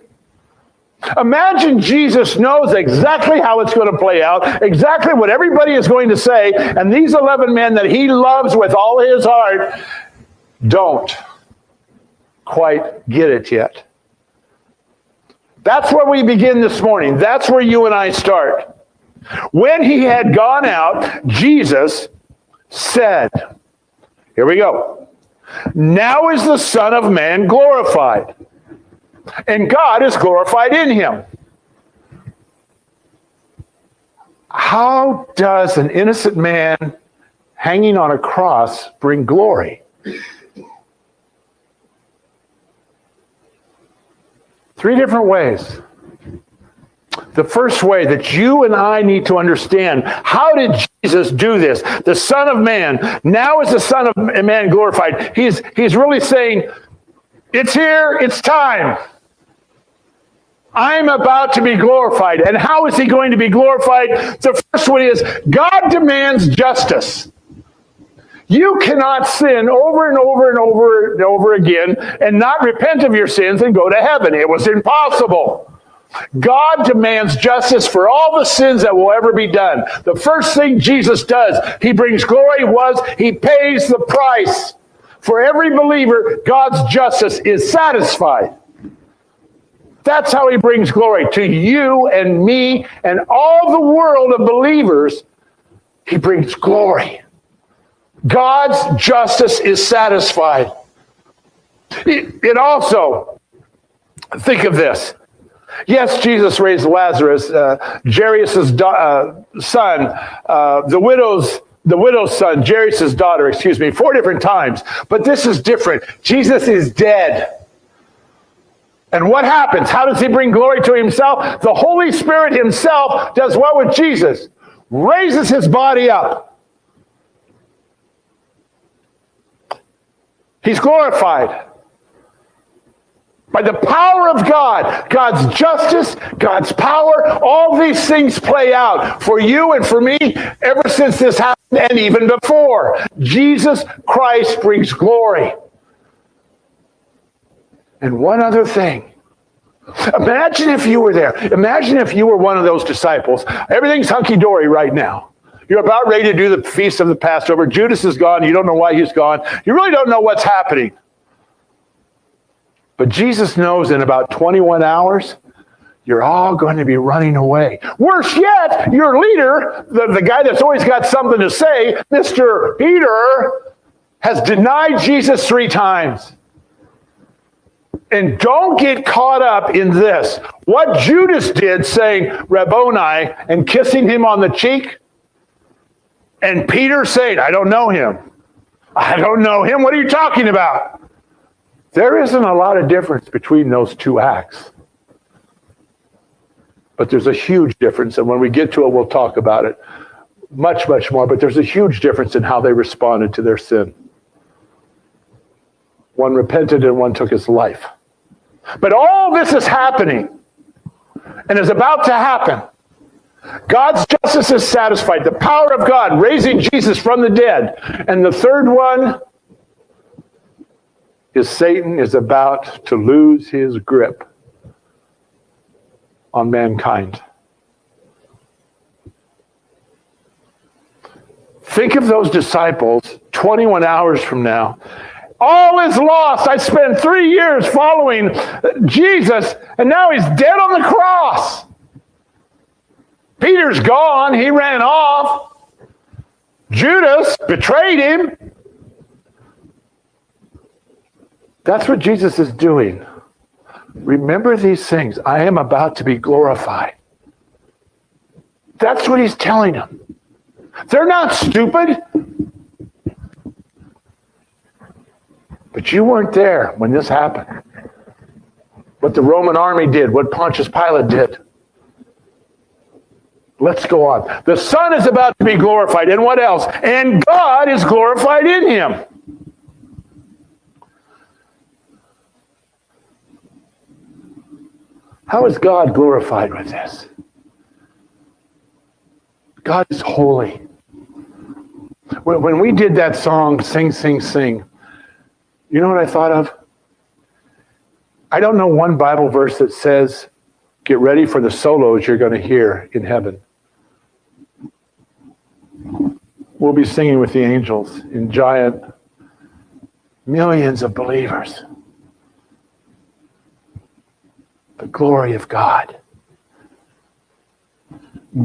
Imagine Jesus knows exactly how it's going to play out, exactly what everybody is going to say, and these 11 men that he loves with all his heart don't quite get it yet. That's where we begin this morning. That's where you and I start. When he had gone out, Jesus said, here we go. Now is the Son of Man glorified, and God is glorified in him. How does an innocent man hanging on a cross bring glory? 3 different ways. The first way that you and I need to understand, how did Jesus do this? The Son of Man, now is the Son of Man glorified. He's really saying, it's here, it's time. I'm about to be glorified. And how is he going to be glorified? The first one is, God demands justice. You cannot sin over and over and over and over again and not repent of your sins and go to heaven. It was impossible. God demands justice for all the sins that will ever be done. The first thing Jesus does, he brings glory, he pays the price. For every believer, God's justice is satisfied. That's how he brings glory to you and me and all the world of believers. He brings glory. God's justice is satisfied. It also, think of this. Yes, Jesus raised Lazarus, Jairus' son, the widow's son, Jairus' daughter, 4 different times. But this is different. Jesus is dead. And what happens? How does he bring glory to himself? The Holy Spirit himself does what with Jesus? Raises his body up. He's glorified. By the power of God, God's justice, God's power, all these things play out for you and for me ever since this happened and even before. Jesus Christ brings glory. And one other thing. Imagine if you were there. Imagine if you were one of those disciples. Everything's hunky-dory right now. You're about ready to do the feast of the Passover. Judas is gone. You don't know why he's gone. You really don't know what's happening. But Jesus knows in about 21 hours, you're all going to be running away. Worse yet, your leader, the guy that's always got something to say, Mr. Peter, has denied Jesus 3 times. And don't get caught up in this. What Judas did, saying Rabboni and kissing him on the cheek, and Peter saying, I don't know him. I don't know him. What are you talking about? There isn't a lot of difference between those 2 acts. But there's a huge difference. And when we get to it, we'll talk about it much, much more. But there's a huge difference in how they responded to their sin. One repented and one took his life. But all this is happening and is about to happen. God's justice is satisfied. The power of God raising Jesus from the dead. And the third one is Satan is about to lose his grip on mankind. Think of those disciples 21 hours from now. All is lost. I spent 3 years following Jesus, and now he's dead on the cross. Peter's gone. He ran off. Judas betrayed him. That's what Jesus is doing. Remember these things. I am about to be glorified. That's what he's telling them. They're not stupid. But you weren't there when this happened. What the Roman army did, what Pontius Pilate did. Let's go on. The Son is about to be glorified. And what else? And God is glorified in him. How is God glorified with this? God is holy. When we did that song, Sing, Sing, Sing, you know what I thought of? I don't know one Bible verse that says, get ready for the solos you're going to hear in heaven. We'll be singing with the angels in giant millions of believers. The glory of God.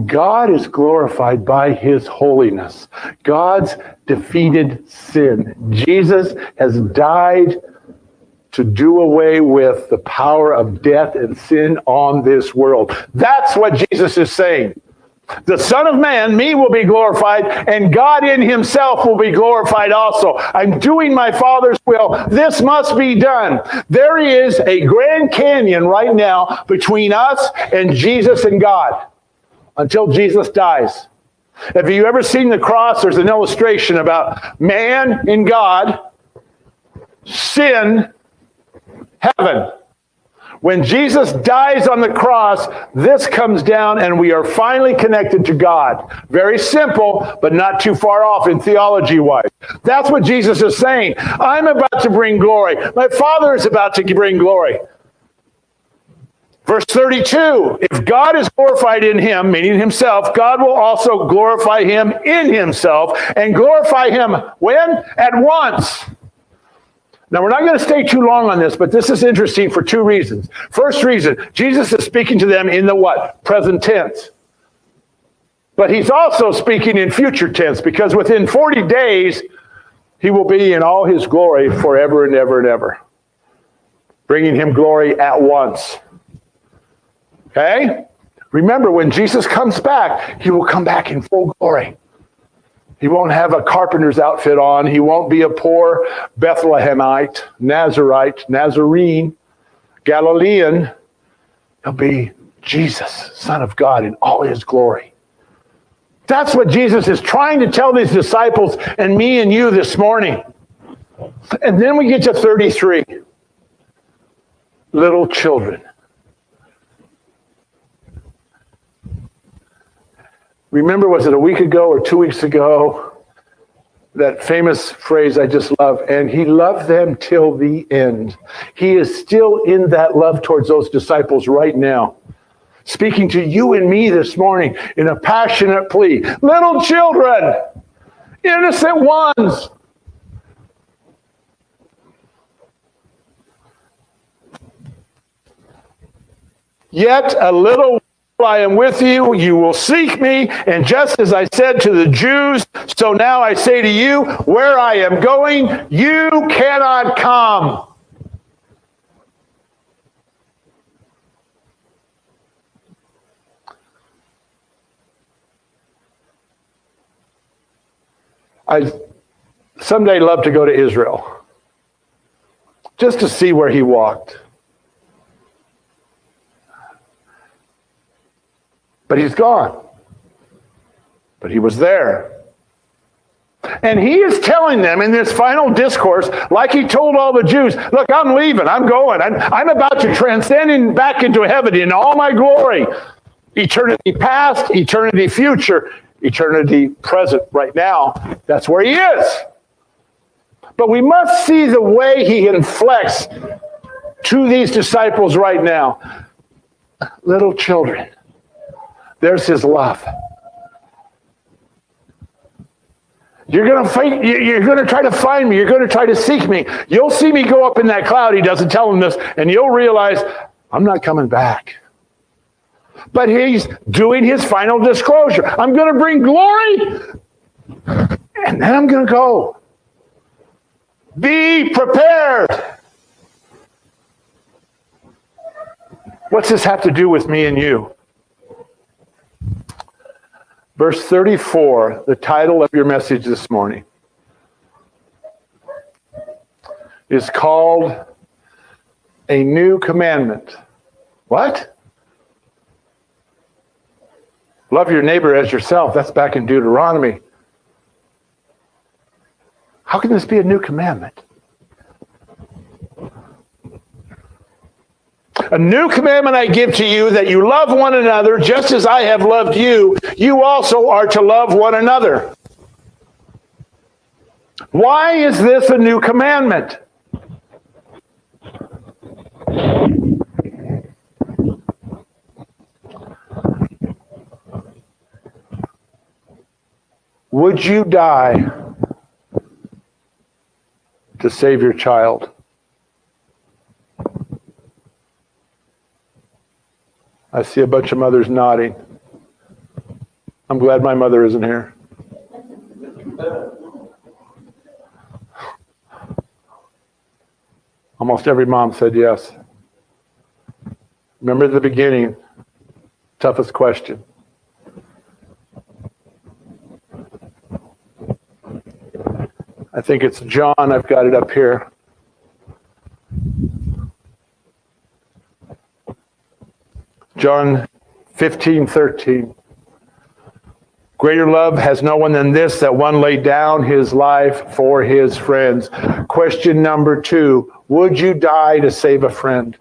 God is glorified by his holiness. God's defeated sin. Jesus has died to do away with the power of death and sin on this world. That's what Jesus is saying. The Son of Man, me, will be glorified, and God in himself will be glorified also. I'm doing my Father's will. This must be done. There is a Grand Canyon right now between us and Jesus and God until Jesus dies. Have you ever seen the cross? There's an illustration about man in God, sin, heaven. When Jesus dies on the cross, this comes down and we are finally connected to God. Very simple, but not too far off in theology-wise. That's what Jesus is saying. I'm about to bring glory. My Father is about to bring glory. Verse 32, if God is glorified in him, meaning himself, God will also glorify him in himself and glorify him when? At once. Now, we're not going to stay too long on this, but this is interesting for two reasons. First reason, Jesus is speaking to them in the what? Present tense. But he's also speaking in future tense, because within 40 days, he will be in all his glory forever and ever and ever, bringing him glory at once. Okay? Remember, when Jesus comes back, he will come back in full glory. He won't have a carpenter's outfit on. He won't be a poor Bethlehemite, Nazarite, Nazarene, Galilean. He'll be Jesus, Son of God, in all his glory. That's what Jesus is trying to tell these disciples and me and you this morning. And then we get to 33. Little children. Remember, was it a week ago or 2 weeks ago, that famous phrase I just love, and he loved them till the end. He is still in that love towards those disciples right now, speaking to you and me this morning in a passionate plea. Little children, innocent ones. Yet a little I am with you, you will seek me, and just as I said to the Jews, so now I say to you, where I am going, you cannot come. I someday love to go to Israel, just to see where he walked. But he's gone. But he was there. And he is telling them in this final discourse, like he told all the Jews, look, I'm leaving, I'm going. I'm about to transcend back into heaven in all my glory. Eternity past, eternity future, eternity present right now. That's where he is. But we must see the way he inflects to these disciples right now. Little children. There's his love. You're going to try to find me. You're going to try to seek me. You'll see me go up in that cloud. He doesn't tell them this. And you'll realize, I'm not coming back. But he's doing his final disclosure. I'm going to bring glory. And then I'm going to go. Be prepared. What's this have to do with me and you? Verse 34, the title of your message this morning, is called A New Commandment. What? Love your neighbor as yourself. That's back in Deuteronomy. How can this be a new commandment? A new commandment I give to you, that you love one another just as I have loved you. You also are to love one another. Why is this a new commandment? Would you die to save your child? I see a bunch of mothers nodding. I'm glad my mother isn't here. Almost every mom said yes. Remember at the beginning, toughest question. think it's John. I've got it up here. John 15:13. Greater love has no one than this, that one laid down his life for his friends. Question number 2, would you die to save a friend?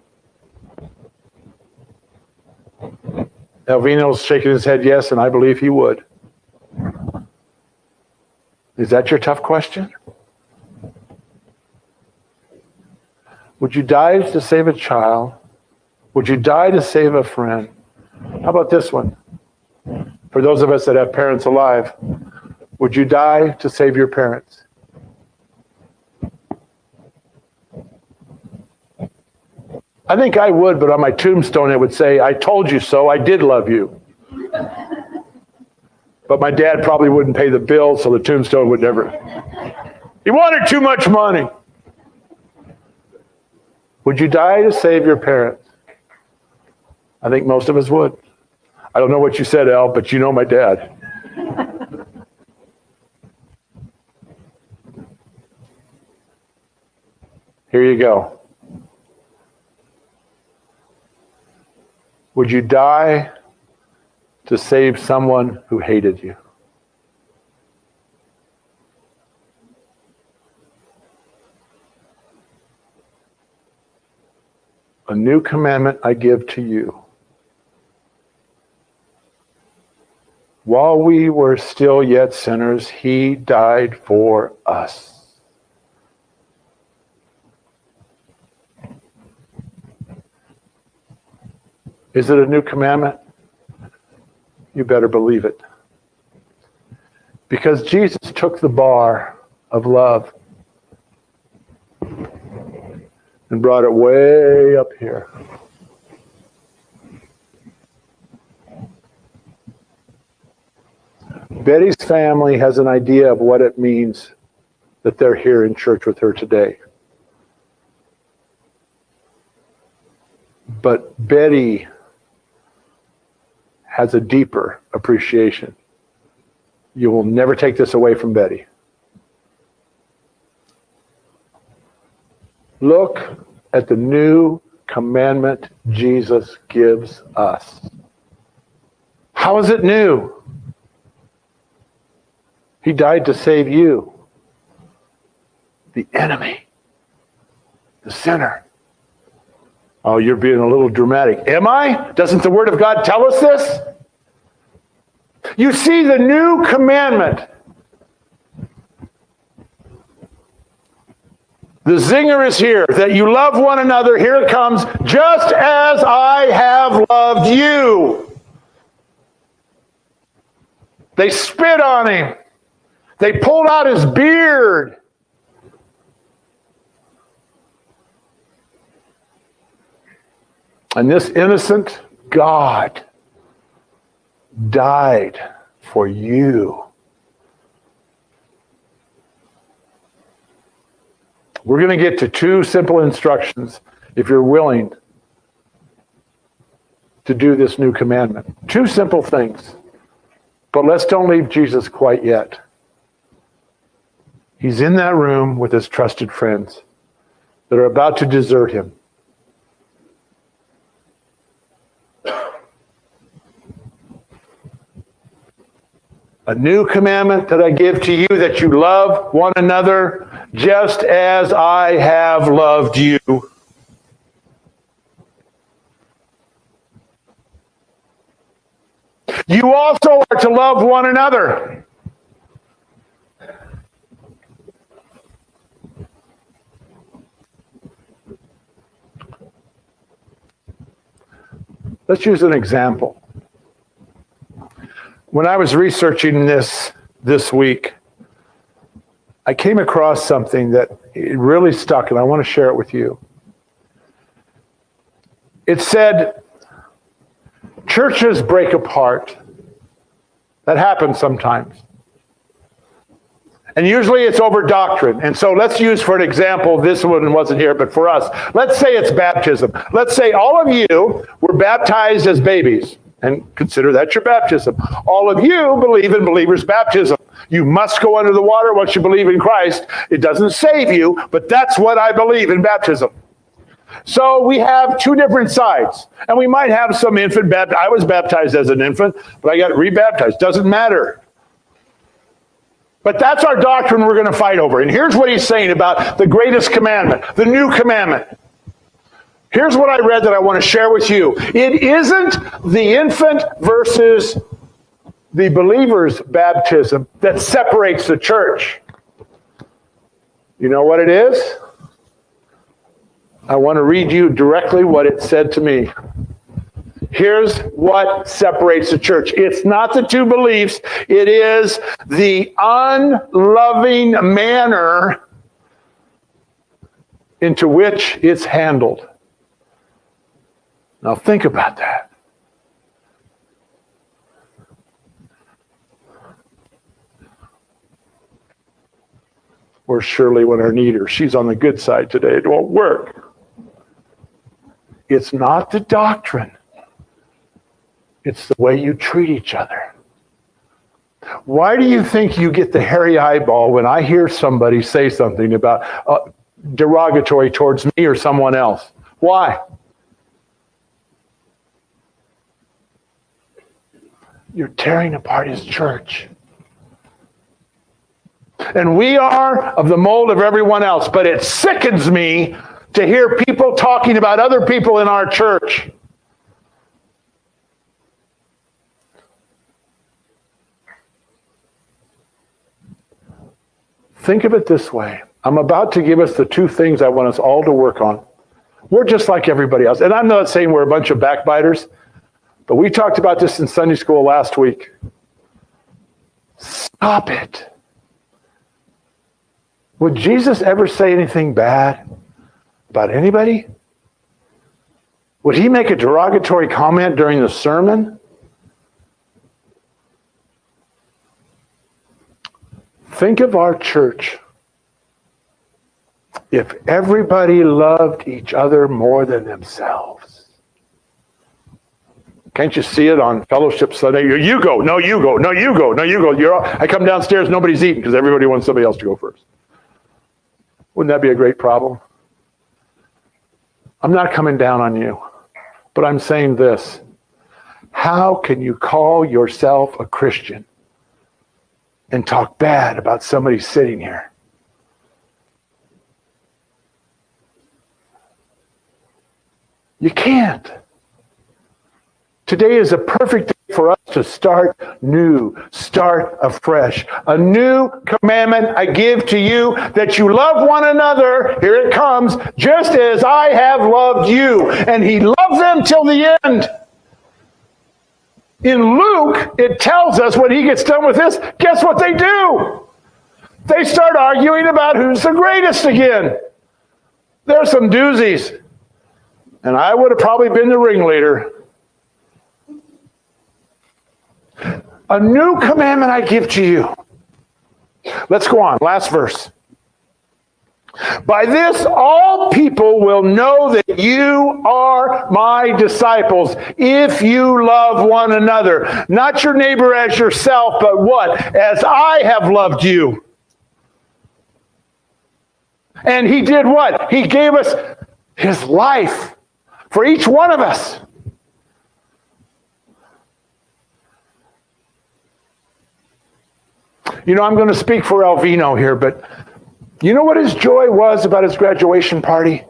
Elvino's shaking his head yes, and I believe he would. Is that your tough question? Would you die to save a child? Would you die to save a friend? How about this one? For those of us that have parents alive, would you die to save your parents? I think I would, but on my tombstone it would say, I told you so, I did love you. But my dad probably wouldn't pay the bill, so the tombstone would never. He wanted too much money. Would you die to save your parents? I think most of us would. I don't know what you said, Al, but you know my dad. Here you go. Would you die to save someone who hated you? A new commandment I give to you. While we were still yet sinners, he died for us. Is it a new commandment? You better believe it. Because Jesus took the bar of love and brought it way up here. Betty's family has an idea of what it means that they're here in church with her today. But Betty has a deeper appreciation. You will never take this away from Betty. Look at the new commandment Jesus gives us. How is it new? He died to save you, the enemy, the sinner. Oh, you're being a little dramatic. Am I? Doesn't the Word of God tell us this? You see, the new commandment, the zinger is here, that you love one another. Here it comes, just as I have loved you. They spit on him. They pulled out his beard. And this innocent God died for you. We're going to get to 2 simple instructions if you're willing to do this new commandment. 2 simple things. But let's don't leave Jesus quite yet. He's in that room with his trusted friends that are about to desert him. A new commandment that I give to you, that you love one another just as I have loved you. You also are to love one another. Let's use an example. When I was researching this week, I came across something that it really stuck, and I want to share it with you. It said, churches break apart. That happens sometimes. And usually it's over doctrine. And so let's use, for an example, this one wasn't here, but for us, let's say it's baptism. Let's say all of you were baptized as babies. And consider that your baptism. All of you believe in believers' baptism. You must go under the water once you believe in Christ. It doesn't save you, but that's what I believe in baptism. So we have two different sides, and we might have some infant baptism. I was baptized as an infant, but I got rebaptized. Doesn't matter. But that's our doctrine we're going to fight over. And here's what he's saying about the greatest commandment, the new commandment. Here's what I read that I want to share with you. It isn't the infant versus the believer's baptism that separates the church. You know what it is? I want to read you directly what it said to me. Here's what separates the church. It's not the two beliefs. It is the unloving manner into which it's handled. Now think about that. Where's Shirley when I need her? She's on the good side today. It won't work. It's not the doctrine. It's the way you treat each other. Why do you think you get the hairy eyeball when I hear somebody say something about derogatory towards me or someone else? Why? You're tearing apart his church. And we are of the mold of everyone else, but it sickens me to hear people talking about other people in our church. Think of it this way. I'm about to give us the two things I want us all to work on. We're just like everybody else. And I'm not saying we're a bunch of backbiters, but we talked about this in Sunday school last week. Stop it. Would Jesus ever say anything bad about anybody? Would he make a derogatory comment during the sermon? Think of our church. If everybody loved each other more than themselves. Can't you see it on Fellowship Sunday? You go, no, you go, no, you go, no, you go. I come downstairs, nobody's eating because everybody wants somebody else to go first. Wouldn't that be a great problem? I'm not coming down on you, but I'm saying this. How can you call yourself a Christian and talk bad about somebody sitting here? You can't. Today is a perfect day for us to start new, start afresh. A new commandment I give to you, that you love one another, here it comes, just as I have loved you. And he loved them till the end. In Luke, it tells us when he gets done with this, guess what they do? They start arguing about who's the greatest again. There's some doozies. And I would have probably been the ringleader. A new commandment I give to you. Let's go on. Last verse. By this, all people will know that you are my disciples if you love one another. Not your neighbor as yourself, but what? As I have loved you. And he did what? He gave us his life for each one of us. You know, I'm going to speak for Alvino here, but you know what his joy was about his graduation party?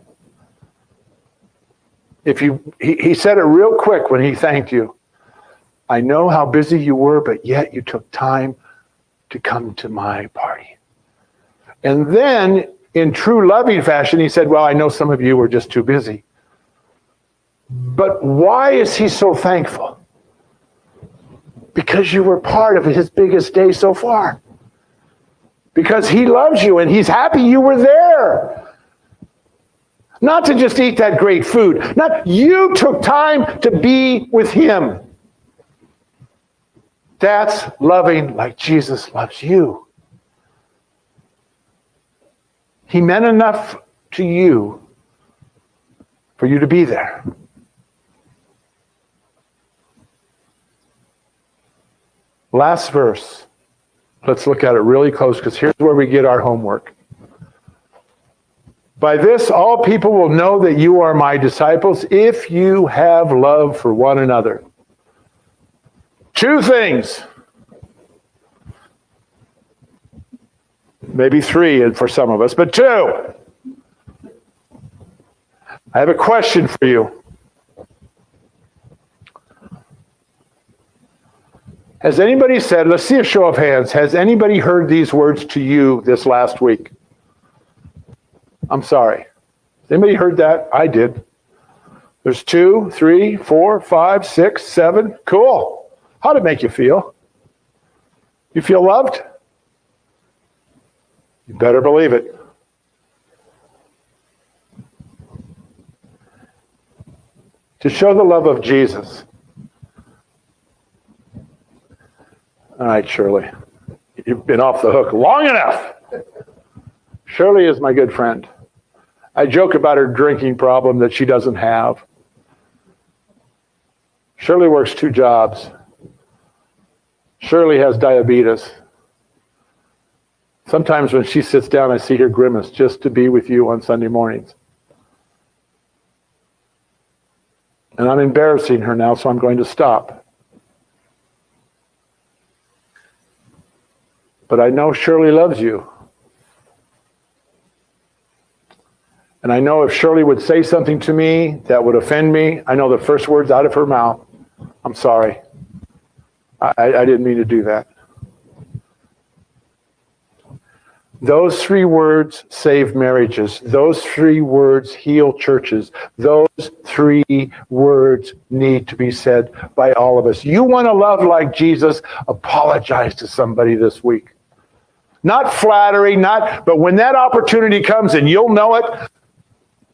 He said it real quick when he thanked you. I know how busy you were, but yet you took time to come to my party. And then, in true loving fashion, he said, well, I know some of you were just too busy. But why is he so thankful? Because you were part of his biggest day so far. Because he loves you and he's happy you were there. Not to just eat that great food. Not you took time to be with him. That's loving like Jesus loves you. He meant enough to you for you to be there. Last verse. Let's look at it really close, because here's where we get our homework. By this, all people will know that you are my disciples if you have love for one another. Two things. Maybe three for some of us, but two. I have a question for you. Has anybody said, let's see a show of hands, has anybody heard these words to you this last week? I'm sorry. Has anybody heard that? I did. There's 2, 3, 4, 5, 6, 7. Cool. How'd it make you feel? You feel loved? You better believe it. To show the love of Jesus. All right, Shirley. You've been off the hook long enough. Shirley is my good friend. I joke about her drinking problem that she doesn't have. Shirley works 2 jobs. Shirley has diabetes. Sometimes when she sits down, I see her grimace just to be with you on Sunday mornings. And I'm embarrassing her now, so I'm going to stop. But I know Shirley loves you. And I know if Shirley would say something to me that would offend me, I know the first words out of her mouth, I'm sorry. I didn't mean to do that. Those 3 words save marriages. Those 3 words heal churches. Those 3 words need to be said by all of us. You want to love like Jesus? Apologize to somebody this week. Not flattery, but when that opportunity comes, and you'll know it,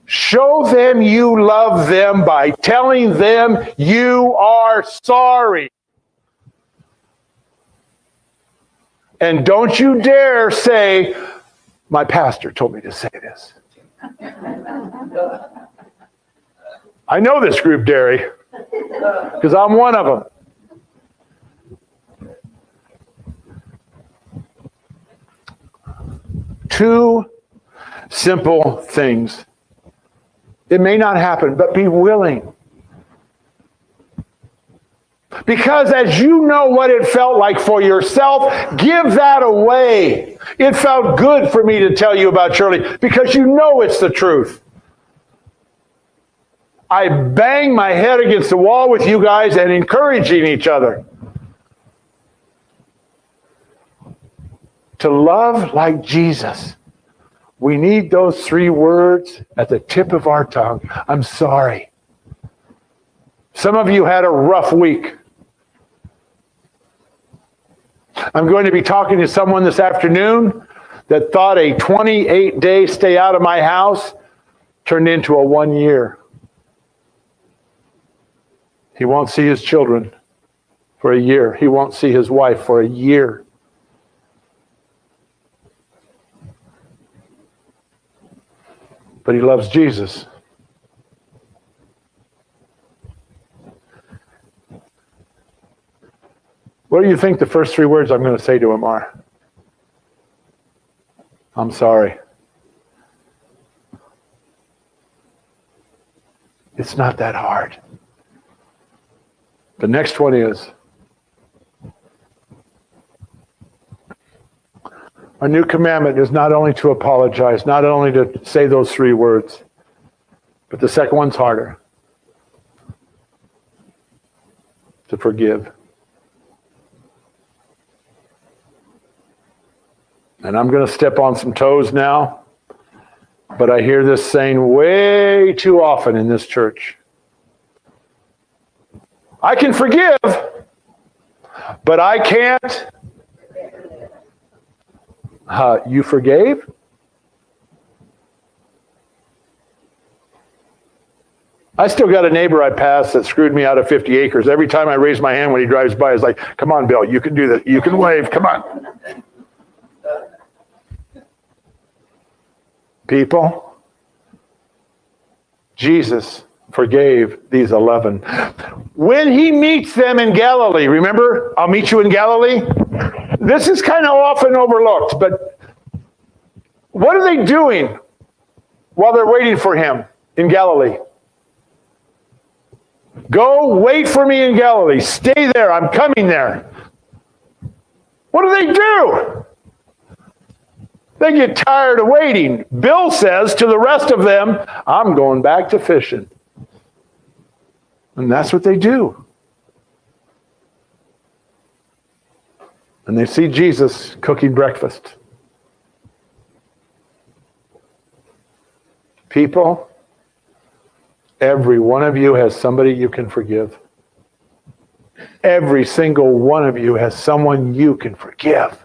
show them you love them by telling them you are sorry. And don't you dare say, my pastor told me to say this. I know this group, Derry, because I'm one of them. Two simple things. It may not happen, but be willing. Because as you know what it felt like for yourself, give that away. It felt good for me to tell you about Shirley because you know it's the truth. I bang my head against the wall with you guys and encouraging each other. To love like Jesus, we need those 3 words at the tip of our tongue. I'm sorry. Some of you had a rough week. I'm going to be talking to someone this afternoon that thought a 28-day stay out of my house turned into a 1 year. He won't see his children for a year. He won't see his wife for a year. But he loves Jesus. What do you think the first 3 words I'm going to say to him are? I'm sorry. It's not that hard. The next one is, our new commandment is not only to apologize, not only to say those 3 words, but the second one's harder. To forgive. And I'm going to step on some toes now, but I hear this saying way too often in this church. I can forgive, but I can't. You forgave? I still got a neighbor I passed that screwed me out of 50 acres. Every time I raise my hand when he drives by, it's like, come on, Bill, you can do this. You can wave. Come on. People, Jesus forgave these 11. When he meets them in Galilee, remember, I'll meet you in Galilee? This is kind of often overlooked, but what are they doing while they're waiting for him in Galilee? Go wait for me in Galilee. Stay there. I'm coming there. What do? They get tired of waiting. Bill says to the rest of them, I'm going back to fishing. And that's what they do. And they see Jesus cooking breakfast. People, every one of you has somebody you can forgive. Every single one of you has someone you can forgive.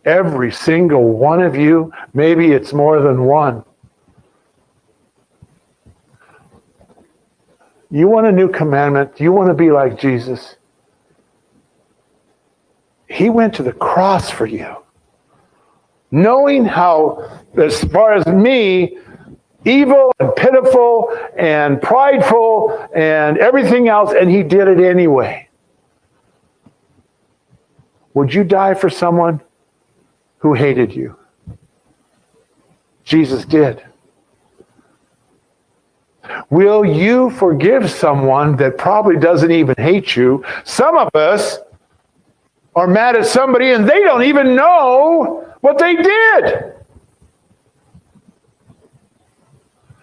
Every single one of you, maybe it's more than one. You want a new commandment? You want to be like Jesus? He went to the cross for you. Knowing how, as far as me, evil and pitiful and prideful and everything else, and he did it anyway. Would you die for someone who hated you? Jesus did. Will you forgive someone that probably doesn't even hate you? Some of us are mad at somebody and they don't even know what they did.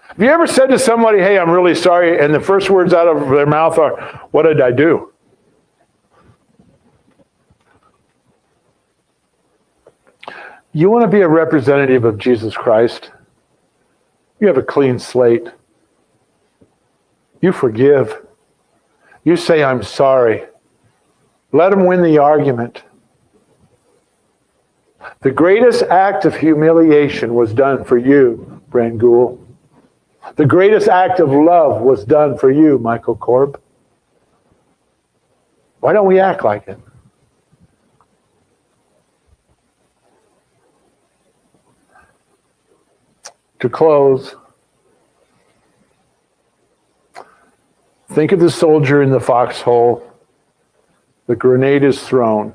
Have you ever said to somebody, hey, I'm really sorry, and the first words out of their mouth are, what did I do? You want to be a representative of Jesus Christ? You have a clean slate. You forgive. You say, I'm sorry. Let him win the argument. The greatest act of humiliation was done for you, Brangul. The greatest act of love was done for you, Michael Korb. Why don't we act like it? To close, think of the soldier in the foxhole. The grenade is thrown,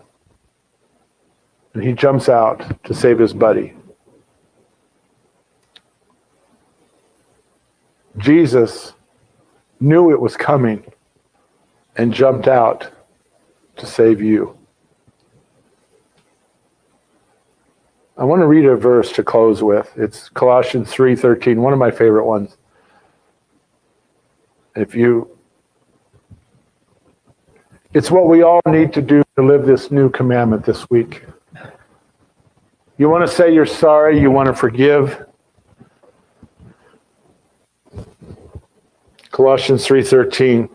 and he jumps out to save his buddy. Jesus knew it was coming and jumped out to save you. I want to read a verse to close with. It's Colossians 3:13, one of my favorite ones. It's what we all need to do to live this new commandment this week. You want to say you're sorry, you want to forgive. Colossians 3:13.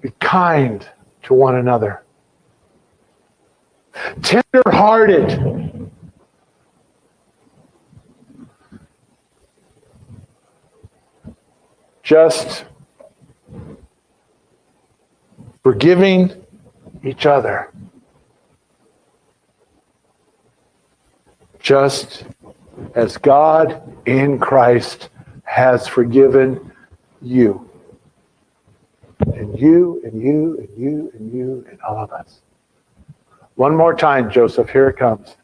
Be kind to one another. Tender-hearted. Just forgiving each other. Just as God in Christ has forgiven you. And you, and you, and you, and you, and all of us. One more time, Joseph, here it comes.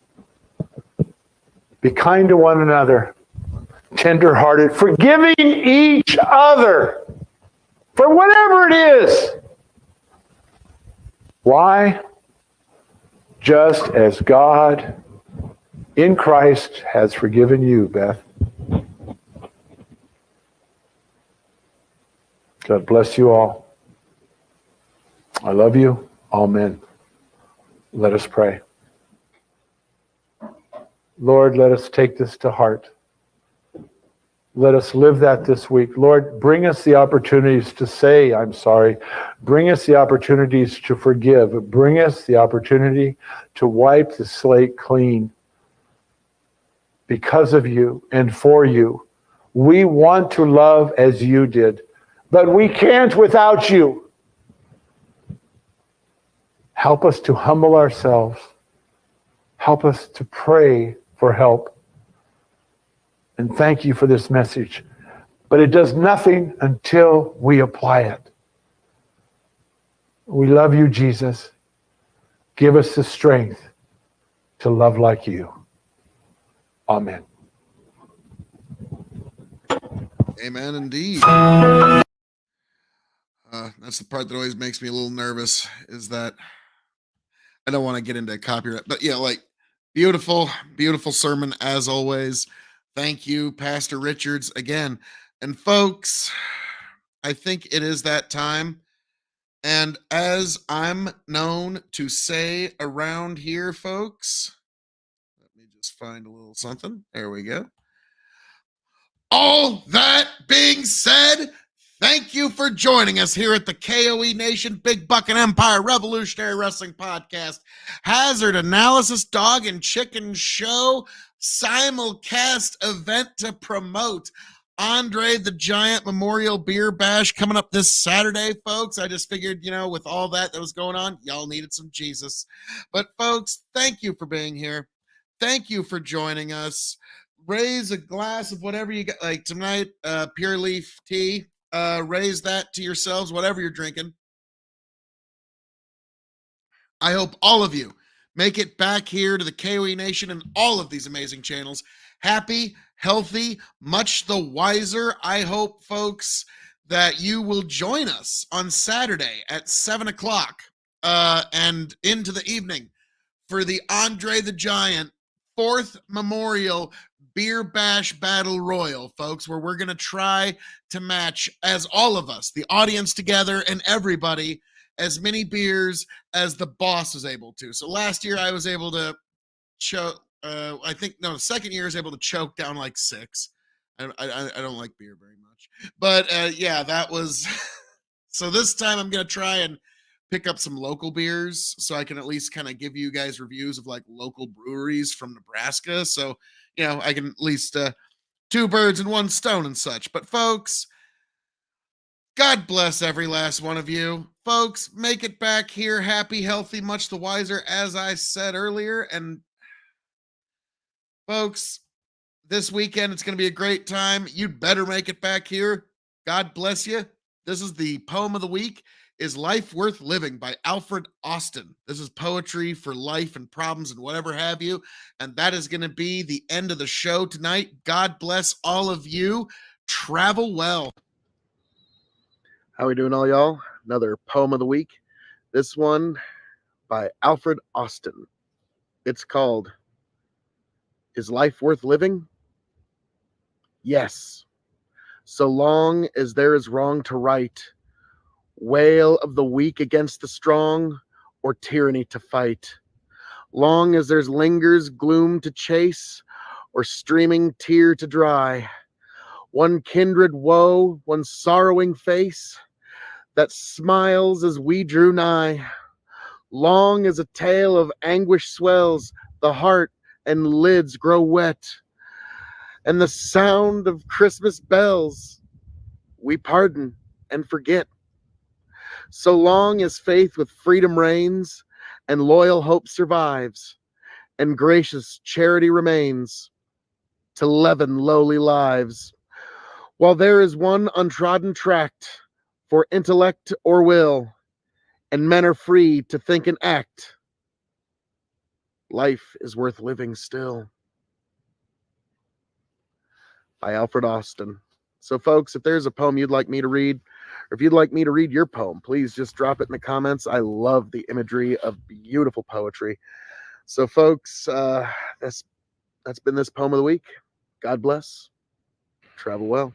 Be kind to one another, tender-hearted, forgiving each other for whatever it is. Why? Just as God in Christ has forgiven you, Beth. God bless you all. I love you. Amen. Let us pray. Lord, let us take this to heart. Let us live that this week. Lord, bring us the opportunities to say, I'm sorry. Bring us the opportunities to forgive. Bring us the opportunity to wipe the slate clean. Because of you and for you. We want to love as you did, but we can't without you. Help us to humble ourselves. Help us to pray for help. And thank you for this message. But it does nothing until we apply it. We love you, Jesus. give us the strength to love like you. Amen. Amen, indeed. That's the part that always makes me a little nervous, is that I don't want to get into copyright, but yeah, like beautiful, beautiful sermon as always. Thank you, Pastor Richards, again. And folks, I think it is that time. And as I'm known to say around here, folks, let me just find a little something. There we go. All that being said, thank you for joining us here at the KOE Nation Big Bucket Empire Revolutionary Wrestling Podcast Hazard Analysis Dog and Chicken Show simulcast event to promote Andre the Giant Memorial Beer Bash coming up this Saturday, folks. I just figured, with all that was going on, y'all needed some Jesus. But folks, thank you for being here. Thank you for joining us. Raise a glass of whatever you got, like tonight, Pure Leaf tea. Raise that to yourselves, whatever you're drinking. I hope all of you make it back here to the KOE Nation and all of these amazing channels. Happy, healthy, much the wiser. I hope, folks, that you will join us on Saturday at 7 o'clock and into the evening for the Andre the Giant 4th Memorial Beer Bash Battle Royal, folks, where we're going to try to match, as all of us, the audience together and everybody, as many beers as the boss was able to. So last year I was able to choke, the second year I was able to choke down like 6. I don't like beer very much. But yeah, that was, so this time I'm going to try and pick up some local beers so I can at least kind of give you guys reviews of like local breweries from Nebraska. So, I can at least 2 birds and 1 stone and such. But folks, God bless every last one of you. Folks, make it back here happy, healthy, much the wiser, as I said earlier. And folks, this weekend, it's going to be a great time. You'd better make it back here. God bless you. This is the poem of the week. Is Life Worth Living by Alfred Austin. This is poetry for life and problems and whatever have you. And that is going to be the end of the show tonight. God bless all of you. Travel well. How we doing, all y'all? Another poem of the week. This one by Alfred Austin. It's called, Is Life Worth Living? Yes. So long as there is wrong to right, wail of the weak against the strong, or tyranny to fight. Long as there's lingers gloom to chase, or streaming tear to dry. One kindred woe, one sorrowing face, that smiles as we drew nigh. Long as a tale of anguish swells, the heart and lids grow wet, and the sound of Christmas bells, we pardon and forget. So long as faith with freedom reigns, and loyal hope survives, and gracious charity remains, to leaven lowly lives. While there is one untrodden tract for intellect or will, and men are free to think and act, life is worth living still. By Alfred Austin. So folks, if there's a poem you'd like me to read, or if you'd like me to read your poem, please just drop it in the comments. I love the imagery of beautiful poetry. So folks, that's been this poem of the week. God bless. Travel well.